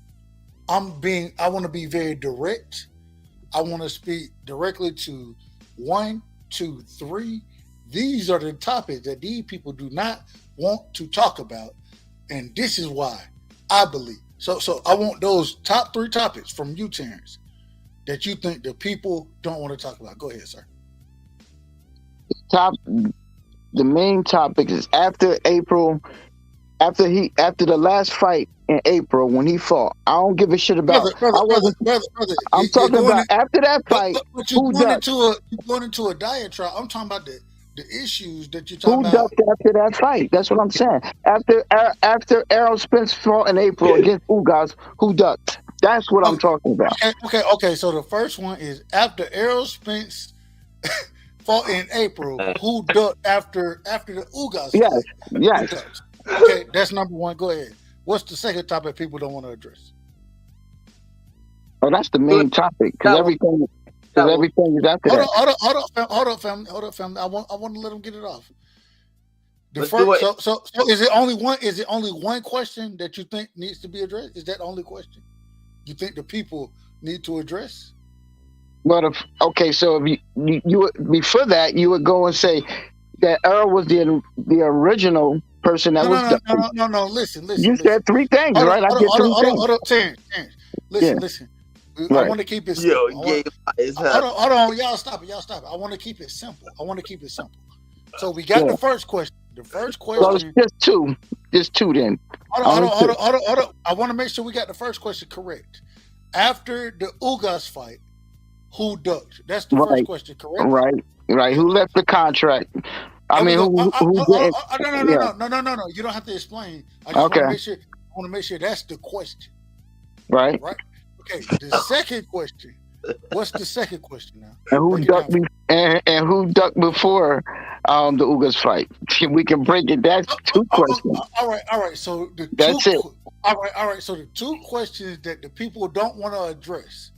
I want to be very direct. I want to speak directly to 1, 2, 3. These are the topics that these people do not want to talk about. And this is why I believe. So I want those top 3 topics from you, Terrence, that you think the people don't want to talk about. Go ahead, sir. The main topic is after April, after the last fight in April when he fought. I don't give a shit about. Brother. I'm talking about after that fight. But you're going into a diatribe. I'm talking about the issues that you're talking Who about. ducked after that fight? That's what I'm saying. After Errol Spence fought in April against Ugas, who ducked? That's what I'm talking about. Okay. So the first one is after Errol Spence fought in April, who ducked after the Ugas fight? Yes. Okay, that's number 1. Go ahead. What's the second topic people don't want to address? Oh, that's the main topic because everything is after that. Hold up, family. I want to let them get it off. The first, so is it only one? Is it only one question that you think needs to be addressed? Is that the only question you think the people need to address? But so if you before that you would go and say that Earl was the original person that was. No. Listen. You said 3 things, right? I get 3 things. Hold up, Terrence. Listen. I want to keep it simple. Hold on, y'all stop it. I want to keep it simple. So we got the first question. So it's just two then. Hold on. I want to make sure we got the first question correct. After the Ugas fight, who ducked? That's the first question, correct? Right. Who left the contract? I mean, who didn't? No. You don't have to explain. I just want to make sure that's the question. Right. Okay. The second question. What's the second question now? And who ducked before the Ugas fight? We can break it. That's 2 questions. All right. So that's it. All right. So the 2 questions that the people don't want to address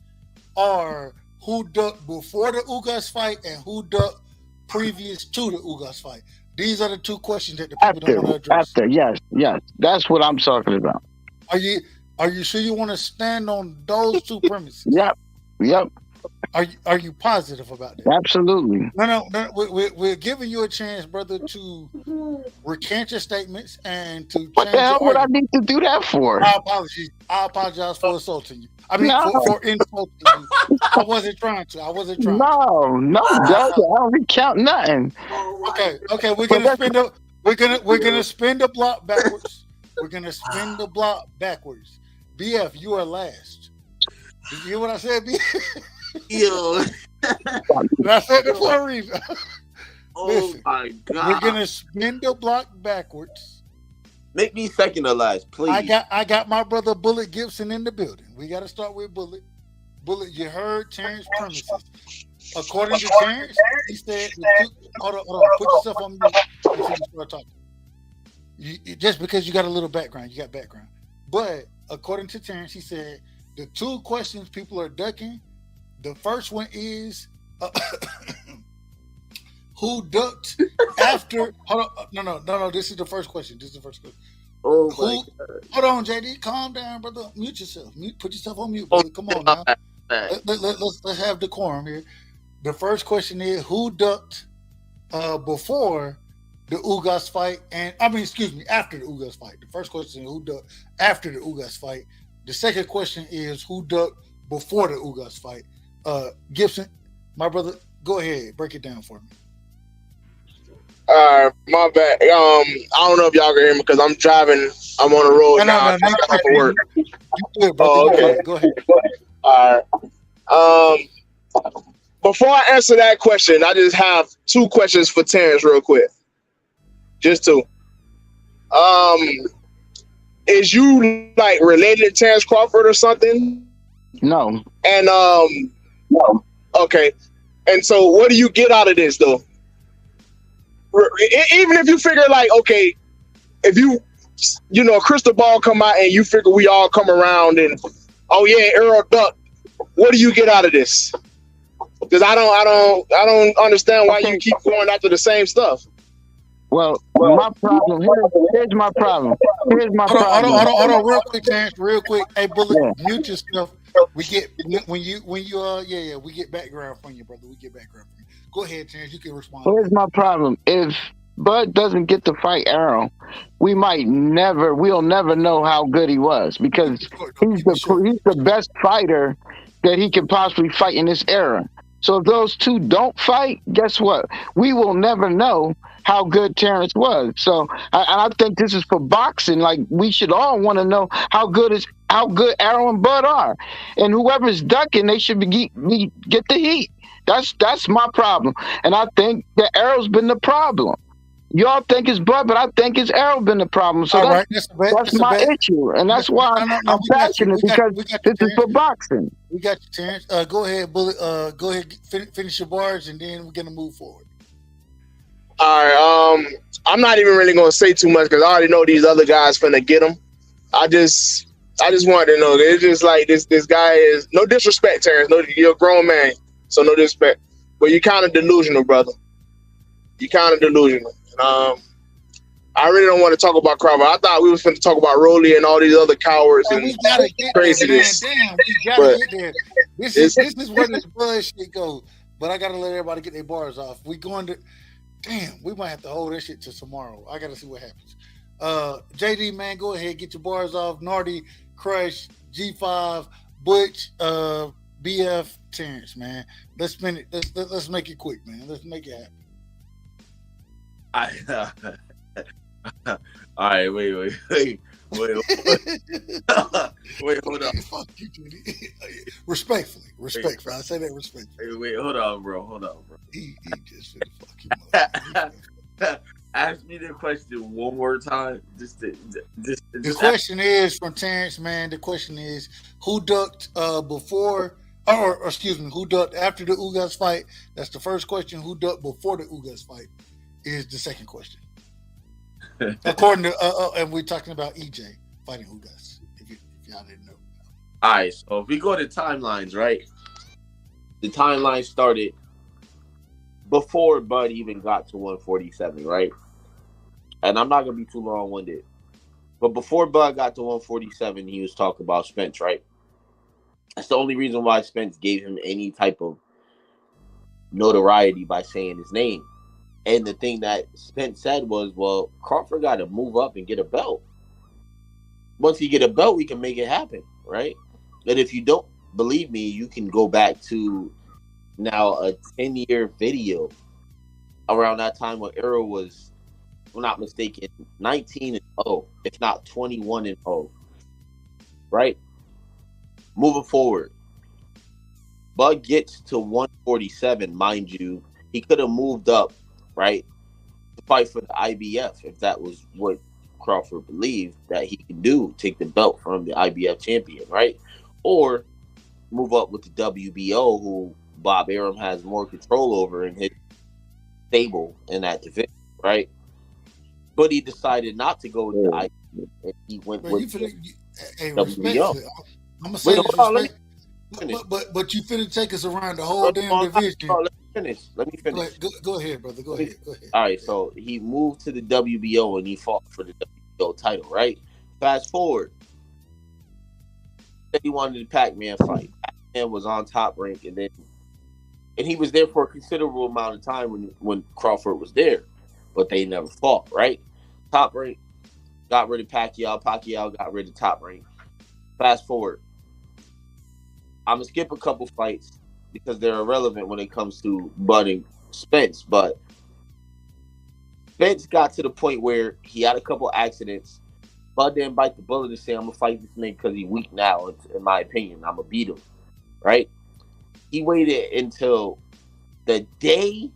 are who ducked before the Ugas fight and who ducked previous to the Ugas fight. These are the 2 questions that the people don't want to address. Yes. That's what I'm talking about. Are you sure you want to stand on those 2 premises? Yep. Are you positive about that? Absolutely. No. We're giving you a chance, brother, to recant your statements and to change what the hell would I need to do that for? I apologize for assaulting you. I mean, for insulting you. I wasn't trying to. No, Doug, I don't recount nothing. Okay. We're gonna spin the block backwards. BF, you are last. Did you hear what I said, BF? Yo. I said it for a reason. Listen, my God. We're gonna spin the block backwards. Make me second to last, please. I got my brother Bullet Gibson in the building. We got to start with Bullet. Bullet, you heard Terrence premises. According to Terrence, he said, hold on, put yourself on mute until you start talking. Just because you got a little background, you got background. But according to Terrence, he said the 2 questions people are ducking. The first one is who ducked after? Hold on, no. This is the first question. Oh my God. Hold on, JD. Calm down, brother. Mute yourself. Put yourself on mute, brother. Come on now. Let's have decorum here. The first question is who ducked before the Ugas fight, after the Ugas fight. The first question is who ducked after the Ugas fight. The second question is who ducked before the Ugas fight. Gibson, my brother, go ahead, break it down for me. All right, my bad. I don't know if y'all can hear me because I'm driving. I'm on the road now. I'm for work. Okay. Go ahead. All right. Before I answer that question, I just have 2 questions for Terrence real quick. Just 2. Is you like related to Terrence Crawford or something? No. And no. Okay. And so what do you get out of this though? Even if you figure like, okay, if you know, crystal ball come out and you figure we all come around and oh yeah, Earl duck. What do you get out of this? Because I don't understand why you keep going after the same stuff. Well, my problem here's my problem. Hold on, real quick, Terrence, real quick. Hey, Bullet, mute yourself. We get when you we get background from you, brother. We get background from you. Go ahead, Terrence. You can respond. Here's my problem. If Bud doesn't get to fight Arrow, we'll never know how good he was because he's the best fighter that he can possibly fight in this era. So if those two don't fight, guess what? We will never know how good Terrence was. So I think this is for boxing. Like we should all want to know how good Arrow and Bud are, and whoever's ducking, they should get the heat. That's my problem, and I think that Arrow's been the problem. Y'all think it's Bud, but I think it's Arrow been the problem. So All right, that's a bet. that's my issue, and that's why I'm we got you. passionate because We got this you, is for boxing. We got you, Terrence. Go ahead, Bullet. Go ahead, finish your bars, and then we're gonna move forward. All right. I'm not even really gonna say too much because I already know these other guys finna get them. I just wanted to know. It's just like this guy is no disrespect, Terrence. No, you're a grown man, so no disrespect. But you're kind of delusional, brother. You're kind of delusional. I really don't want to talk about Crawford. I thought we was finna talk about ROLLIE and all these other cowards and we gotta get craziness. There, man. Damn, we gotta get there. This is where this bullshit goes. But I gotta let everybody get their bars off. We might have to hold that shit till tomorrow. I gotta see what happens. JD, man, go ahead, get your bars off. Nardi, Crush, G5, Butch, BF, Terrence, man. Let's spin it. Let's make it quick, man. Let's make it happen. All right, wait, hold on. Fuck you, Judy. Respectfully. I say that respectfully. Wait, hold on, bro. He just fuck you. Ask me the question one more time. The question is from Terrence, man. The question is who ducked before, or excuse me, who ducked after the Ugas fight? That's the first question. Who ducked before the Ugas fight is the second question. According to and we're talking about EJ fighting Ugas. If y'all didn't know. All right, so if we go to timelines, right? The timeline started before Bud even got to 147, right? And I'm not gonna be too long-winded, but before Bud got to 147, he was talking about Spence, right? That's the only reason why Spence gave him any type of notoriety by saying his name. And the thing that Spence said was, well, Crawford got to move up and get a belt. Once you get a belt, we can make it happen, right? And if you don't believe me, you can go back to now a 10-year video around that time when Arrow was, if I'm not mistaken, 19-0, if not 21-0, right? Moving forward, Bud gets to 147, mind you. He could have moved up, right, to fight for the IBF if that was what Crawford believed that he could do, take the belt from the IBF champion, right? Or move up with the WBO, who Bob Arum has more control over in his stable in that division, right? But he decided not to go with the IBF, and he went with WBO. I'm gonna say this, but you finna take us around the whole damn division. Let me finish. Go ahead, brother. Go ahead. All right, so he moved to the WBO and he fought for the WBO title, right? Fast forward. He wanted the Pac-Man fight. Pac-Man was on Top Rank, and he was there for a considerable amount of time when Crawford was there, but they never fought, right? Top Rank got rid of Pacquiao. Pacquiao got rid of Top Rank. Fast forward. I'm going to skip a couple fights because they're irrelevant when it comes to Bud and Spence, but Spence got to the point where he had a couple accidents. Bud didn't bite the bullet and say, I'm going to fight this nigga because he's weak now, in my opinion. I'm going to beat him, right? He waited until the day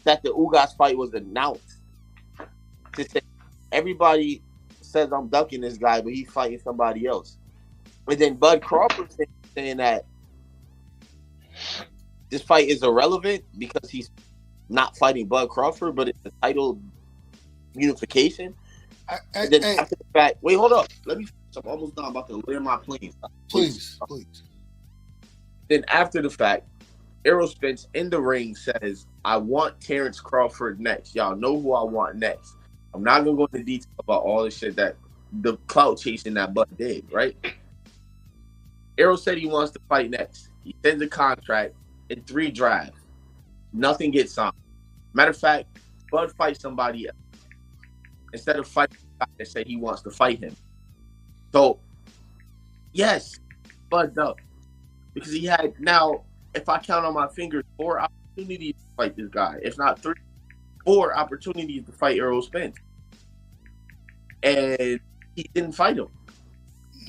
that the Ugas fight was announced to say, everybody says I'm ducking this guy, but he's fighting somebody else. And then Bud Crawford saying that this fight is irrelevant because he's not fighting Bud Crawford, but it's a title unification. And then after the fact, wait, hold up. Let me finish. I'm almost done. I'm about to land my plane. Please. Then after the fact, Errol Spence in the ring says, I want Terrence Crawford next. Y'all know who I want next. I'm not going to go into detail about all the shit that the clout chasing that Bud did, right? Errol said he wants to fight next. He sends a contract in 3 drafts. Nothing gets signed. Matter of fact, Bud fight somebody else instead of fighting the guy that said he wants to fight him. So, yes, Bud up because he had now, if I count on my fingers, 4 opportunities to fight this guy, if not 3, 4 opportunities to fight Errol Spence, and he didn't fight him.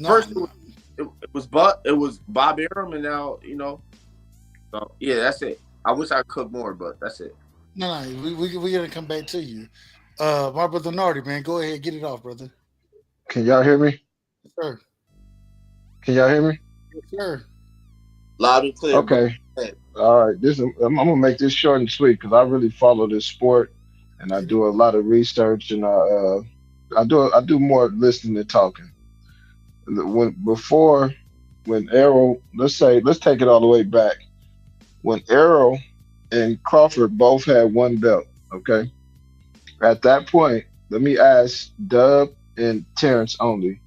First, it was Bob Arum, and now So yeah, that's it. I wish I could more, but that's it. No, we gotta come back to you. My brother Nardi, man, go ahead, get it off, brother. Can y'all hear me? Yes, sir. Can y'all hear me? Yes, sir. Loud and clear. Okay. All right. I'm gonna make this short and sweet because I really follow this sport, and I do a lot of research, and I do more listening than talking. When Errol, let's take it all the way back. When Errol and Crawford both had one belt, okay? At that point, let me ask Dub and Terrence only.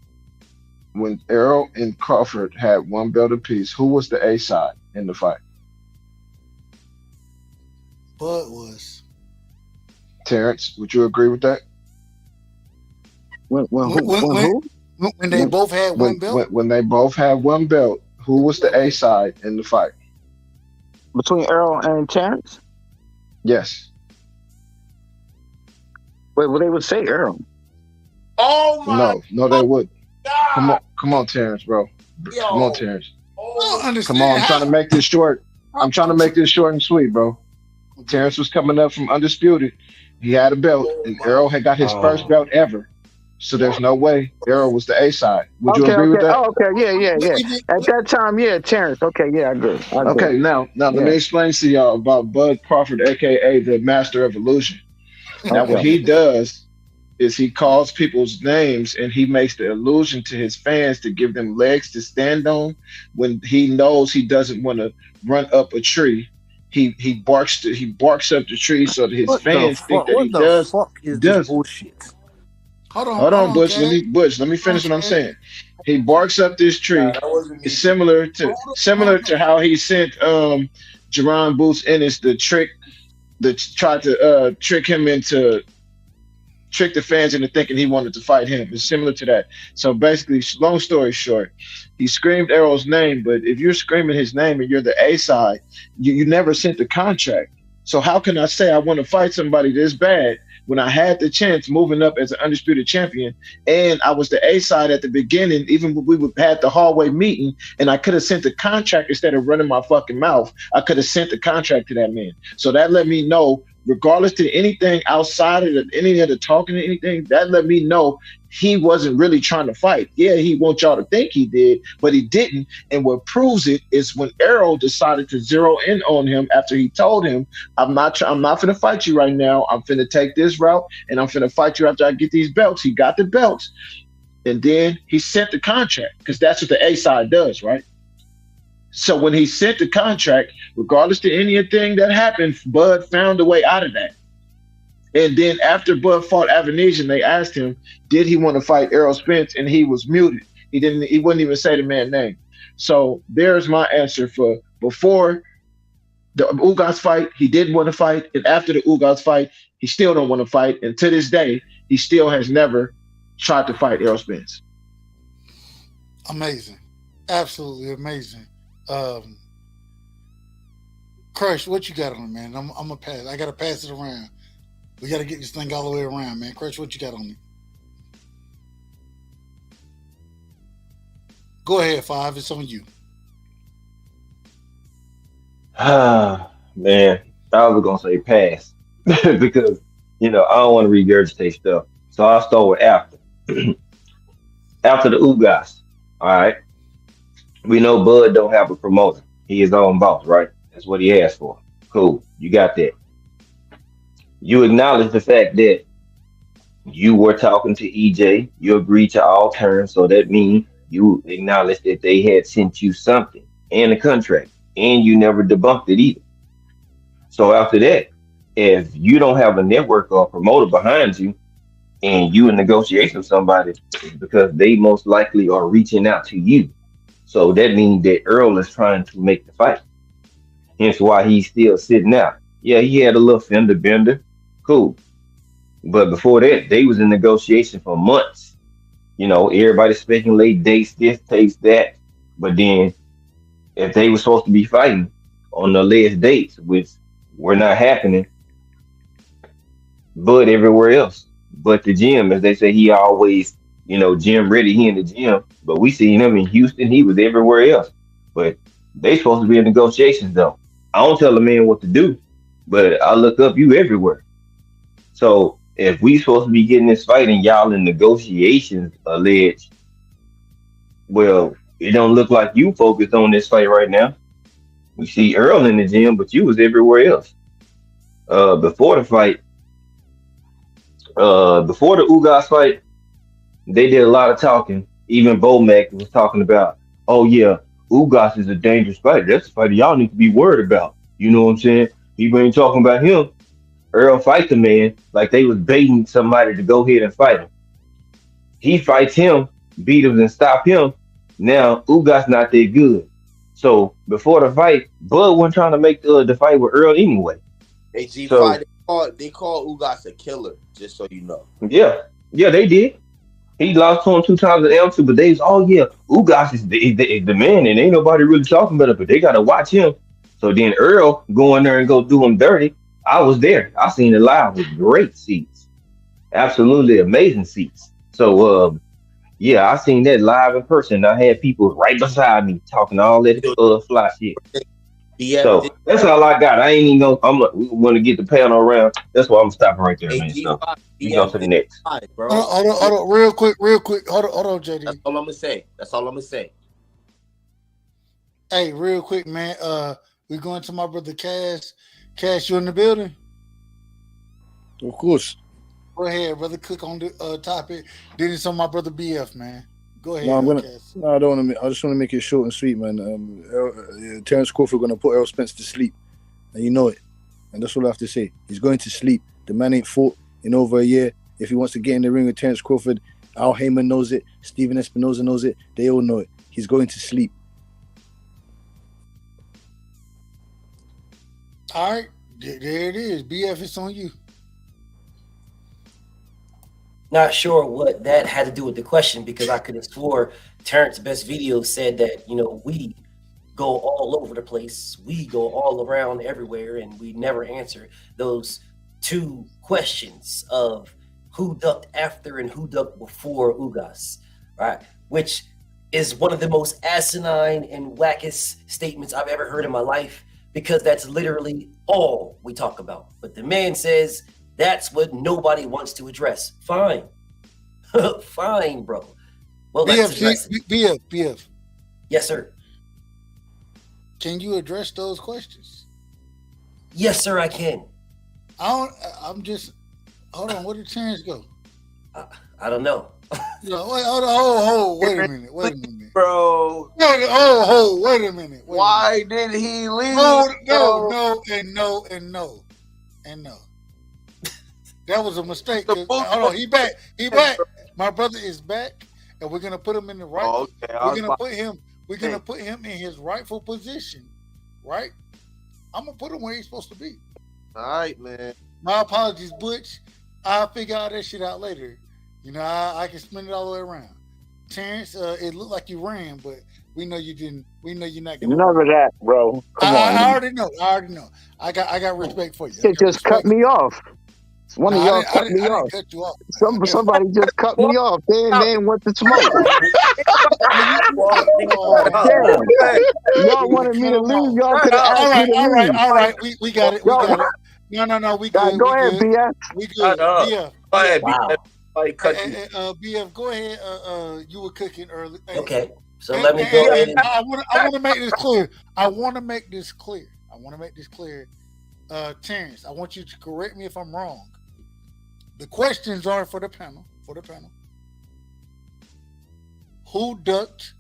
When Errol and Crawford had one belt apiece, who was the A side in the fight? Bud was. Terrence, would you agree with that? When they both had one belt? When they both had one belt, who was the A side in the fight? Between Errol and Terrence? Yes. Wait, well, they would say Errol. Oh my! No, they would. God. Come on, Terrence, bro. Come on, Terrence. Oh, come on, I'm trying to make this short. I'm trying to make this short and sweet, bro. Terrence was coming up from undisputed. He had a belt, and Errol had got his first belt ever. So there's no way Errol was the A side. Would you agree with that? Oh, okay, yeah. At that time, yeah, Terrence. Okay, yeah, I agree. Okay, now let me explain to y'all about Bud Crawford, aka the Master of Illusion. Now, what he does is he calls people's names and he makes the illusion to his fans to give them legs to stand on. When he knows he doesn't want to run up a tree, he barks up the tree so that his fans think that he does. This bullshit? Hold on, Butch. Let me finish what I'm saying. He barks up this tree. It's similar to how he sent Jerron Boots Ennis the trick that tried to trick the fans into thinking he wanted to fight him. It's similar to that. So basically, long story short, he screamed Errol's name, but if you're screaming his name and you're the A side, you never sent the contract. So how can I say I want to fight somebody this bad when I had the chance moving up as an undisputed champion and I was the A side at the beginning, even when we had the hallway meeting, and I could have sent the contract instead of running my fucking mouth. I could have sent the contract to that man. So that let me know, regardless to anything outside of any of the talking or anything, that let me know he wasn't really trying to fight. Yeah, he wants y'all to think he did, but he didn't. And what proves it is when Errol decided to zero in on him after he told him, I'm not finna fight you right now. I'm finna take this route and I'm finna fight you after I get these belts. He got the belts. And then he sent the contract because that's what the A side does, right? So when he sent the contract, regardless to anything that happened, Bud found a way out of that. And then after Bud fought Avanesian, they asked him, did he want to fight Errol Spence? And he was muted. He wouldn't even say the man's name. So there's my answer for before the Ugas fight, he didn't want to fight. And after the Ugas fight, he still don't want to fight. And to this day, he still has never tried to fight Errol Spence. Amazing. Absolutely amazing. Crush, what you got on it, man? I'm gonna pass. I gotta pass it around. We gotta get this thing all the way around, man. Crush, what you got on it? Go ahead, Five. It's on you. Man, I was gonna say pass because I don't want to regurgitate stuff. So I'll start with after. After the Ugas, all right. We know Bud don't have a promoter. He his own boss, right? That's what he asked for. Cool. You got that. You acknowledge the fact that you were talking to EJ. You agreed to all terms. So that means you acknowledge that they had sent you something and a contract. And you never debunked it either. So after that, if you don't have a network or a promoter behind you and you in negotiation with somebody, it's because they most likely are reaching out to you. So that means that Earl is trying to make the fight. Hence why he's still sitting out. Yeah, he had a little fender bender. Cool. But before that, they was in negotiation for months. You know, everybody speculating dates, this, dates, that. But then if they were supposed to be fighting on the alleged dates, which were not happening, but everywhere else. But the gym, as they say, he always, gym ready. He in the gym, but we seen him in Houston. He was everywhere else. But they supposed to be in negotiations though. I don't tell a man what to do, but I look up you everywhere. So if we supposed to be getting this fight and y'all in negotiations alleged, well, it don't look like you focused on this fight right now. We see Earl in the gym, but you was everywhere else. Before the fight, before the Ugas fight, they did a lot of talking. Even Bomac was talking about, oh yeah, Ugas is a dangerous fighter. That's a fighter y'all need to be worried about. You know what I'm saying? People ain't talking about him. Earl fight the man like they was baiting somebody to go ahead and fight him. He fights him, beat him, and stop him. Now Ugas not that good. So before the fight, Bud wasn't trying to make the fight with Earl anyway. Hey, G5, So they call Ugas a killer, just so you know. yeah, they did. He lost to him 2 times at L2, but they was, oh yeah, Ugas is the man, and ain't nobody really talking about it, but they gotta watch him. So then Earl go in there and go do him dirty. I was there. I seen it live with great seats. Absolutely amazing seats. So yeah, I seen that live in person. I had people right beside me talking all that fly shit. So that's all I got. I ain't even gonna. We want to get the panel around. That's why I'm stopping right there, man. So we go to the next. Bro. Hold on, real quick. Hold on, JD. That's all I'm gonna say. Hey, real quick, man. We going to my brother Cash. Cash, you in the building? Of course. Go ahead, brother. Cook on the topic. Then it's on my brother BF, man. Go ahead. No, Cash. I don't want to. I just want to make it short and sweet, man. Terrence Crawford going to put Errol Spence to sleep, and you know it. And that's all I have to say. He's going to sleep. The man ain't fought in over a year. If he wants to get in the ring with Terrence Crawford, Al Heyman knows it. Steven Espinoza knows it. They all know it. He's going to sleep. All right, there it is. BF, it's on you. Not sure what that had to do with the question, because I could have swore Terrence's best video said that, we go all over the place. We go all around everywhere, and we never answer those 2 questions of who ducked after and who ducked before Ugas, right? Which is one of the most asinine and wackest statements I've ever heard in my life, because that's literally all we talk about. But the man says that's what nobody wants to address. Fine. Fine, bro. Well, BF. Yes, sir. Can you address those questions? Yes, sir, I can. I'm just... Hold on, where did Terrence go? I don't know. Wait a minute. Bro. Wait a minute. Why did he leave? No. That was a mistake. Hold on, he back. My brother is back, and we're gonna put him in the right. Okay, we're gonna put him in his rightful position, right? I'm gonna put him where he's supposed to be. All right, man. My apologies, Butch. I'll figure all that shit out later. I can spin it all the way around. Terrence, it looked like you ran, but we know you didn't. We know you're not gonna. None of that, bro. Come on. I already know. I got respect for you. You just cut me off. One of y'all cut me off. Cut you off. Somebody just cut me off. They ain't want the smoke. Y'all wanted me to leave. Y'all could have asked me to leave. All right. We got it. No. We good. Go ahead, BF. We good. BF. Go ahead, wow. BF. BF, go ahead. You were cooking early. Okay. So let me go ahead. I want to make this clear. I want to make this clear. Terrence, I want you to correct me if I'm wrong. The questions are for the panel. Who ducked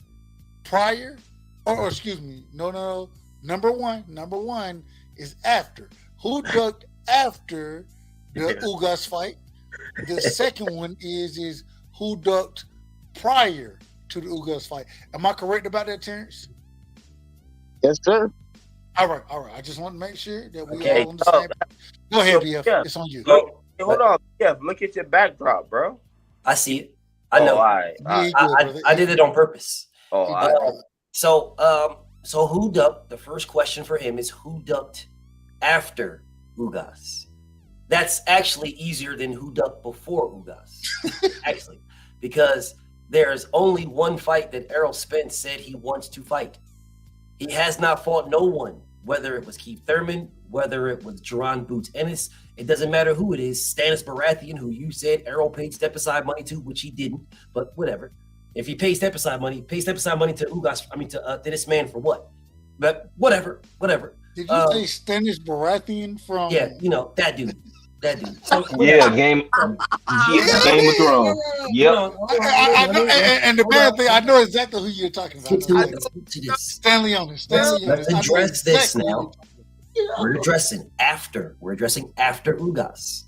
prior? Or excuse me. No. Number one is after. Who ducked after the Ugas fight? The second one is who ducked prior to the Ugas fight. Am I correct about that, Terrence? Yes, sir. All right. I just want to make sure that we all on the same. Go ahead, BF. It's on you. Hey, hold on. Yeah, look at your backdrop, bro. I see it. I know. All right. I did it on purpose. Oh, all right. So who ducked? The first question for him is who ducked after Ugas? That's actually easier than who ducked before Ugas, actually, because there's only one fight that Errol Spence said he wants to fight. He has not fought no one, whether it was Keith Thurman, whether it was Jerron Boots Ennis. It doesn't matter who it is. Stannis Baratheon, who you said Errol paid step-aside money to, which he didn't, but whatever. If he pays step-aside money to Ugas, to this man for what? But whatever. Did you say Stannis Baratheon from? Yeah, that dude. So, Game of Thrones. Yep. I know, and the bad thing, I know exactly who you're talking about. Stanley Onis. Let's address this now. We're addressing after Ugas.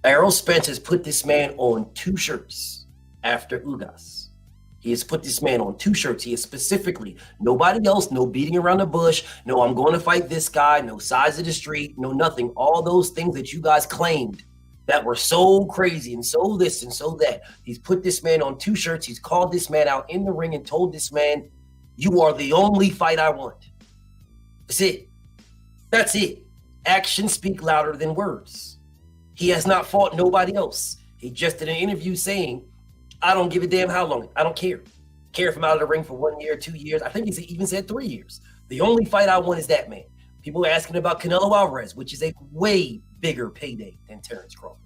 Errol Spence has put this man on 2 shirts after Ugas. He has put this man on 2 shirts. He is specifically nobody else, no beating around the bush, no I'm going to fight this guy, no size of the street, no nothing. All those things that you guys claimed that were so crazy and so this and so that. He's put this man on 2 shirts. He's called this man out in the ring and told this man, you are the only fight I want. That's it. That's it. Actions speak louder than words. He has not fought nobody else. He just did an interview saying, I don't give a damn how long. I don't care. Care if I'm out of the ring for 1 year, 2 years. I think he even said 3 years. The only fight I want is that man. People are asking about Canelo Alvarez, which is a way bigger payday than Terrence Crawford.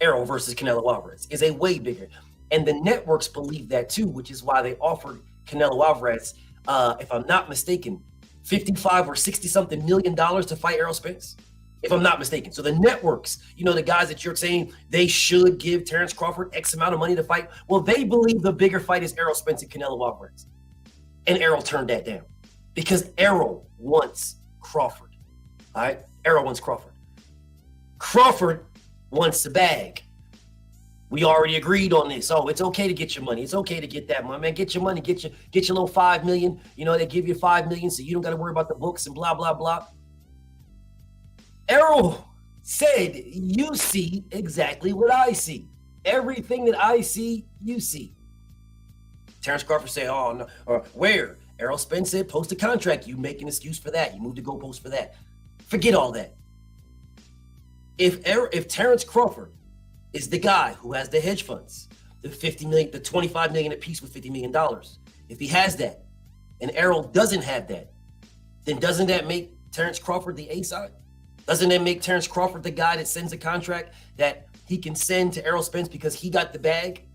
Errol versus Canelo Alvarez is a way bigger. And the networks believe that too, which is why they offered Canelo Alvarez, if I'm not mistaken, 55 or 60 something million dollars to fight Errol Spence, if I'm not mistaken. So the networks, the guys that you're saying they should give Terrence Crawford X amount of money to fight, well, they believe the bigger fight is Errol Spence and Canelo Alvarez. And Errol turned that down because Errol wants Crawford. All right? Errol wants Crawford. Crawford wants the bag. We already agreed on this. Oh, it's okay to get your money. It's okay to get that money, man. Get your money. Get your little $5 million. They give you $5 million, so you don't got to worry about the books and blah blah blah. Errol said, "You see exactly what I see. Everything that I see, you see." Terrence Crawford said, "Oh no," or where? Errol Spence said, "Post a contract. You make an excuse for that. You move the goalpost for that. Forget all that." If Terrence Crawford is the guy who has the hedge funds, the $50 million, the $25 million a piece with $50 million. If he has that, and Errol doesn't have that, then doesn't that make Terrence Crawford the A side? Doesn't that make Terrence Crawford the guy that sends a contract that he can send to Errol Spence because he got the bag?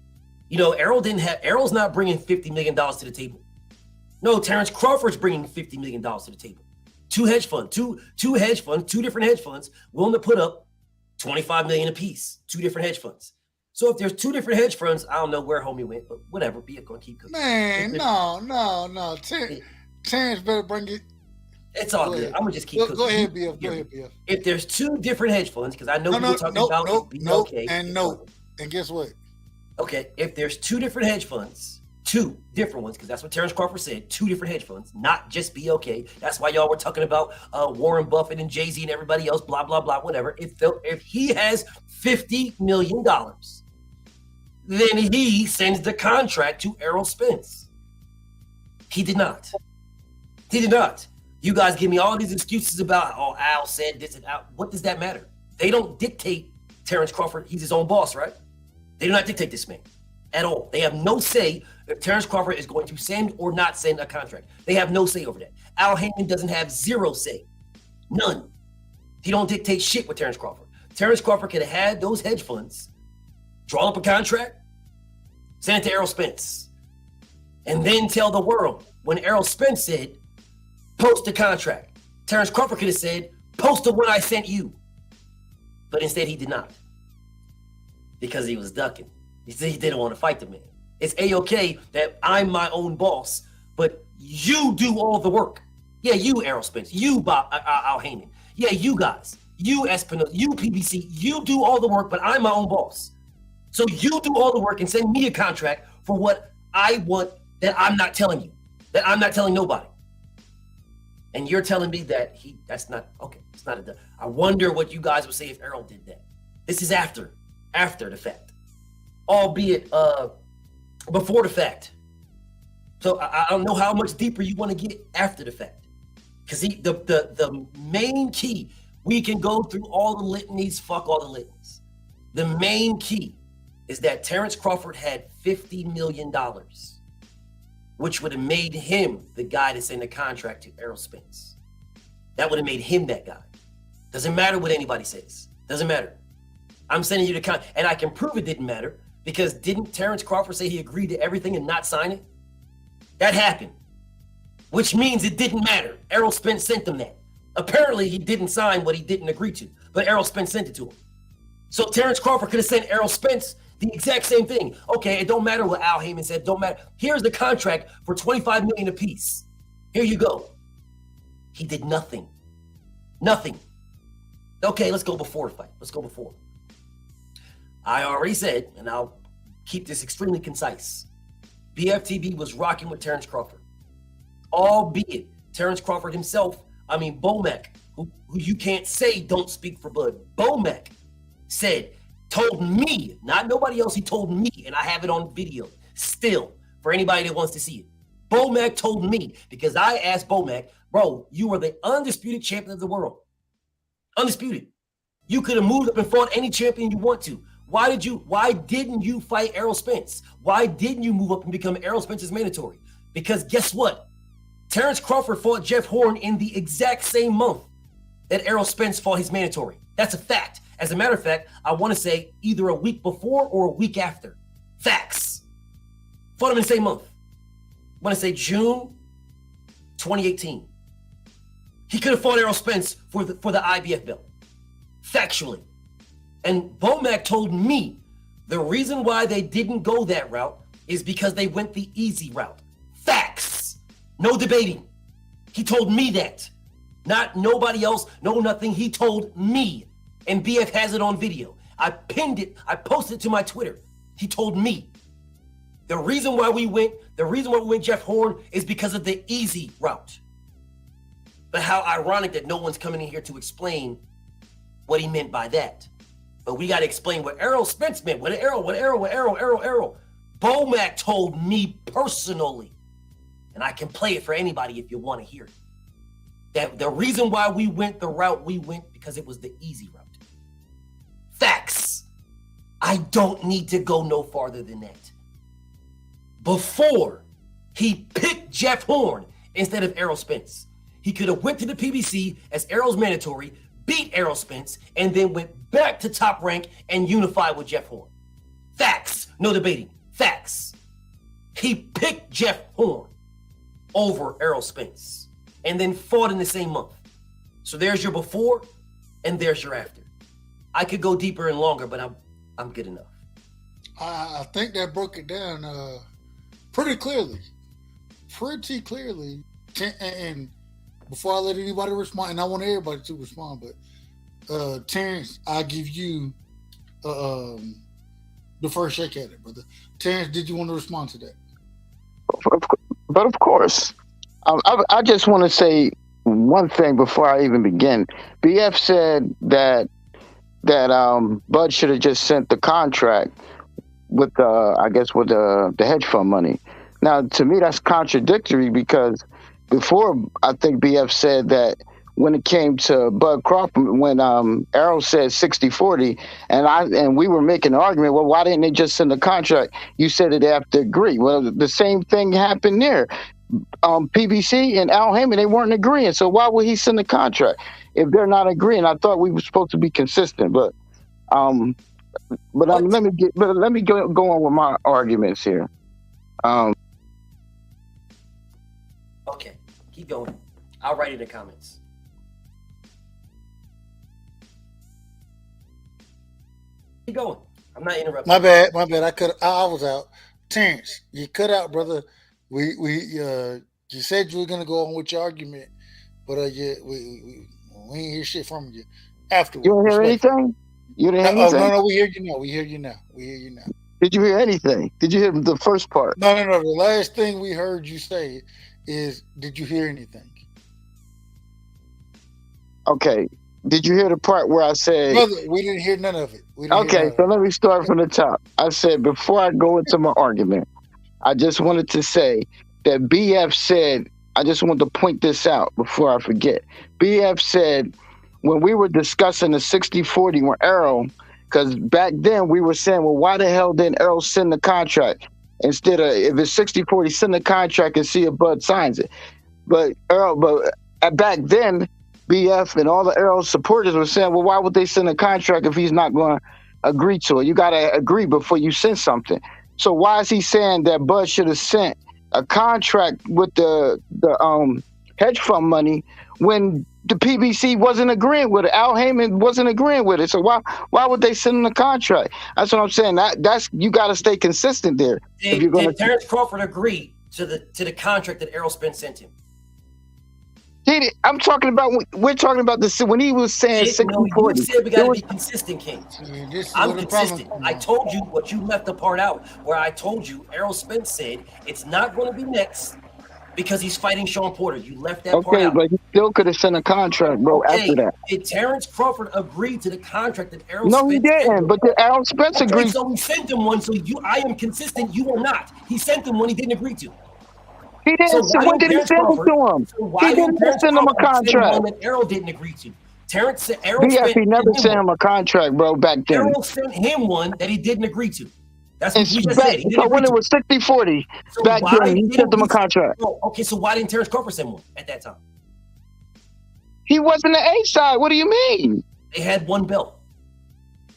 Errol's not bringing $50 million to the table. No, Terrence Crawford's bringing $50 million to the table. Two different hedge funds willing to put up $25 million apiece, 2 different hedge funds. So if there's 2 different hedge funds, I don't know where homie went, but whatever, be going to keep cooking. Man, no. Terrence better bring it. It's all good. I'm going to just keep cooking. Go ahead, BF. If there's 2 different hedge funds, because I know people talking about And guess what? Okay, if there's 2 different hedge funds, 2 different ones, because that's what Terrence Crawford said, 2 different hedge funds, not just BOK. That's why y'all were talking about Warren Buffett and Jay-Z and everybody else, blah, blah, blah, whatever. If he has $50 million, then he sends the contract to Errol Spence. He did not. You guys give me all these excuses about, Al said this and Al. What does that matter? They don't dictate Terrence Crawford. He's his own boss, right? They do not dictate this man at all. They have no say if Terrence Crawford is going to send or not send a contract. They have no say over that. Al Heyman doesn't have 0 say. None. He don't dictate shit with Terrence Crawford. Terrence Crawford could have had those hedge funds draw up a contract, send it to Errol Spence, and then tell the world when Errol Spence said, post the contract. Terrence Crawford could have said, post the one I sent you. But instead he did not. Because he was ducking. He said he didn't want to fight the man. It's A-okay that I'm my own boss, but you do all the work. Yeah, you, Errol Spence. You, Al Heyman. Yeah, you guys. You, Espinosa. You, PBC. You do all the work, but I'm my own boss. So you do all the work and send me a contract for what I want that I'm not telling you. That I'm not telling nobody. And you're telling me that that's not, okay, it's not a, I wonder what you guys would say if Errol did that. This is after the fact, albeit before the fact. So I don't know how much deeper you want to get after the fact, because the main key, we can go through all the litanies, fuck all the litanies. The main key is that Terrence Crawford had $50 million, which would have made him the guy to send the contract to Errol Spence. That would have made him that guy. Doesn't matter what anybody says. Doesn't matter. I'm sending you the contract, and I can prove it didn't matter, because didn't Terrence Crawford say he agreed to everything and not sign it? That happened, which means it didn't matter. Errol Spence sent him that. Apparently, he didn't sign what he didn't agree to, but Errol Spence sent it to him. So Terrence Crawford could have sent Errol Spence the exact same thing. Okay, it don't matter what Al Heyman said. Don't matter. Here's the contract for $25 million apiece. Here you go. He did nothing. Nothing. Okay, let's go before the fight. Let's go before. I already said, and I'll keep this extremely concise, BFTB was rocking with Terrence Crawford. Albeit Terrence Crawford himself, Bomac, who you can't say don't speak for Bud. Bomac told me, not nobody else, he told me, and I have it on video still for anybody that wants to see it. Bomac told me, because I asked Bomac, bro, you are the undisputed champion of the world. Undisputed. You could have moved up and fought any champion you want to. Why didn't you fight Errol Spence? Why didn't you move up and become Errol Spence's mandatory? Because guess what? Terrence Crawford fought Jeff Horn in the exact same month that Errol Spence fought his mandatory. That's a fact. As a matter of fact, I want to say either a week before or a week after. Facts. Fought him in the same month. I want to say June 2018. He could have fought Errol Spence for the IBF belt. Factually. And Bomac told me the reason why they didn't go that route is because they went the easy route. Facts. No debating. He told me that. Not nobody else, no nothing. He told me. And BF has it on video. I pinned it. I posted it to my Twitter. He told me. The reason why we went Jeff Horn is because of the easy route. But how ironic that no one's coming in here to explain what he meant by that. But we got to explain what Errol Spence meant. What Errol. Bomac told me personally, and I can play it for anybody if you want to hear it, that the reason why we went the route we went because it was the easy route. Facts. I don't need to go no farther than that. Before he picked Jeff Horn instead of Errol Spence, he could have went to the PBC as Errol's mandatory, beat Errol Spence, and then went back to Top Rank and unified with Jeff Horn. Facts. No debating. Facts. He picked Jeff Horn over Errol Spence and then fought in the same month. So there's your before and there's your after. I could go deeper and longer, but I'm good enough. I think that broke it down pretty clearly. And before I let anybody respond, and I want everybody to respond, but Terrence, I'll give you the first shake at it, brother. Terrence, did you want to respond to that? But of course, I just want to say one thing before I even begin. BF said that Bud should have just sent the contract with the hedge fund money. Now, to me, that's contradictory because before, I think BF said that when it came to Bud Crawford, when Errol said 60-40, and we were making an argument, well, why didn't they just send the contract? You said that they have to agree. Well, the same thing happened there. PBC and Al Heyman, they weren't agreeing. So why would he send the contract if they're not agreeing? I thought we were supposed to be consistent, but let me go on with my arguments here. Okay, keep going. I'll write in the comments. Keep going. I'm not interrupting. My bad. I was out. Terrence, you cut out, brother. You said you were gonna go on with your argument, but we ain't hear shit from you afterwards. You don't hear anything? You didn't hear anything? No, we hear you now. Did you hear anything? Did you hear the first part? No. The last thing we heard you say is, did you hear anything? Okay. Did you hear the part where I said? Brother, we didn't hear none of it. Okay, so let me start from the top. I said before I go into my argument, I just wanted to say that BF said. I just want to point this out before I forget. BF said when we were discussing the 60-40 with Errol, because back then we were saying, well, why the hell didn't Errol send the contract instead of if it's 60-40, send the contract and see if Bud signs it. But back then, BF and all the Errol supporters were saying, well, why would they send a contract if he's not going to agree to it? You got to agree before you send something. So why is he saying that Bud should have sent a contract with the hedge fund money when the PBC wasn't agreeing with it? Al Heyman wasn't agreeing with it. So why would they send him a contract? That's what I'm saying. That's you got to stay consistent there. Did Terrence Crawford agree to the contract that Errol Spence sent him? I'm talking about. We're talking about this when he was saying 60-40. You said we got to be consistent, King. I'm consistent. I told you what you left the part out where I told you Errol Spence said it's not going to be next because he's fighting Sean Porter. You left that part out. But he still could have sent a contract, bro. After that, did Terrence Crawford agree to the contract that Errol? No, Spence he didn't. But Errol Spence agreed. So he sent him one. So I am consistent. You are not. He sent him one. He didn't agree to. He didn't. So when did he send it to him? He didn't send him a contract. That Errol didn't agree to. He never sent him a contract, bro. Back then, Errol sent him one that he didn't agree to. That's what you just said. So when it was 60-40, back then he sent him a contract. Okay, so why didn't Terrence Crawford send one at that time? He wasn't the A side. What do you mean? They had one belt.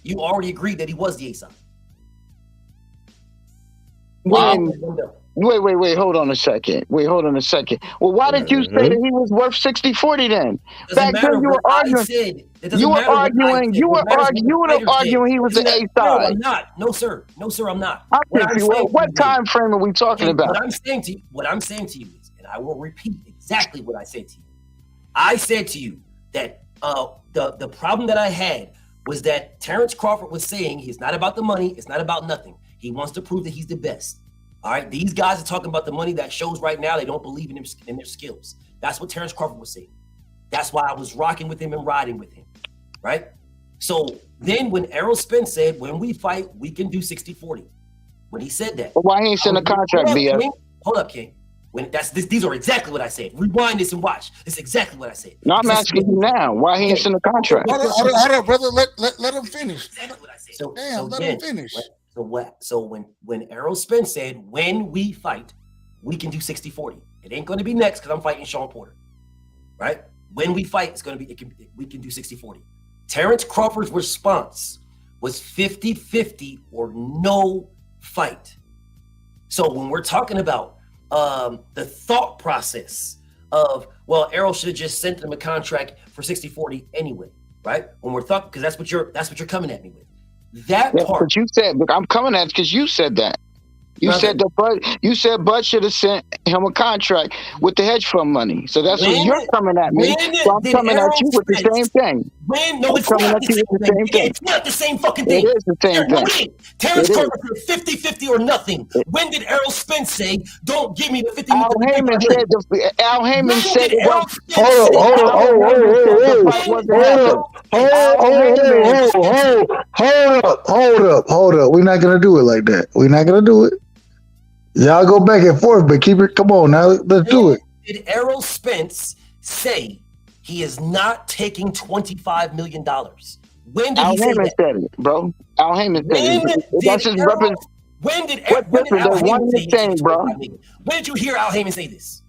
You already agreed that he was the A side. Wait, hold on a second. Well, why did you say that he was worth 60-40 then? Back then you were arguing. You were arguing he was the A side. No, I'm not. No, sir, I'm not. What time frame are we talking about? What I'm saying to you is, and I will repeat exactly what I said to you. I said to you that the problem that I had was that Terrence Crawford was saying it's not about the money, it's not about nothing. He wants to prove that he's the best. All right, these guys are talking about the money that shows right now they don't believe in their skills. That's what Terrence Crawford was saying. That's why I was rocking with him and riding with him, right? So then when Errol Spence said, when we fight, we can do 60-40. When he said that. But why he ain't send a contract, BF? Hold up, King. These are exactly what I said. Rewind this and watch. This is exactly what I said. No, I'm asking you now. Why he ain't send a contract? Hold on, brother. Let him finish. Exactly what I said. Let him finish. So when Errol Spence said, when we fight, we can do 60-40. It ain't going to be next because I'm fighting Sean Porter, right? When we fight, it's going to be we can do 60-40. Terrence Crawford's response was 50-50 or no fight. So when we're talking about the thought process of, well, Errol should have just sent them a contract for 60-40 anyway, right? When we're talking, because that's what you're coming at me with. That part. But you said, but I'm coming at it because you said that. You said Bud should have sent him a contract with the hedge fund money. So that's what you're coming at me. So I'm coming at you with the same thing. It's not the same fucking thing. It is the same thing. Terrence Crawford said 50-50 or nothing. When did Errol Spence say, don't give me the 50? Al Heyman said Hold up. We're not gonna do it like that. We're not gonna do it. Y'all go back and forth, but keep it. Come on, now let's do it. Did Errol Spence say he is not taking $25 million? When did he say that? Said it, bro. Al Heyman said it. That's his reference. When did Al Heyman say it, bro? When did you hear Al Heyman say this?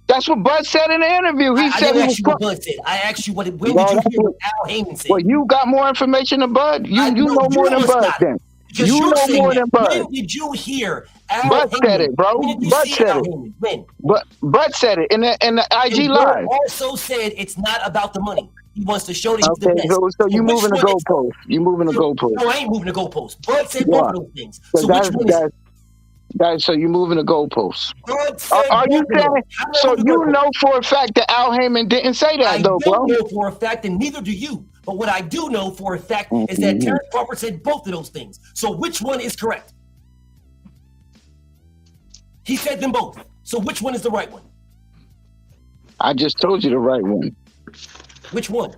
That's what Bud said in the interview. He said I didn't ask you what Bud said. I asked you when did you hear what Al Heyman said? Well, you got more information than Bud. You know more than Bud then. You know more than Bud. When did you hear Al Bud Heyman? said it, bro. Bud said it. When? Bud said it in the IG live. Also said it's not about the money. He wants to show that he's the best. So you moving the goalpost. You moving the goalpost. No, I ain't moving the goalpost. Bud said both of those things. So which one is it? So you moving the goalposts. Are you saying? So you know for a fact that Al Heyman didn't say that, though, bro. I don't know for a fact, and neither do you. But what I do know for a fact is that Terrence Crawford said both of those things. So which one is correct? He said them both. So which one is the right one? I just told you the right one. Which one?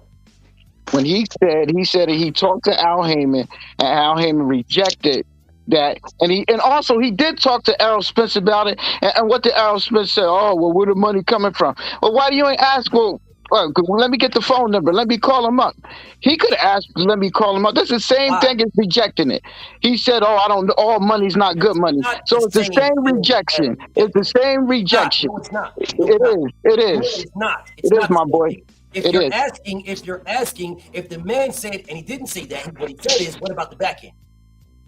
when he said that he talked to Al Heyman and Al Heyman rejected that, and also he did talk to Errol Spence about it. And what did Errol Spence say? Oh, well, where the money coming from? Well, why do you ain't ask? Well, let me get the phone number. Let me call him up. He could have asked, let me call him up. That's the same thing as rejecting it. He said, oh, I don't, all money's not good money. So it's the same rejection. It's the same rejection. No, it's not. It is. It is. No, it's not. It is, my boy. If you're asking, if the man said, and he didn't say that, what he said is, what about the back end?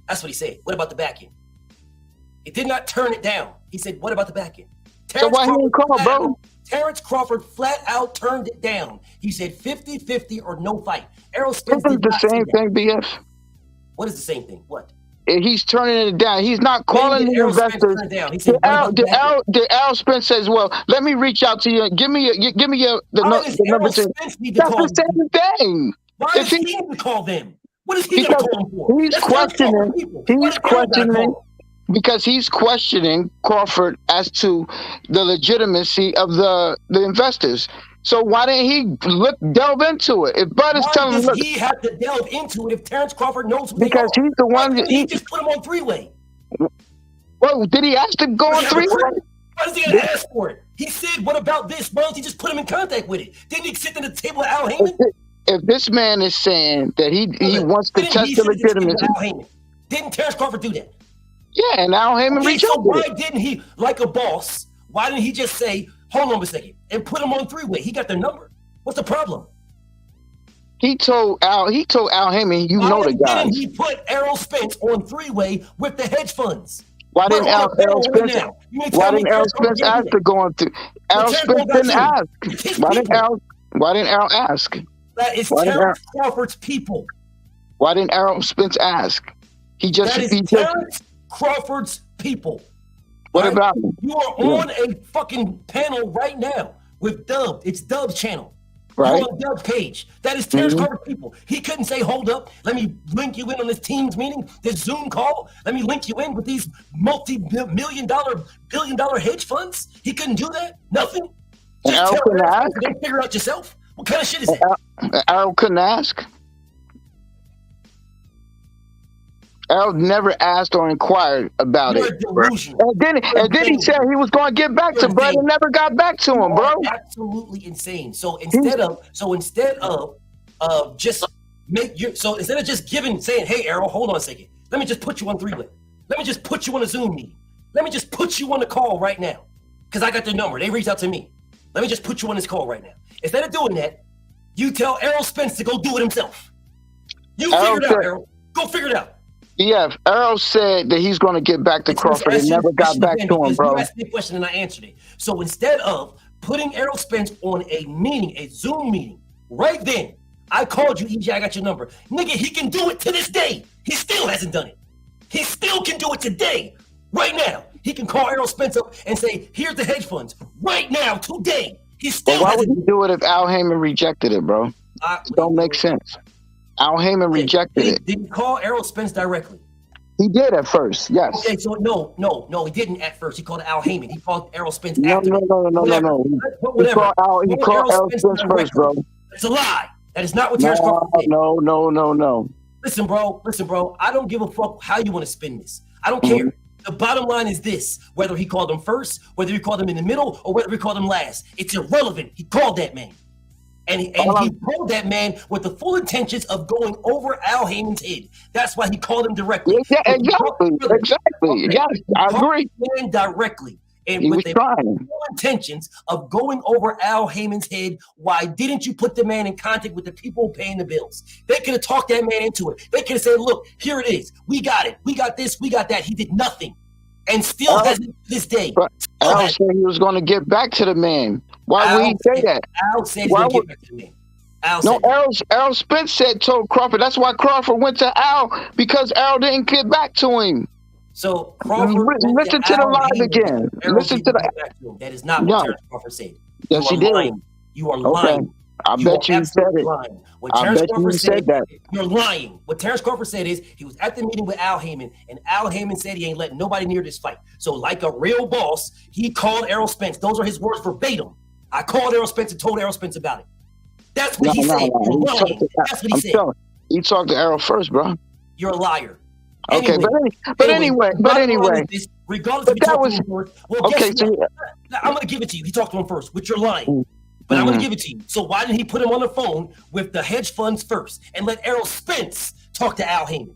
That's what he said. What about the back end? He did not turn it down. He said, what about the back end? So why he didn't call, bro? Terrence Crawford flat out turned it down. He said 50-50 or no fight. Errol Spence Isn't the same thing, BF? What is the same thing? What? He's turning it down. He's not calling the investors. Did Errol Spence says, "Well, let me reach out to you. Give me the number." That's the same thing. Why does he need to call them? What is he going to call them for? He's questioning. Because he's questioning Crawford as to the legitimacy of the investors. So why didn't he delve into it? If Bud is telling him, look, he have to delve into it if Terrence Crawford knows who because they are? He's the one that he just put him on three-way. Well, did he ask to go on three-way? Why does he gotta ask for it? He said, "What about this?" Why don't he just put him in contact with it? Didn't he sit at the table with Al Heyman? If this man is saying that he wants to test the legitimacy, didn't Terrence Crawford do that? Yeah, and Al Heyman rejected so why didn't he, like a boss? Why didn't he just say, "Hold on a second," and put him on three-way? He got their number. What's the problem? He told Al Heyman, you know the guys. Why didn't he put Errol Spence on three-way with the hedge funds? Why didn't Errol Spence ask to go on through? Errol Spence didn't ask. Why didn't Errol ask? That is Terrence Crawford's people. Why didn't Errol Spence ask? That is Terrence Crawford's people. What about him? You are on a fucking panel right now with Dub. It's Dub's channel. Right. You're on Dub's page. That is Terrence Crawford's people. He couldn't say, hold up, let me link you in on this Teams meeting, this Zoom call. Let me link you in with these multi-billion dollar hedge funds. He couldn't do that. Nothing. Just tell ask. Figure it out yourself. What kind of shit is that? Errol couldn't ask. Errol never asked or inquired about it. And then he said he was going to get back to Bud and never got back to him, bro. Absolutely insane. So instead of just saying, "Hey, Errol, hold on a second. Let me just put you on three-way. Let me just put you on a Zoom meeting. Let me just put you on the call right now because I got their number. They reached out to me. Let me just put you on this call right now." Instead of doing that, you tell Errol Spence to go do it himself. You figure it out, Errol. Go figure it out. Yeah, Errol said that he's going to get back to Crawford and never got back to him, bro. You asked me a question and I answered it. So instead of putting Errol Spence on a meeting, a Zoom meeting, right then, I called you, EJ, I got your number. Nigga, he can do it to this day. He still hasn't done it. He still can do it today, right now. He can call Errol Spence up and say, "Here's the hedge funds, right now, today." He still why would he do it if Al Heyman rejected it, bro? It don't make sense. Al Heyman rejected it. Did he call Errol Spence directly? He did at first, yes. Okay, so no, he didn't at first. He called Al Heyman. He called Errol Spence No. after. Whatever. He called Errol Spence first, bro. It's a lie. That is not what Terrence Crawford did. No. Listen, bro. I don't give a fuck how you want to spin this. I don't care. The bottom line is this: whether he called him first, whether he called him in the middle, or whether he called him last, it's irrelevant. He called that man. And he told that man with the full intentions of going over Al Heyman's head. That's why he called him directly. Yeah, exactly. Okay. Yes, I agree. Man directly. And he with was the trying. full intentions of going over Al Heyman's head, why didn't you put the man in contact with the people paying the bills? They could have talked that man into it. They could have said, "Look, here it is. We got it. We got this. We got that." He did nothing. And still hasn't to this day. Al said he was going to get back to the man. Why would he say that? Al said he's going to get back to the man. Errol Spence told Crawford. That's why Crawford went to Al, because Al didn't get back to him. So Crawford listen to the live again. Listen to that. That is not what Terrence Crawford said. Yes, he did. You are lying. I bet you said it. What Terrence Crawford said that. You're lying. What Terrence Crawford said is he was at the meeting with Al Heyman, and Al Heyman said he ain't letting nobody near this fight. So like a real boss, he called Errol Spence. Those are his words verbatim. I called Errol Spence and told Errol Spence about it. That's what he said. You're lying. That's what he said. You talked to Errol first, bro. You're a liar. Okay, anyway, regardless if you talk to him first, well, okay. Guess what? I'm gonna give it to you. He talked to him first, which you're lying. But I'm gonna give it to you. So why didn't he put him on the phone with the hedge funds first and let Errol Spence talk to Al Heyman?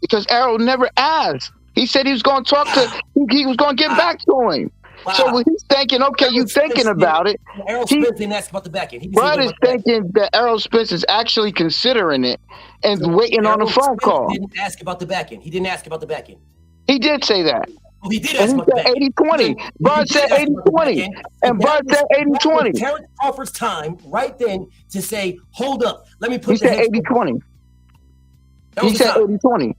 Because Errol never asked. He said he was going to talk to. He was going to get back to him. Wow. So when he's thinking, okay, you thinking about it. Errol Spence didn't ask about the back end. Brad is thinking that Errol Spence is actually considering it and waiting on a phone call. He didn't ask about the back end. He didn't ask about the back end. He did say that. Oh, he did ask about the back end. 80-20. Bud said 80-20. And Bud said 80-20. Terrence Crawford's time right then to say, hold up, let me put He said 80-20. He said 80-20.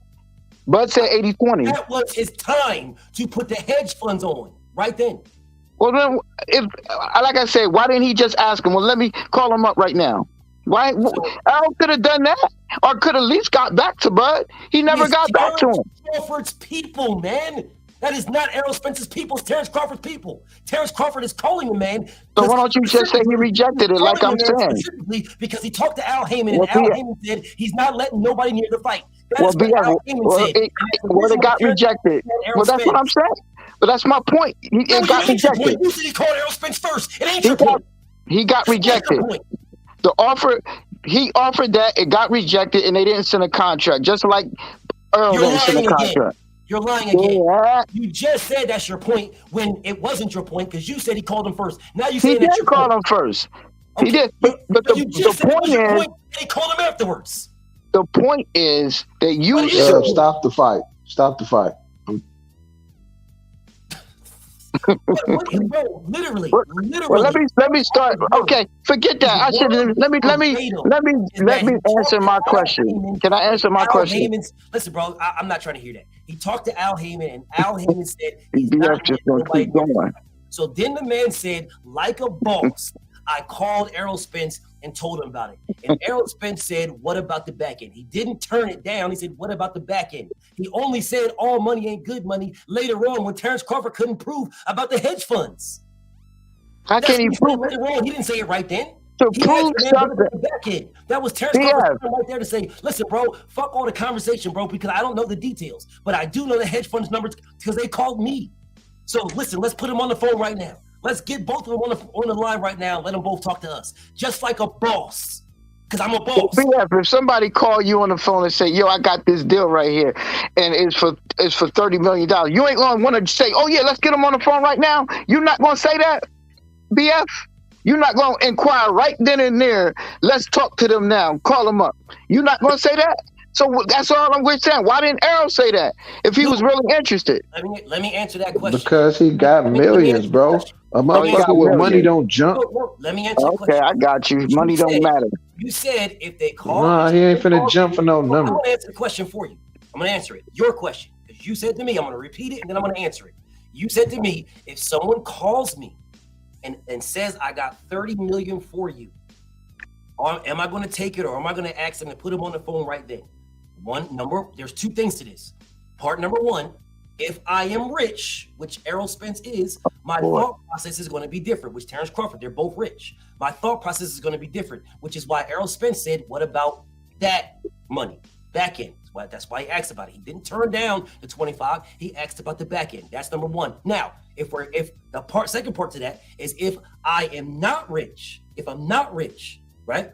Bud said 80-20. That was his time to put the hedge funds on right then. Well, then, like I said, why didn't he just ask him? Well, let me call him up right now. Why? Errol could have done that, or could at least got back to Bud. He never got back to him. Crawford's people, man. That is not Errol Spence's people. It's Terrence Crawford's people. Terrence Crawford is calling the man. So why don't you just say he rejected it, like I'm saying? Specifically because he talked to Al Heyman, and Al Heyman said he's not letting nobody near the fight. It got rejected. Well, that's what I'm saying. But that's my point. It got rejected. You said he called Errol Spence first. It ain't your point. He got rejected. The offer, he offered that, it got rejected, and they didn't send a contract, just like Earl didn't send a contract. You're lying again. Yeah. You just said that's your point when it wasn't your point because you said he called him first. Now you say that's your point. He did call him first. Okay. He did. But the point is, he called him afterwards. The point is that you stop the fight. Stop the fight. Bro, literally. Well, let me start. Okay, forget that. I should let me answer my question. Can I answer my question? Listen, bro, I'm not trying to hear that. He talked to Al Heyman, and Al Heyman said he's not just gonna keep going. So then the man said, like a boss, I called Errol Spence and told him about it. And Errol Spence said, what about the back end? He didn't turn it down. He said, what about the back end? He only said all money ain't good money later on when Terrence Crawford couldn't prove about the hedge funds. How can he prove later on? He didn't say it right then. To prove something. The back end. That was Terrence Crawford right there to say, listen, bro, fuck all the conversation, bro, because I don't know the details. But I do know the hedge funds numbers because they called me. So listen, let's put him on the phone right now. Let's get both of them on the line right now. Let them both talk to us, just like a boss. Because I'm a boss. If somebody call you on the phone and say, "Yo, I got this deal right here, and it's for $30 million," you ain't gonna want to say, "Oh yeah, let's get them on the phone right now." You're not gonna say that, BF. You're not gonna inquire right then and there. Let's talk to them now. Call them up. You're not gonna say that. So that's all I'm saying. Why didn't Errol say that if he was really interested? Let me answer that question. Because he got millions, bro. A motherfucker with money don't jump. No, let me answer the question. Okay, I got you. Money don't matter. You said if they call. Nah, he ain't finna jump for no number. I'm gonna answer the question for you. I'm gonna answer it. Your question. Because you said to me, I'm gonna repeat it and then I'm gonna answer it. You said to me, if someone calls me and says I got 30 million for you, am I gonna take it or am I gonna ask them to put him on the phone right then? There's two things to this. Part number one, if I am rich, which Errol Spence is, my thought process is going to be different, which Terrence Crawford, they're both rich. My thought process is going to be different, which is why Errol Spence said, what about that money? Back end. That's why he asked about it. He didn't turn down the 25. He asked about the back end. That's number one. Now, second part to that is if I am not rich, right?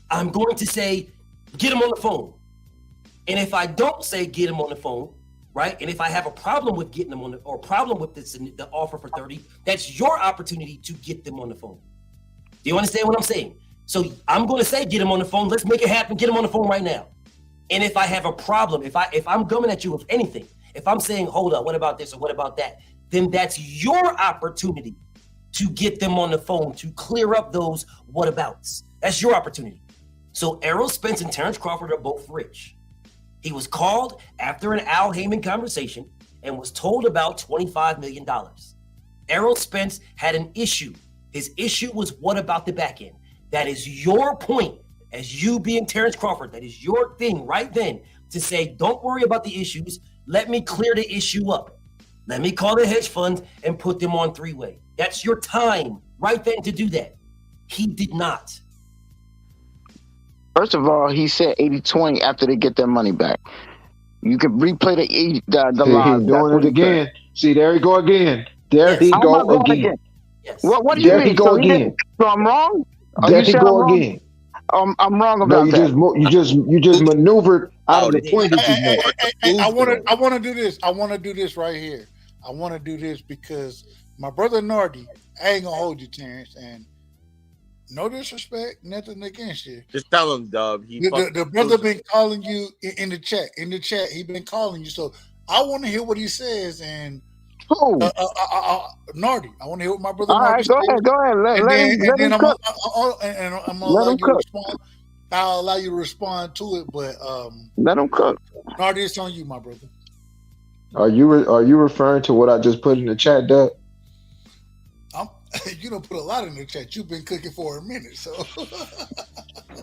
I'm going to say, get him on the phone. And if I don't say get him on the phone, right? And if I have a problem with getting them on or problem with the offer for 30, that's your opportunity to get them on the phone. Do you understand what I'm saying? So I'm going to say get him on the phone. Let's make it happen. Get him on the phone right now. And if I have a problem, if I'm coming at you with anything, if I'm saying, hold up, what about this or what about that? Then that's your opportunity to get them on the phone to clear up those whatabouts. That's your opportunity. So Errol Spence and Terrence Crawford are both rich. He was called after an Al Heyman conversation and was told about $25 million. Errol Spence had an issue. His issue was what about the back end? That is your point as you being Terrence Crawford. That is your thing right then to say, don't worry about the issues. Let me clear the issue up. Let me call the hedge funds and put them on three-way. That's your time right then to do that. He did not. First of all, he said 80-20 after they get their money back. You can replay the See, live. he's That's doing what it he said. again. See, there he go again. There he How am I go going again. again? What do you There he mean? go So he didn't. again. So I'm wrong? Are There you he saying I'm go wrong? again. I'm wrong No, about that. you just maneuvered out of the point that you made. Hey, I want to do this. I want to do this right here. I want to do this because my brother Nardi, I ain't gonna hold you, Terrence, and no disrespect, nothing against you. Just tell him, Dub. The brother been calling you in the chat. In the chat, he been calling you. So I want to hear what he says. And who? Nardi. I want to hear what my brother All Nardi right, go says. ahead, go ahead. Let him I'm cook. gonna Let allow him you to cook. respond. I'll allow you to respond to it, but let him cook. Nardi, it's on you, my brother. Are you referring to what I just put in the chat, Doug? You don't put a lot in the chat. You've been cooking for a minute, so.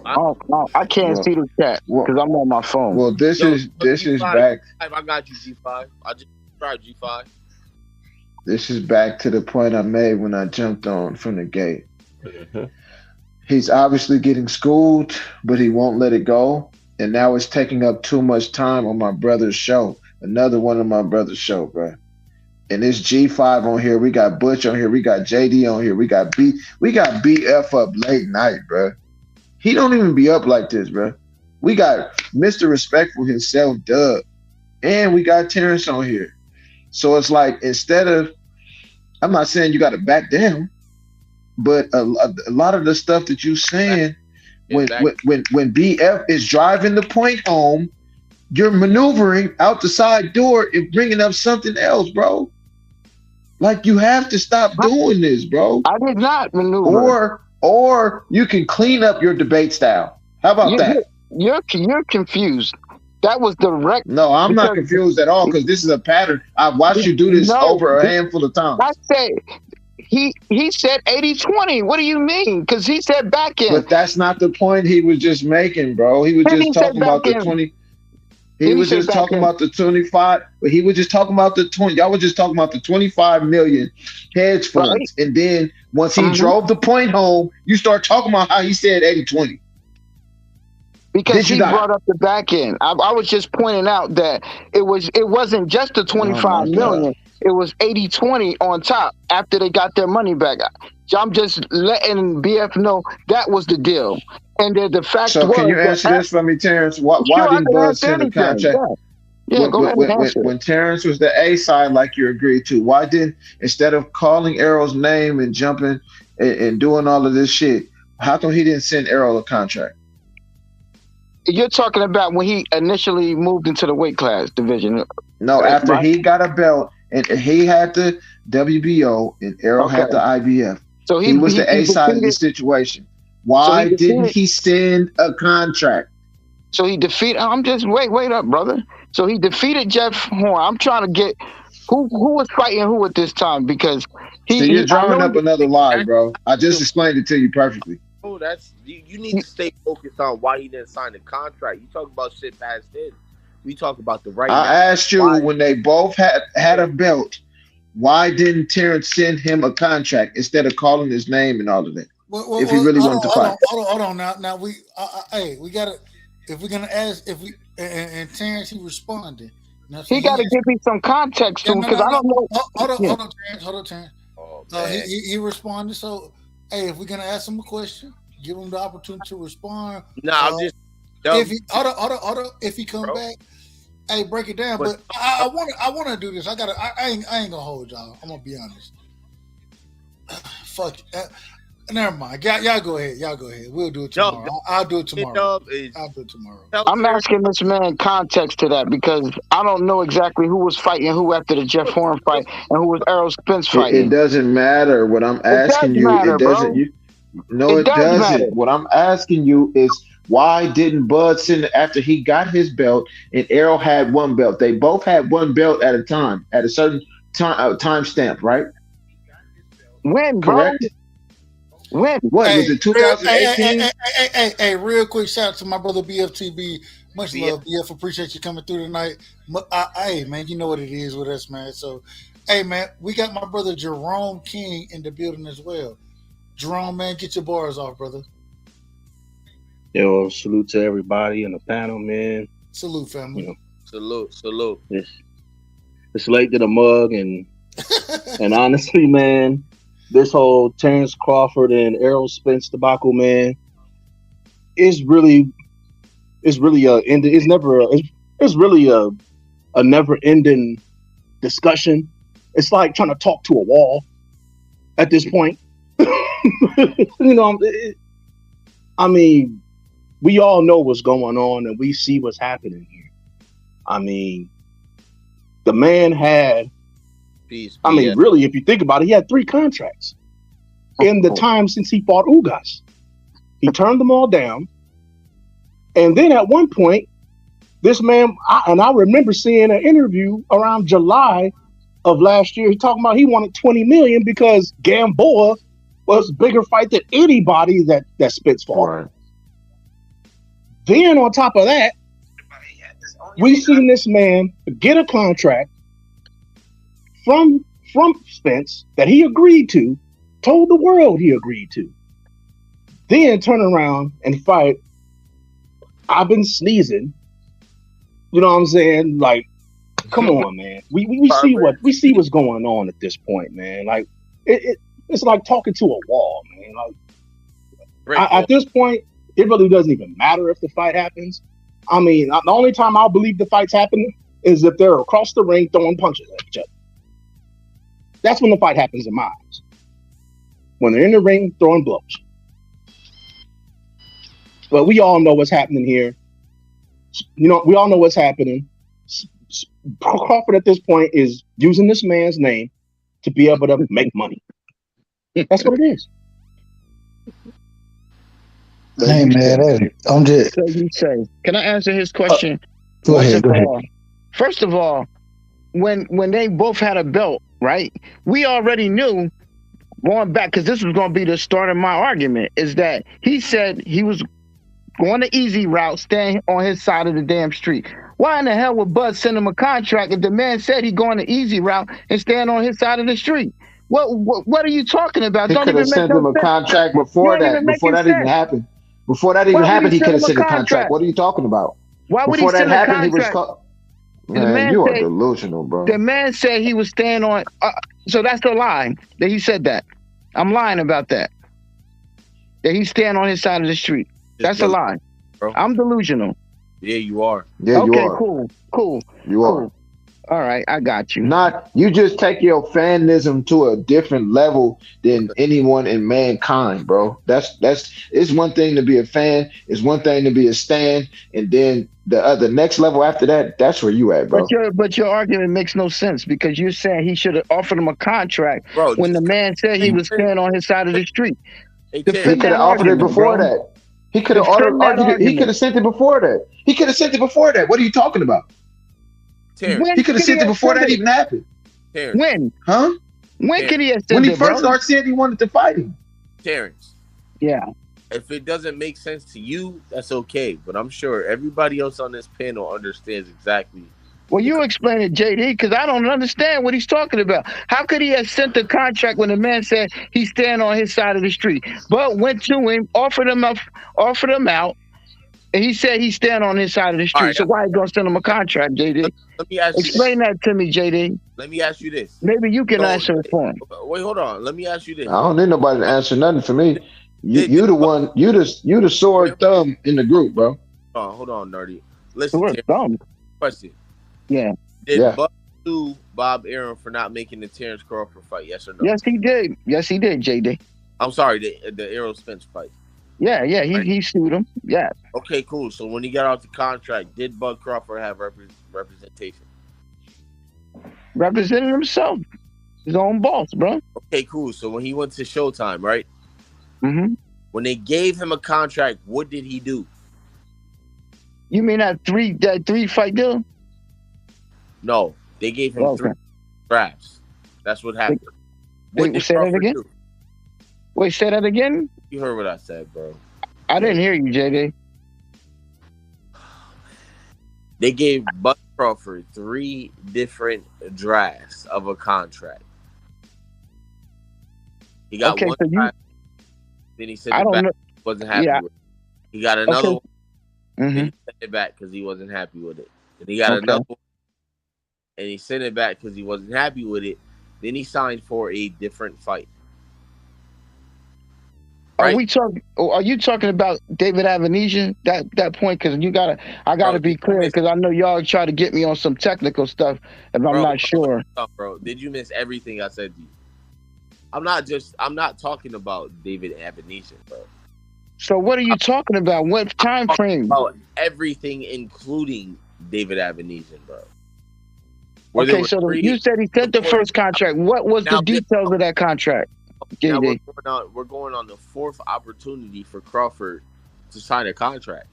I can't see the chat because I'm on my phone. Well, this is G5, back. I got you, G5. I just tried G5. This is back to the point I made when I jumped on from the gate. He's obviously getting schooled, but he won't let it go. And now it's taking up too much time on my brother's show. Another one of my brother's show, bro. And it's G5 on here. We got Butch on here. We got JD on here. We got BF up late night, bro. He don't even be up like this, bro. We got Mr. Respectful himself, Doug. And we got Terrence on here. So it's like, instead of, I'm not saying you got to back down, but a lot of the stuff that you saying, when BF is driving the point home, you're maneuvering out the side door and bringing up something else, bro. Like, you have to stop doing this, bro. I did not maneuver. Or you can clean up your debate style. How about that? You're confused. That was direct. No, I'm not confused at all because this is a pattern. I've watched you do this over a handful of times. I said he said 80-20. What do you mean? Because he said back end. But that's not the point he was just making, bro. He was just talking about the 20. He was just talking about the 25, but he was just talking about the 20. Y'all was just talking about the 25 million hedge funds. Right. And then once he drove the point home, you start talking about how he said 80-20. Because he brought up the back end. I was just pointing out that it wasn't just the 25 million. It was 80-20 on top after they got their money back. I'm just letting BF know that was the deal. And the fact so was, can you answer this for me, Terrence? Why didn't Bud send a contract? Yeah, go ahead and answer when Terrence was the A side, like you agreed to, why didn't, instead of calling Arrow's name and jumping and doing all of this shit, how come he didn't send Arrow a contract? You're talking about when he initially moved into the weight class division. No, after he got a belt and he had the WBO and Arrow had the IBF. So he was the A side of the situation. Why didn't he send a contract? So he defeated. I'm just wait up, brother. So he defeated Jeff Horn. I'm trying to get who was fighting who at this time because you're drawing up another lie, bro. I just explained it to you perfectly. Oh, that's you need to stay focused on why he didn't sign the contract. You talk about shit past then. We talk about the right. I asked you when they both had a belt, why didn't Terrence send him a contract instead of calling his name and all of that? If he really wanted to fight. Hold on. Now we gotta. If we're gonna ask, and Terrence, he responded. Now, he got to give me some context to him because I don't know. Hold on, Terrence. Oh, he responded. So, hey, if we're gonna ask him a question, give him the opportunity to respond. No, I'm just. If he hold on. If he come back, hey, break it down. But I want to do this. I ain't gonna hold y'all. I'm gonna be honest. Fuck it. Never mind. Y'all go ahead. We'll do it tomorrow. I'll do it tomorrow. I'm asking this man context to that because I don't know exactly who was fighting who after the Jeff Horn fight and who was Errol Spence fighting. It doesn't matter. What I'm asking you, it doesn't. It doesn't. Matter. What I'm asking you is why didn't Bud send after he got his belt and Errol had one belt? They both had one belt at a time, at a certain time stamp, right? When, correct? Bro? When? What was it? 2018? Hey, real quick shout out to my brother BFTB. Much love, BF. Appreciate you coming through tonight. Hey, man, you know what it is with us, man. So, hey, man, we got my brother Jerome King in the building as well. Jerome, man, get your bars off, brother. Yo, salute to everybody in the panel, man. Salute, family. You know, Salute. it's late to the mug, and honestly, man, this whole Terrence Crawford and Errol Spence debacle, man, is really it's really it's really a never ending discussion. It's like trying to talk to a wall at this point. I mean, we all know what's going on and we see what's happening here. I mean, the man had, really, if you think about it, he had 3 contracts in the time since he fought Ugas. He turned them all down. And then at one point, this man, I remember seeing an interview around July of last year. He talking about he wanted $20 million because Gamboa was a bigger fight than anybody that Spence fought. Right. Then on top of that, we seen this man get a contract from Spence that he agreed to, told the world he agreed to. Then turn around and fight. I've been sneezing. You know what I'm saying? Like, come on, man. We see what's going on at this point, man. Like it's like talking to a wall, man. Like at this point, it really doesn't even matter if the fight happens. I mean, the only time I'll believe the fight's happening is if they're across the ring throwing punches at each other. That's when the fight happens in my eyes. When they're in the ring throwing blows. But we all know what's happening here. You know, we all know what's happening. Crawford at this point is using this man's name to be able to make money. That's what it is. Hey man, I'm just. So you say, can I answer his question? Go ahead. First of all, when they both had a belt, right? We already knew going back, because this was going to be the start of my argument, is that he said he was going the easy route, staying on his side of the damn street. Why in the hell would Bud send him a contract if the man said he going the easy route and staying on his side of the street? What are you talking about? He could have sent him a contract before that even happened. Before that even happened, he could have sent a contract. What are you talking about? Why would before he send that a happened, contract? Man, you are delusional, bro. The man said he was staying on. So that's the lie that he said that. I'm lying about that. That he's staying on his side of the street. That's a lie. Bro. I'm delusional. Yeah, you are. Yeah, you are. Okay, cool. You are. All right, I got you. You just take your fanism to a different level than anyone in mankind, bro. It's one thing to be a fan, it's one thing to be a stan, and then the next level after that, that's where you at, bro. But your argument makes no sense because you're saying he should have offered him a contract when the man said he was staying on his side of the street. He could have offered it before that. He could have He could have sent it before that. He could have sent it before that. What are you talking about? He could have sent it before that even happened. When? Huh? When could he have sent When he it, first started saying he wanted to fight him. Terrence. Yeah. If it doesn't make sense to you, that's okay. But I'm sure everybody else on this panel understands exactly. Well, you explain it, JD, because I don't understand what he's talking about. How could he have sent the contract when the man said he's staying on his side of the street, but went to him, offered him out, and he said he's staying on his side of the street. Right, so why are you going to send him a contract, JD? Let me ask Explain that to me, JD. Let me ask you this. Maybe you can answer it for him. Wait, hold on. Let me ask you this. I don't need nobody to answer nothing for me. You the one. You the sore thumb in the group, bro. Oh, hold on, Nerdy. Listen, sore thumb. Question. Yeah. Did Buck sue Bob Arum for not making the Terrence Crawford fight? Yes or no? Yes, he did. Yes, he did, JD. I'm sorry, the Errol Spence fight. Yeah, he sued him. Yeah. Okay, cool. So when he got out the contract, did Bud Crawford have representation? Represented himself. His own boss, bro. Okay, cool. So when he went to Showtime, right? Mm-hmm. When they gave him a contract, what did he do? You mean that three fight deal? No, they gave him 3 drafts. That's what happened. Wait, say that again? Wait, say that again? You heard what I said, bro. I didn't hear you, JD. They gave Bud Crawford 3 different drafts of a contract. He got one draft, then he said wasn't happy with it. He got another Okay. one. Mm-hmm. And he sent it back because he wasn't happy with it. And he got another one, and he sent it back because he wasn't happy with it. Then he signed for a different fight. Right? Are you talking about David Avenesian? That point, because I gotta be clear, because I know y'all try to get me on some technical stuff if I'm not sure. Bro, did you miss everything I said to you? I'm not talking about David Avenesian, bro. So what are you talking about? What time frame? About everything, including David Avenesian, bro. Okay, so you said he sent the first contract. What was the details of that contract, JD? We're going on the fourth opportunity for Crawford to sign a contract.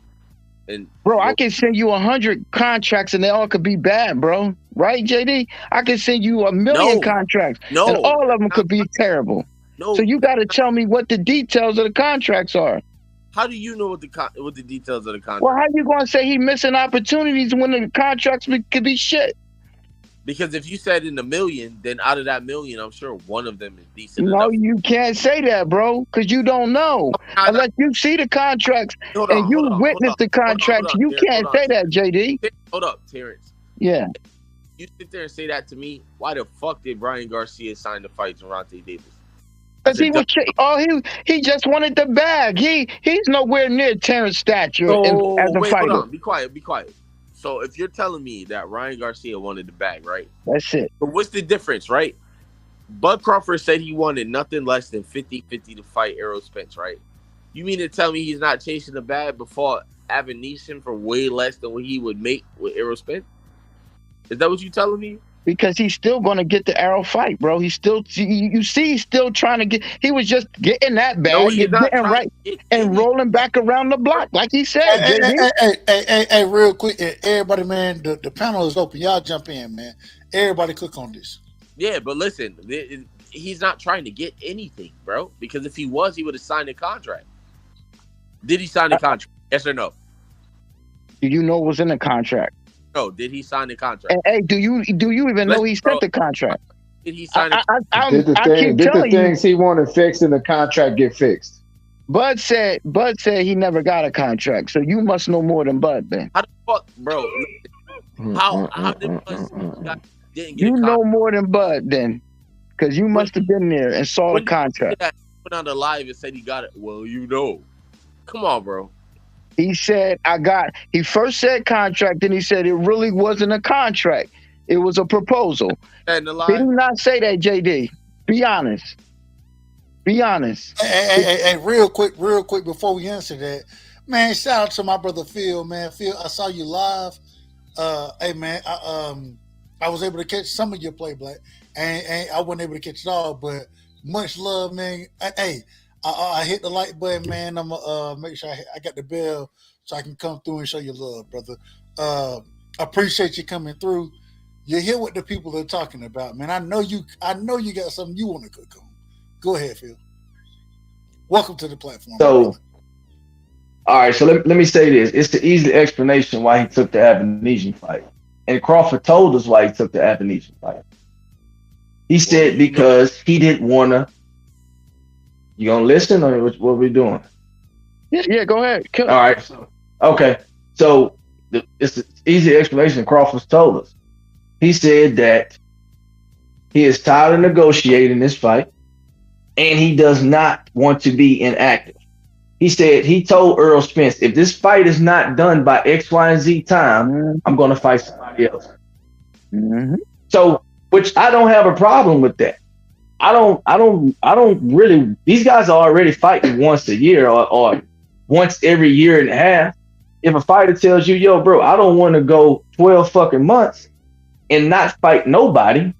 And bro, I can send you 100 contracts and they all could be bad, bro. Right, JD? I can send you 1,000,000 contracts and all of them could be terrible. So you got to tell me what the details of the contracts are. How do you know what the details of the contract? Well, how you going to say he missing opportunities when the contracts could be shit? Because if you said in 1,000,000, then out of that 1,000,000, I'm sure one of them is decent No, enough. you can't say that, bro, because you don't know. Unless you see the contracts and you witness the contracts, you can't say that, JD. Hold up, Terrence. Yeah. You sit there and say that to me. Why the fuck did Brian Garcia sign to fight Gervonta Davis? Because he just wanted the bag. He's nowhere near Terrence stature as a fighter. Hold on. Be quiet. So if you're telling me that Ryan Garcia wanted the bag, right? That's it. But what's the difference, right? Bud Crawford said he wanted nothing less than 50-50 to fight Errol Spence, right? You mean to tell me he's not chasing the bag before Avenesian for way less than what he would make with Errol Spence? Is that what you're telling me? Because he's still going to get the Errol fight, bro. He's still, you see, he's still trying to get. He was just getting that bag, getting right, and rolling back around the block, like he said. Hey, real quick, everybody, man, the panel is open. Y'all jump in, man. Everybody, click on this. Yeah, but listen, he's not trying to get anything, bro. Because if he was, he would have signed a contract. Did he sign the contract? Yes or no? Do you know what was in the contract? No, did he sign the contract? And, hey, do you even know he sent the contract? Did he sign it? Did the things he wanted fixed in the contract get fixed? Bud said he never got a contract, so you must know more than Bud, then. How the fuck, bro? How did Bud didn't get you a contract? know more than Bud, then, because you must have been there and saw the contract. Went on the live and said he got it. Well, you know. Come on, bro. He said, he first said contract, then he said it really wasn't a contract. It was a proposal. Did he not say that, JD? Be honest. Be honest. Hey, real quick, before we answer that, man, shout out to my brother Phil, man. Phil, I saw you live. Hey, man, I was able to catch some of your play, Black. And I wasn't able to catch it all, but much love, man. Hey, I hit the like button, man. I'm gonna make sure I got the bell so I can come through and show you love, brother. I appreciate you coming through. You hear what the people are talking about, man. I know you got something you want to cook on. Go ahead, Phil. Welcome to the platform. So, all right. So let me say this. It's the easy explanation why he took the Avenesian fight, and Crawford told us why he took the Avenesian fight. He said because he didn't want to. You gonna listen or what we doing? Yeah, go ahead. All right. Okay. So it's an easy explanation Crawford told us. He said that he is tired of negotiating this fight and he does not want to be inactive. He said he told Errol Spence, if this fight is not done by X, Y, and Z time, I'm gonna fight somebody else. Mm-hmm. So, which I don't have a problem with that. I don't really. These guys are already fighting once a year or once every year and a half. If a fighter tells you, "Yo, bro, I don't want to go 12 fucking months and not fight nobody,"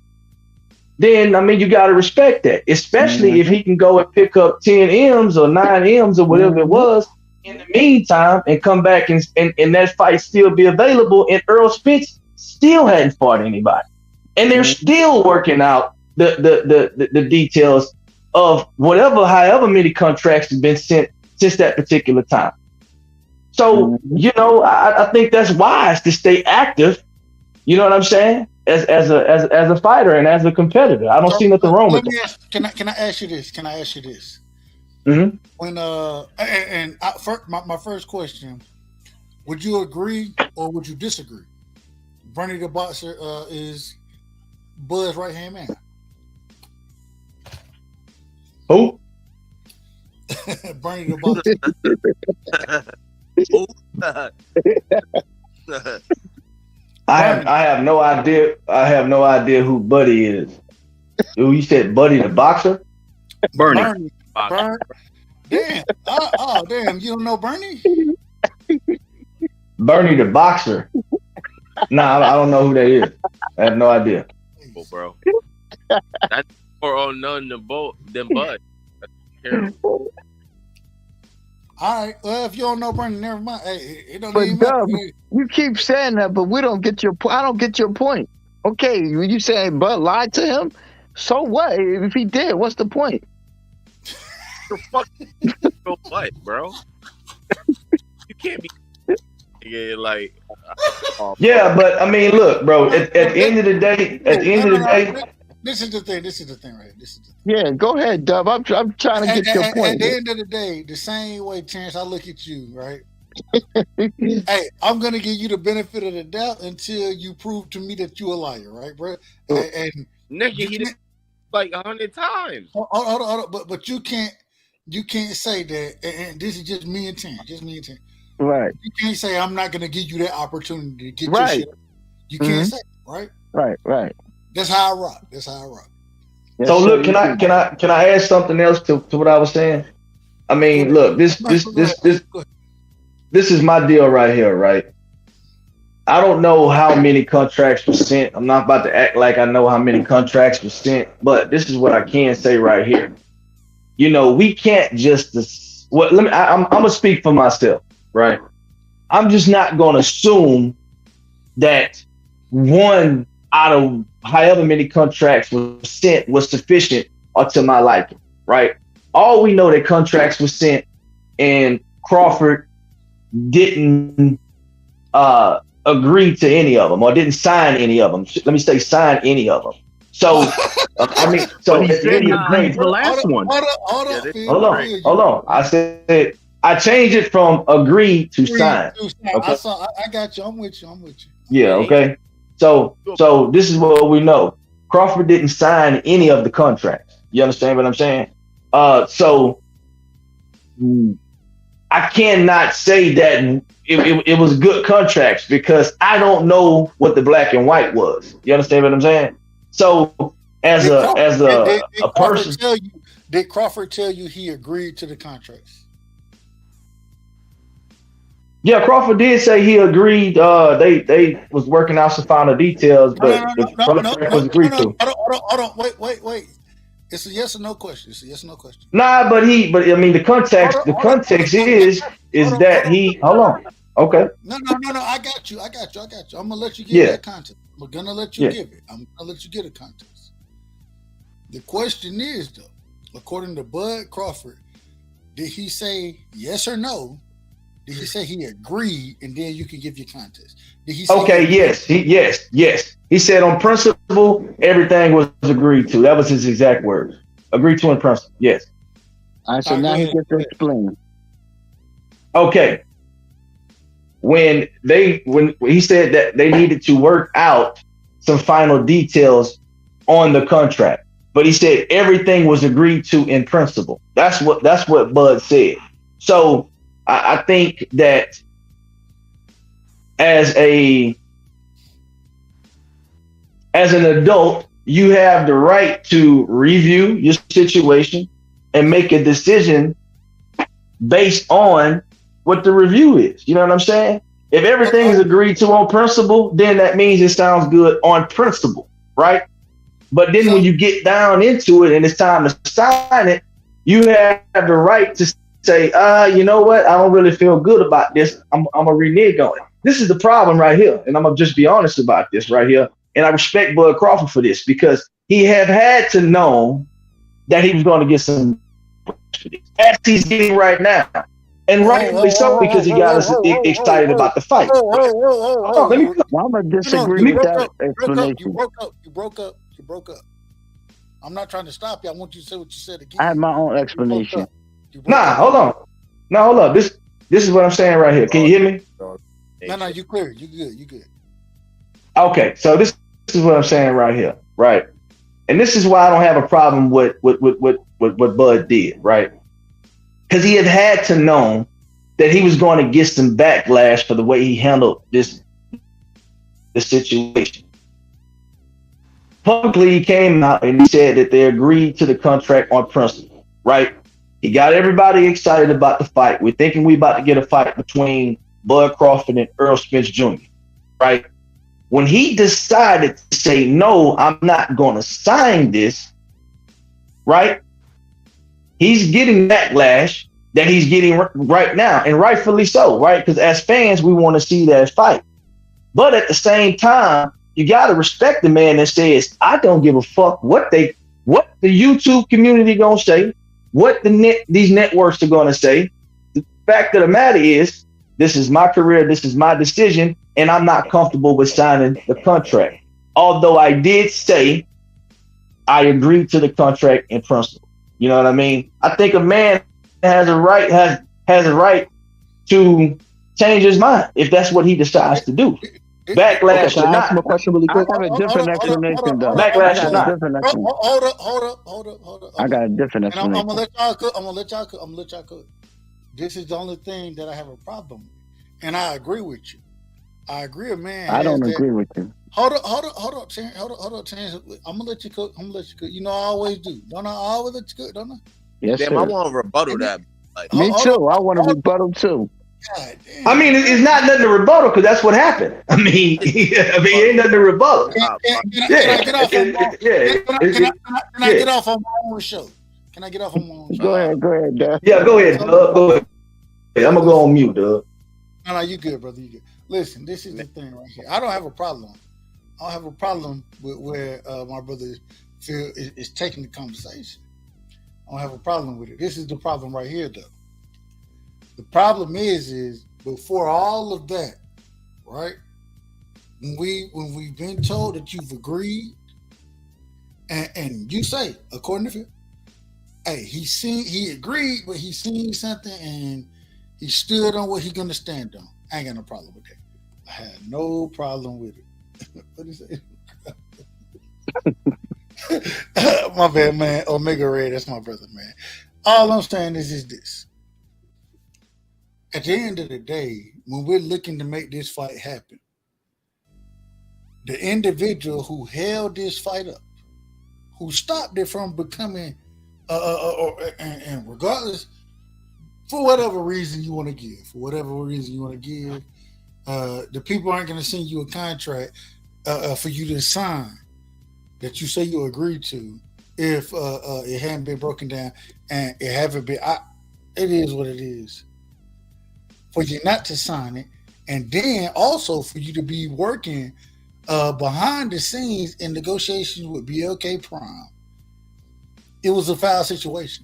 then I mean you gotta respect that. Especially if he can go and pick up 10 M's or 9 M's or whatever it was in the meantime and come back and that fight still be available. And Errol Spence still hadn't fought anybody, and they're still working out the details of however many contracts have been sent since that particular time. So, I think that's wise to stay active. You know what I'm saying? As a fighter and as a competitor, I don't see nothing wrong with that. Can I ask you this? Mhm. When my first question: would you agree or would you disagree? Bernie the Boxer is Bud's right hand man. Who? Bernie the Boxer. I have no idea. I have no idea who Buddy is. Who you said Buddy the Boxer? Bernie. Damn. Damn. You don't know Bernie? Bernie the Boxer. Nah, I don't know who that is. I have no idea. Bro. That's more unknown than Bud. That's terrible. All right. Well, if you don't know Bernie, never mind. Hey, it don't But even Dub, matter. you keep saying that, but we don't get your. I don't get your point. Okay, when you say Bud lied to him, so what? If he did, what's the point? The fuck? What, bro? You can't be. Yeah, like. Yeah, but I mean, look, bro. At the end of the day, This is the thing. This is the thing right here. This is the thing. Yeah, go ahead, Dub. I'm trying to get your At point. the end of the day, the same way, Terrence, I look at you, right? Hey, I'm gonna give you the benefit of the doubt until you prove to me that you're a liar, right, bro? And Nigga, he did like 100 times. Hold on, but you can't say that. And this is just me and Terrence, Right. You can't say I'm not gonna give you that opportunity to get Right. your shit. You can't say it, right? Right. That's how I rock. So look, can I add something else to what I was saying? I mean, look, this is my deal right here, right? I don't know how many contracts were sent. I'm not about to act like I know how many contracts were sent, but this is what I can say right here. You know, we can't just I'm gonna speak for myself, right? I'm just not gonna assume that one out of however many contracts were sent was sufficient or to my liking, right? All we know that contracts were sent and Crawford didn't agree to any of them or didn't sign any of them. Let me say sign any of them. So, I mean, so But he said he agreed to the last one. Hold on. I said I changed it from agree to sign. Okay. I got you. I'm with you. Yeah. Okay. So this is what we know. Crawford didn't sign any of the contracts. You understand what I'm saying? So I cannot say that it was good contracts because I don't know what the black and white was. You understand what I'm saying? So as a person, did Crawford tell you he agreed to the contracts? yeah, Crawford did say he agreed. They was working out some final details, but Crawford was agreed to. Hold on. Wait. It's a yes or no question. Nah, but I mean the context is that he hold on. Okay. No. I got you. I'm gonna let you give that context. I'm gonna let you give it. I'm gonna let you get a context. The question is though, according to Bud Crawford, did he say yes or no? Did he say he agreed, and then you can give your context? Did he say okay, yes. He said on principle, everything was agreed to. That was his exact words. Agreed to in principle, yes. All right, so now he gets to explain. Okay. When he said that they needed to work out some final details on the contract, but he said everything was agreed to in principle. That's what Bud said. So I think that as an adult, you have the right to review your situation and make a decision based on what the review is. You know what I'm saying? If everything is agreed to on principle, then that means it sounds good on principle, right? But then when you get down into it and it's time to sign it, you have the right to say, you know what? I don't really feel good about this. I'm gonna renege on it. This is the problem right here. And I'm gonna just be honest about this right here. And I respect Bud Crawford for this because he had to know that he was going to get some as he's getting right now. And rightfully so, because he got us excited about the fight. I'm gonna disagree with that explanation. You broke up. I'm not trying to stop you. I want you to say what you said again. I have my own explanation. Nah, hold on. No, hold up. This is what I'm saying right here. Can you hear me? No, you clear. You good. You good. Okay, so this is what I'm saying right here, right? And this is why I don't have a problem with what Bud did, right? Because he had to know that he was going to get some backlash for the way he handled the situation. Publicly, he came out and he said that they agreed to the contract on principle, right? He got everybody excited about the fight. We're thinking we about to get a fight between Bud Crawford and Earl Spence Jr., right? When he decided to say, no, I'm not going to sign this, right? He's getting backlash that he's getting right now, and rightfully so, right? Because as fans, we want to see that fight. But at the same time, you got to respect the man that says, I don't give a fuck what the YouTube community going to say, what these networks are going to say. The fact of the matter is, this is my career, this is my decision, and I'm not comfortable with signing the contract. Although I did say I agreed to the contract in principle. You know what I mean? I think a man has a right to change his mind if that's what he decides to do. Backlash or not. A question really quick. I have a different explanation, though. Backlash or not. Hold up. I got a different And I'm explanation. gonna let y'all cook. I'm gonna let y'all cook. This is the only thing that I have a problem with, and I agree with you. I agree, man. I don't agree with you. Hold up, Terrence. I'm gonna let you cook. You know I always do. Don't I always let you cook? Don't I? Yes, Damn, sir. I want to rebuttal that. Like, Me too. I want to rebuttal too. I mean, it's not nothing to rebuttal because that's what happened. I mean, ain't nothing to rebuttal. Can I get off on my own show? Can I get off on my own show? Go ahead, Dad. Yeah, go ahead, Doug. Go ahead. I'm gonna go on mute, Doug. No, you good, brother. You good. Listen, this is the thing right here. I don't have a problem. I don't have a problem with where my brother Phil is taking the conversation. I don't have a problem with it. This is the problem right here, though. The problem is before all of that, right? When we've been told that you've agreed, and you say, according to Phil, hey, he agreed, but he seen something and he stood on what he's gonna stand on. I ain't got no problem with that. I had no problem with it. What is it? My bad, man. Omega Red, that's my brother, man. All I'm saying is this. At the end of the day, when we're looking to make this fight happen, the individual who held this fight up, who stopped it from becoming, and regardless, for whatever reason you want to give, the people aren't going to send you a contract for you to sign that you say you agreed to if it hadn't been broken down and it haven't been. It is what it is. For you not to sign it, and then also for you to be working behind the scenes in negotiations with BLK Prime. It was a foul situation.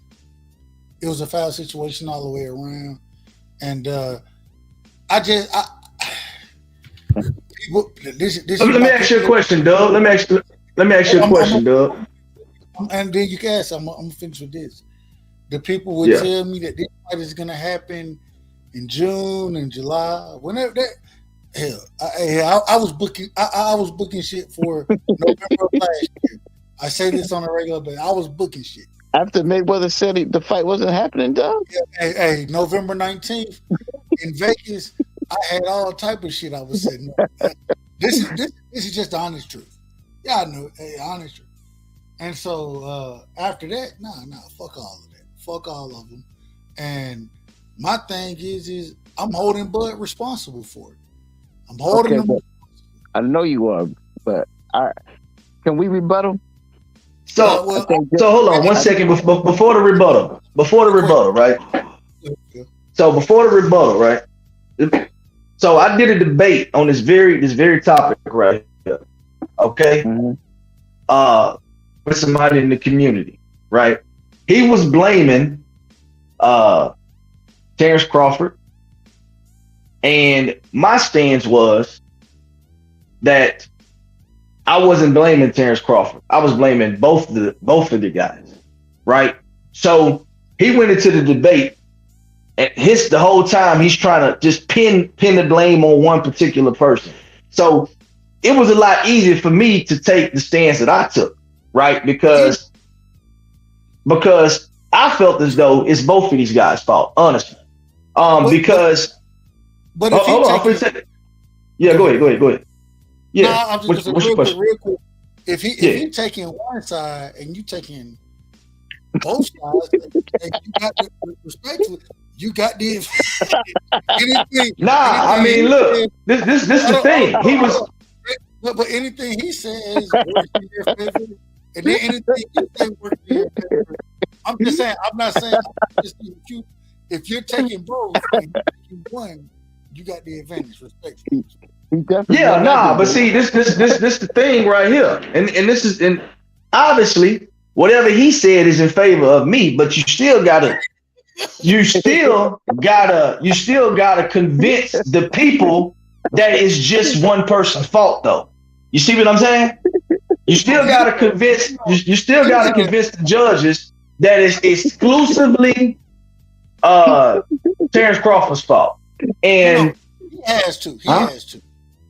It was a foul situation all the way around, and Let me ask you a question, Doug. Let me ask you a question, Doug. And then you can ask. I'm gonna finish with this. The people would tell me that this fight is gonna happen in June and July. Whenever that, hell, I was booking. I was booking shit for November of last year. I say this on a regular basis. I was booking shit. After Mayweather said the fight wasn't happening, Doug. Yeah, hey, November 19th in Vegas, I had all type of shit I was setting up. This is just the honest truth. Yeah, I know, honest truth. And so after that, nah, fuck all of that. Fuck all of them. And my thing is I'm holding Bud responsible for it. I'm holding him. I know you are, but can we rebuttal? So hold on 1 second before the rebuttal. Right? So before the rebuttal, right? So I did a debate on this very topic right here. Okay? Mm-hmm. With somebody in the community, right? He was blaming Terrence Crawford. And my stance was that I wasn't blaming Terrence Crawford. I was blaming both of the guys, right? So He went into the debate, and the whole time he's trying to just pin the blame on one particular person. So it was a lot easier for me to take the stance that I took, right? Because I felt as though it's both of these guys' fault, honestly. Because but if hold on, yeah, go ahead. Yeah, no, I'm just what's your question? real quick. If he taking one side and you taking both sides, and you got the respectfully, you got the I mean, look, this the thing. He was, but anything he says works in your favor, and then anything you say works in your favor. I'm just saying. I'm not saying. If you're taking both and you're taking one, you got the advantage. Respectfully. But see, this the thing right here, and obviously whatever he said is in favor of me, but you still gotta convince the people that it's just one person's fault, though. You see what I'm saying? You still gotta convince the judges that it's exclusively Terrence Crawford's fault, and he has to. He has to.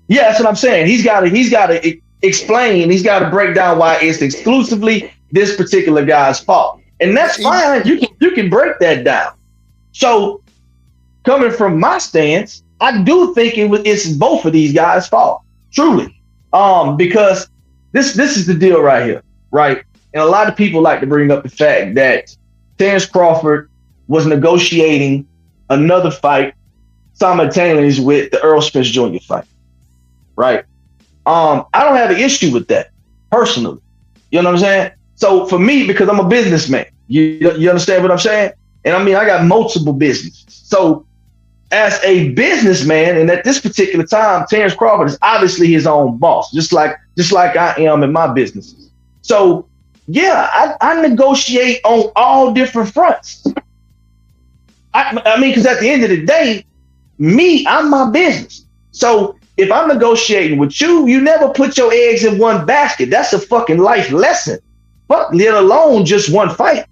Yeah, that's what I'm saying. He's got to explain. He's got to break down why it's exclusively this particular guy's fault, and that's fine. You can break that down. So, coming from my stance, I do think it's both of these guys' fault, truly. Because this is the deal right here, right? And a lot of people like to bring up the fact that Terrence Crawford was negotiating another fight simultaneously with the Errol Spence Jr. fight. Right. I don't have an issue with that personally. You know what I'm saying? So for me, because I'm a businessman, you understand what I'm saying? And I mean, I got multiple businesses. So as a businessman, and at this particular time, Terrence Crawford is obviously his own boss, just like I am in my businesses. So yeah, I negotiate on all different fronts. I mean, because at the end of the day, I'm my business. So if I'm negotiating with you, you never put your eggs in one basket. That's a fucking life lesson. Fuck, let alone just one fight.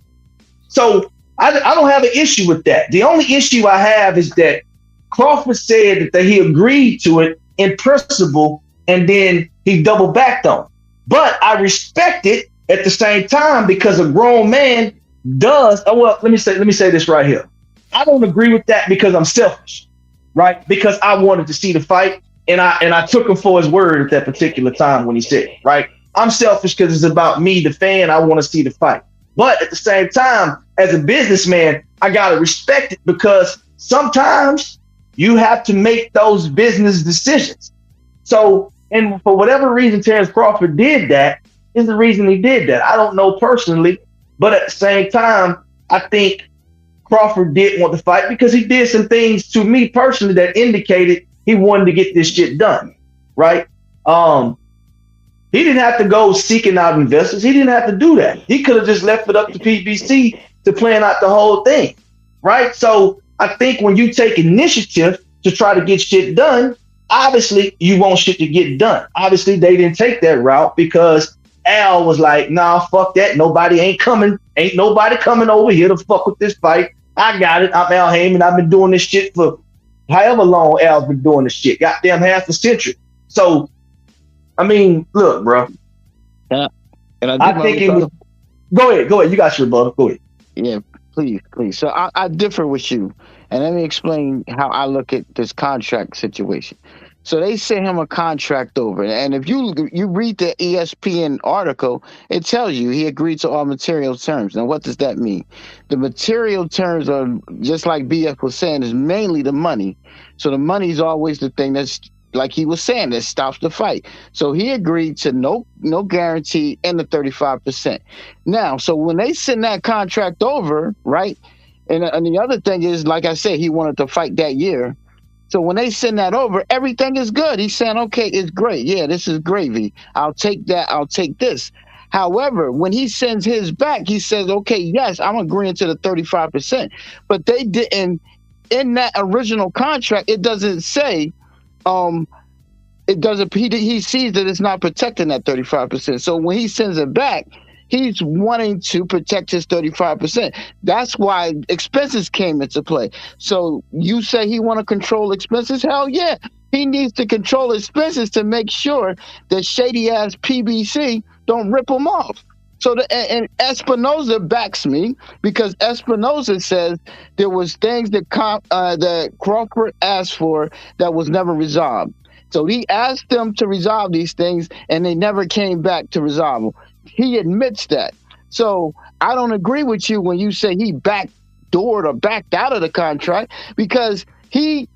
So I don't have an issue with that. The only issue I have is that Crawford said that he agreed to it in principle, and then he double backed on it. But I respect it at the same time because a grown man does. Oh, well, let me say this right here. I don't agree with that because I'm selfish, right? Because I wanted to see the fight. And I took him for his word at that particular time when he said it, right? I'm selfish because it's about me, the fan. I want to see the fight. But at the same time, as a businessman, I got to respect it because sometimes you have to make those business decisions. So, and for whatever reason, Terrence Crawford did that is the reason he did that. I don't know personally, but at the same time, I think Crawford did want the fight because he did some things to me personally that indicated he wanted to get this shit done, right? He didn't have to go seeking out investors. He didn't have to do that. He could have just left it up to PBC to plan out the whole thing, right? So I think when you take initiative to try to get shit done, obviously you want shit to get done. Obviously they didn't take that route because Al was like, nah, fuck that. Ain't nobody coming over here to fuck with this fight. I got it. I'm Al Heyman. I've been doing this shit for however long Al's been doing this shit, goddamn half a century. So, I mean, look, bro. Yeah, and I think it was. Go ahead. You got your rebuttal. Go ahead. Yeah, please. So I differ with you, and let me explain how I look at this contract situation. So they sent him a contract over, and if you read the ESPN article, it tells you he agreed to all material terms. Now, what does that mean? The material terms are, just like BF was saying, is mainly the money. So the money is always the thing that's, like he was saying, that stops the fight. So he agreed to no guarantee and the 35%. Now, so when they send that contract over, right? And the other thing is, like I said, he wanted to fight that year. So when they send that over, everything is good. He's saying, okay, it's great. Yeah, this is gravy. I'll take that. I'll take this. However, when he sends his back, he says, okay, yes, I'm agreeing to the 35%. But they didn't, in that original contract, it doesn't say, he sees that it's not protecting that 35%. So when he sends it back, He's wanting to protect his 35%. That's why expenses came into play. So you say he want to control expenses? Hell yeah. He needs to control expenses to make sure that shady ass PBC don't rip him off. So and Espinoza backs me because Espinoza says there was things that Crawford asked for that was never resolved. So he asked them to resolve these things, and they never came back to resolve them. He admits that. So I don't agree with you when you say he backdoored or backed out of the contract, because he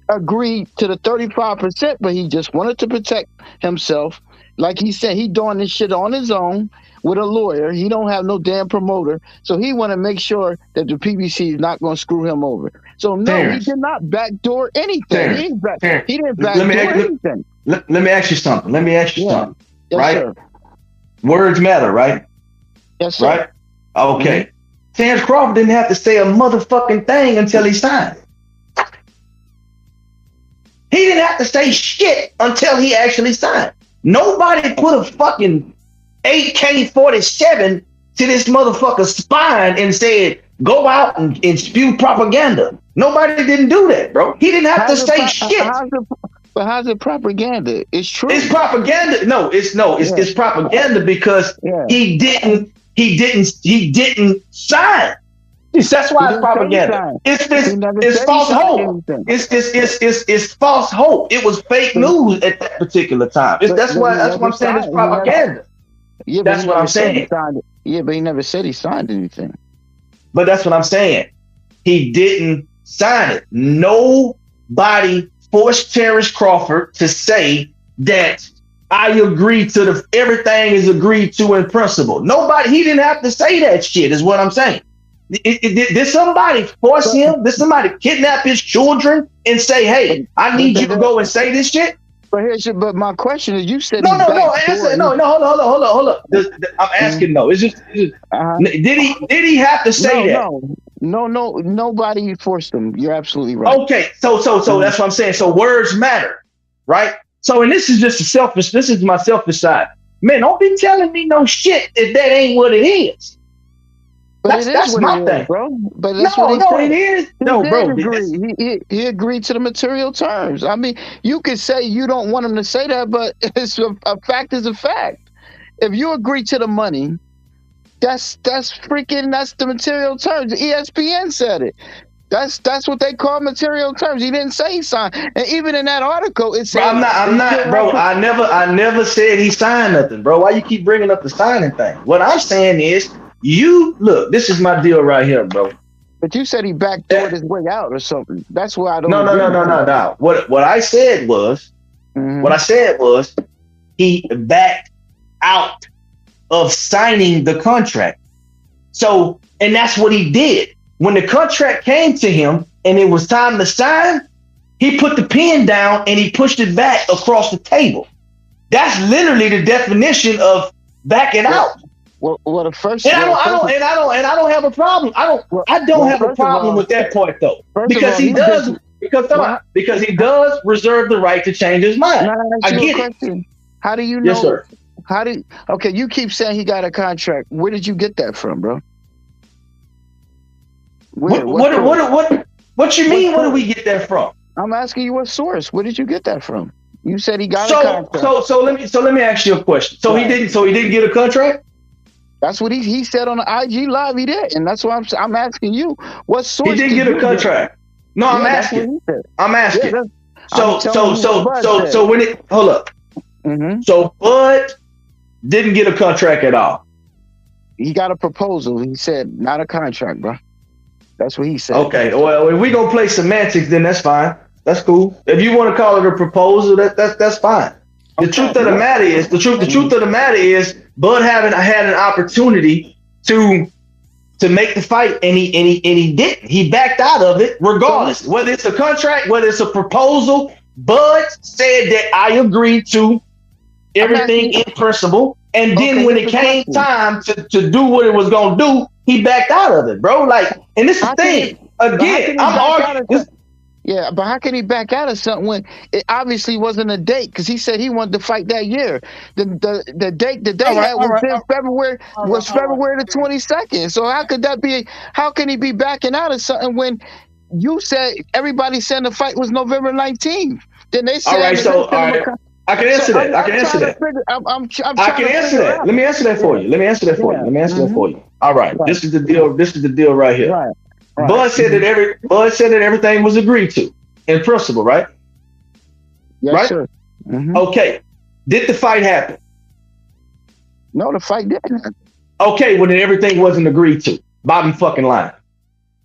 agreed to the 35%, but he just wanted to protect himself. Like he said, he doing this shit on his own with a lawyer. He don't have no damn promoter. So he want to make sure that the PBC is not going to screw him over. So no, Terrence. he did not backdoor anything. Terrence, He didn't backdoor anything. Let me ask you something. Something. Yes, right? sir. Words matter, right? Yes, sir. Right? Okay. Terrence Crawford didn't have to say a motherfucking thing until he signed. He didn't have to say shit until he actually signed. Nobody put a fucking AK-47 to this motherfucker's spine and said, go out and spew propaganda. Nobody didn't do that, bro. He didn't have to say shit. But how's it propaganda? It's true. It's propaganda. It's propaganda because he didn't sign. That's why it's propaganda. It's false hope. It's false hope. It was fake news at that particular time. That's why I'm saying it's propaganda. Yeah, that's what I'm saying. Yeah, but he never said he signed anything. But that's what I'm saying. He didn't sign it. Nobody forced Terrence Crawford to say that I agree to everything is agreed to in principle. Nobody, he didn't have to say that shit, is what I'm saying. Did somebody force him? Did somebody kidnap his children and say, hey, I need you to go and say this shit? But my question is, you said hold on. I'm asking though. Did he have to say that? No, nobody forced him. You're absolutely right. Okay, so that's what I'm saying. So words matter, right? So, and this is just this is my selfish side. Man, don't be telling me no shit if that ain't what it is. That's my thing, bro. But that's what it is. No, bro. He agreed to the material terms. I mean, you could say you don't want him to say that, but it's a fact is a fact. If you agree to the money, that's the material terms. ESPN said it. That's what they call material terms. He didn't say he signed, and even in that article, it said. I'm not, bro. I never said he signed nothing, bro. Why you keep bringing up the signing thing? What I'm saying is. Look, this is my deal right here, bro. But you said he backdoored his way out or something. That's why I don't. No. What I said was, he backed out of signing the contract. So, and that's what he did. When the contract came to him and it was time to sign, he put the pen down and he pushed it back across the table. That's literally the definition of backing out. Well, the first. And I don't have a problem. I don't have a problem with that part though, because he does reserve the right to change his mind. I get it. How do you know? Yes, sir. Okay, you keep saying he got a contract. Where did you get that from, bro? What you mean? Where do we get that from? I'm asking you what source. Where did you get that from? You said he got a contract. So let me ask you a question. So he didn't get a contract? That's what he said on the IG Live. He did, and that's why I'm asking you what source. He didn't get a contract. No, I'm asking. I'm asking. So when it hold up. So Bud didn't get a contract at all. He got a proposal. He said not a contract, bro. That's what he said. Okay, well, if we gonna play semantics, then that's fine. That's cool. If you want to call it a proposal, that's fine. The truth of the matter is, Bud had an opportunity to make the fight, and he didn't. He backed out of it, regardless. Whether it's a contract, whether it's a proposal, Bud said that I agreed to everything in principle, and then when it came time to do what it was gonna do, he backed out of it, bro. Like, and this is the thing. Again, I'm arguing. Yeah, but how can he back out of something when it obviously wasn't a date? Because he said he wanted to fight that year. The date that they had was in February February the 22nd. So how could that be? How can he be backing out of something when you said everybody said the fight was November 19th? Then they said, all right. So all right, I can answer that. I can answer that. I can answer that. Let me answer that for you. Let me answer that for you. Let me answer that for you. All right. This is the deal. This is the deal right here. Right. Bud said that everything was agreed to in principle, right? Yes, right? sir. Okay. Did the fight happen? No, the fight didn't happen. Okay, well then everything wasn't agreed to. Bottom fucking line.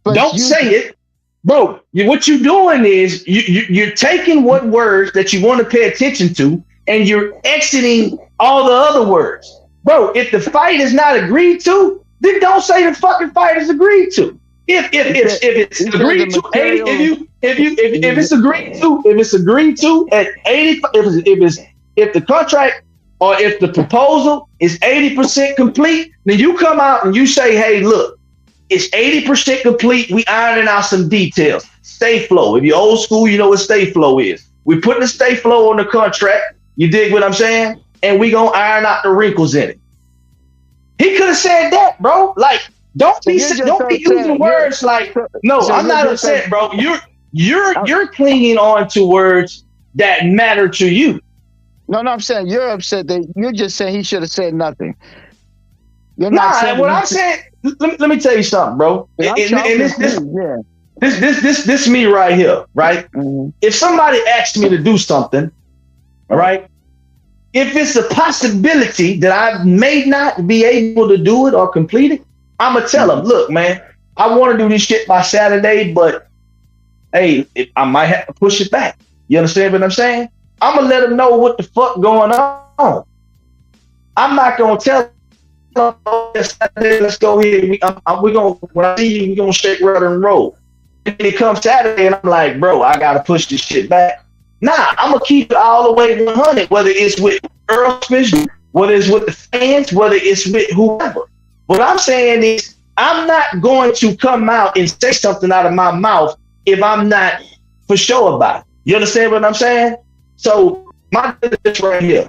But don't say it, bro. What you're doing is you're taking what words that you want to pay attention to, and you're exiting all the other words, bro. If the fight is not agreed to, then don't say the fucking fight is agreed to. If it's agreed to 80, if it's agreed to at 80, if the contract or if the proposal is 80% complete, then you come out and you say, hey, look, it's 80% complete. We ironing out some details. Stay flow. If you're old school, you know what stay flow is. We're putting a stay flow on the contract. You dig what I'm saying? And we gonna iron out the wrinkles in it. He could have said that, bro. Like, don't be using words like, no, I'm not upset, bro. You're clinging on to words that matter to you. No, I'm saying you're upset that you're just saying he should have said nothing. You're not saying what I'm saying. Let me tell you something, bro. And this me right here, right? If somebody asks me to do something, all right, if it's a possibility that I may not be able to do it or complete it, I'm gonna tell them, look, man, I want to do this shit by Saturday, but hey, I might have to push it back. You understand what I'm saying? I'm gonna let them know what the fuck going on. I'm not gonna tell them, let's go here. We're gonna, when I see you, we're gonna shake, rattle, and roll. And it comes Saturday, and I'm like, bro, I gotta push this shit back. Nah, I'm gonna keep it all the way 100, whether it's with Earl Smith, whether it's with the fans, whether it's with whoever. What I'm saying is, I'm not going to come out and say something out of my mouth if I'm not for sure about it. You understand what I'm saying? So my this right here,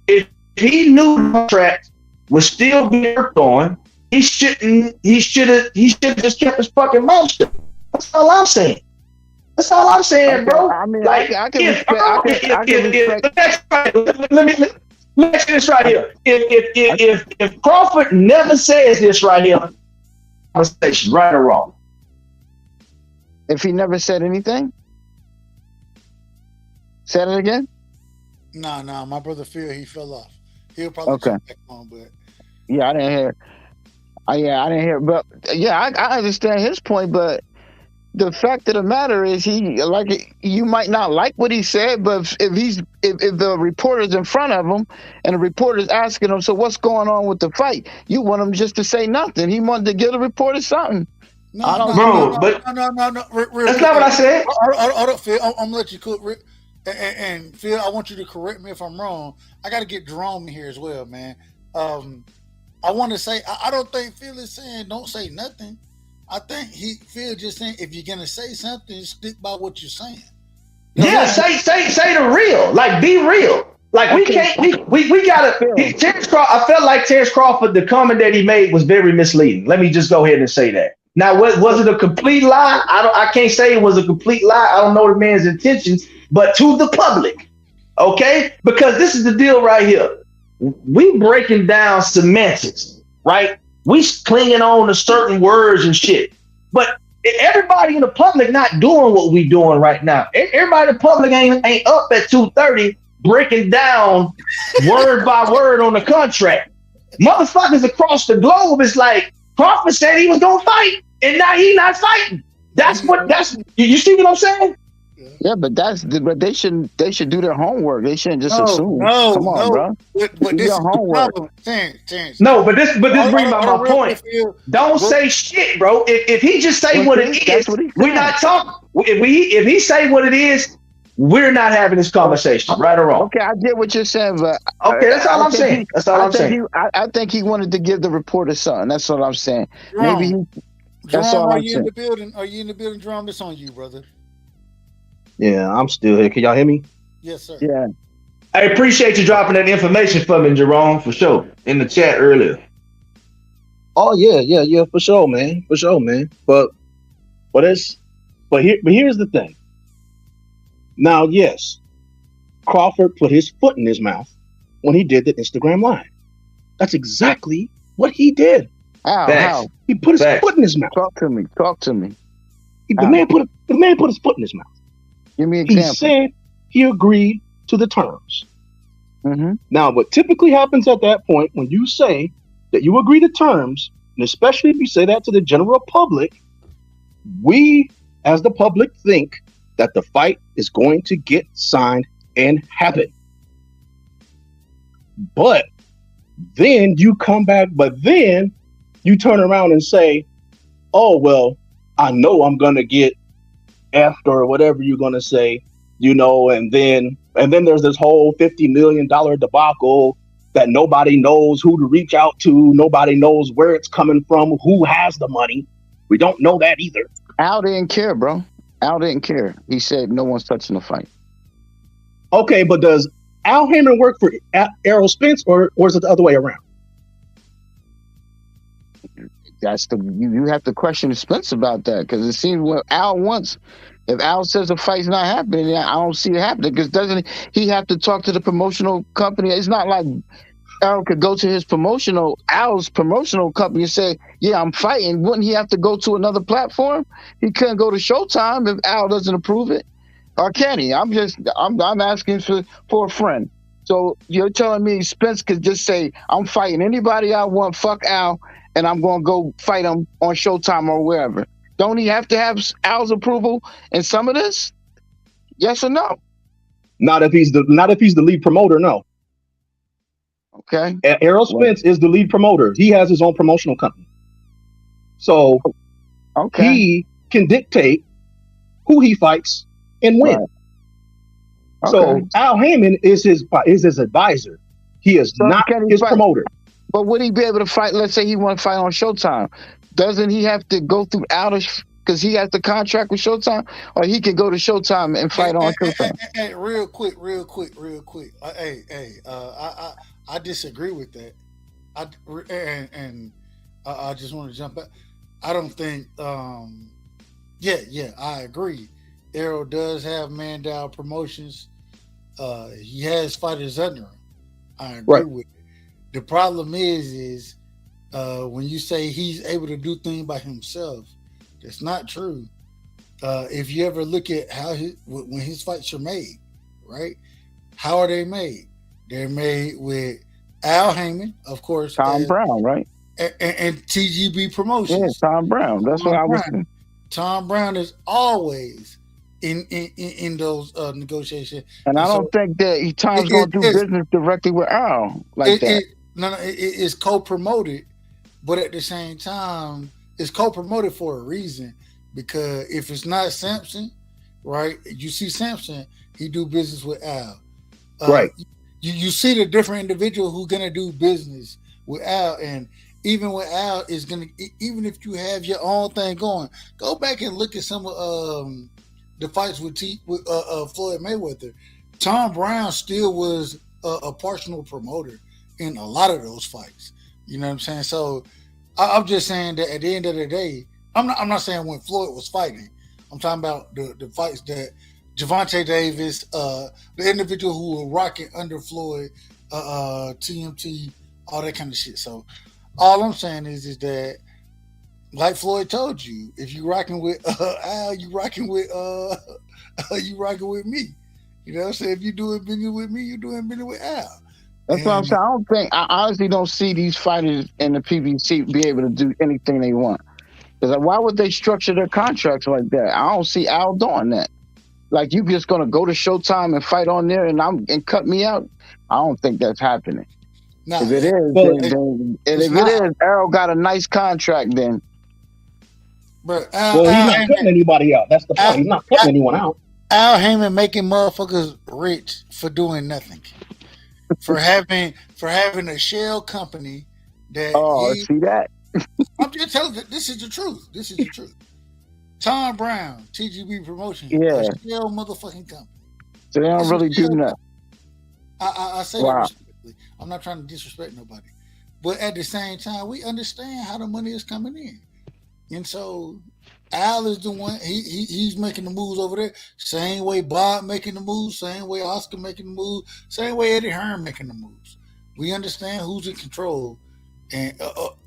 if he knew the contract was still being worked on, he should have just kept his fucking mouth shut. That's all I'm saying. That's all I'm saying, bro. I mean, like, I can respect. Let me say this right here. If Crawford never says this right here, conversation, right or wrong. If he never said anything, say it again. Nah. My brother Phil, he fell off. He'll probably come back on, but yeah, I didn't hear. I didn't hear. But yeah, I understand his point, but the fact of the matter is, you might not like what he said, but if the reporter's in front of him and the reporter's asking him, so what's going on with the fight? You want him just to say nothing. He wanted to give the reporter something. No. That's not what I said. Hold up, Phil. I'm gonna let you cook. And Phil, I want you to correct me if I'm wrong. I got to get Jerome here as well, man. I want to say I don't think Phil is saying don't say nothing. I think Phil just saying if you're gonna say something, stick by what you're saying. Yeah, say the real. Like, be real. Like, we can't. We gotta. I felt like Terrence Crawford, the comment that he made was very misleading. Let me just go ahead and say that. Now, was it a complete lie? I can't say it was a complete lie. I don't know the man's intentions, but to the public, okay? Because this is the deal right here. We breaking down semantics, right? We clinging on to certain words and shit. But everybody in the public not doing what we doing right now. Everybody in the public ain't up at 2:30 breaking down word by word on the contract. Motherfuckers across the globe is like, Crawford said he was gonna fight, and now he not fighting. You see what I'm saying? Yeah, but they should do their homework. They shouldn't just assume. Come on, bro. But this is homework. Terrence. No, but this brings up my point. Don't say shit, bro. If he just say what it is, we're not talking. If he say what it is, we're not having this conversation, right or wrong. Okay, I get what you're saying, but okay, that's all I'm saying. I think he wanted to give the reporter something. That's what I'm saying. Jerome, Maybe that's all are I'm you saying. in the building? Are you in the building, Jerome? That's on you, brother. Yeah, I'm still here. Can y'all hear me? Yes, sir. Yeah. I appreciate you dropping that information for me, Jerome, for sure, in the chat earlier. Oh yeah, for sure, man. For sure, man. But here's the thing. Now, yes, Crawford put his foot in his mouth when he did the Instagram live. That's exactly what he did. How? He put his foot in his mouth. Talk to me. The man put his foot in his mouth. Give me an He example. said he agreed to the terms. Mm-hmm. Now, what typically happens at that point when you say that you agree to terms, and especially if you say that to the general public, we as the public think that the fight is going to get signed and happen. But then you come back, you turn around and say, oh, well, I know I'm going to get effed or whatever you're going to say, and then there's this whole $50 million debacle that nobody knows who to reach out to. Nobody knows where it's coming from, who has the money. We don't know that either. Al didn't care, bro. Al didn't care. He said no one's touching the fight. Okay, but does Al Heyman work for Errol Spence or is it the other way around? You have to question Spence about that, because it seems what Al wants. If Al says the fight's not happening, I don't see it happening, because doesn't he have to talk to the promotional company? It's not like Al could go to Al's promotional company and say, yeah, I'm fighting. Wouldn't he have to go to another platform? He couldn't go to Showtime if Al doesn't approve it. Or can he? I'm asking for a friend. So you're telling me Spence could just say, I'm fighting anybody I want, fuck Al, and I'm going to go fight him on Showtime or wherever. Don't he have to have Al's approval in some of this? Yes or no? Not if he's the lead promoter, no. Okay. Errol Spence is the lead promoter. He has his own promotional company. So he can dictate who he fights and when. Right. So Al Heyman is his advisor. He is not his promoter. But would he be able to fight? Let's say he want to fight on Showtime. Doesn't he have to go through because he has the contract with Showtime, or he can go to Showtime and fight on Showtime? Hey, real quick. I disagree with that. I just want to jump back. I don't think. Yeah, I agree. Errol does have Mandal Promotions. He has fighters under him. I agree with it. The problem is when you say he's able to do things by himself, that's not true. If you ever look at how when his fights are made, right? How are they made? They're made with Al Heyman, of course. Tom Brown, right? And TGB Promotions. Yeah, Tom Brown. That's what I was saying. Tom Brown is always in those negotiations. And I don't think that Tom's going to do business directly with Al like that. It's co-promoted, but at the same time, it's co-promoted for a reason. Because if it's not Sampson, right? You see Sampson, he do business with Al. Right. You see the different individual who's gonna do business with Al, and even with Al is gonna, even if you have your own thing going, go back and look at some of the fights with Floyd Mayweather. Tom Brown still was a partial promoter in a lot of those fights. You know what I'm saying? So I'm just saying that at the end of the day, I'm not saying when Floyd was fighting. I'm talking about the fights that Gervonta Davis, the individual who were rocking under Floyd, TMT, all that kind of shit. So all I'm saying is that, like Floyd told you, if you rocking with Al, you rocking with me. You know what I'm saying? If you doing business with me, you doing business with Al. That's what I'm saying. I honestly don't see these fighters in the PBC be able to do anything they want. Because why would they structure their contracts like that? I don't see Al doing that. Like, you just gonna go to Showtime and fight on there and cut me out? I don't think that's happening. No, if it is, Errol got a nice contract then. But he's not cutting anybody out. That's the point. He's not cutting anyone out. Al Heyman making motherfuckers rich for doing nothing. for having a shell company that see that. I'm just telling you, this is the truth. Tom Brown, TGB Promotion, Yeah. a shell motherfucking company. So they don't It's a really do shell nothing. I say that Wow. respectfully. I'm not trying to disrespect nobody, but at the same time, we understand how the money is coming in, and so Al is the one. He's making the moves over there. Same way Bob making the moves. Same way Oscar making the moves. Same way Eddie Hearn making the moves. We understand who's in control, and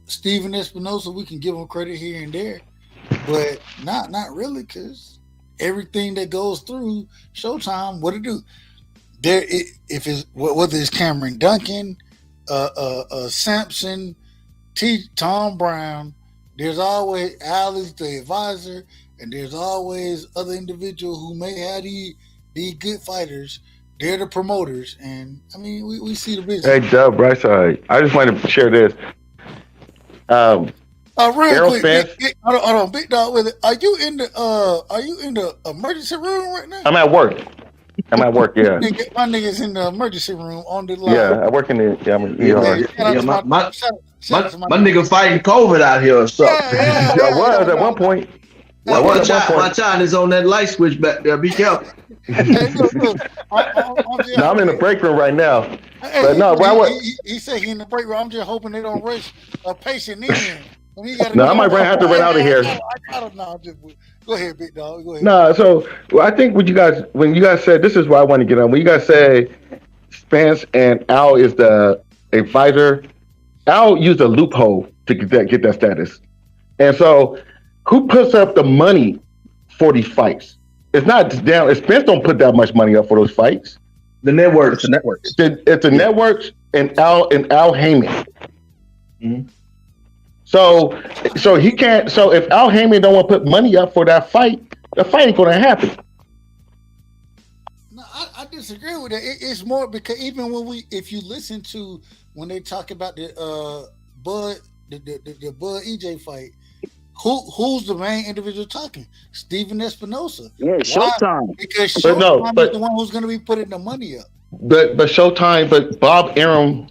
Steven Espinosa. We can give him credit here and there, but not really, because everything that goes through Showtime, what it do? There, if it's whether it's Cameron Duncan, Sampson, Tom Brown, there's always Al is the advisor, and there's always other individuals who may have these good fighters. They're the promoters, and I mean we see the business. Hey, Dub, right side. I just wanted to share this. Real Errol quick, Spence. hold on, big dog with it. Are you in the emergency room right now? I'm at work. Yeah. My niggas in the emergency room on the line. Yeah, I work in the. Yeah, I'm in ER. My nigga fighting COVID out here or something. I was at one point. My child is on that light switch back there. Be careful. No, I'm in the break room right now. But no, he said he in the break room. I'm just hoping they don't rush a patient in. No, I might have to run out of here. I don't know. Go ahead, big dog. Go ahead. No, so I think when you guys said, this is why I want to get on. When you guys say Spence and Al is the advisor, Al used a loophole to get that status. And so who puts up the money for these fights? It's not down. Spence don't put that much money up for those fights. The networks. The networks. It's the networks and Al Heyman. Mm-hmm. So he can't. So if Al Heyman don't want to put money up for that fight, the fight ain't gonna happen. No, I disagree with that. It's more because even if you listen to when they talk about the Bud EJ fight, who's the main individual talking? Steven Espinosa. Yeah, Showtime. Because Showtime is the one who's going to be putting the money up. But Showtime, but Al Heyman.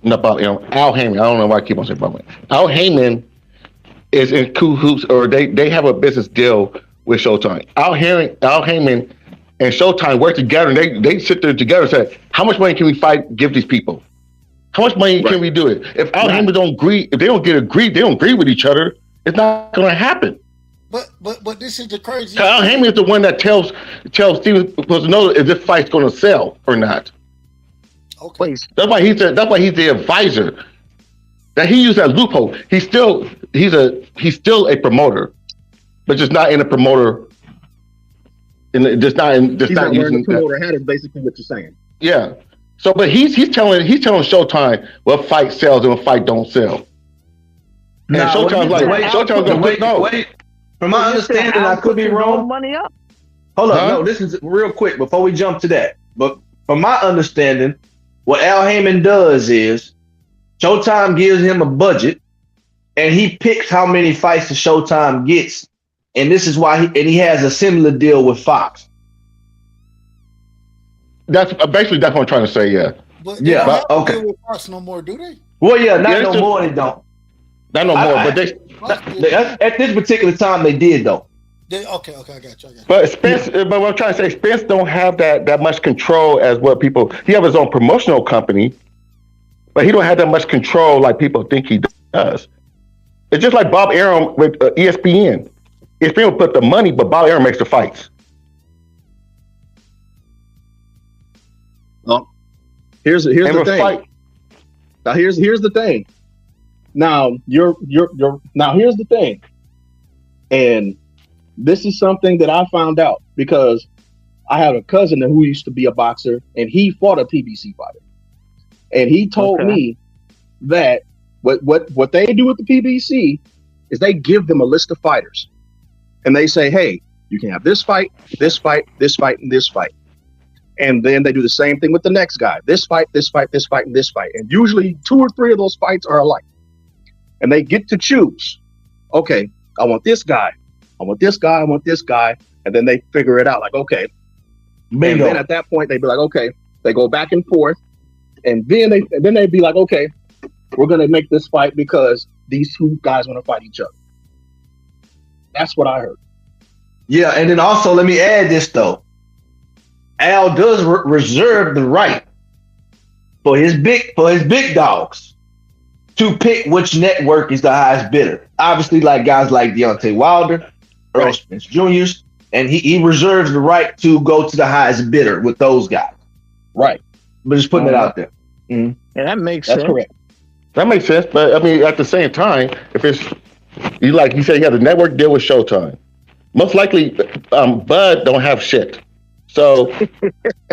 I don't know why I keep on saying Bob. Al Heyman is in cahoots, or they have a business deal with Showtime. Al Heyman and Showtime work together, and they sit there together and say, how much money can we give these people? How much money can we do it? If Al Heyman don't agree, if they don't agree with each other, it's not going to happen. But this is the crazy. Al Heyman is the one that tells Steven supposed to know if this fight's going to sell or not. Okay. That's why he's the advisor. That he used that loophole. He's still a promoter, but just not in a promoter. He's not wearing the promoter hat is basically what you're saying. Yeah. So, but he's telling Showtime what fight sells and what fight don't sell. And Showtime's like, wait. From my understanding, I could be wrong. Money up. Hold on, no, this is real quick before we jump to that. But from my understanding, what Al Heyman does is Showtime gives him a budget, and he picks how many fights the Showtime gets, and this is why he has a similar deal with Fox. That's basically what I'm trying to say. Yeah. But they don't have to deal with Fox no more, do they? Well, yeah, not no more. They don't. Not no more. But at this particular time, they did though. Okay, I got you. But Spence, but what I'm trying to say, Spence don't have that much control as what people. He have his own promotional company, but he don't have that much control like people think he does. It's just like Bob Arum with ESPN. ESPN will put the money, but Bob Arum makes the fights. Well, here's the thing. Now here's the thing. Now here's the thing, and this is something that I found out because I have a cousin who used to be a boxer, and he fought a PBC fighter, and he told me that what they do with the PBC is they give them a list of fighters, and they say, hey, you can have this fight, this fight, this fight, and this fight. And then they do the same thing with the next guy. This fight, this fight, this fight, and this fight. And usually 2 or 3 of those fights are alike. And they get to choose. Okay, I want this guy. I want this guy. I want this guy. And then they figure it out like, okay. Bingo. And then at that point, they'd be like, okay. They go back and forth. And then they'd be like, okay, we're going to make this fight because these 2 guys want to fight each other. That's what I heard. Yeah, and then also let me add this though. Al does reserve the right for his big dogs to pick which network is the highest bidder. Obviously, like guys like Deontay Wilder, Earl Spence Jr.'s, and he reserves the right to go to the highest bidder with those guys. Right. But just putting it out there. And that makes That's sense. correct. That makes sense, but I mean, at the same time, if it's you like you said, you have the network deal with Showtime. Most likely, Bud don't have shit. So,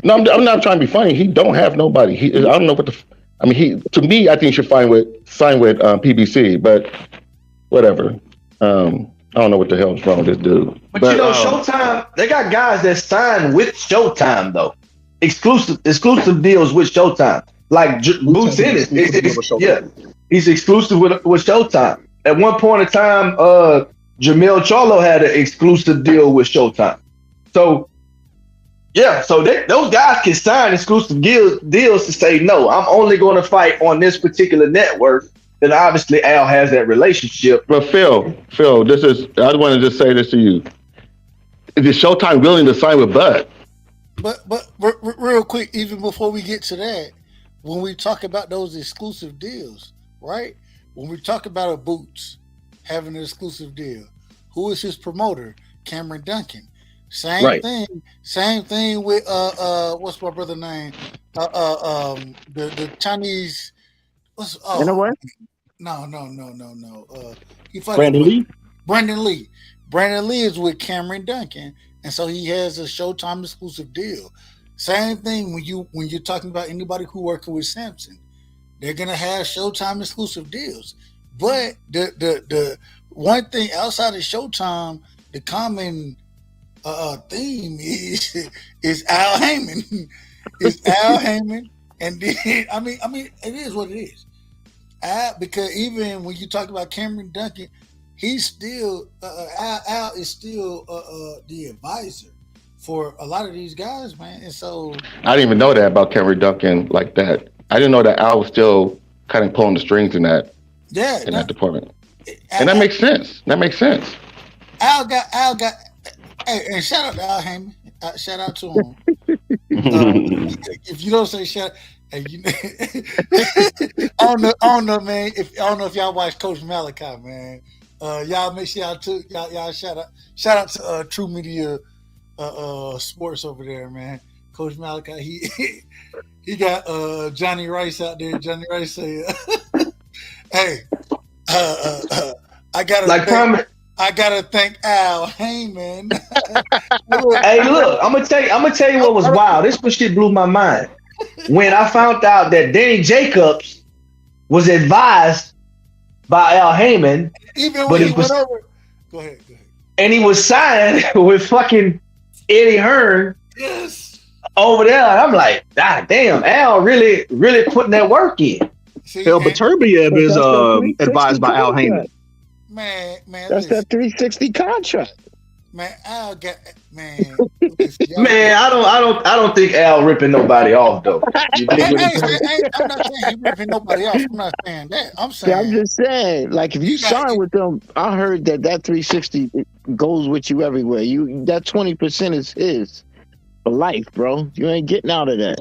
no, I'm not trying to be funny. He don't have nobody. I don't know what to me, I think he should sign with PBC, but whatever. I don't know what the hell is wrong with this dude. But you know, Showtime, they got guys that sign with Showtime though. Exclusive deals with Showtime. Like Boots Ennis, he's exclusive with Showtime. At one point in time, Jamil Charlo had an exclusive deal with Showtime. So yeah, so those guys can sign exclusive deals to say, no, I'm only going to fight on this particular network. Then obviously Al has that relationship. But Phil, I want to just say this to you. Is Showtime willing to sign with Bud? But real quick, even before we get to that, when we talk about those exclusive deals, right? When we talk about a Boots having an exclusive deal, who is his promoter? Cameron Duncan. Same thing with what's my brother's name? The Chinese. You know what? No. He Brandon Lee. Brandon Lee. Brandon Lee is with Cameron Duncan, and so he has a Showtime exclusive deal. Same thing when you're talking about anybody who working with Samson, they're gonna have Showtime exclusive deals. But the one thing outside of Showtime, the common theme is Al Heyman. Is Al Heyman, and then I mean it is what it is. Because even when you talk about Cameron Duncan, he's still Al is still the advisor for a lot of these guys, man. And so I didn't even know that about Cameron Duncan like that. I didn't know that Al was still kind of pulling the strings in that that department. And that makes sense. Al got hey, and shout out to Al Heyman. Shout out to him. If you don't say shout, hey, I don't know, man. I don't know if y'all watch Coach Malachi, man. Y'all make sure y'all shout out to True Media Sports over there, man. Coach Malachi, he got Johnny Rice out there. Johnny Rice say, "Hey, I gotta thank Al Heyman." Hey, look, I'm gonna tell you what was wild. This shit blew my mind when I found out that Danny Jacobs was advised by Al Heyman, even when he went over. Go ahead. And he was signed with fucking Eddie Hearn. Yes. Over there, and I'm like, God damn, Al really putting that work in. Hell, but Turbiev is advised by Al Heyman. Man, that's that 360 contract. Man, Al got man. Man, I don't think Al ripping nobody off though. I'm not saying he ripping nobody off. I'm not saying that. I'm just saying, like if you sign with them, I heard that 360 goes with you everywhere. That 20% is his for life, bro. You ain't getting out of that.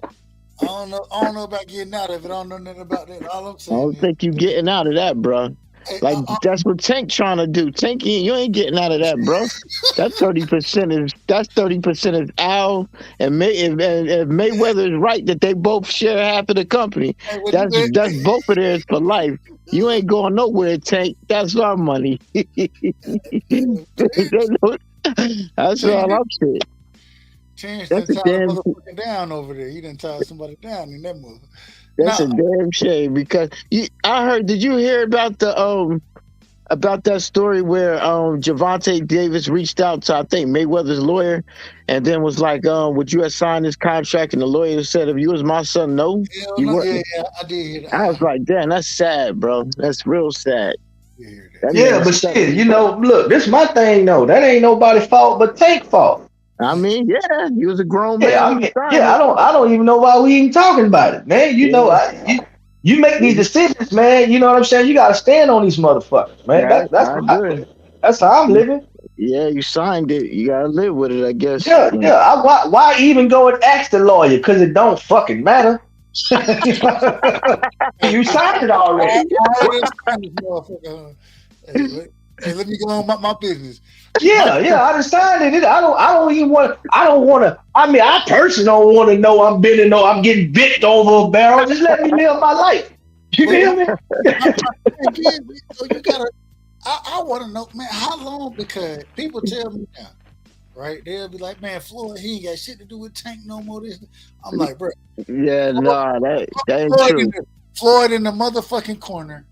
I don't know about getting out of it. I don't know nothing about that. All I'm saying. I don't think you getting out of that, bro. Like that's what Tank trying to do. Tank, you ain't getting out of that, bro. That 30% is Al and if Mayweather is right that they both share half of the company. That's both of theirs for life. You ain't going nowhere, Tank. That's our money. That's all I'm saying. Chance done tied a motherfucker down over there. He done tied somebody down in that move. That's a damn shame because I heard. Did you hear about that story where Gervonta Davis reached out to I think Mayweather's lawyer, and then was like, "Would you have signed this contract?" And the lawyer said, "If you was my son, no." Yeah, I did hear that. I was like, "Damn, that's sad, bro. That's real sad." Yeah, but shit, look, this is my thing though. That ain't nobody's fault but Tank's fault. I mean, yeah, you was a grown man. I don't even know why we even talking about it, man. You make these decisions, man. You know what I'm saying? You gotta stand on these motherfuckers, man. That's how I'm living. Yeah, you signed it. You gotta live with it, I guess. Yeah, yeah. Why even go and ask the lawyer? Because it don't fucking matter. You signed it already. I already signed this motherfucker. Hey, let me go on my business. Yeah, I decided it. I don't even want. I don't want to. I mean, I personally don't want to know I'm I'm getting bit over a barrel. Just let me live my life. You feel me? So you gotta. I want to know, man, how long? Because people tell me now, right? They'll be like, man, Floyd, he ain't got shit to do with Tank no more. This, I'm like, bro. Yeah, nah, that ain't Floyd true. Floyd in the motherfucking corner.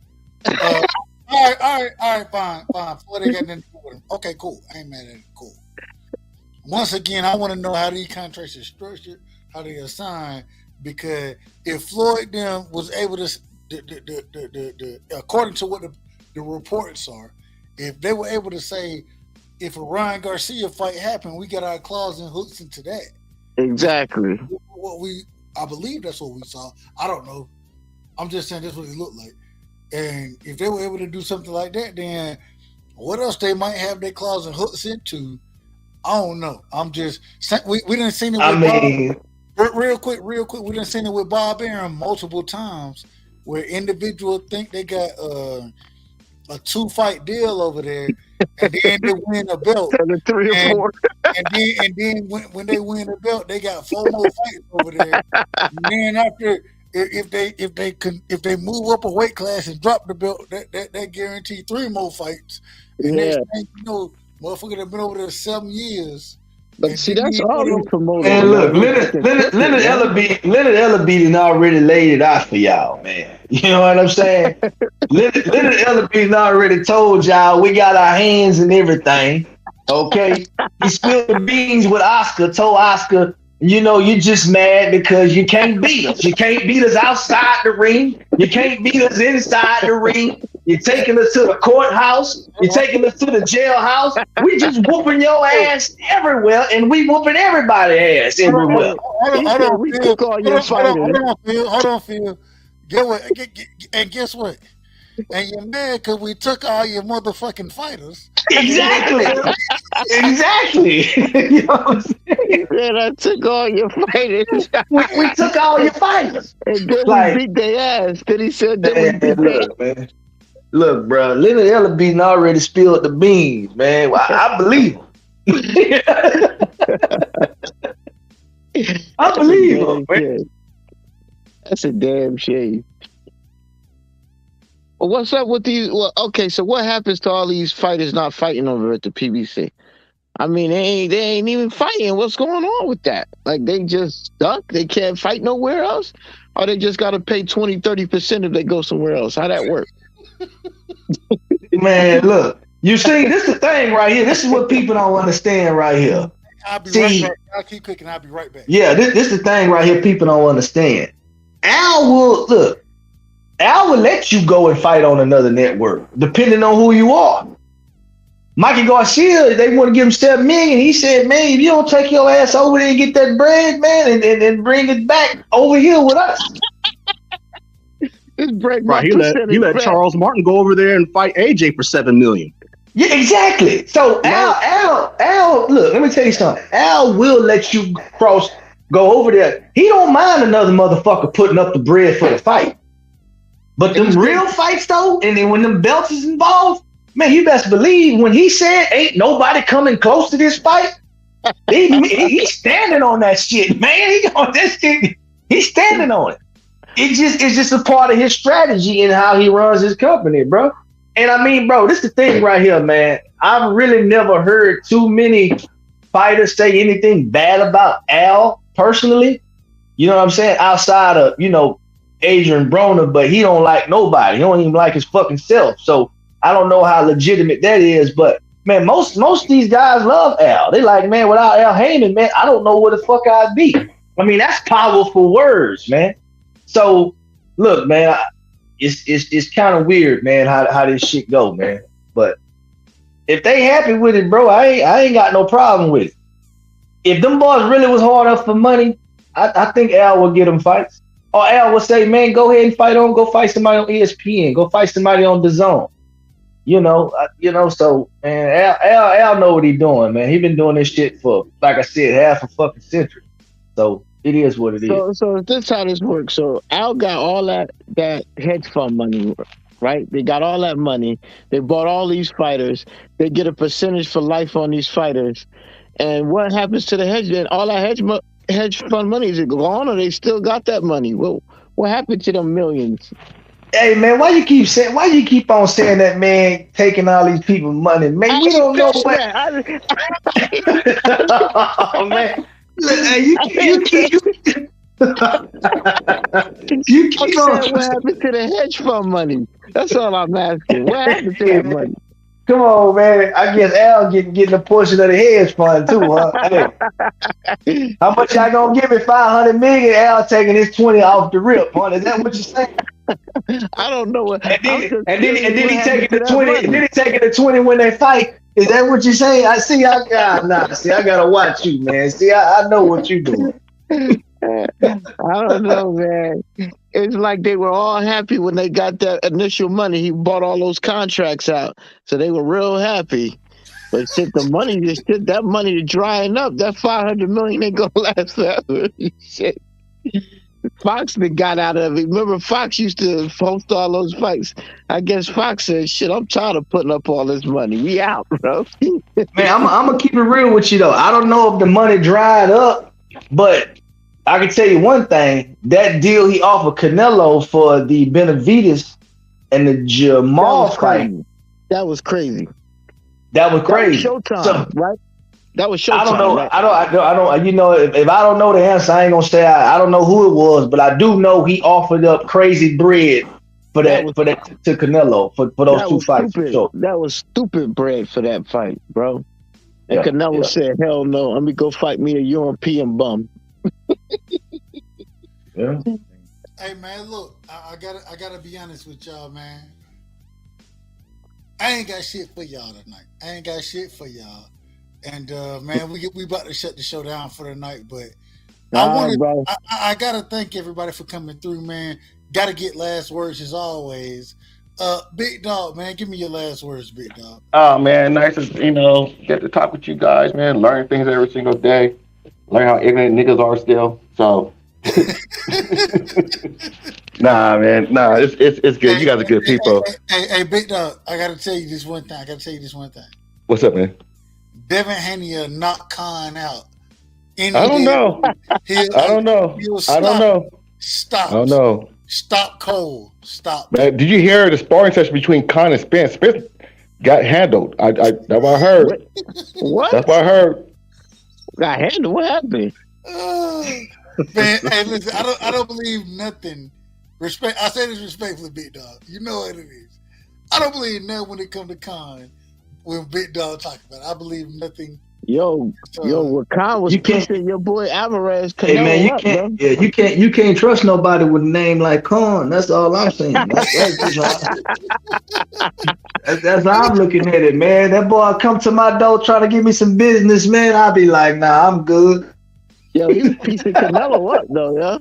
All right, fine. Floyd ain't got nothing to do with him. Okay, cool. I ain't mad at it. Cool. Once again, I want to know how these contracts are structured, how they assign, because if Floyd them was able to, according to what the reports are, if they were able to say, if a Ryan Garcia fight happened, we got our claws and hooks into that. Exactly. I believe that's what we saw. I don't know. I'm just saying that's what it looked like. And if they were able to do something like that, then what else they might have their claws and hooks into, I don't know. I'm just we didn't see it with Bob. Real quick, we didn't see it with Bob Arum multiple times where individuals think they got a 2-fight deal over there, and then they win a belt. And 3 or 4. and then when they win the belt, they got 4 more fights over there. And then after, if they move up a weight class and drop the belt, that guarantee 3 more fights. And next thing you know, motherfucker have been over there 7 years. But see, that's all these promoters. Man, look, Leonard Ellaby done already laid it out for y'all, man. You know what I'm saying? Leonard Ellaby done already told y'all we got our hands in everything. Okay? He spilled the beans with Oscar, told Oscar, you know, you're just mad because you can't beat us. You can't beat us outside the ring. You can't beat us inside the ring. You're taking us to the courthouse. You're taking us to the jailhouse. We just whooping your ass everywhere, and we whooping everybody's ass everywhere. Hold on, Phil. And guess what? And you're mad because we took all your motherfucking fighters. Exactly. You know what I'm saying? Man, I took all your fighters. we took all your fighters. And then we beat their ass. Then he said that we beat their ass. Look, bro, Leonard Ellaby already spilled the beans, man. I believe him. I believe him, man. That's a damn shame. Well, what's up with these? Well, okay, so what happens to all these fighters not fighting over at the PBC? I mean, they ain't even fighting. What's going on with that? Like, they just stuck? They can't fight nowhere else? Or they just got to pay 20-30% if they go somewhere else? How that work? Man, look, you see, this is the thing right here. This is what people don't understand right here. I'll be right back. I'll keep cooking. I'll be right back. Yeah, this is the thing right here people don't understand. Al will let you go and fight on another network, depending on who you are. Mikey Garcia, they want to give him $7 million. He said, man, if you don't take your ass over there and get that bread, man, and bring it back over here with us. Right, he let Charles Martin go over there and fight AJ for $7 million. Yeah, exactly. So Al, look, let me tell you something. Al will let you go over there. He don't mind another motherfucker putting up the bread for the fight. But them real fights though, and then when them belts is involved, man, you best believe when he said ain't nobody coming close to this fight, he's standing on that shit, man. He's standing on it. It's just a part of his strategy and how he runs his company, bro. And I mean, bro, this is the thing right here, man. I've really never heard too many fighters say anything bad about Al personally. You know what I'm saying? Outside of, Adrian Broner, but he don't like nobody. He don't even like his fucking self. So I don't know how legitimate that is, but man, most of these guys love Al. They like, man, without Al Heyman, man, I don't know where the fuck I'd be. I mean, that's powerful words, man. So look, man, it's kind of weird, man, how this shit go, man. But if they happy with it, bro, I ain't got no problem with it. If them boys really was hard up for money, I think Al will get them fights. Or Al will say, man, go ahead and go fight somebody on ESPN, go fight somebody on DAZN. So man, Al know what he doing, man. He been doing this shit for, like I said, half a fucking century. So it is what it is. So this how this works. So Al got all that hedge fund money, right? They got all that money. They bought all these fighters. They get a percentage for life on these fighters. And what happens to the hedge? Then all that hedge fund money, is it gone, or they still got that money? Well, what happened to them millions? Hey man, why you keep on saying that, man, taking all these people's money? Man, we don't know what. Oh man. Hey, you keep on. What happened to the hedge fund money? That's all I'm asking. What happened to that money? Come on, man. I guess Al getting a portion of the hedge fund too, huh? Hey, how much y'all gonna give me? 500 million. Al taking his 20 off the rip, huh? Is that what you're saying? I don't know what. And then he taking the 20. And then he taking the 20 when they fight. Is that what you're saying? See, I gotta watch you, man. See, I know what you're doing. I don't know, man. It's like they were all happy when they got that initial money. He bought all those contracts out, so they were real happy. But shit, that money is drying up. That 500 million ain't gonna last forever. Shit. Fox got out of it. Remember, Fox used to host all those fights. I guess Fox said, "Shit, I'm tired of putting up all this money. We out, bro." Man, I'm gonna keep it real with you though. I don't know if the money dried up, but I can tell you one thing: that deal he offered Canelo for the Benavidez and the Jamal fight. That was crazy. That was crazy. Showtime, right? That was Showtime. I don't know. Right? I don't. You know, if I don't know the answer, I ain't gonna say I don't know who it was, but I do know he offered up crazy bread for that to Canelo for those two fights. Sure. That was stupid bread for that fight, bro. And Canelo said, "Hell no, let me go fight me a European bum." Yeah. Hey man, look, I gotta be honest with y'all, man. I ain't got shit for y'all tonight. And man, we about to shut the show down for the night, but I gotta thank everybody for coming through, man. Gotta get last words as always. Big Dog, man, give me your last words, Big Dog. Oh man, nice to get to talk with you guys, man. Learn things every single day. Learn how ignorant niggas are still. So nah, man, it's good. You guys are good people. Hey, Big Dog, I gotta tell you this one thing. What's up, man? Devin Haney knocked Khan out. I don't know. Stop. I don't know. Stop Cole. Stop. Man, did you hear the sparring session between Khan and Spence? Spence got handled. That's what I heard. What? That's what I heard. Got handled? What happened? Man, hey, listen, I don't believe nothing. Respect. I say this respectfully, Big Dog. You know what it is. I don't believe nothing when it comes to Khan. When Big Dog talking about it, I believe nothing. When Khan was kissing your boy Alvarez, hey man, you can't trust nobody with a name like Khan. That's all I'm saying. That's how I'm looking at it, man. That boy come to my door trying to give me some business, man. I'll be like, nah, I'm good. Yo, he was piecing Canelo up though, yeah.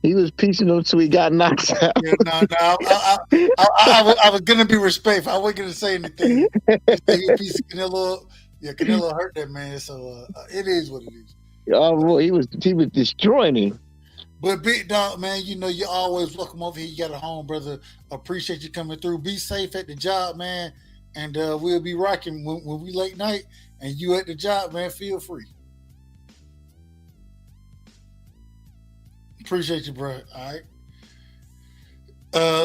He was piecing him so he got knocked out. Yeah, I was gonna be respectful. I wasn't gonna say anything. He was piecing Canelo up. Yeah, Canelo hurt that man, so it is what it is. Well, he was destroying him. But Big Dog, man, you know you're always welcome over here. You got a home, brother. Appreciate you coming through. Be safe at the job, man, and we'll be rocking when we late night and you at the job, man. Feel free. Appreciate you, bro. All right.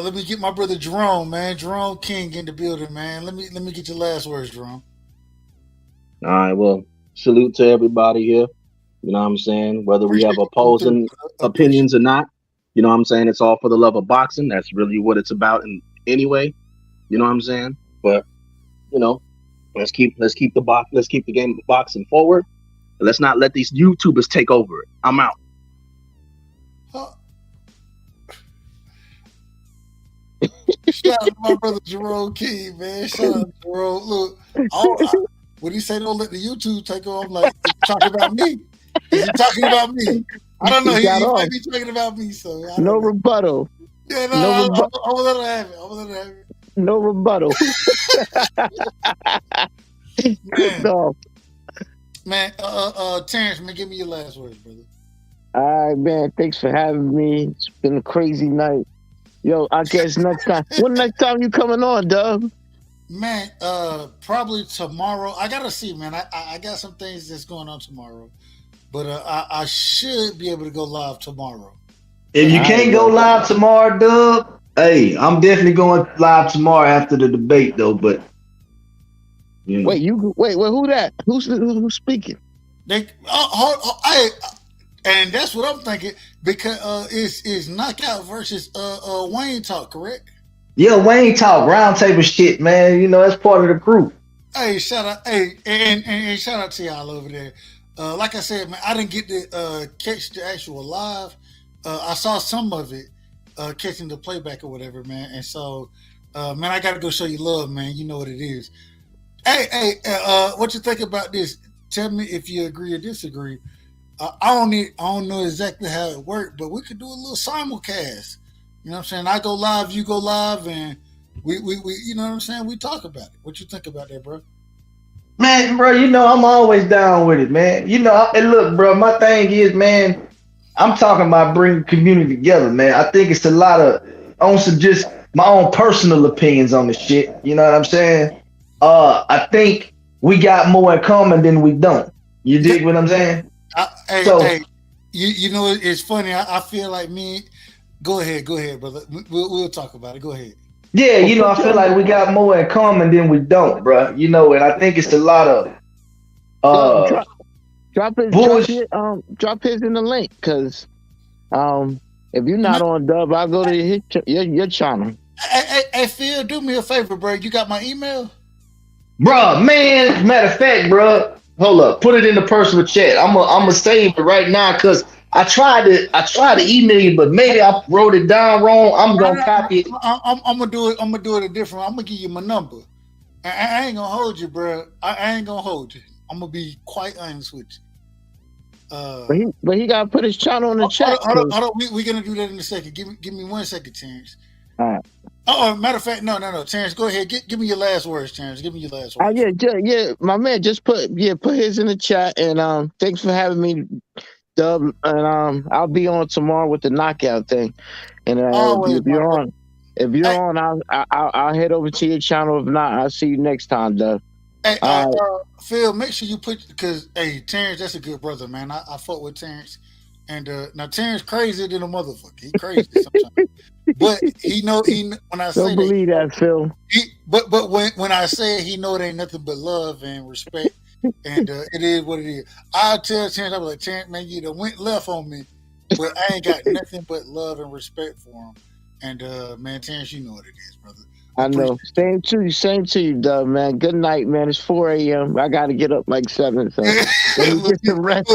Let me get my brother Jerome, man. Jerome King in the building, man. Let me get your last words, Jerome. All right, well, salute to everybody here. You know what I'm saying? Whether we have opposing opinions or not, you know what I'm saying? It's all for the love of boxing. That's really what it's about in anyway. You know what I'm saying? But, you know, let's keep the game of boxing forward. Let's not let these YouTubers take over it. I'm out. Shout out to my brother Jerome King, man. Shout out to Jerome. Look, when he say don't let the YouTube take over, I'm like, talking about me. Is he talking about me? I don't know. He might be talking about me. So no rebuttal. Yeah, no, I'm gonna let him have it. No rebuttal. Man, No. man, Terrence, man, give me your last words, brother. All right, man. Thanks for having me. It's been a crazy night. Yo, I guess next time. When next time you coming on, Dub? Man, probably tomorrow. I gotta see, man. I got some things that's going on tomorrow, but I should be able to go live tomorrow. If you can't go live tomorrow, Dub, hey, I'm definitely going live tomorrow after the debate, though. But you know. Wait, who that? Who's speaking? Hey, and that's what I'm thinking because it's Knockout versus Wayne Talk, correct? Yeah, Wayne Talk, roundtable shit, man. You know, that's part of the crew. Hey, shout out, hey, and shout out to y'all over there. Like I said, man, I didn't get to catch the actual live. I saw some of it, catching the playback or whatever, man. And so, man, I got to go show you love, man. You know what it is. Hey, what you think about this? Tell me if you agree or disagree. I don't know exactly how it worked, but we could do a little simulcast. You know what I'm saying? I go live, you go live, and we you know what I'm saying? We talk about it. What you think about that, bro? Man, bro, you know I'm always down with it, man. You know, and look, bro, my thing is, man, I'm talking about bringing community together, man. I think it's a lot of on some just my own personal opinions on this shit. You know what I'm saying? I think we got more in common than we don't. You dig what I'm saying? Hey, you know it's funny. I feel like me. Go ahead, brother. We'll talk about it. Go ahead. Yeah, you know, I feel like we got more in common than we don't, bro. You know, and I think it's a lot of drop his in the link, because if you're not on Dub, I'll go to your channel. Hey, Phil, do me a favor, bro. You got my email? Bro, man, matter of fact, bro, hold up, put it in the personal chat. I'm gonna save it right now because I tried to email you, but maybe I wrote it down wrong. I'm gonna copy it. I'm gonna do it. I'm gonna do it a different. I'm gonna give you my number. I ain't gonna hold you, bro. I ain't gonna hold you. I'm gonna be quite honest with you. But he gotta put his channel in the chat. Hold on. We're gonna do that in a second. Give me 1 second, Terrence. All right. Oh, matter of fact, no. Terrence, go ahead. Give me your last words, Terrence. Give me your last words. Yeah, my man, just put his in the chat, and thanks for having me, Dub, and I'll be on tomorrow with the knockout thing, and if you're on, I'll head over to your channel. If not, I'll see you next time, Dub. Hey, Phil, make sure you put, because hey, Terrence, that's a good brother, man. I fuck with Terrence, and now Terrence crazier than a motherfucker. He crazy sometimes, but he know when I say don't believe that, Phil. But when I say it, he know it ain't nothing but love and respect. And it is what it is. I'll tell Terrence, I'll be like, Terrence, man, you done went left on me, but I ain't got nothing but love and respect for him. And man, Terrence, you know what it is, brother. I know. Same to you, Dub, man. Good night, man. It's 4 a.m. I got to get up like 7, so let me get some rest.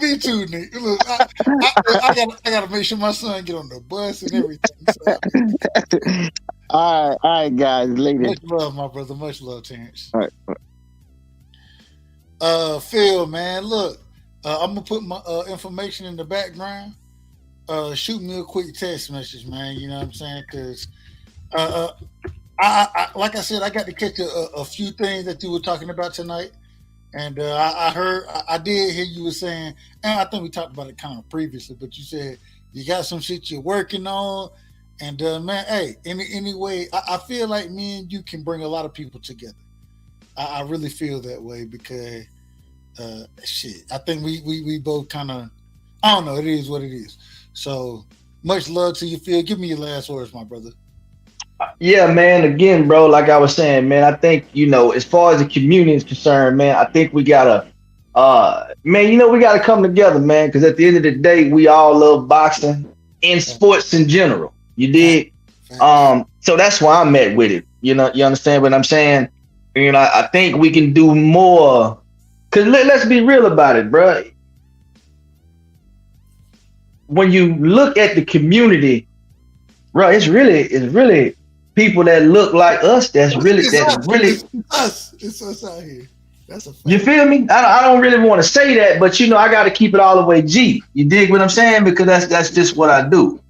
Me too, Nick. Look, I gotta make sure my son get on the bus and everything. So. All right, guys. Later. Much love, my brother. Much love, Terrence. All right. Phil, man, look, I'm gonna put my information in the background. Shoot me a quick text message, man. You know what I'm saying? Because I like I said, I got to catch a few things that you were talking about tonight, and I did hear you were saying, and I think we talked about it kind of previously, but you said you got some shit you're working on, and man, hey, anyway, I feel like me and you can bring a lot of people together. I really feel that way because shit, I think we both kind of, I don't know, it is what it is. So much love to you, Phil. Give me your last words, my brother. Yeah, man. Again, bro, like I was saying, man, I think, you know, as far as the community is concerned, man, I think we gotta, man, you know, we gotta come together, man, because at the end of the day, we all love boxing and sports in general. You dig? So that's why I'm at with it. You know, you understand what I'm saying? You know, I think we can do more. Cause let's be real about it, bro. When you look at the community, bro, it's really people that look like us. It's us. It's us out here. That's a fact. You feel me? I don't really want to say that, but you know, I got to keep it all the way G. You dig what I'm saying? Because that's just what I do.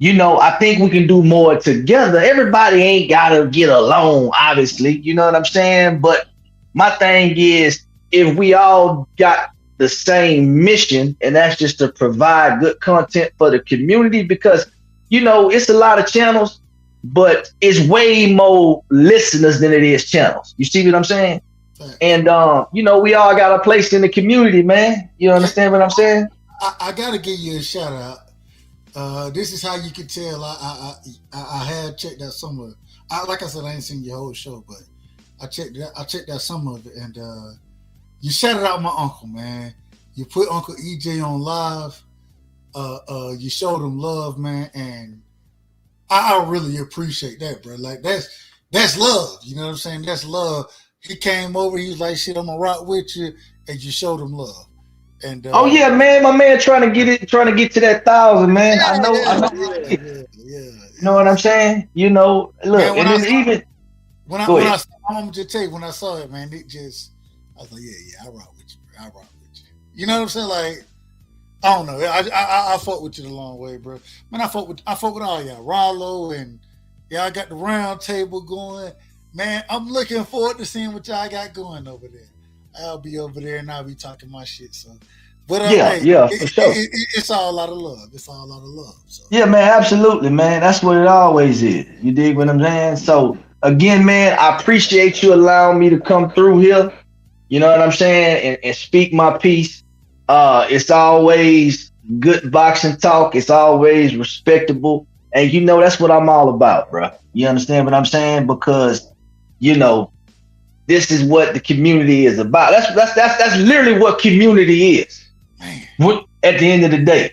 I think we can do more together. Everybody ain't gotta get along, obviously. You know what I'm saying? But my thing is, if we all got the same mission, and that's just to provide good content for the community, because it's a lot of channels, but it's way more listeners than it is channels. You see what I'm saying? And we all got a place in the community, man. You understand what I'm saying? I gotta give you a shout out. This is how you can tell. I had checked out some of it. Like I said, I ain't seen your whole show, but I checked out some of it, and you shouted out my uncle, man. You put Uncle EJ on live. You showed him love, man, and I really appreciate that, bro. Like that's love. You know what I'm saying? That's love. He came over. He was like, "Shit, I'm gonna rock with you," and you showed him love. And oh yeah, man, my man trying to get to that 1,000, man. I know. Yeah. You know what I'm saying? Look, man, and then even I'm gonna just tell you, when I saw it, man, I was like, yeah, I rock with you, bro. I rock with you. You know what I'm saying? Like, I don't know. I fought with you the long way, bro. Man, I fought with all y'all, Rollo, and y'all got the round table going. Man, I'm looking forward to seeing what y'all got going over there. I'll be over there and I'll be talking my shit. So, but for sure. It's all a lot of love. It's all a lot of love. So. Yeah, man, absolutely, man. That's what it always is. You dig what I'm saying? So again, man, I appreciate you allowing me to come through here. You know what I'm saying? And speak my piece. It's always good boxing talk. It's always respectable. And that's what I'm all about, bro. You understand what I'm saying? Because, this is what the community is about. That's literally what community is. At the end of the day.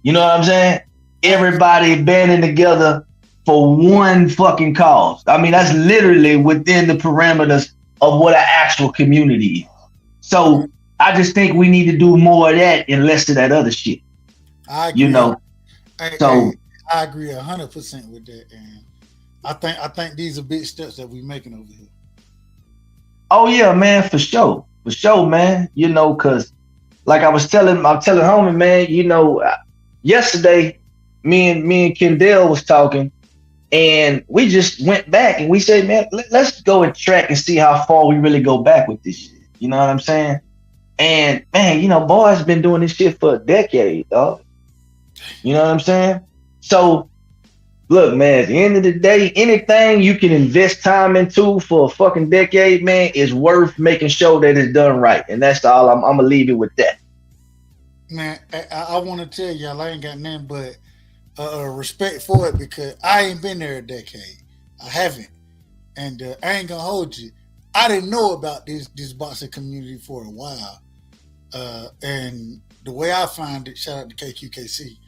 You know what I'm saying? Everybody banding together for one fucking cause. I mean, that's literally within the parameters of what an actual community is. So I just think we need to do more of that and less of that other shit. I agree. I agree 100% with that, and I think these are big steps that we're making over here. Oh yeah, man, for sure, man. Cause like I'm telling homie, man. Yesterday, me and Kendall was talking, and we just went back and we said, man, let's go and track and see how far we really go back with this shit. You know what I'm saying? And man, boys been doing this shit for a decade, dog. You know what I'm saying? So, look, man, at the end of the day, anything you can invest time into for a fucking decade, man, is worth making sure that it's done right. And that's all. I'm gonna leave it with that. Man, I want to tell y'all, I ain't got nothing but respect for it, because I ain't been there a decade. I haven't. And I ain't gonna hold you. I didn't know about this boxing community for a while. And the way I found it, shout out to KQKC,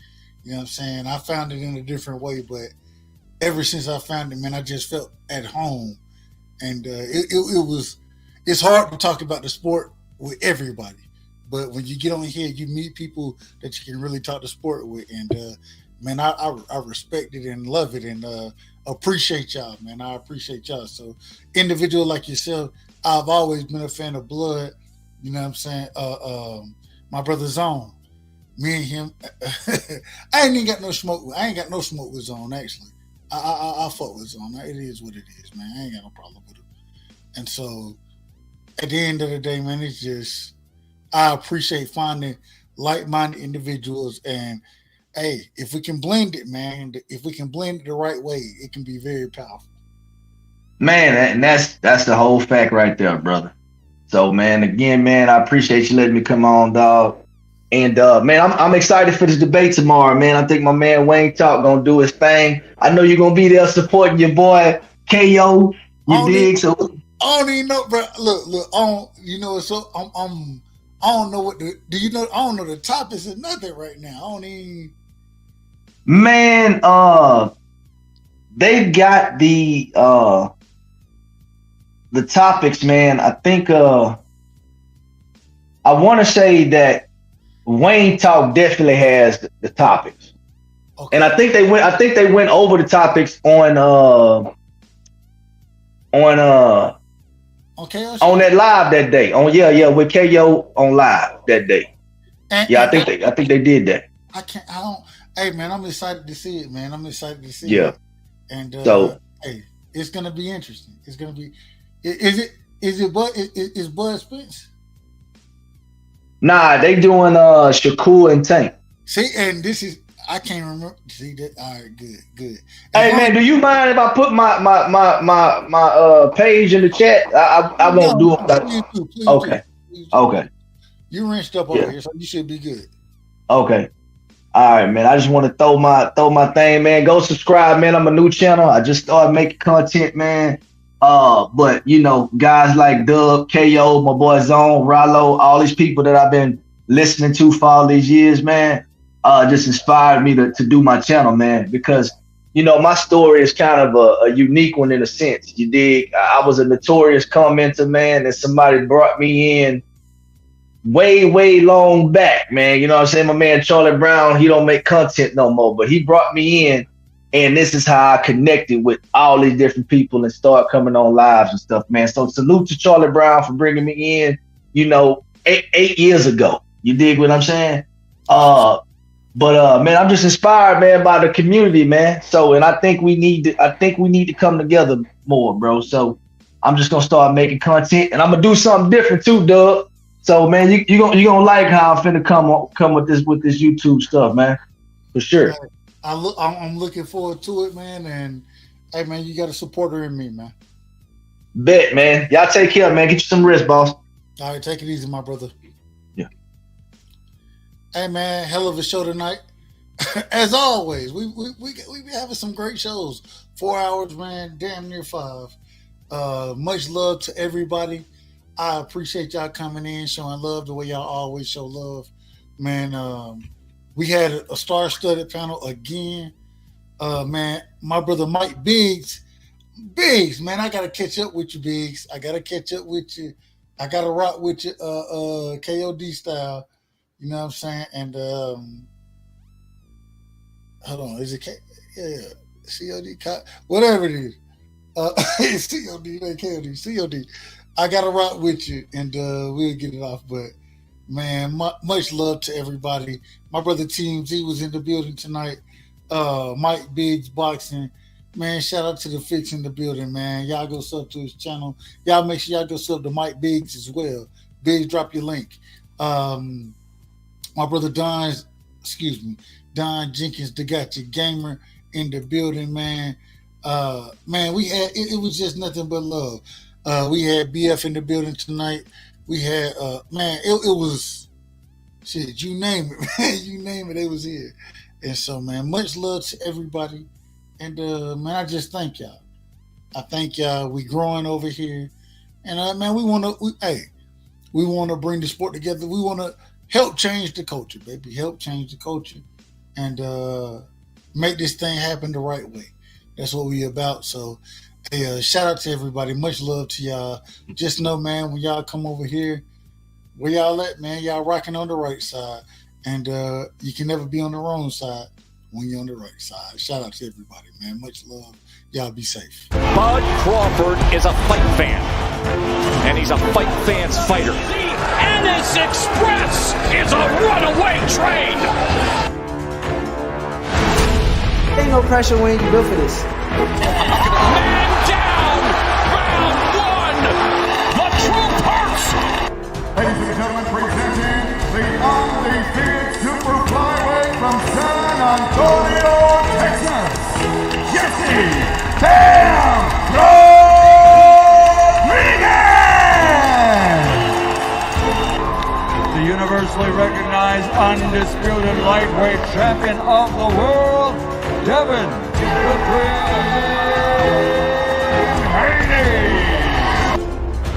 you know what I'm saying? I found it in a different way, but ever since I found it, man, I just felt at home. And it's hard to talk about the sport with everybody. But when you get on here, you meet people that you can really talk the sport with. And man, I respect it and love it, and appreciate y'all, man. I appreciate y'all. So individual like yourself, I've always been a fan of Blood. You know what I'm saying? My brother Zone, me and him, I ain't even got no smoke with. I ain't got no smoke with Zone, actually. I fuck with Zone. It is what it is, man. I ain't got no problem with him. And so at the end of the day, man, it's just, I appreciate finding like-minded individuals, and hey, if we can blend it, man, if we can blend it the right way, it can be very powerful. Man, and that's the whole fact right there, brother. So, man, again, man, I appreciate you letting me come on, dog. And man, I'm excited for this debate tomorrow, man. I think my man Wayne Talk gonna do his thing. I know you're gonna be there supporting your boy KO. You dig? So I don't even know, bro. Look, I don't, so I don't know what I don't know the topics or nothing right now. I don't even. Man, they've got the topics, man. I think I want to say that Wayne Talk definitely has the topics, okay. And I think they went over the topics on that live that day. With KO on live that day. I think they did that. Hey man, I'm excited to see it, man. I'm excited to see Yeah. it. And So hey, it's gonna be interesting. It's gonna be. Is Bud Spence? nah, they doing Shakur and Tank. See, and this is I can't remember. See that? All right, good. Hey man, do you mind if I put my page in the chat? I won't do it. Please do. Okay. Okay. You rinsed up over here, so you should be good. Okay. All right, man. I just want to throw my thing, man. Go subscribe, man. I'm a new channel. I just started making content, man. But you know, guys like Doug, KO, my boy Zone, Rollo, all these people that I've been listening to for all these years, man, just inspired me to do my channel, man. Because you know, my story is kind of a unique one in a sense. You dig? I was a notorious commenter, man, and somebody brought me in way long back, man. You know what I'm saying? My man Charlie Brown, he don't make content no more, but he brought me in, and this is how I connected with all these different people and start coming on lives and stuff, man. So salute to Charlie Brown for bringing me in, you know, eight years ago. You dig what I'm saying? But man, I'm just inspired, man, by the community, man. So, and I think we need to come together more, bro. So I'm just gonna start making content, and I'm gonna do something different too, Doug. So man, you gonna like how I'm finna come with this YouTube stuff, man, for sure. I'm looking forward to it, man. And hey, man, you got a supporter in me, man. Bet, man. Y'all take care, man. Get you some rest, boss. All right, take it easy, my brother. Yeah. Hey, man, hell of a show tonight. As always, we be having some great shows. 4 hours, man, damn near 5. Much love to everybody. I appreciate y'all coming in, showing love the way y'all always show love. Man, we had a star-studded panel again. Man, my brother Mike Biggs, man, I got to catch up with you, Biggs. I got to catch up with you. I got to rock with you, KOD style. You know what I'm saying? And hold on, is it COD? Whatever it is. It's COD, not KOD, COD. I got to rock with you, and we'll get it off. But, man, much love to everybody. My brother TMZ was in the building tonight. Mike Biggs Boxing. Man, shout out to the Fix in the building, man. Y'all go sub to his channel. Y'all make sure y'all go sub to Mike Biggs as well. Biggs, drop your link. My brother Don Jenkins, the Gotcha Gamer in the building, man. Man, we had it was just nothing but love. We had BF in the building tonight. We had man, it was shit, you name it, man. You name it, they was here. And so, man, much love to everybody. And man, I just thank y'all. I thank y'all. We growing over here. And man, we wanna bring the sport together. We wanna help change the culture, baby. Help change the culture and make this thing happen the right way. That's what we about. So hey, shout out to everybody. Much love to y'all. Just know, man, when y'all come over here, where y'all at, man, y'all rocking on the right side. And you can never be on the wrong side when you're on the right side. Shout out to everybody, man. Much love. Y'all be safe. Bud Crawford is a fight fan, and he's a fight fan's fighter. The Ennis Express is a runaway train. Ain't no pressure when you built for this. Man down, round 1. The Troopers. Ladies and gentlemen, presenting the undefeated super flyweight from San Antonio, Texas, Jesse Bam Rodriguez! The universally recognized undisputed lightweight champion of the world, Devin the Dream Haney.